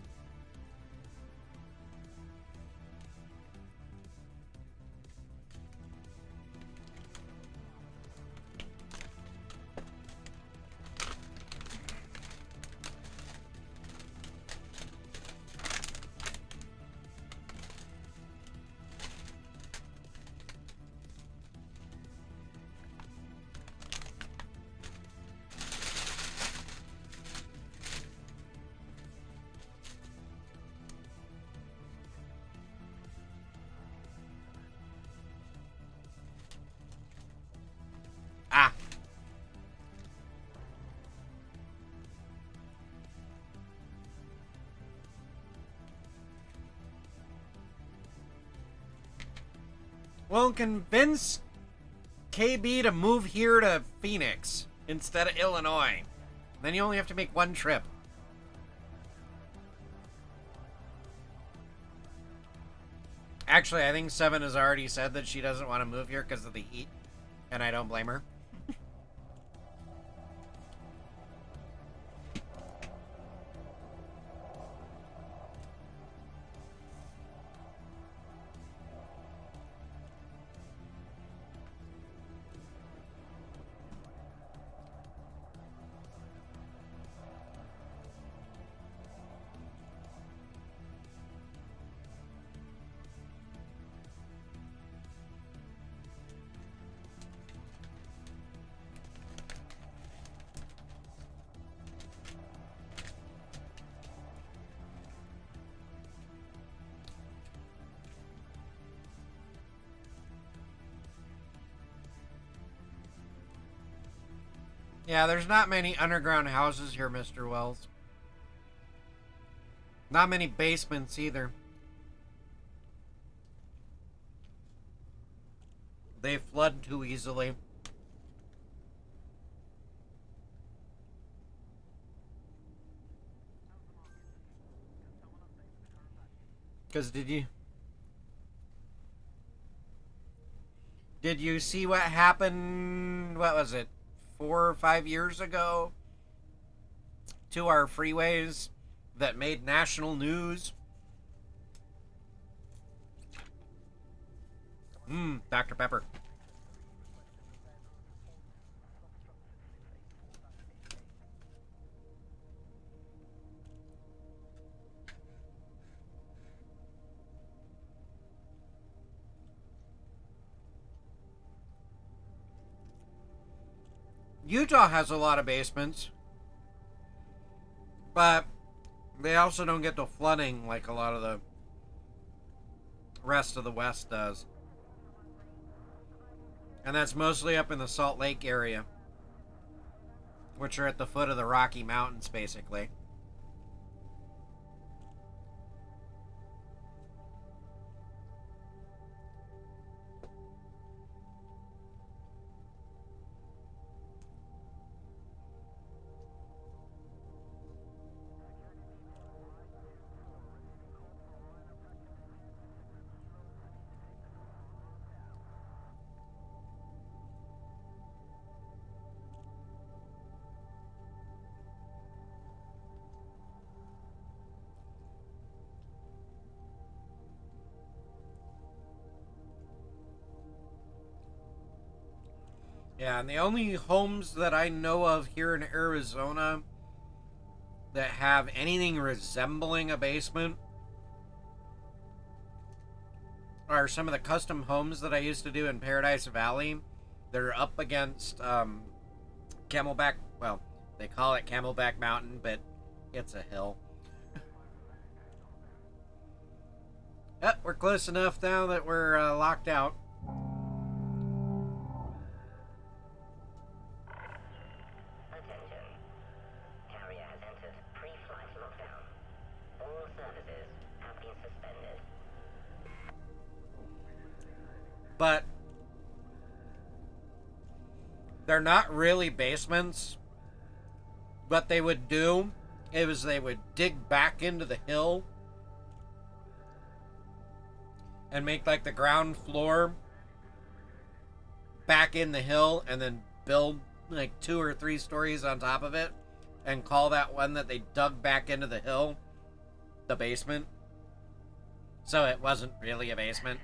Ah. Well, convince KB to move here to Phoenix instead of Illinois. Then you only have to make one trip. Actually, I think Seven has already said that she doesn't want to move here because of the heat. And I don't blame her. Yeah, there's not many underground houses here, Mr. Wells. Not many basements either. They flood too easily. Because did you see what happened, what was it, 4 or 5 years ago to our freeways that made national news? Dr. Pepper. Utah has a lot of basements, but they also don't get the flooding like a lot of the rest of the West does. And that's mostly up in the Salt Lake area, which are at the foot of the Rocky Mountains, basically. Yeah, and the only homes that I know of here in Arizona that have anything resembling a basement are some of the custom homes that I used to do in Paradise Valley. They're up against Camelback, well, they call it Camelback Mountain, but it's a hill. We're close enough now that we're locked out. Attention. Carrier has entered pre-flight lockdown. All services have been suspended. But they're not really basements. What they would do is they would dig back into the hill and make like the ground floor back in the hill and then build like 2 or 3 stories on top of it and call that one that they dug back into the hill the basement. So it wasn't really a basement.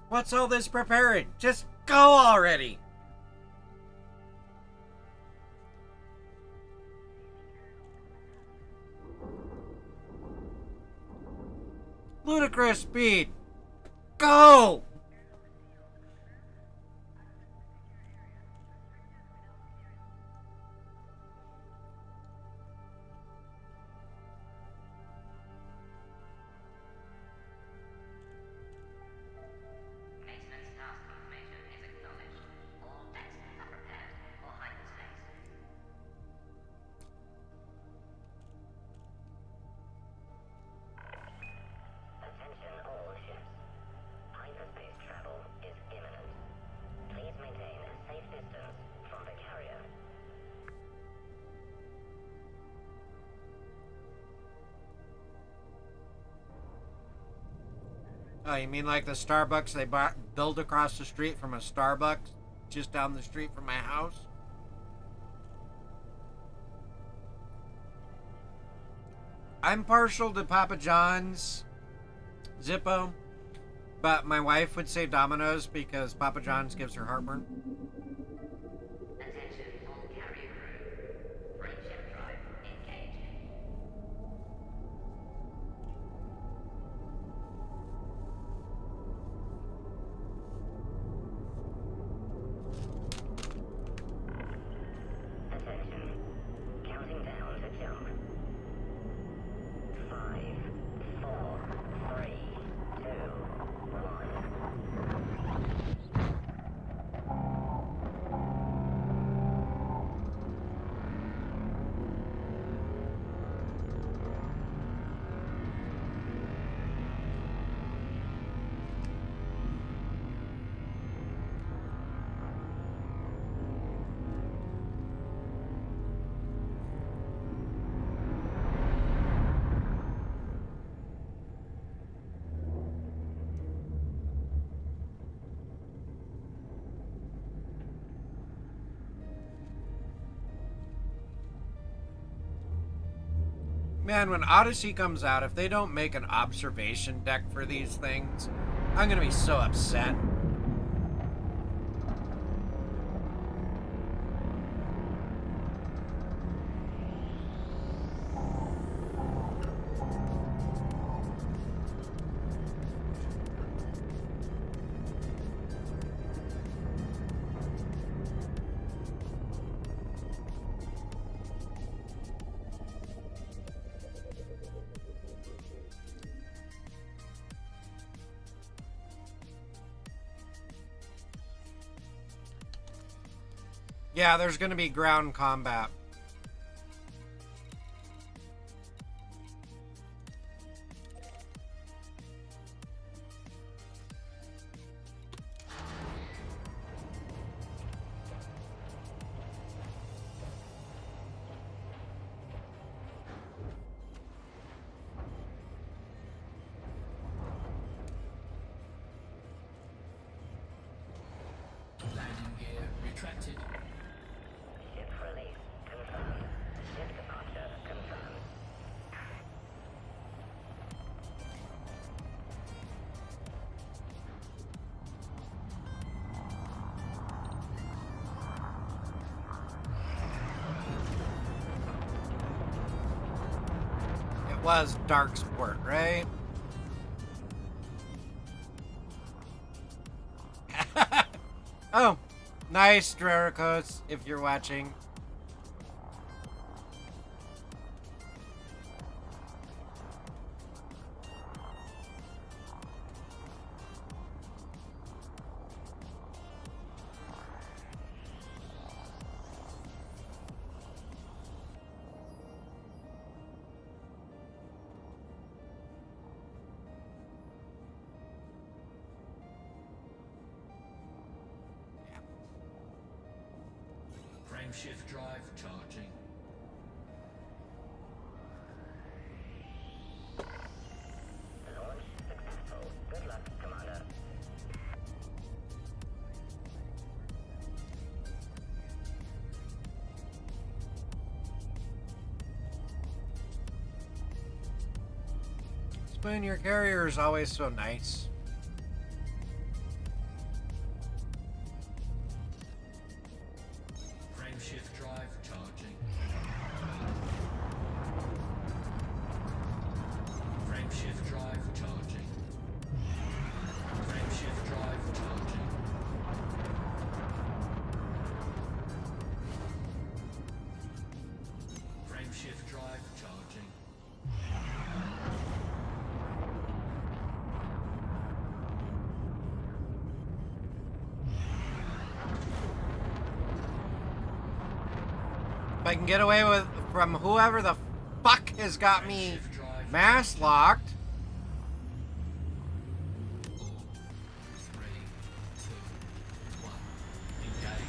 What's all this preparing? Just go already! Ludicrous speed! Go! Maintenance task confirmation is acknowledged. All decks are prepared for hyperspace. Attention all ships. Hyperspace travel is imminent. Please maintain a safe distance from the carrier. Oh, you mean like the Starbucks they built across the street from a Starbucks just down the street from my house? I'm partial to Papa John's Zippo, but my wife would say Domino's because Papa John's gives her heartburn. Attention all carrier crew. Frameshift drive engaged. Attention. Counting down to jump. 5, 4, 3, 2, 1. Man, when Odyssey comes out, if they don't make an observation deck for these things, I'm gonna be so upset. Yeah, there's gonna be ground combat. Landing gear retracted. Ship release confirmed. Ship departure confirmed. It was Dark Sport, right? Oh, nice, Draricos, if you're watching. Frameshift drive charging. Launch successful. Good luck, Commander. Spoon, your carrier is always so nice. Frameshift drive charging. Frameshift drive charging. Frameshift drive charging. Frameshift drive charging. If I can get away with from whoever the fuck has got me Frameshift drive mass locked. 4, 3, 2, 1. Engage.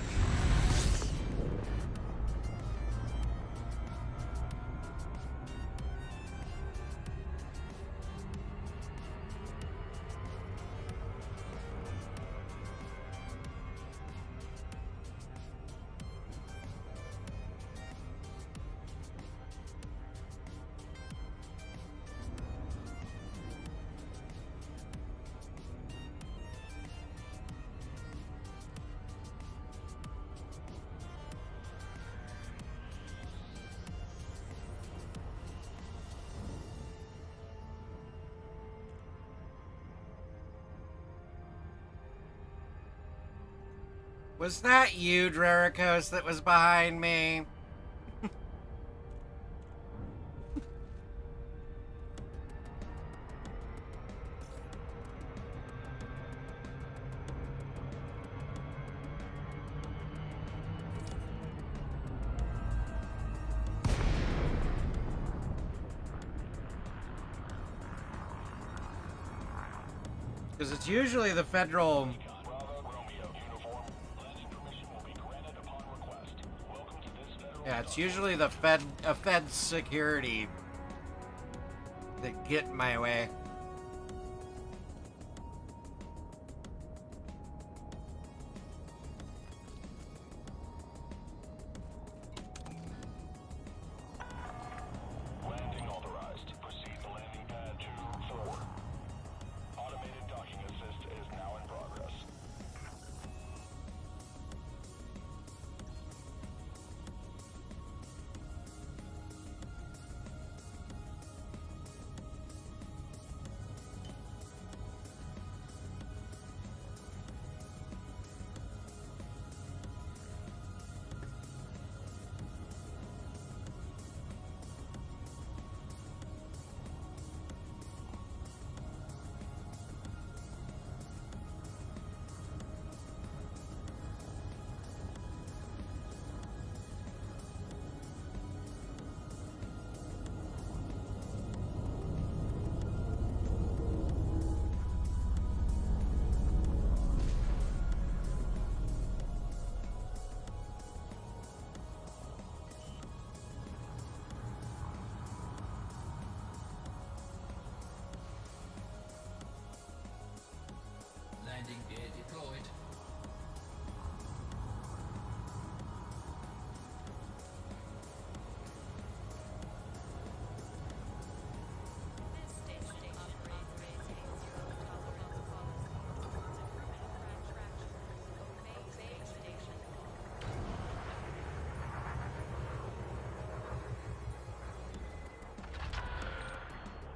Was that you, Draricos, that was behind me? Because it's usually the federal... Yeah, it's usually the Fed security that get in my way. Landing authorized. Proceed to landing pad 2-4. Automated docking assist is now in progress. Landing gear deployed.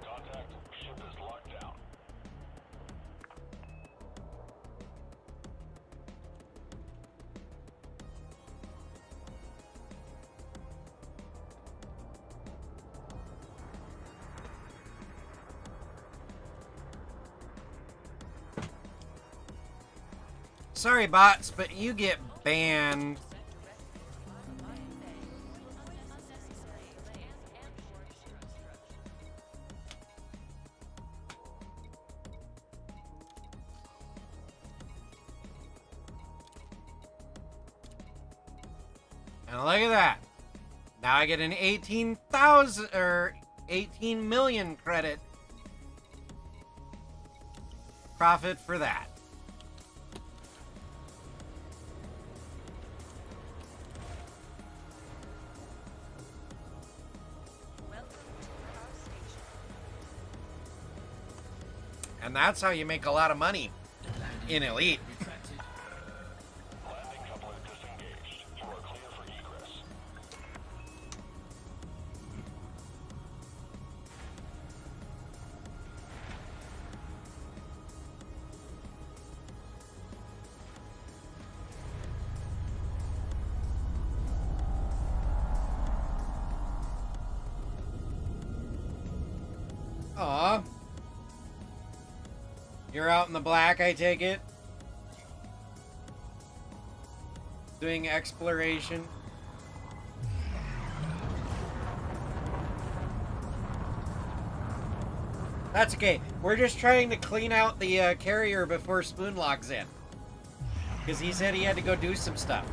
Contact. Ship is locked down. Sorry, bots, but you get banned. And look at that. Now I get an 18,000 or 18 million credit profit for that. Welcome to our station. And that's how you make a lot of money in Elite. Retracted. Landing coupler disengaged. You are clear for egress. Aw. You're out in the black, I take it? Doing exploration. That's okay. We're just trying to clean out the carrier before Spoon logs in. Because he said he had to go do some stuff.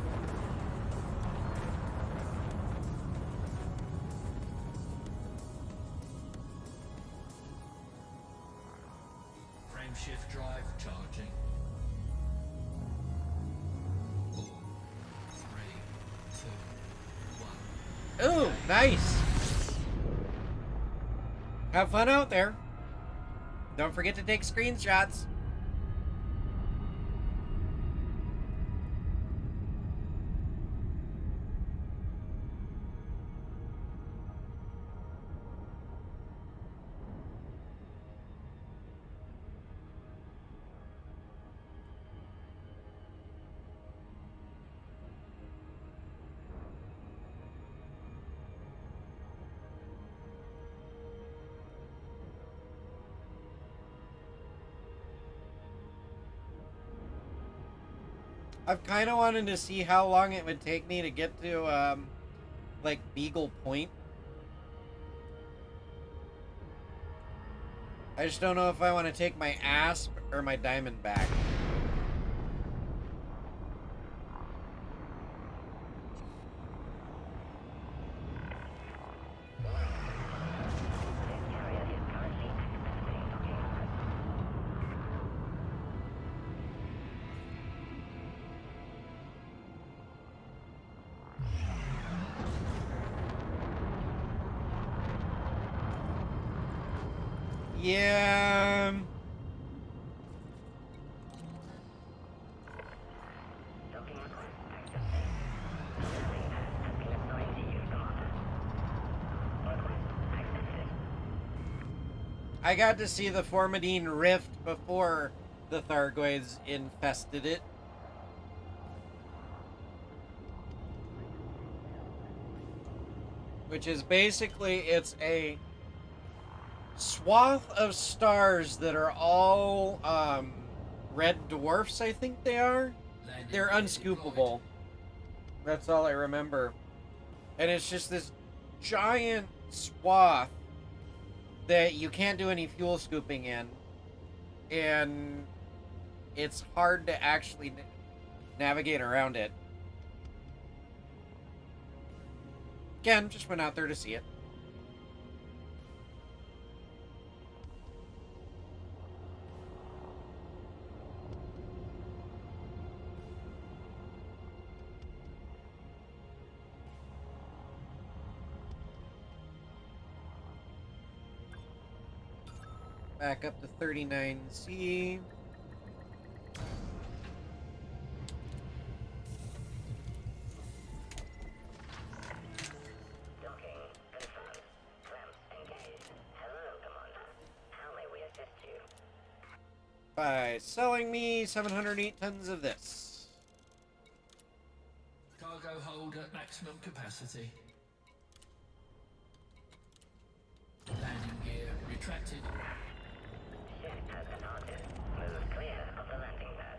Frame shift drive charging. 4, 3, 2, 1. Ooh, nice. Have fun out there. Don't forget to take screenshots. I've kind of wanted to see how long it would take me to get to, like, Beagle Point. I just don't know if I want to take my Asp or my Diamondback. Yeah. Docking request accepted. Landing pad has been assigned to you, Commander. Request accepted. I got to see the Formidine Rift before the Thargoids infested it. Which is basically, it's a swath of stars that are all red dwarfs, I think they are. Landing They're gear unscoopable. That's all I remember. And it's just this giant swath that you can't do any fuel scooping in. And it's hard to actually navigate around it. Again, just went out there to see it. Back up to 39C. Docking confirmed. Clamps engaged. Hello, Commander. How may we assist you? By selling me 708 tons of this. Cargo hold at maximum capacity. Landing gear retracted. Shift has departed. Move clear of the landing pad.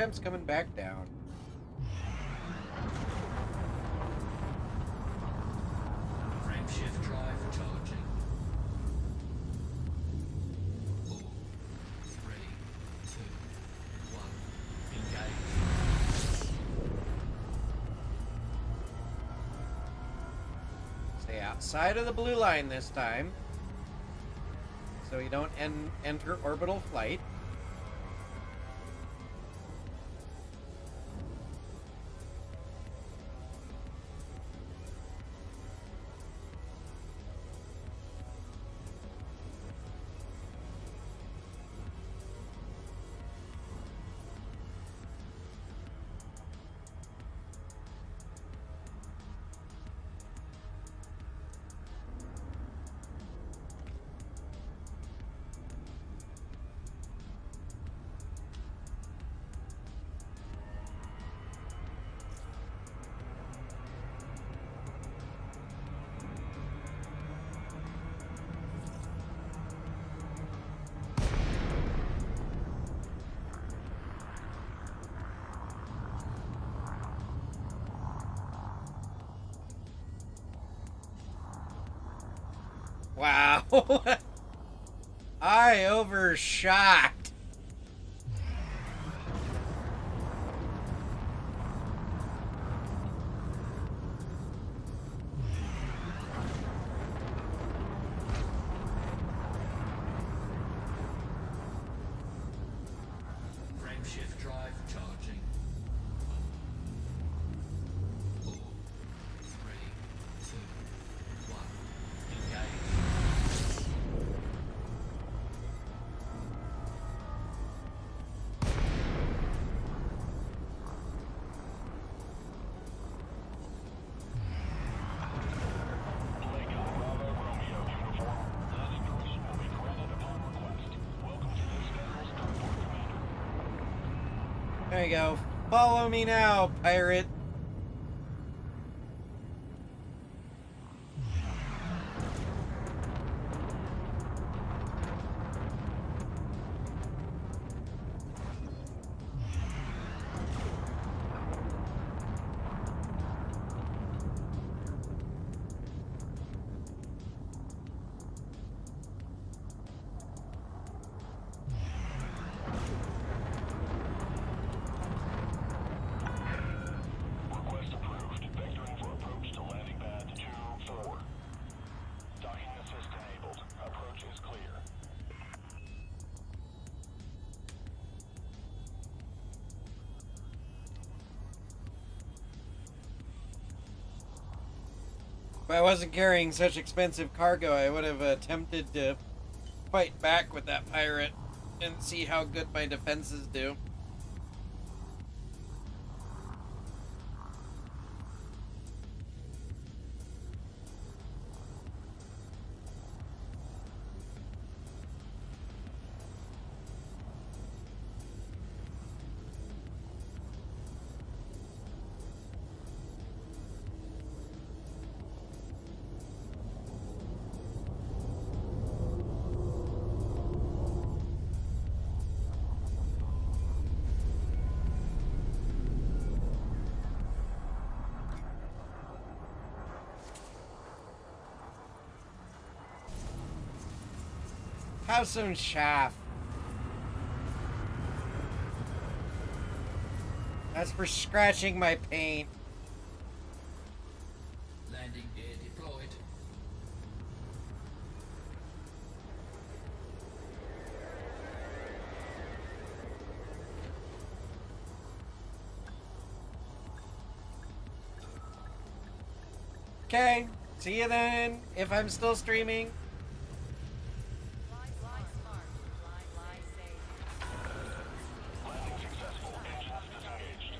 temp's coming back down. Frameshift drive charging. 4, 3, 2, 1. Engage. Stay outside of the blue line this time, so you don't enter orbital flight. Wow. I overshot. Frameshift drive charging. 4, 3, 2, 1. Engage. There you go. Follow me now, pirate. Request approved. Vectoring for approach to landing pad 2-4. Docking assist enabled. Approach is clear. If I wasn't carrying such expensive cargo, I would have attempted to fight back with that pirate and see how good my defenses do. Have some chaff. That's for scratching my paint. Landing gear deployed. Okay, see you then, if I'm still streaming. Landing successful. Engines disengaged.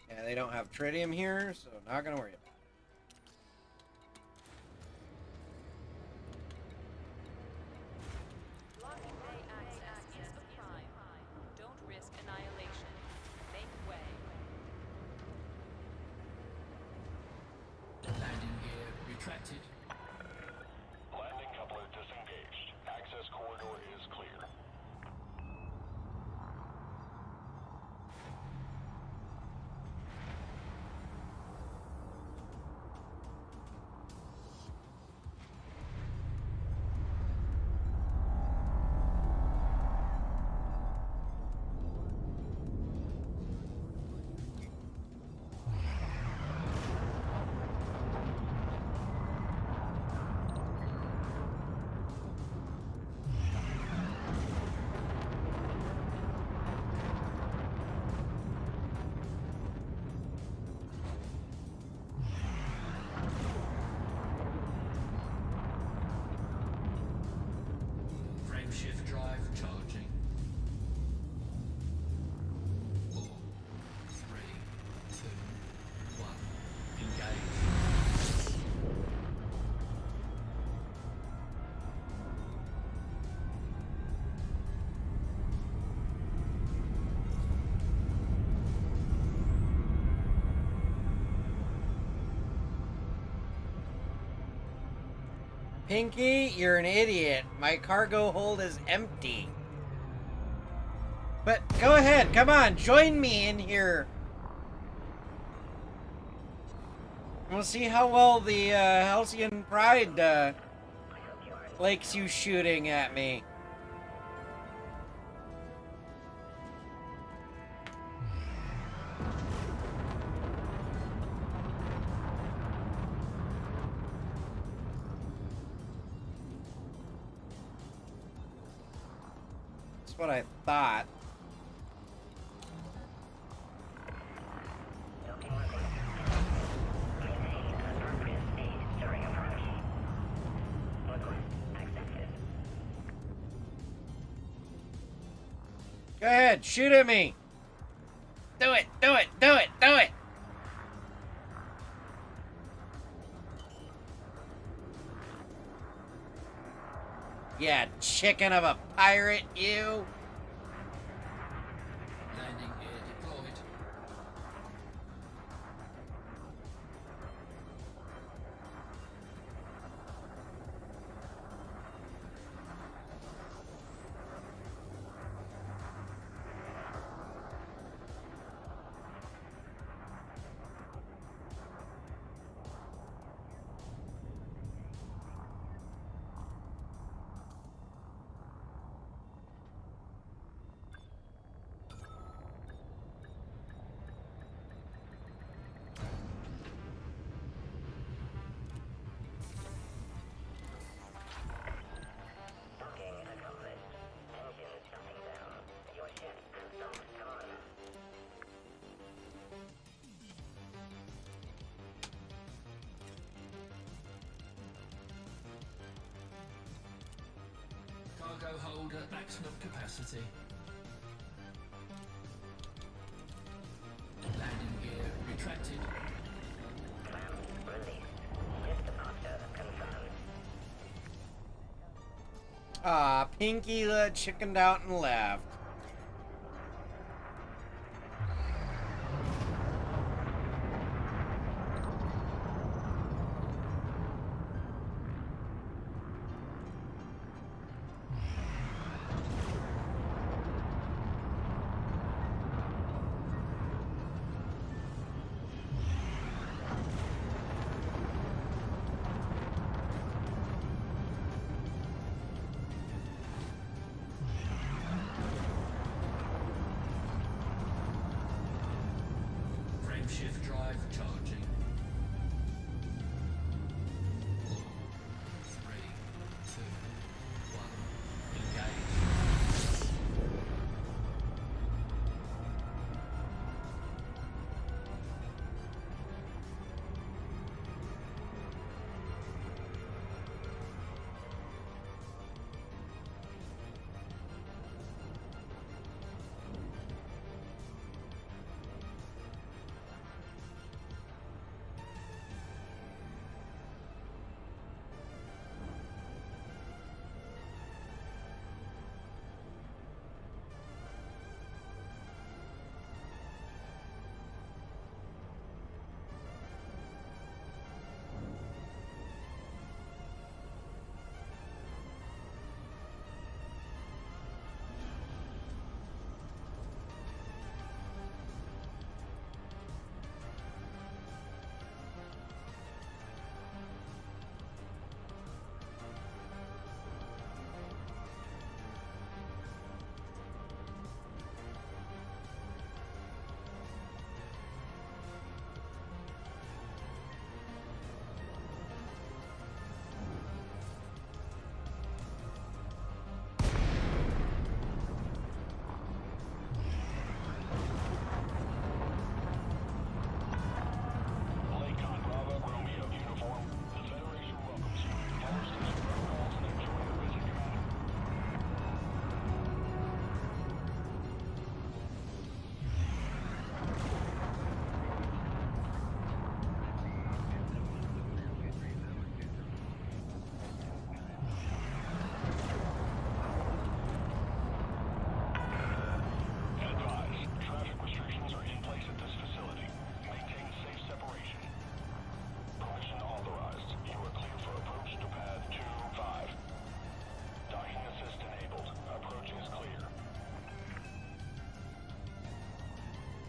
Yeah, they don't have tritium here, so not gonna worry about it. Pinky, you're an idiot. My cargo hold is empty. But go ahead, come on, join me in here. We'll see how well the Halcyon Pride likes you shooting at me. That's what I thought. Go ahead, shoot at me. Do it, do it, do it, do it. Yeah, chicken of a pirate, you. Landing gear deployed. Docking accomplished. Engines shutting down. Your ship has stopped. Come on. Cargo hold at maximum capacity. Landing gear retracted. Clamps released. Ship departure confirmed. Aw, Pinky chickened out and left. Frameshift drive charging. 3, 2, 1. Engage.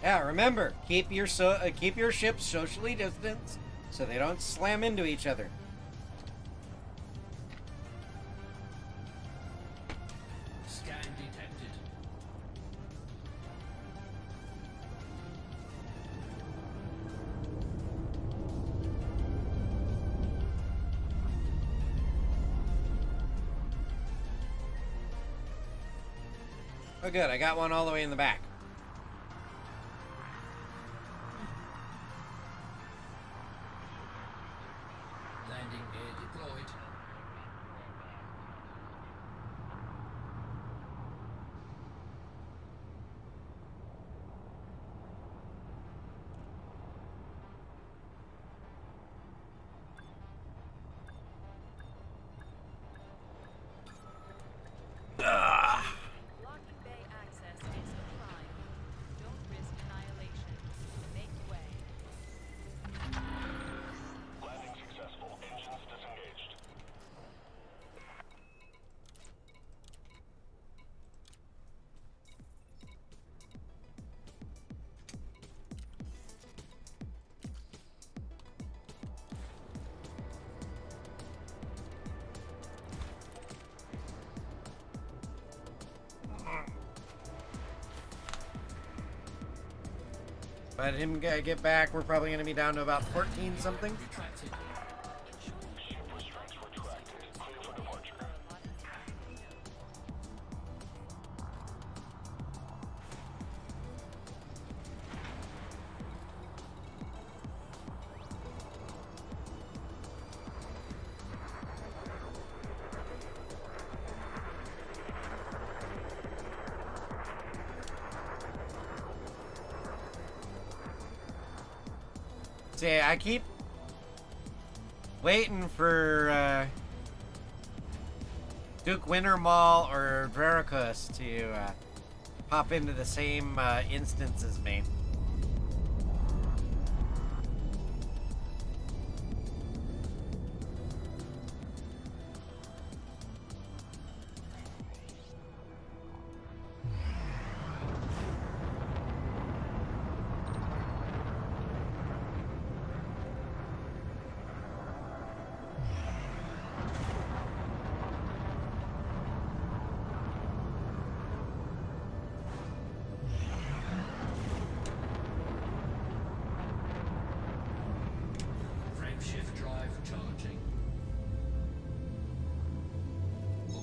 Yeah, remember, keep your ships socially distanced so they don't slam into each other. Scan detected. Oh, good. I got one all the way in the back. Landing gear deployed. Locking bay access is a crime. Don't risk annihilation. Make way. Landing successful. Engines disengaged. But him get back, we're probably going to be down to about 14 something. Retracted. Ship restraints retracted. Clear for departure. See, I keep waiting for Duke Wintermaul or Draricus to pop into the same instance as me. Frameshift drive charging. 4, 3,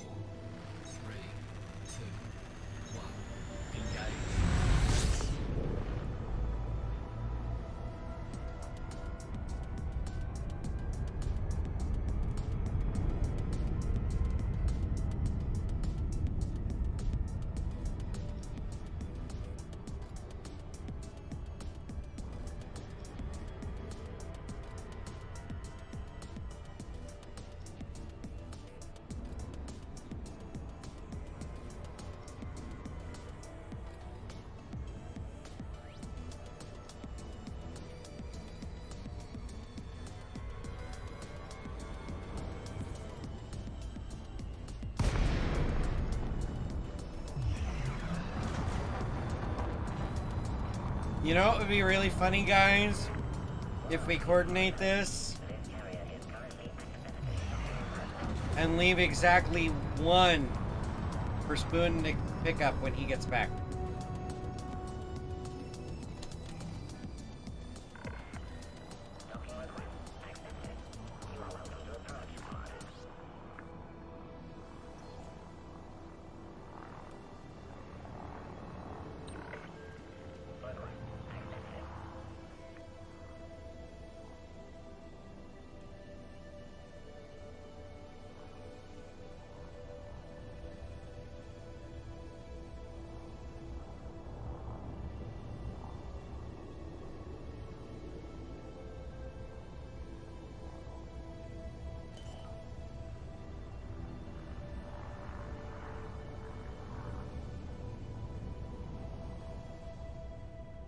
2, 1. Engage. You know, it would be really funny, guys, if we coordinate this and leave exactly one for Spoon to pick up when he gets back. Docking request accepted. You are welcome to approach pod. Request accepted.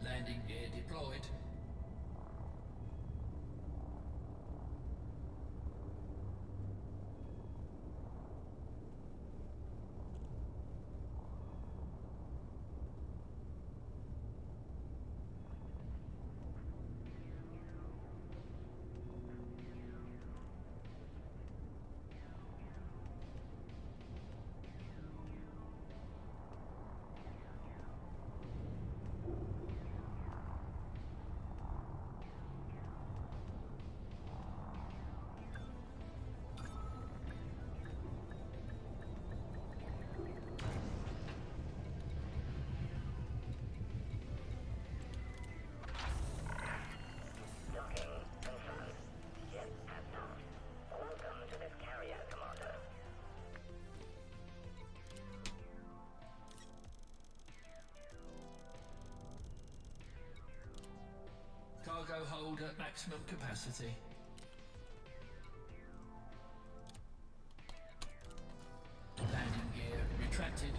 Landing gear deployed. Cargo hold at maximum capacity. Landing gear retracted.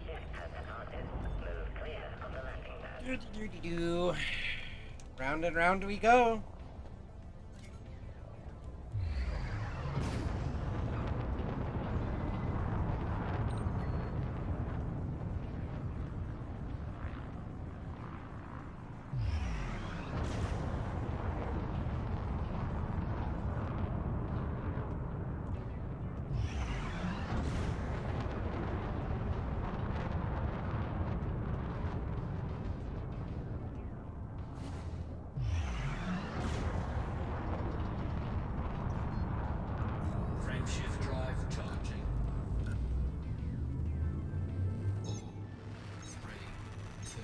Shift has departed. Move clear of the landing pad. Do-do-do-do-do. Round and round we go. Frameshift drive charging. 4, 3, 2,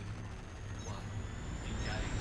1. Engage.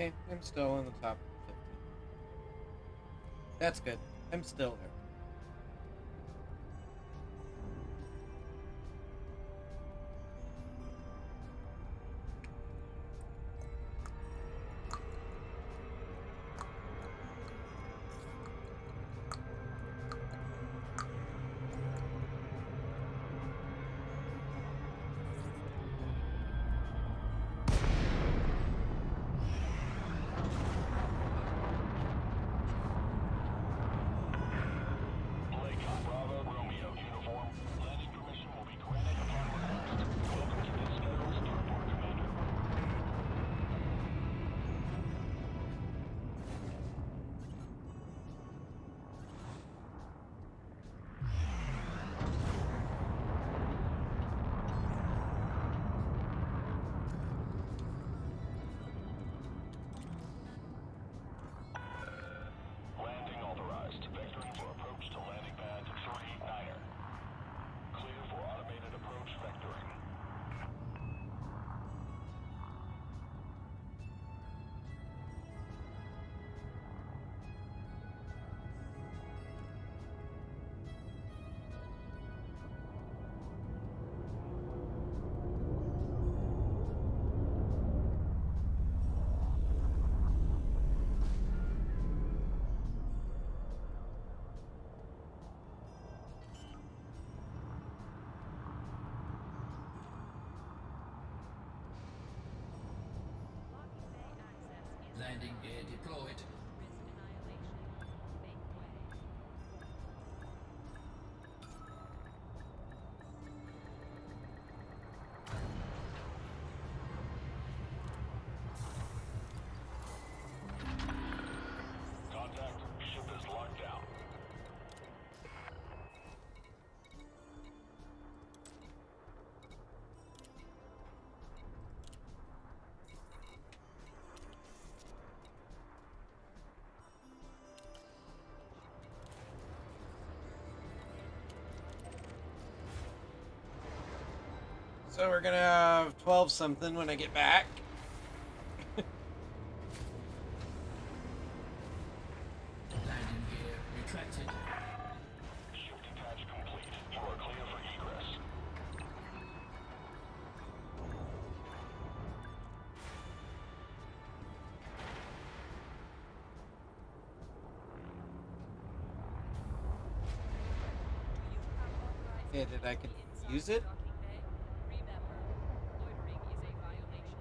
Okay, I'm still in the top 15. That's good. I'm still there. Blake, Bravo, Romeo, uniform. Landing permission will be granted upon request. Welcome to this federal starport, Commander. Landing authorized. Vectoring for approach to landing pad 39er. Clear for automated approach vectoring. Locking bay access is Landing gear deployed. risk annihilation. Make way. Contact. Ship is locked down. So we're gonna have 12 something when I get back. Landing gear retracted. Ship detach complete. You are clear for egress. Do you have authorized Yeah, did I entry inside use the it? docking bay? Remember, loitering is a violation.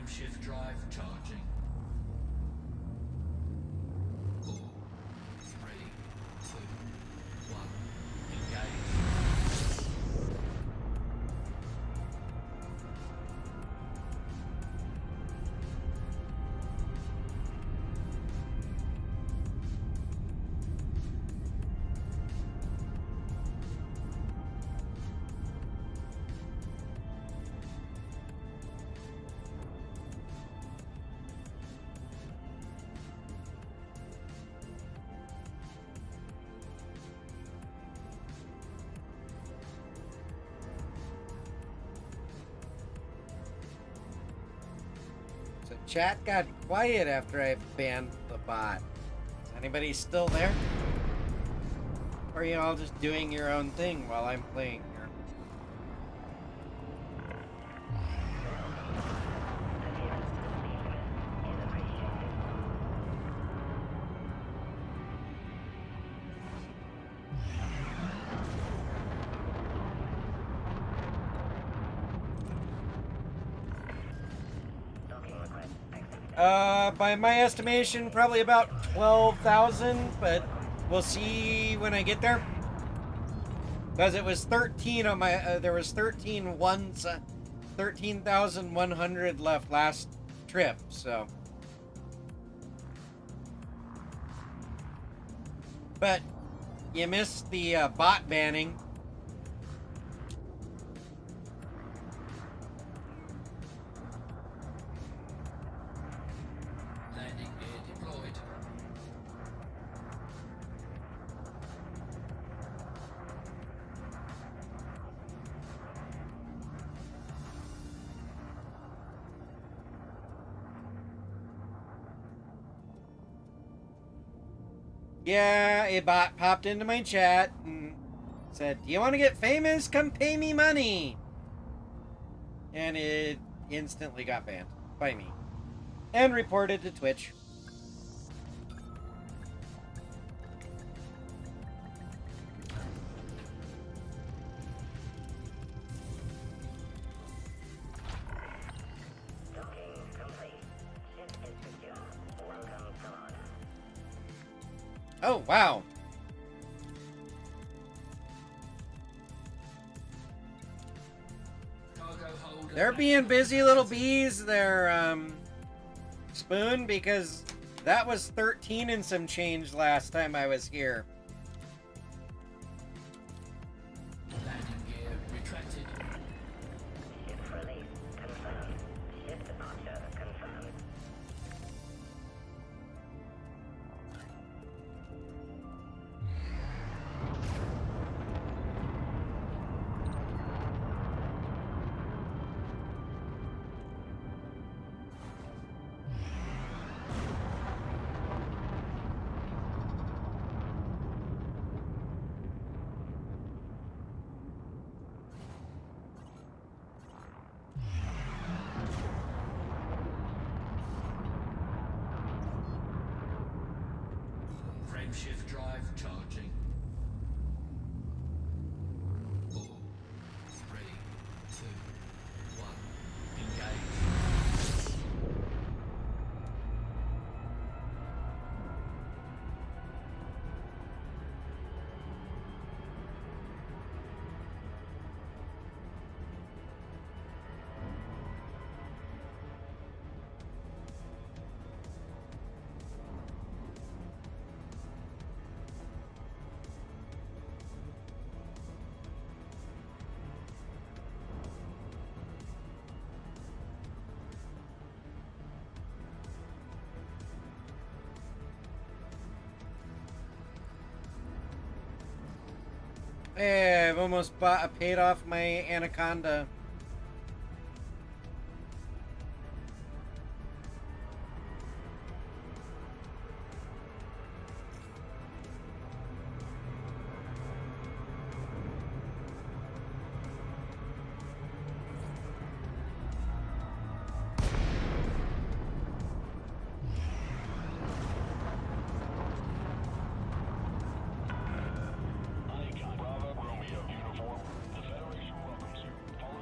Frameshift drive charging. 4, 3, 2, 1. Engage. So chat got quiet after I banned the bot. Is anybody still there? Or are you all just doing your own thing while I'm playing here? By my estimation, probably about 12,000, but we'll see when I get there. Because it was 13 on my, there was 13,100 left last trip, so. But you missed the bot banning. Landing gear deployed. Yeah, a bot popped into my chat and said, "Do you want to get famous? Come pay me money." And it instantly got banned by me and reported to Twitch. Docking complete. Ship is secure. Welcome, Commander. Oh, wow. Cargo hold. They're being busy little bees there, Spoon, because that was 13 and some change last time I was here. Landing gear retracted. Ship release confirmed. Ship departure confirmed. Frameshift drive charging. 4, 3, 2, 1. Engage. Hey, I've almost paid off my Anaconda. Icon Bravo Romeo uniform. The Federation welcomes you. Follow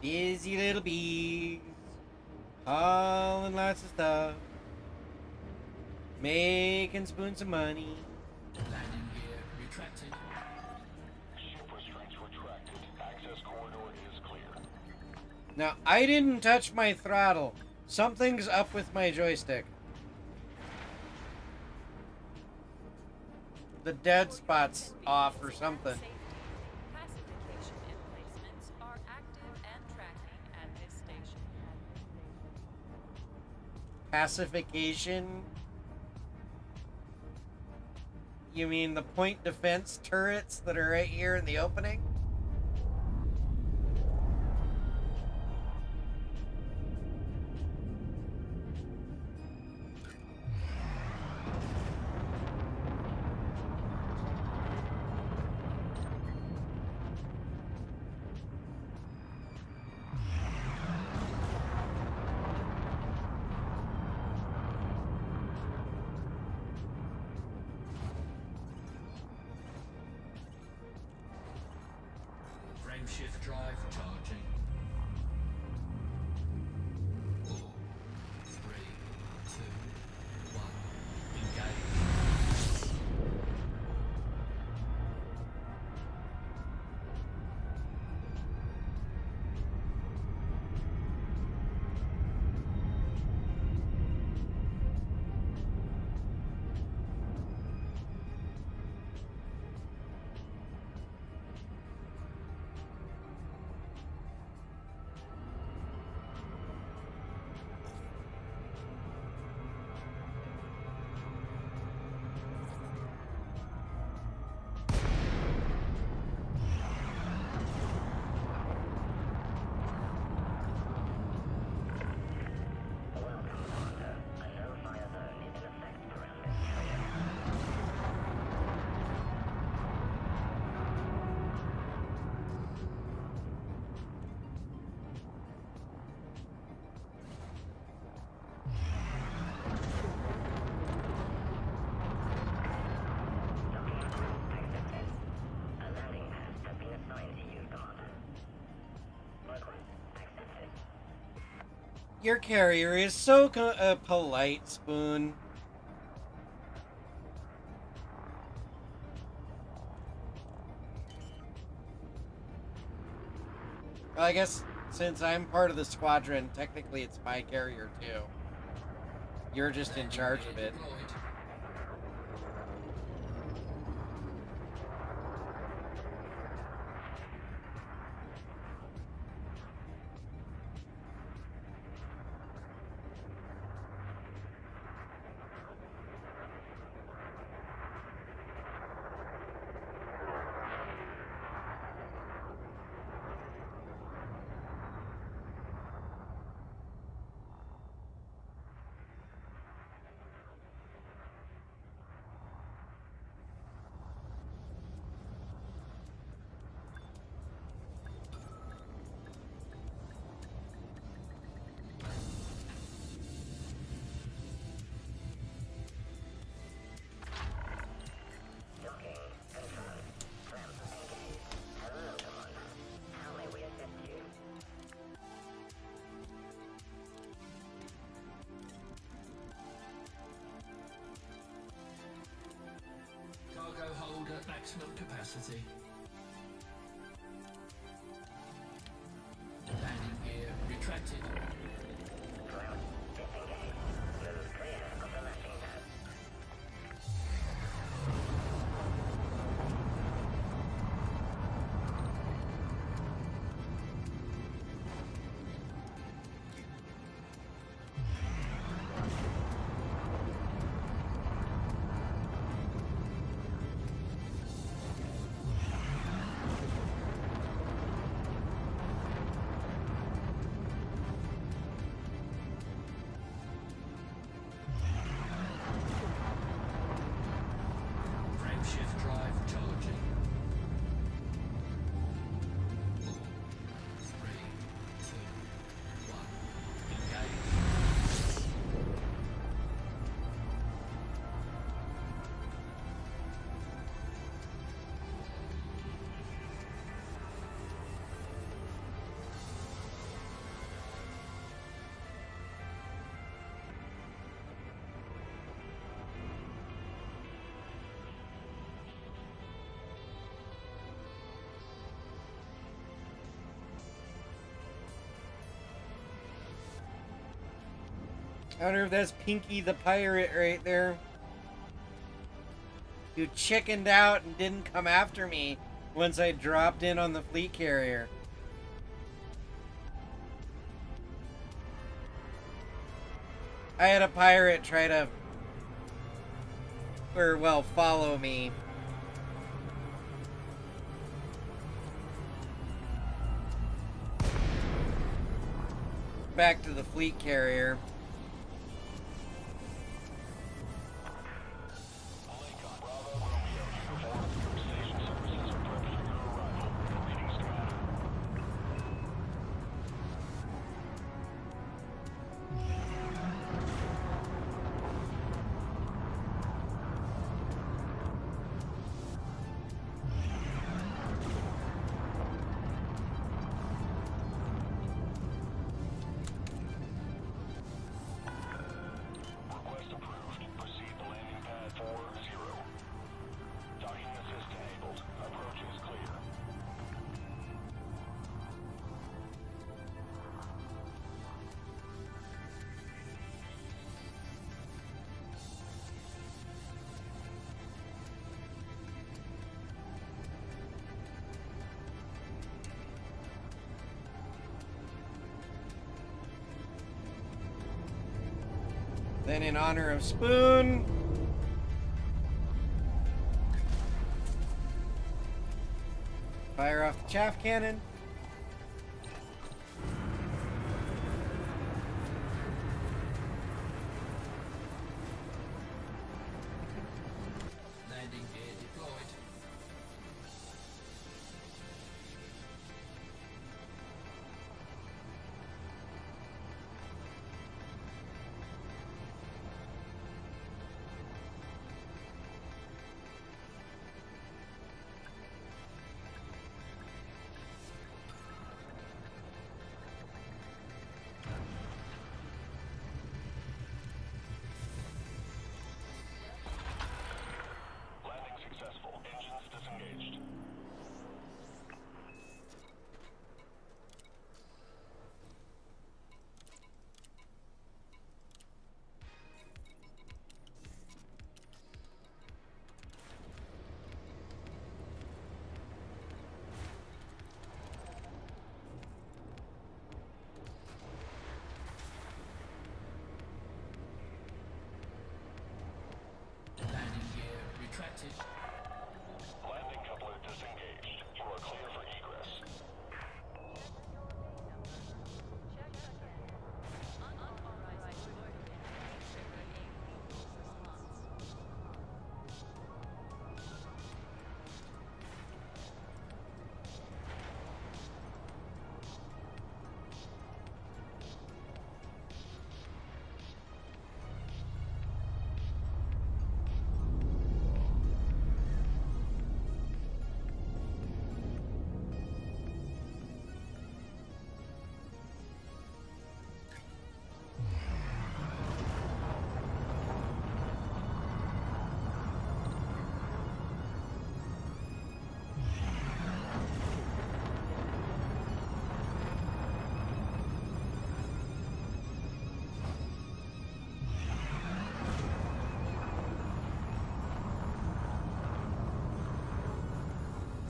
Busy little bees. Hauling lots of stuff. Making spoons of money. Landing gear retracted. Ship restraints retracted. Access corridor is clear. Now, I didn't touch my throttle. Something's up with my joystick. The dead spot's off or something. Safety. Pacification emplacements are active and tracking at this station. Pacification? You mean the point defense turrets that are right here in the opening? Frame shift drive charging. 4, 3, 2, 1. Engage. Welcome, Commander. A no-fire zone is in effect around this area. Docking accepted. A landing pad has been assigned to you, Commander. Request accepted. Your carrier is so polite, Spoon. Well, I guess since I'm part of the squadron, technically it's my carrier too. You're just in charge of it. Deployed. Docking confirmed. Ramp engaged. Hello, Commander. How may we assist you? Cargo hold at maximum capacity. Landing gear retracted. Ground disengaged. Move clear of the landing pad. I wonder if that's Pinky the pirate right there. Who chickened out and didn't come after me once I dropped in on the fleet carrier. I had a pirate try to, follow me. Back to the fleet carrier. Then in honor of Spoon, fire off the chaff cannon. Landing gear deployed. Landing successful. Engines disengaged. Landing gear retracted. Landing coupler disengaged. You are clear for egress. Unauthorized loitering may trigger a lethal response.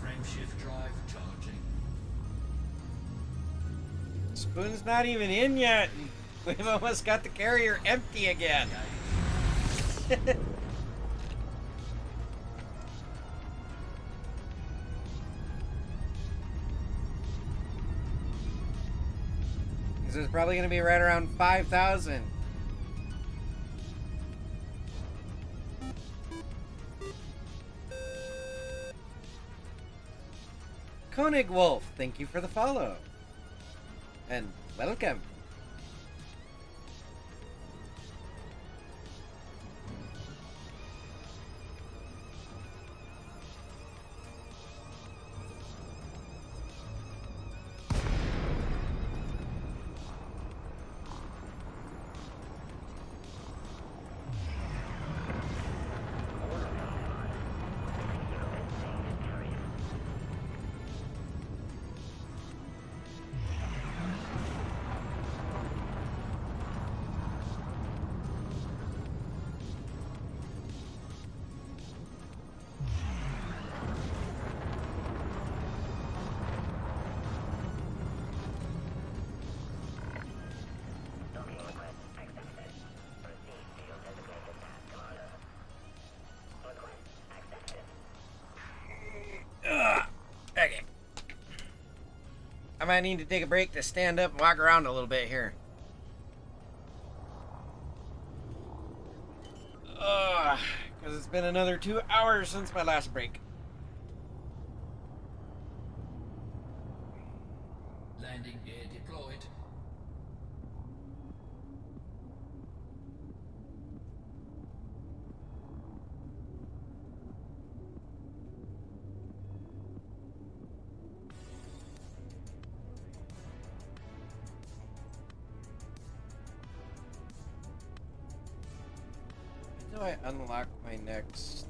Frameshift drive charging. Spoon's not even in yet. We've almost got the carrier empty again. This is probably going to be right around 5,000. Koenig Wolf, thank you for the follow. And welcome. I might need to take a break to stand up and walk around a little bit here. Because it's been another 2 hours since my last break. Landing gear deployed. How do I unlock my next?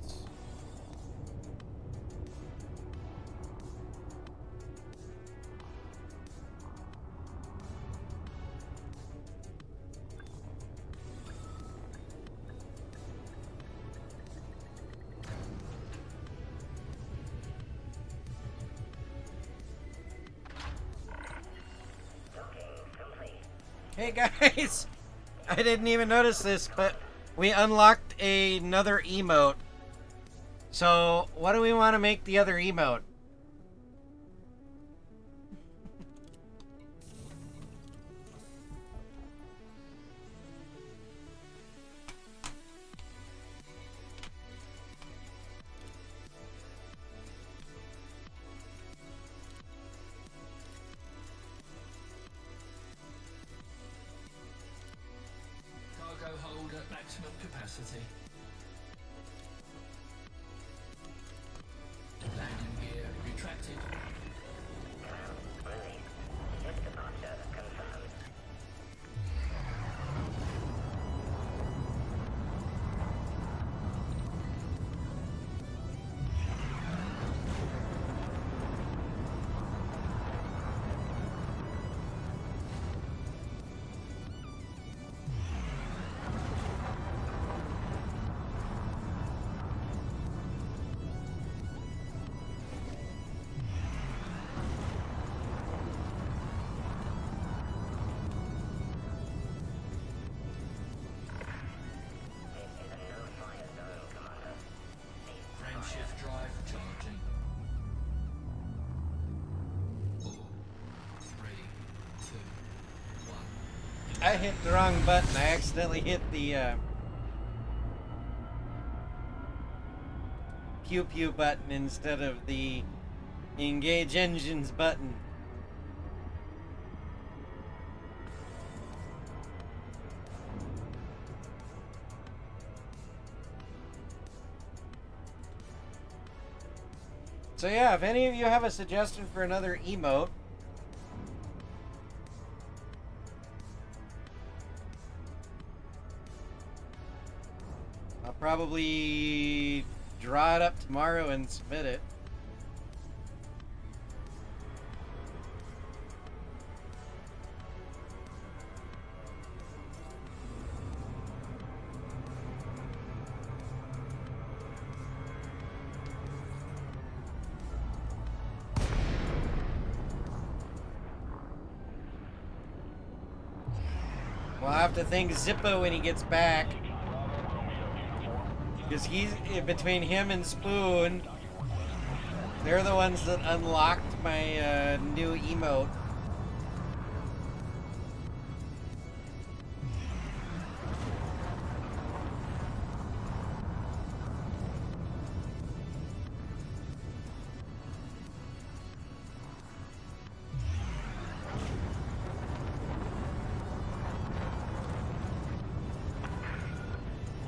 Hey guys, I didn't even notice this, but we unlocked another emote. So, what do we want to make the other emote? Cargo hold at maximum capacity. Landing gear retracted. Frameshift drive charging. 4, 3, 2, 1. I hit the wrong button. I accidentally hit the pew pew button instead of the engage engines button. So yeah, if any of you have a suggestion for another emote, I'll probably draw it up tomorrow and submit it. We'll have to thank Zippo when he gets back. Because he's between him and Spoon, they're the ones that unlocked my new emote.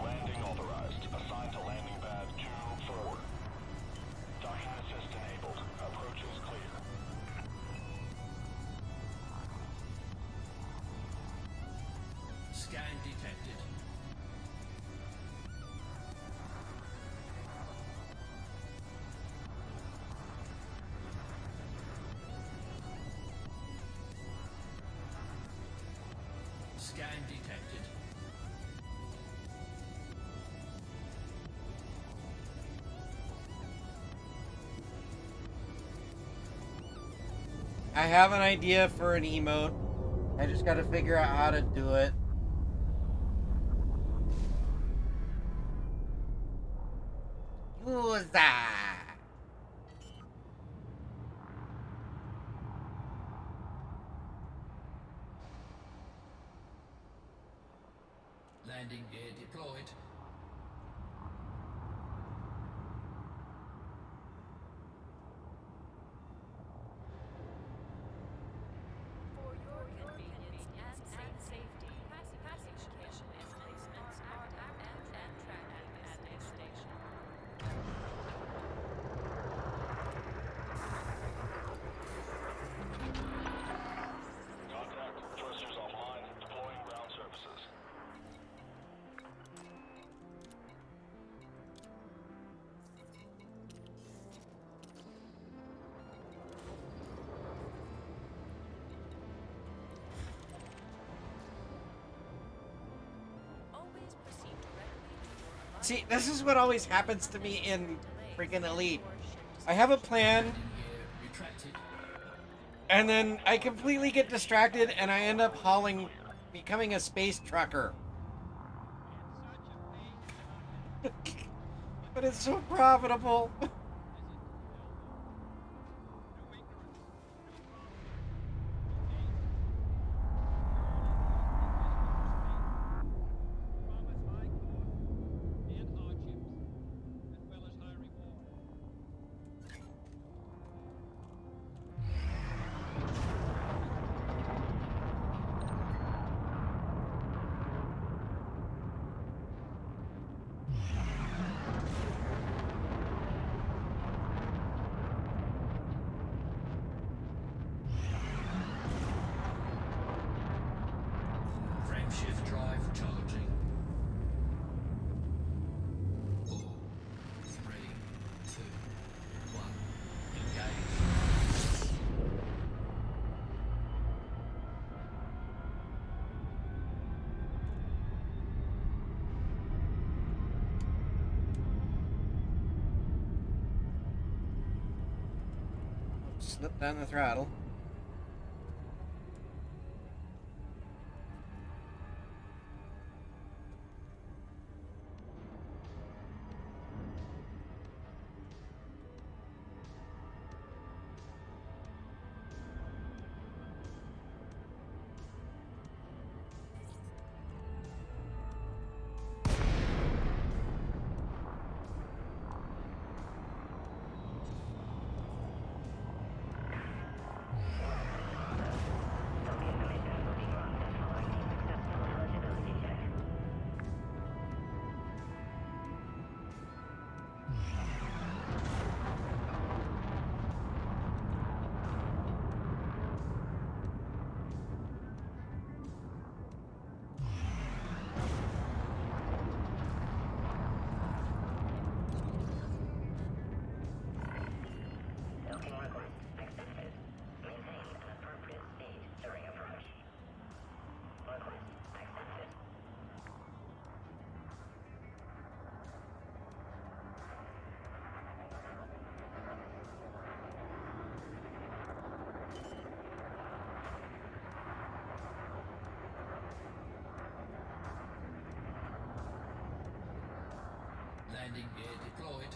Landing authorized. Assigned to landing pad 2 forward. Docking assist enabled. Approach is clear. Scan detected. Scan detected. I have an idea for an emote. I just gotta figure out how to do it. Huzzah! Landing gear deployed. For your convenience and safety, pacification is placements active and tracking at this station. Contact. Thrusters offline. Deploying ground services. Always proceed directly to your arrival. See, this is what always happens to me in freaking Elite. I have a plan, Landing gear retracted. and then I completely get distracted, and I end up becoming a space trucker. But it's so profitable. Frameshift drive charging. 4, 3, 2, 1. Engage. Slip down the throttle. Docking request accepted. Maintain an appropriate speed during approach. Request accepted. Landing gear deployed.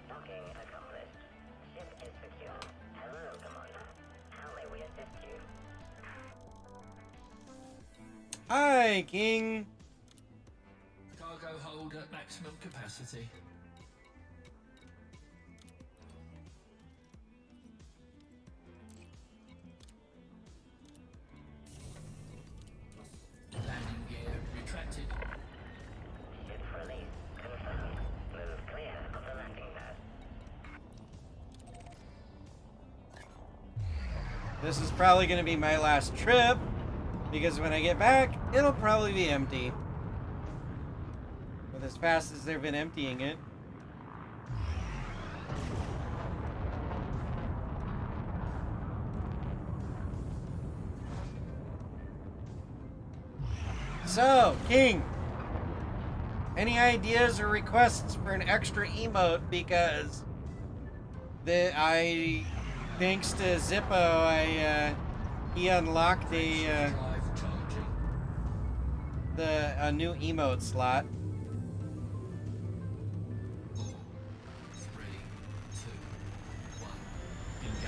Docking accomplished. Ship is secure. Hello, Commander. How may we assist you? Hi, King. Cargo hold at maximum capacity. Landing gear retracted. Ship release confirmed. Move clear of the landing pad. This is probably going to be my last trip, because when I get back, it'll probably be empty. with as fast as they've been emptying it. So, King, any ideas or requests for an extra emote? Because thanks to Zippo, he unlocked Drive charging. a new emote slot. 4, 3, 2, 1. Engage.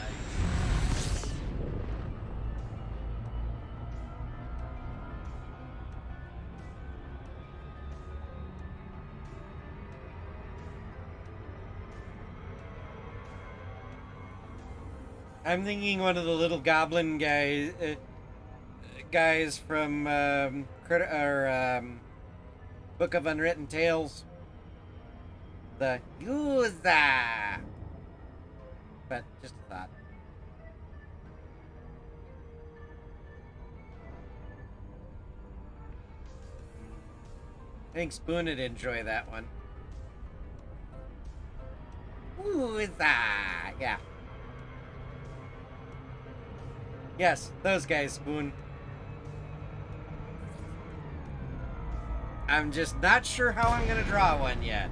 I'm thinking one of the little goblin guys from Book of Unwritten Tales. The Yuza. But just a thought. I think Spoon would enjoy that one. Yuza. Yeah. Yes, those guys, Spoon. I'm just not sure how I'm gonna draw one yet.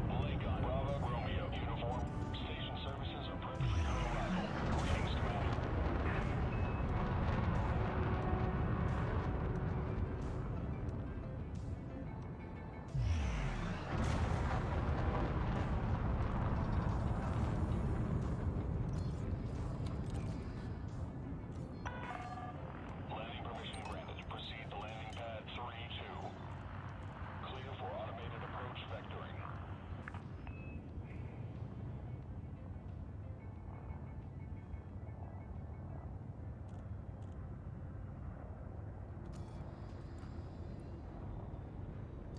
Lincoln, Bravo, Romeo, uniform. Station services are prepped for your arrival. Greetings, Commander. Landing permission granted. Proceed to landing pad 3-2. Clear for automated approach vectoring.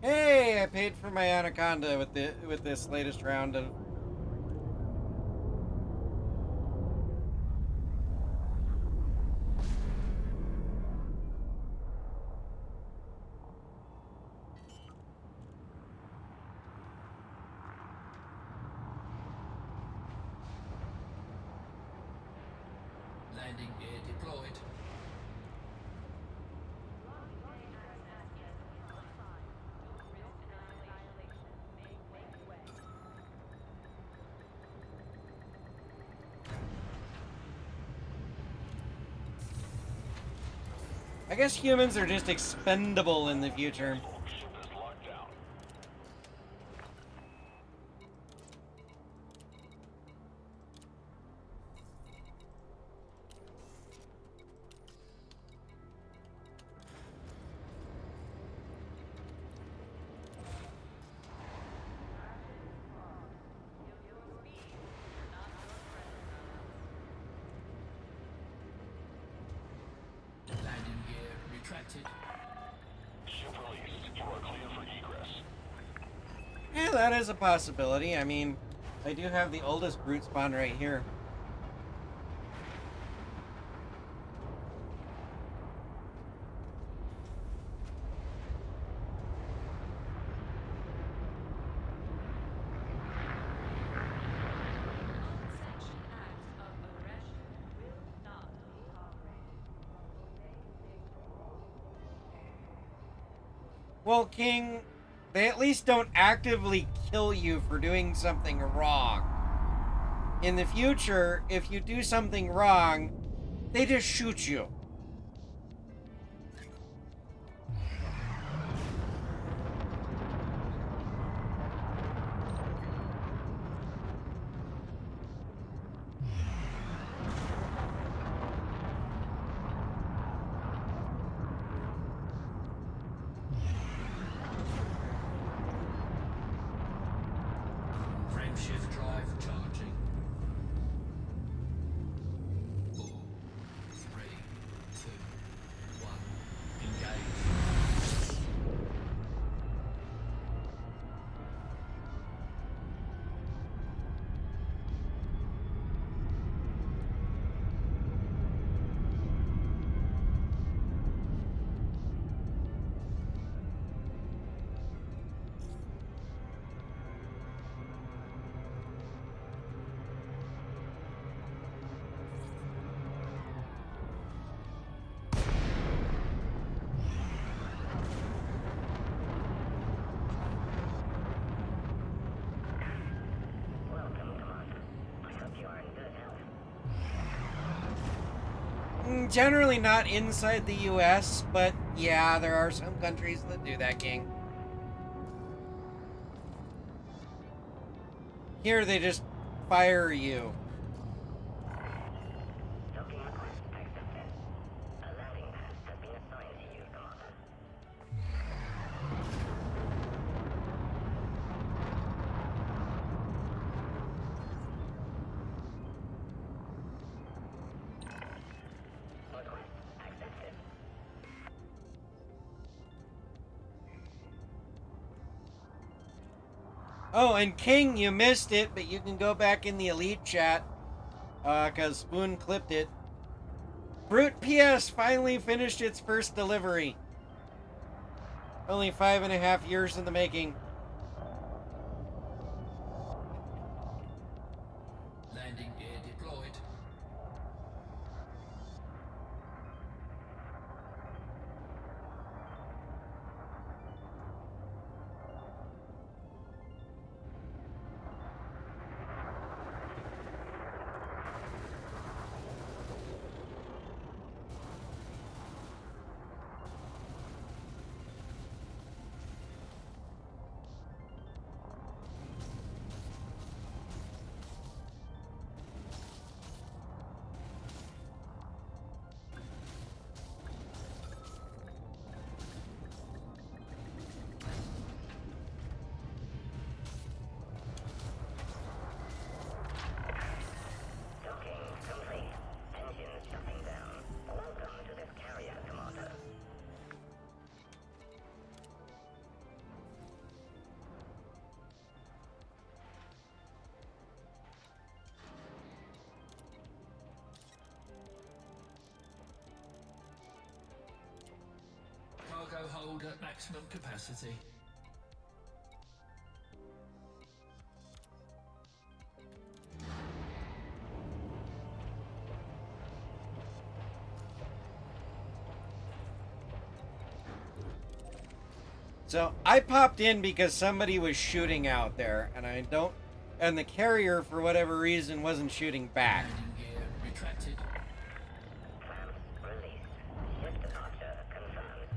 Hey, I paid for my Anaconda with this latest round of. Landing gear deployed. I guess humans are just expendable in the future. Ship is locked down. Landing gear retracted. Ship released. You are clear for egress. Yeah, that is a possibility. I mean, I do have the oldest brute spawn right here. Unsanctioned acts of aggression will not be tolerated. Well, King, they at least don't actively kill you for doing something wrong. In the future, if you do something wrong, they just shoot you. Frameshift drive charging. 4, 3, 2, 1. Engage. generally not inside the US, but yeah, there are some countries that do that, King. Here they just fire you. Docking request accepted. A landing pad has been assigned to you, Commander. Request accepted. Oh, and King, you missed it, but you can go back in the Elite chat, because Spoon clipped it. BrutePS finally finished its first delivery. Only 5.5 years in the making. Landing gear deployed. Docking complete. Engines shutting down. Welcome to this carrier, Commander. Cargo hold at maximum capacity. So I popped in because somebody was shooting out there, and the carrier, for whatever reason, wasn't shooting back. Landing gear retracted. Clamps released. Ship departure confirmed.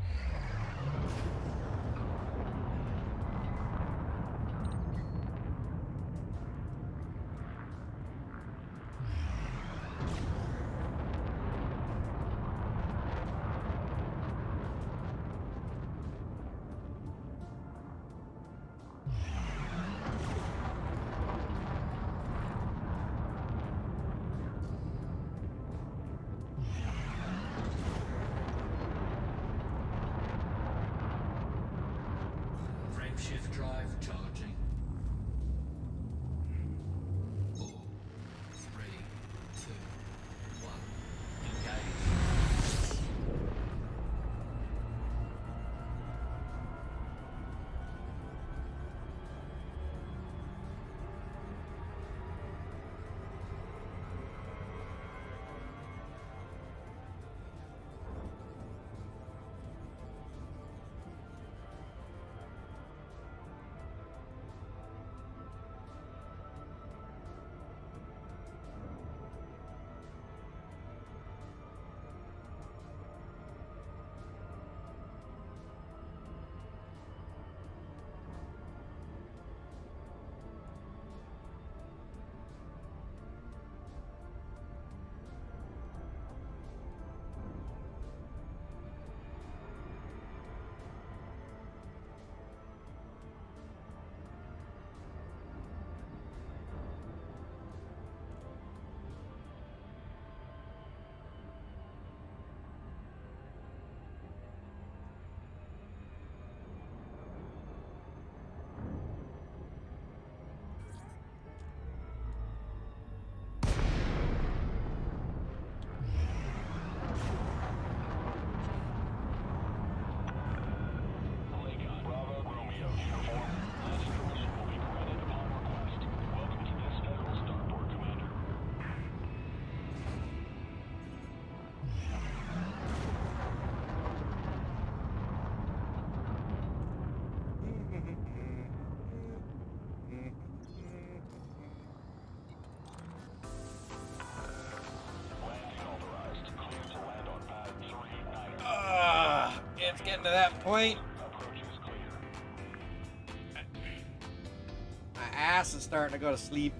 getting to that point. Approach is clear. My ass is starting to go to sleep.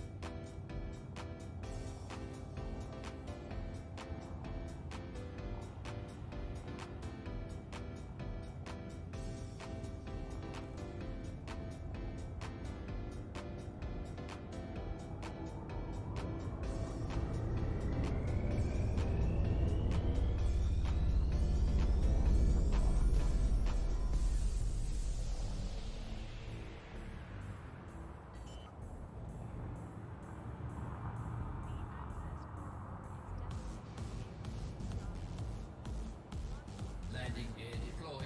Landing gear deployed.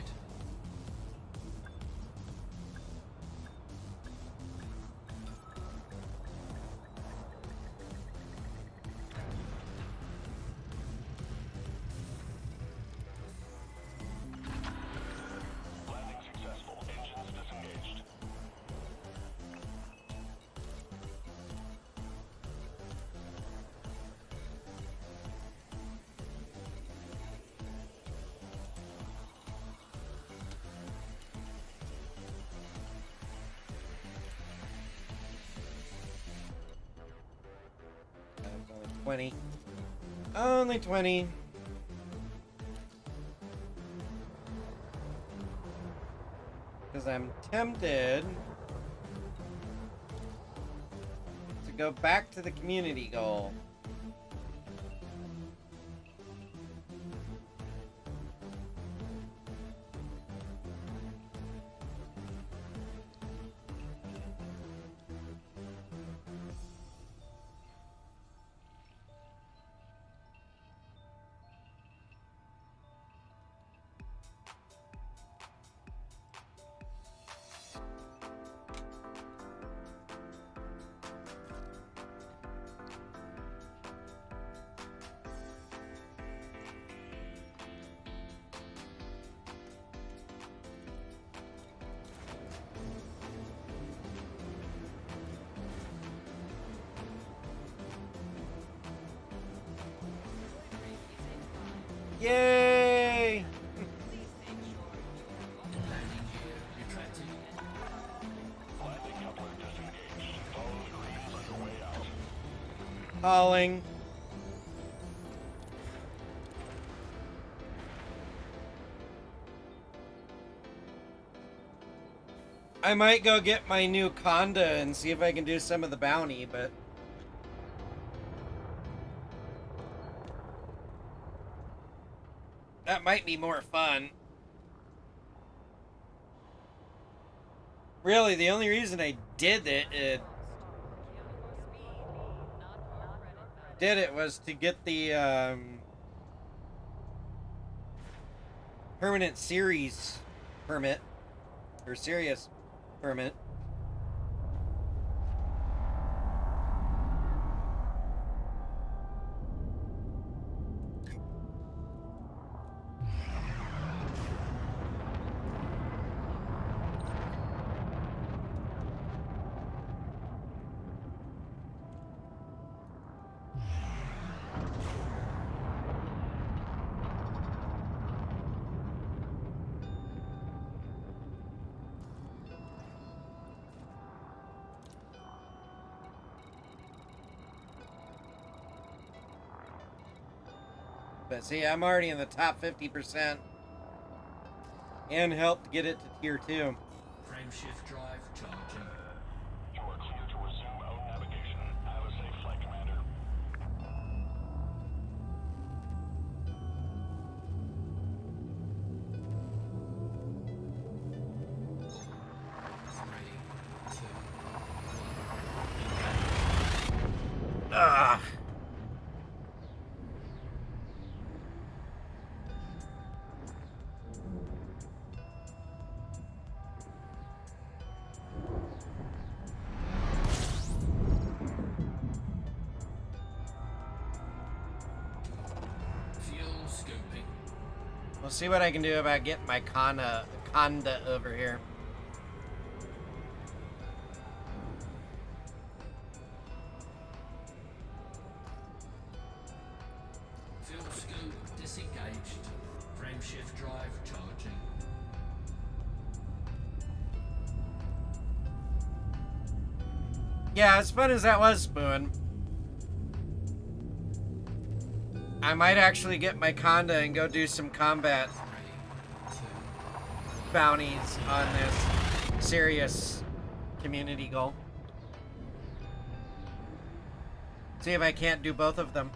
Landing successful. Engines disengaged. Only 20. Only 20. Because I'm tempted to go back to the community goal. Yay! Landing gear retracted. Landing coupler disengaged. Follow the greens on your way out. Calling. I might go get my new Conda and see if I can do some of the bounty, but that might be more fun. Really, the only reason I did it was to get the permanent series permit or Sirius permit. But see, I'm already in the top 50% and helped get it to tier 2. Frame shift drive charging. You are clear to resume own navigation. Have a safe flight, Commander. Ah. Fuel scooping. We'll see what I can do about getting my Conda over here. Fuel scoop disengaged. Frame shift drive charging. Yeah, as fun as that was, Spoon, I might actually get my Conda and go do some combat 3, 2, bounties on this Sirius community goal. See if I can't do both of them.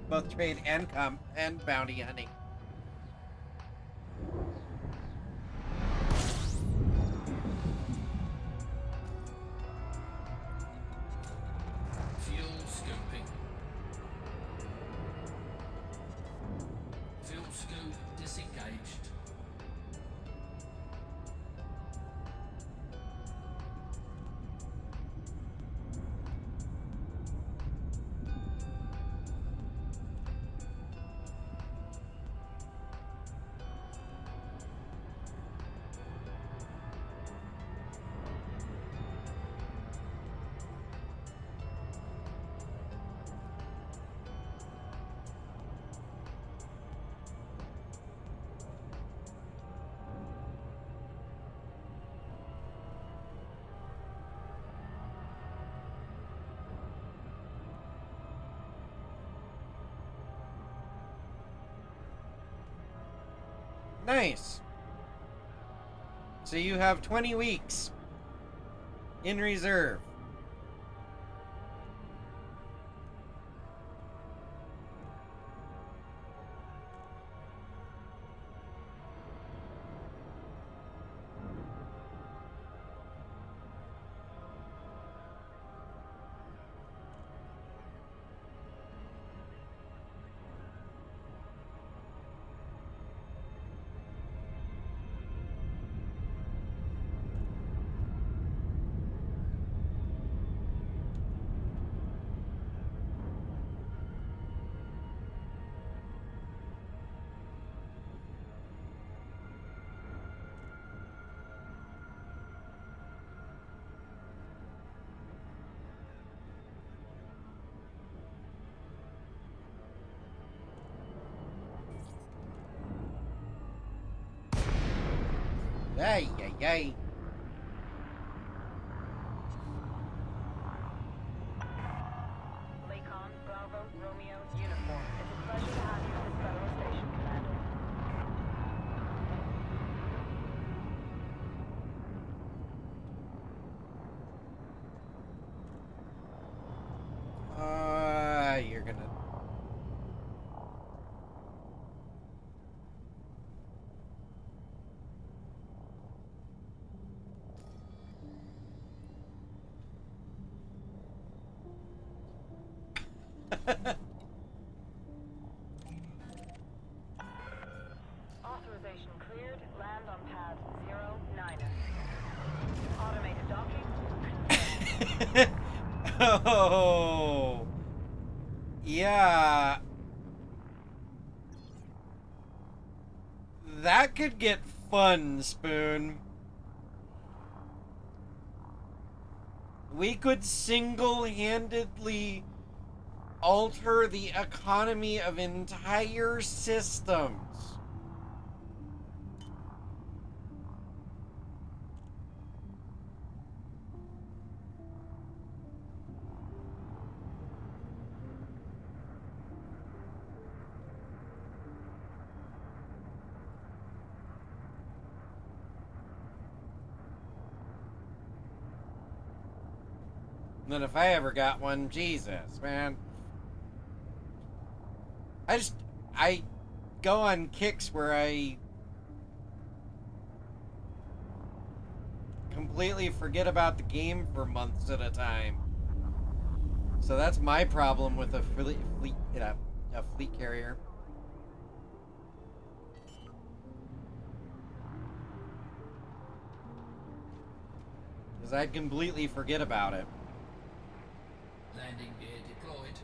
Both trade and bounty hunting. fuel scooping. Fuel scoop disengaged. Nice. So you have 20 weeks in reserve. Ay, ay, ay. Lakon, Bravo, Romeo, Uniform. It's a pleasure to have you at this federal station, Commander. You're gonna... Authorization cleared. Land on pad 09er. Automated docking. Oh, yeah. That could get fun, Spoon. We could single-handedly alter the economy of entire systems. And then if I ever got one, Jesus, man. I go on kicks where I completely forget about the game for months at a time. So that's my problem with a fleet carrier. Because I'd completely forget about it. Landing gear deployed.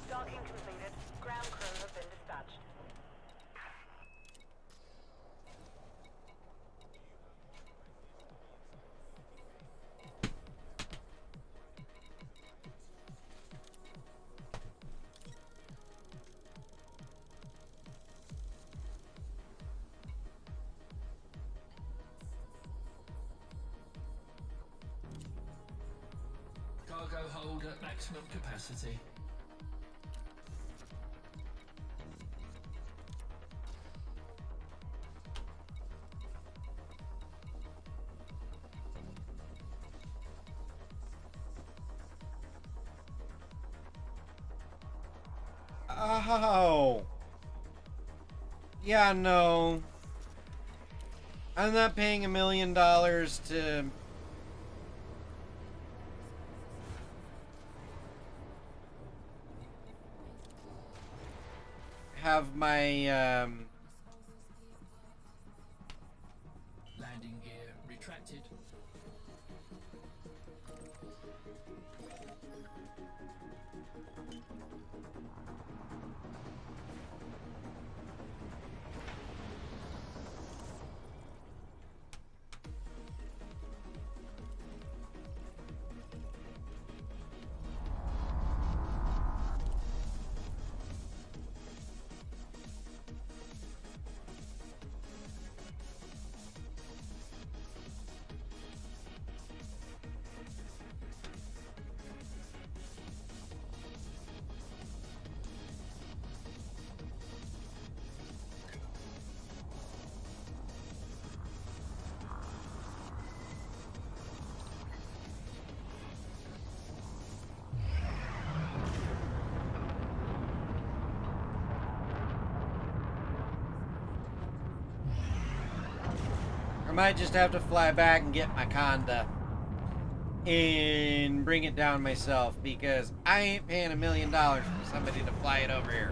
Docking completed. Ground crew have been dispatched. hold at maximum capacity. Oh. Yeah, no. I'm not paying $1 million to have my Landing gear retracted. I might just have to fly back and get my Conda and bring it down myself because I ain't paying $1 million for somebody to fly it over here.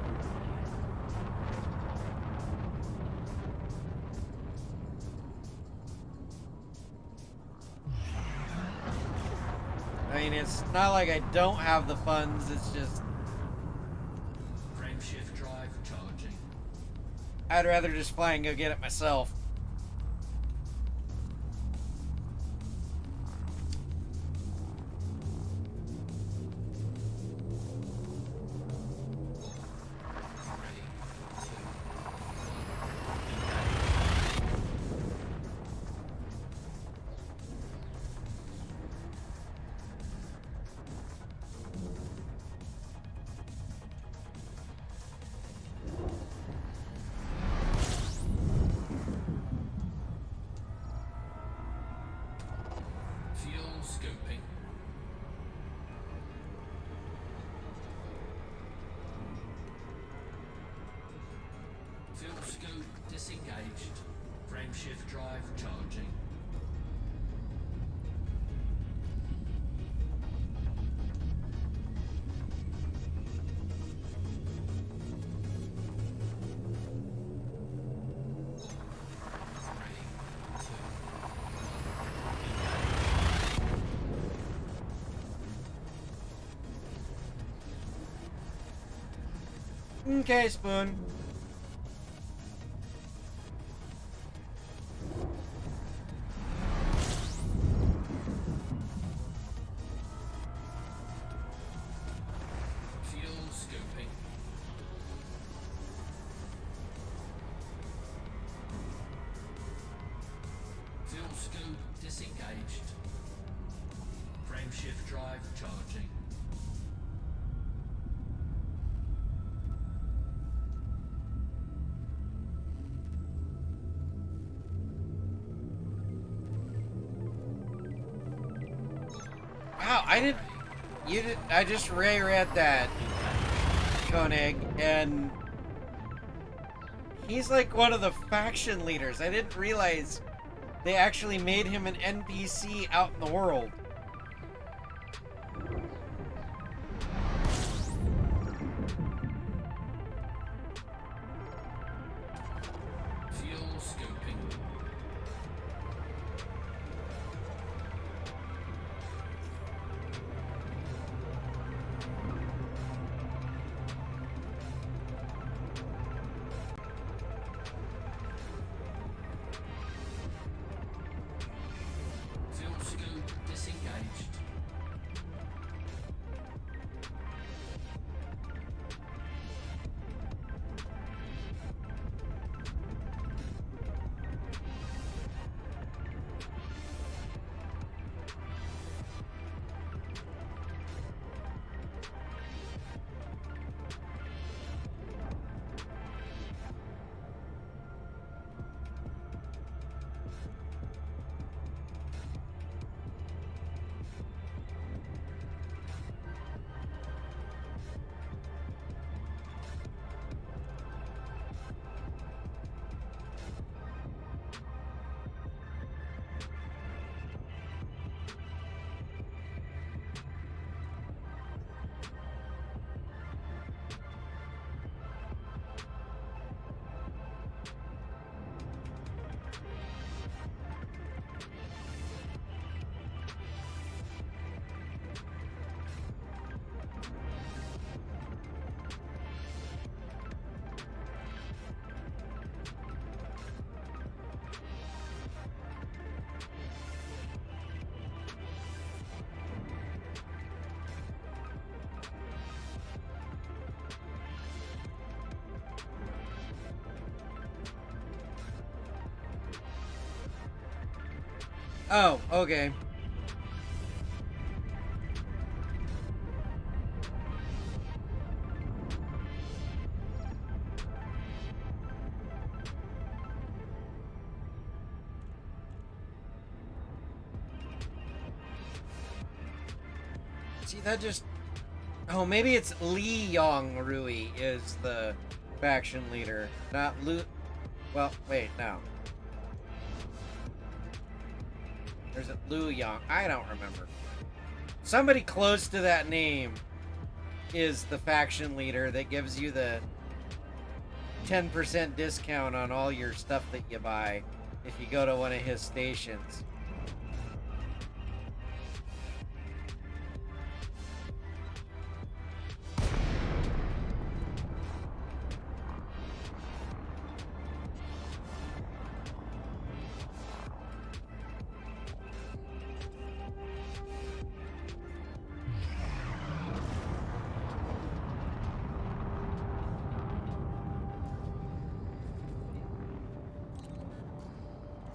I mean, it's not like I don't have the funds, it's just Frame shift drive charging. I'd rather just fly and go get it myself. Fuel scoping. Fuel scope disengaged. Frame shift drive charging. Okay, Spoon. Fuel scoping. Fuel scope disengaged. Frame shift drive charging. Wow, I didn't. You did. I just reread that, Koenig, and he's like one of the faction leaders. I didn't realize they actually made him an NPC out in the world. Fuel scoping. Fuel scope disengaged. Oh, okay. See, that just... Oh, maybe it's Lee Yong Rui is the faction leader, not Lu... Well, wait, no. There's it Lu Yong? I don't remember. Somebody close to that name is the faction leader that gives you the 10% discount on all your stuff that you buy if you go to one of his stations.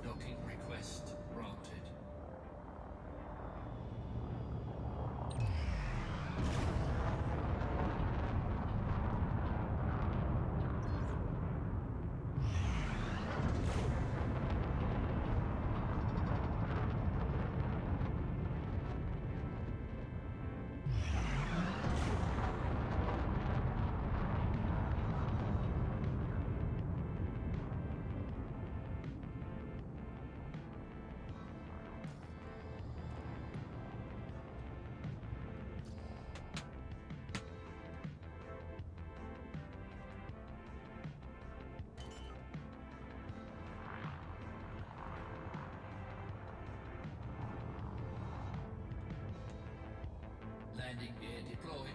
Docking request granted. Landing gear deployed.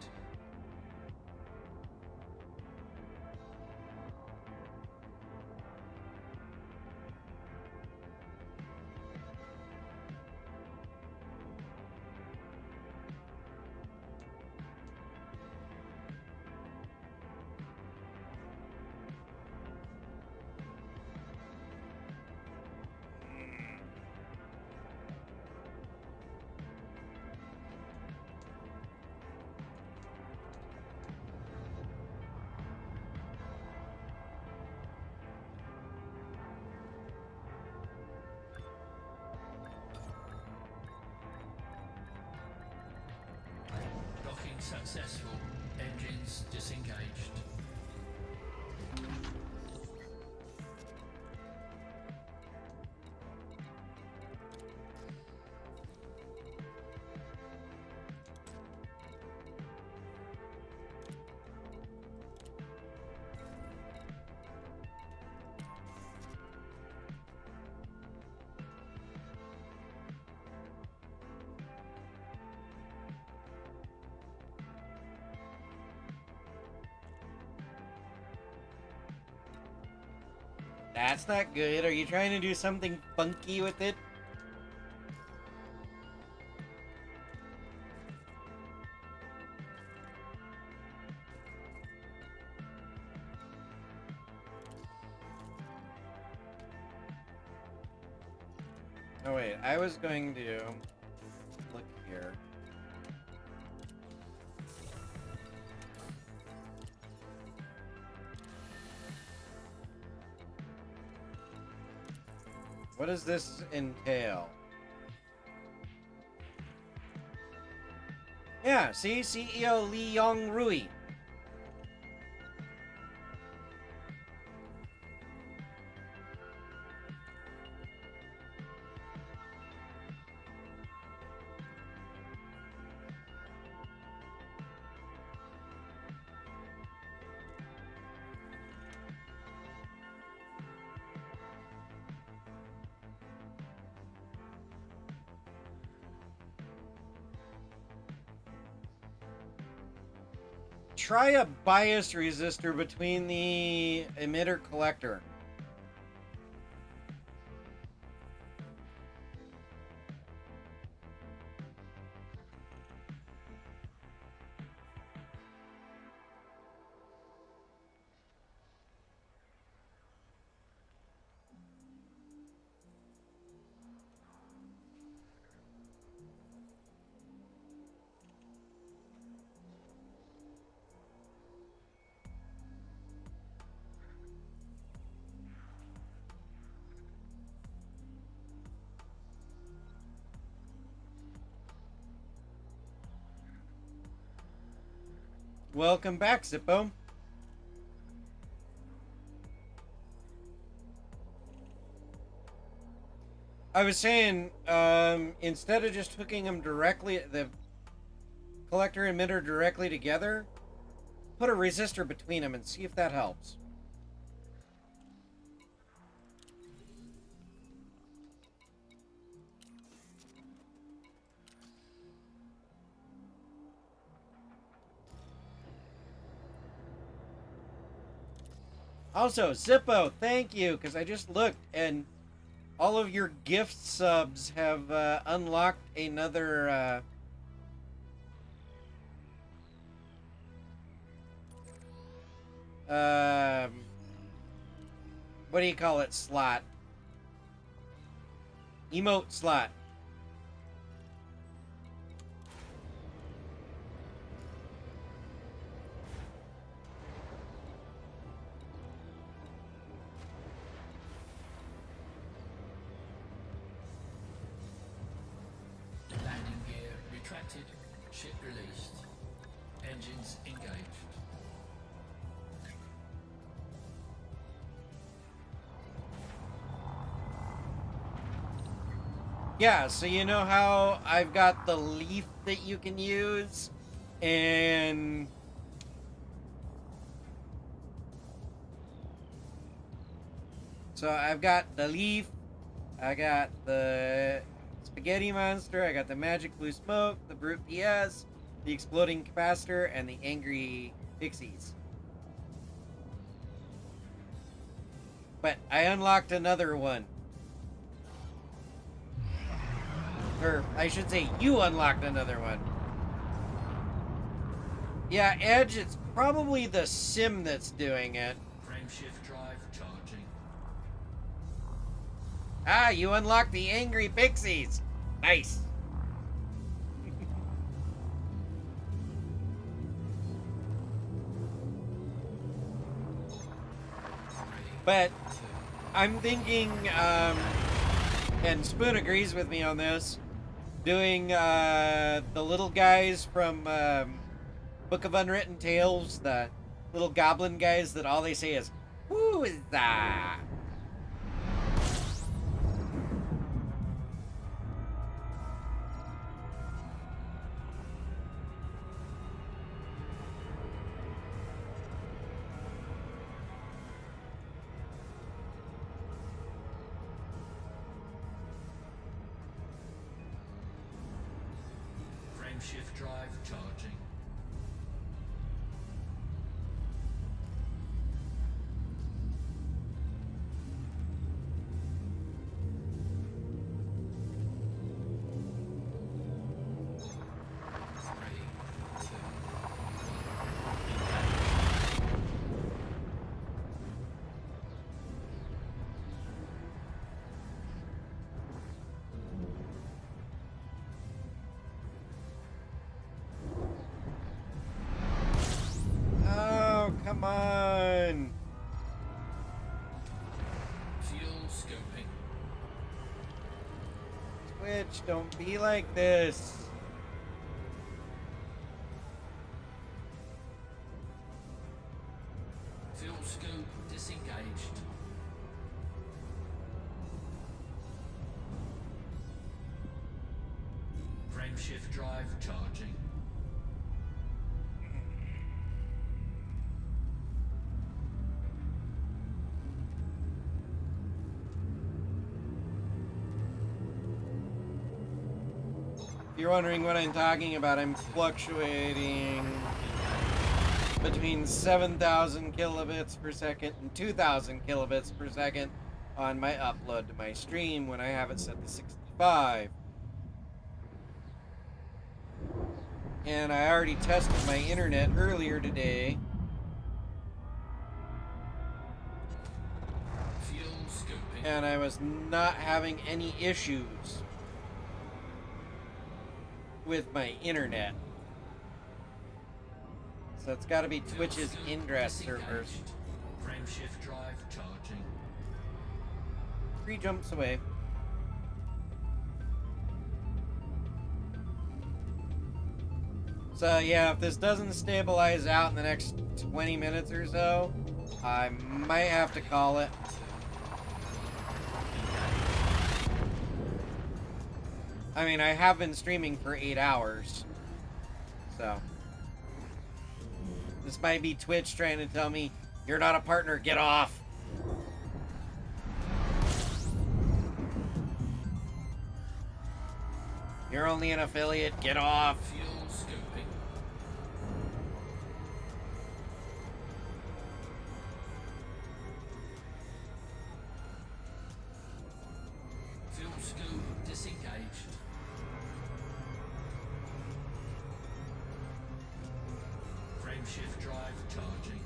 Docking successful. Engines disengaged. That's not good. Are you trying to do something funky with it? Oh wait, I was going to look here. What does this entail? Yeah, see? CEO Lee Yong Rui. Try a bias resistor between the emitter collector. Welcome back, Zippo. I was saying, instead of just hooking them directly, the collector and emitter directly together, put a resistor between them and see if that helps. Also, Zippo, thank you, because I just looked and all of your gift subs have unlocked another what do you call it? Slot. Emote slot. Landing gear retracted. Ship released. Engines engaged. Yeah, so you know how I've got the leaf that you can use, and so I've got the leaf, I got the spaghetti monster, I got the magic blue smoke, the BrutePS, the exploding capacitor, and the angry pixies. But I unlocked another one. Or, I should say, you unlocked another one. Yeah, Edge, it's probably the sim that's doing it. Frameshift drive charging. Ah, you unlocked the angry pixies. Nice. But I'm thinking, and Spoon agrees with me on this, doing the little guys from Book of Unwritten Tales, the little goblin guys that all they say is, "Who is that?" Frameshift drive charging. Oh, come on. Fuel scoping. Twitch, don't be like this. Fuel scope disengaged. Frameshift drive charging. If you're wondering what I'm talking about, I'm fluctuating between 7,000 kilobits per second and 2,000 kilobits per second on my upload to my stream when I have it set to 65. And I already tested my internet earlier today. Fuel scoping. And I was not having any issues with my internet. So it's got to be Fuel Twitch's scope ingress disengaged. servers. Frameshift drive charging. 3 jumps away. So yeah, if this doesn't stabilize out in the next 20 minutes or so, I might have to call it. I mean, I have been streaming for 8 hours. So. This might be Twitch trying to tell me, you're not a partner, get off. You're only an affiliate, get off. Fuel scooping. Fuel scoop disengaged. Frameshift drive charging.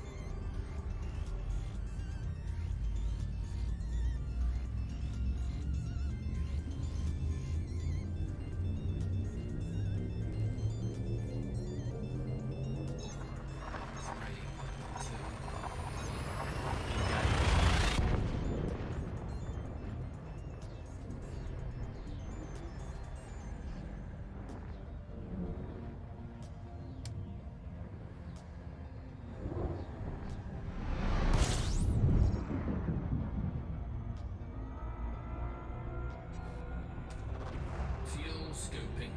Fuel scooping.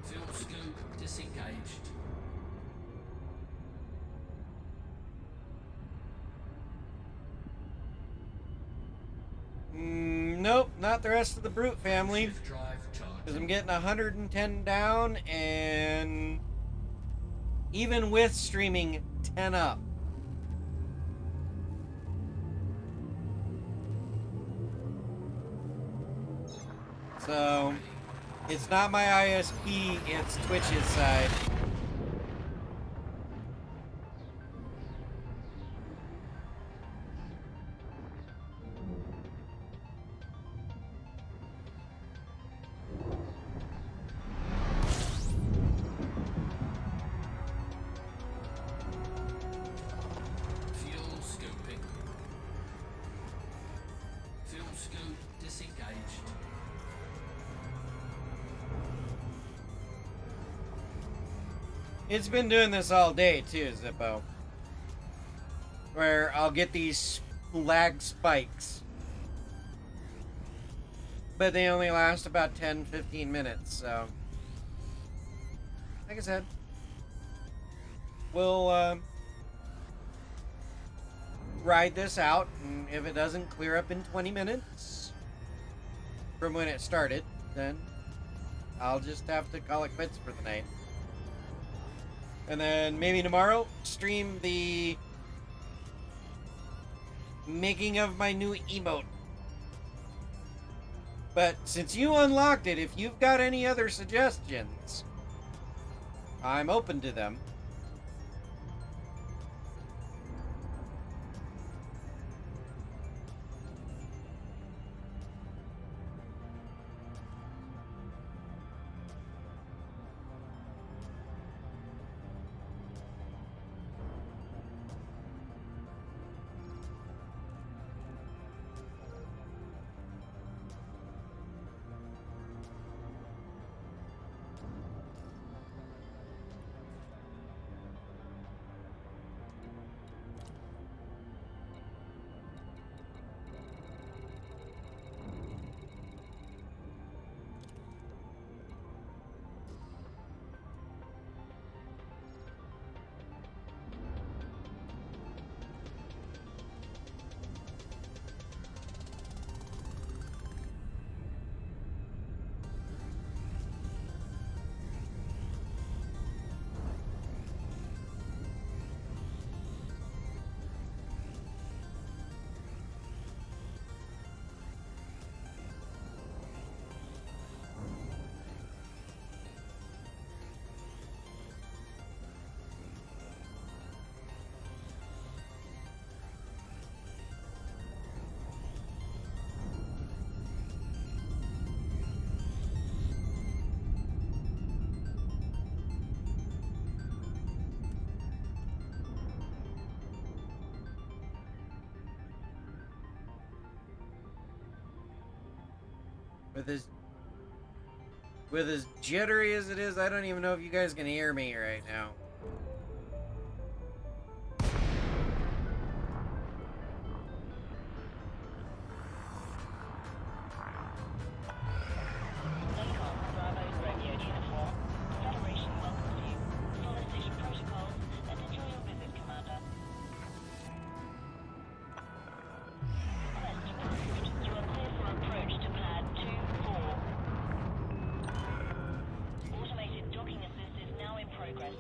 Fuel scoop disengaged. Nope, not the rest of the Brute family. Shift drive Because charging. I'm getting 110 down, and even with streaming, 10 up. So, it's not my ISP, it's Twitch's side. Fuel scooping. Fuel scoop disengaged. It's been doing this all day too, Zippo. Where I'll get these lag spikes. But they only last about 10-15 minutes, so. Like I said, we'll ride this out, and if it doesn't clear up in 20 minutes from when it started, then I'll just have to call it quits for the night. And then maybe tomorrow, stream the making of my new emote. But since you unlocked it, if you've got any other suggestions, I'm open to them. With as jittery as it is, I don't even know if you guys can hear me right now. Lincoln, Bravo, Romeo uniform. Federation welcomes you. Follow station protocols and enjoy your visit, Commander. Request approved. You are clear for approach to pad 2-4. Automated docking assist is now in progress.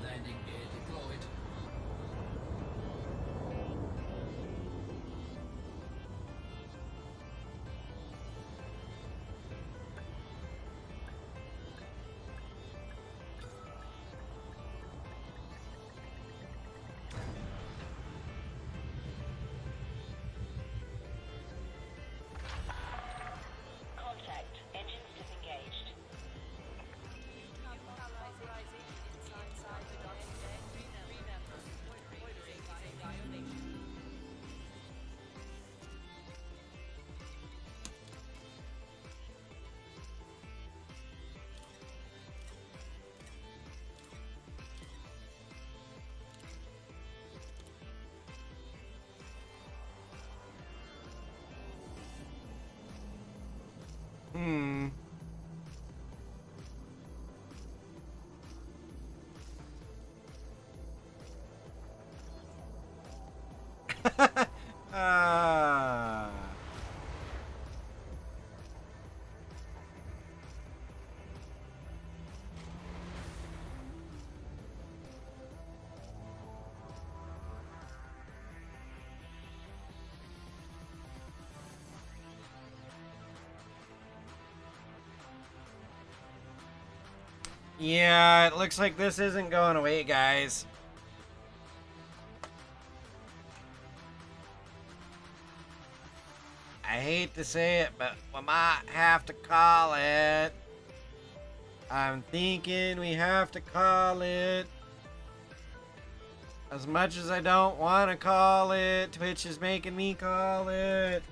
Landing gear deployed. Contact. Engines disengaged. Inside the docking bay. Remember, loitering is a violation. Hmm. Ah. Yeah, it looks like this isn't going away, guys. I hate to say it, but we might have to call it. I'm thinking we have to call it. As much as I don't want to call it, Twitch is making me call it.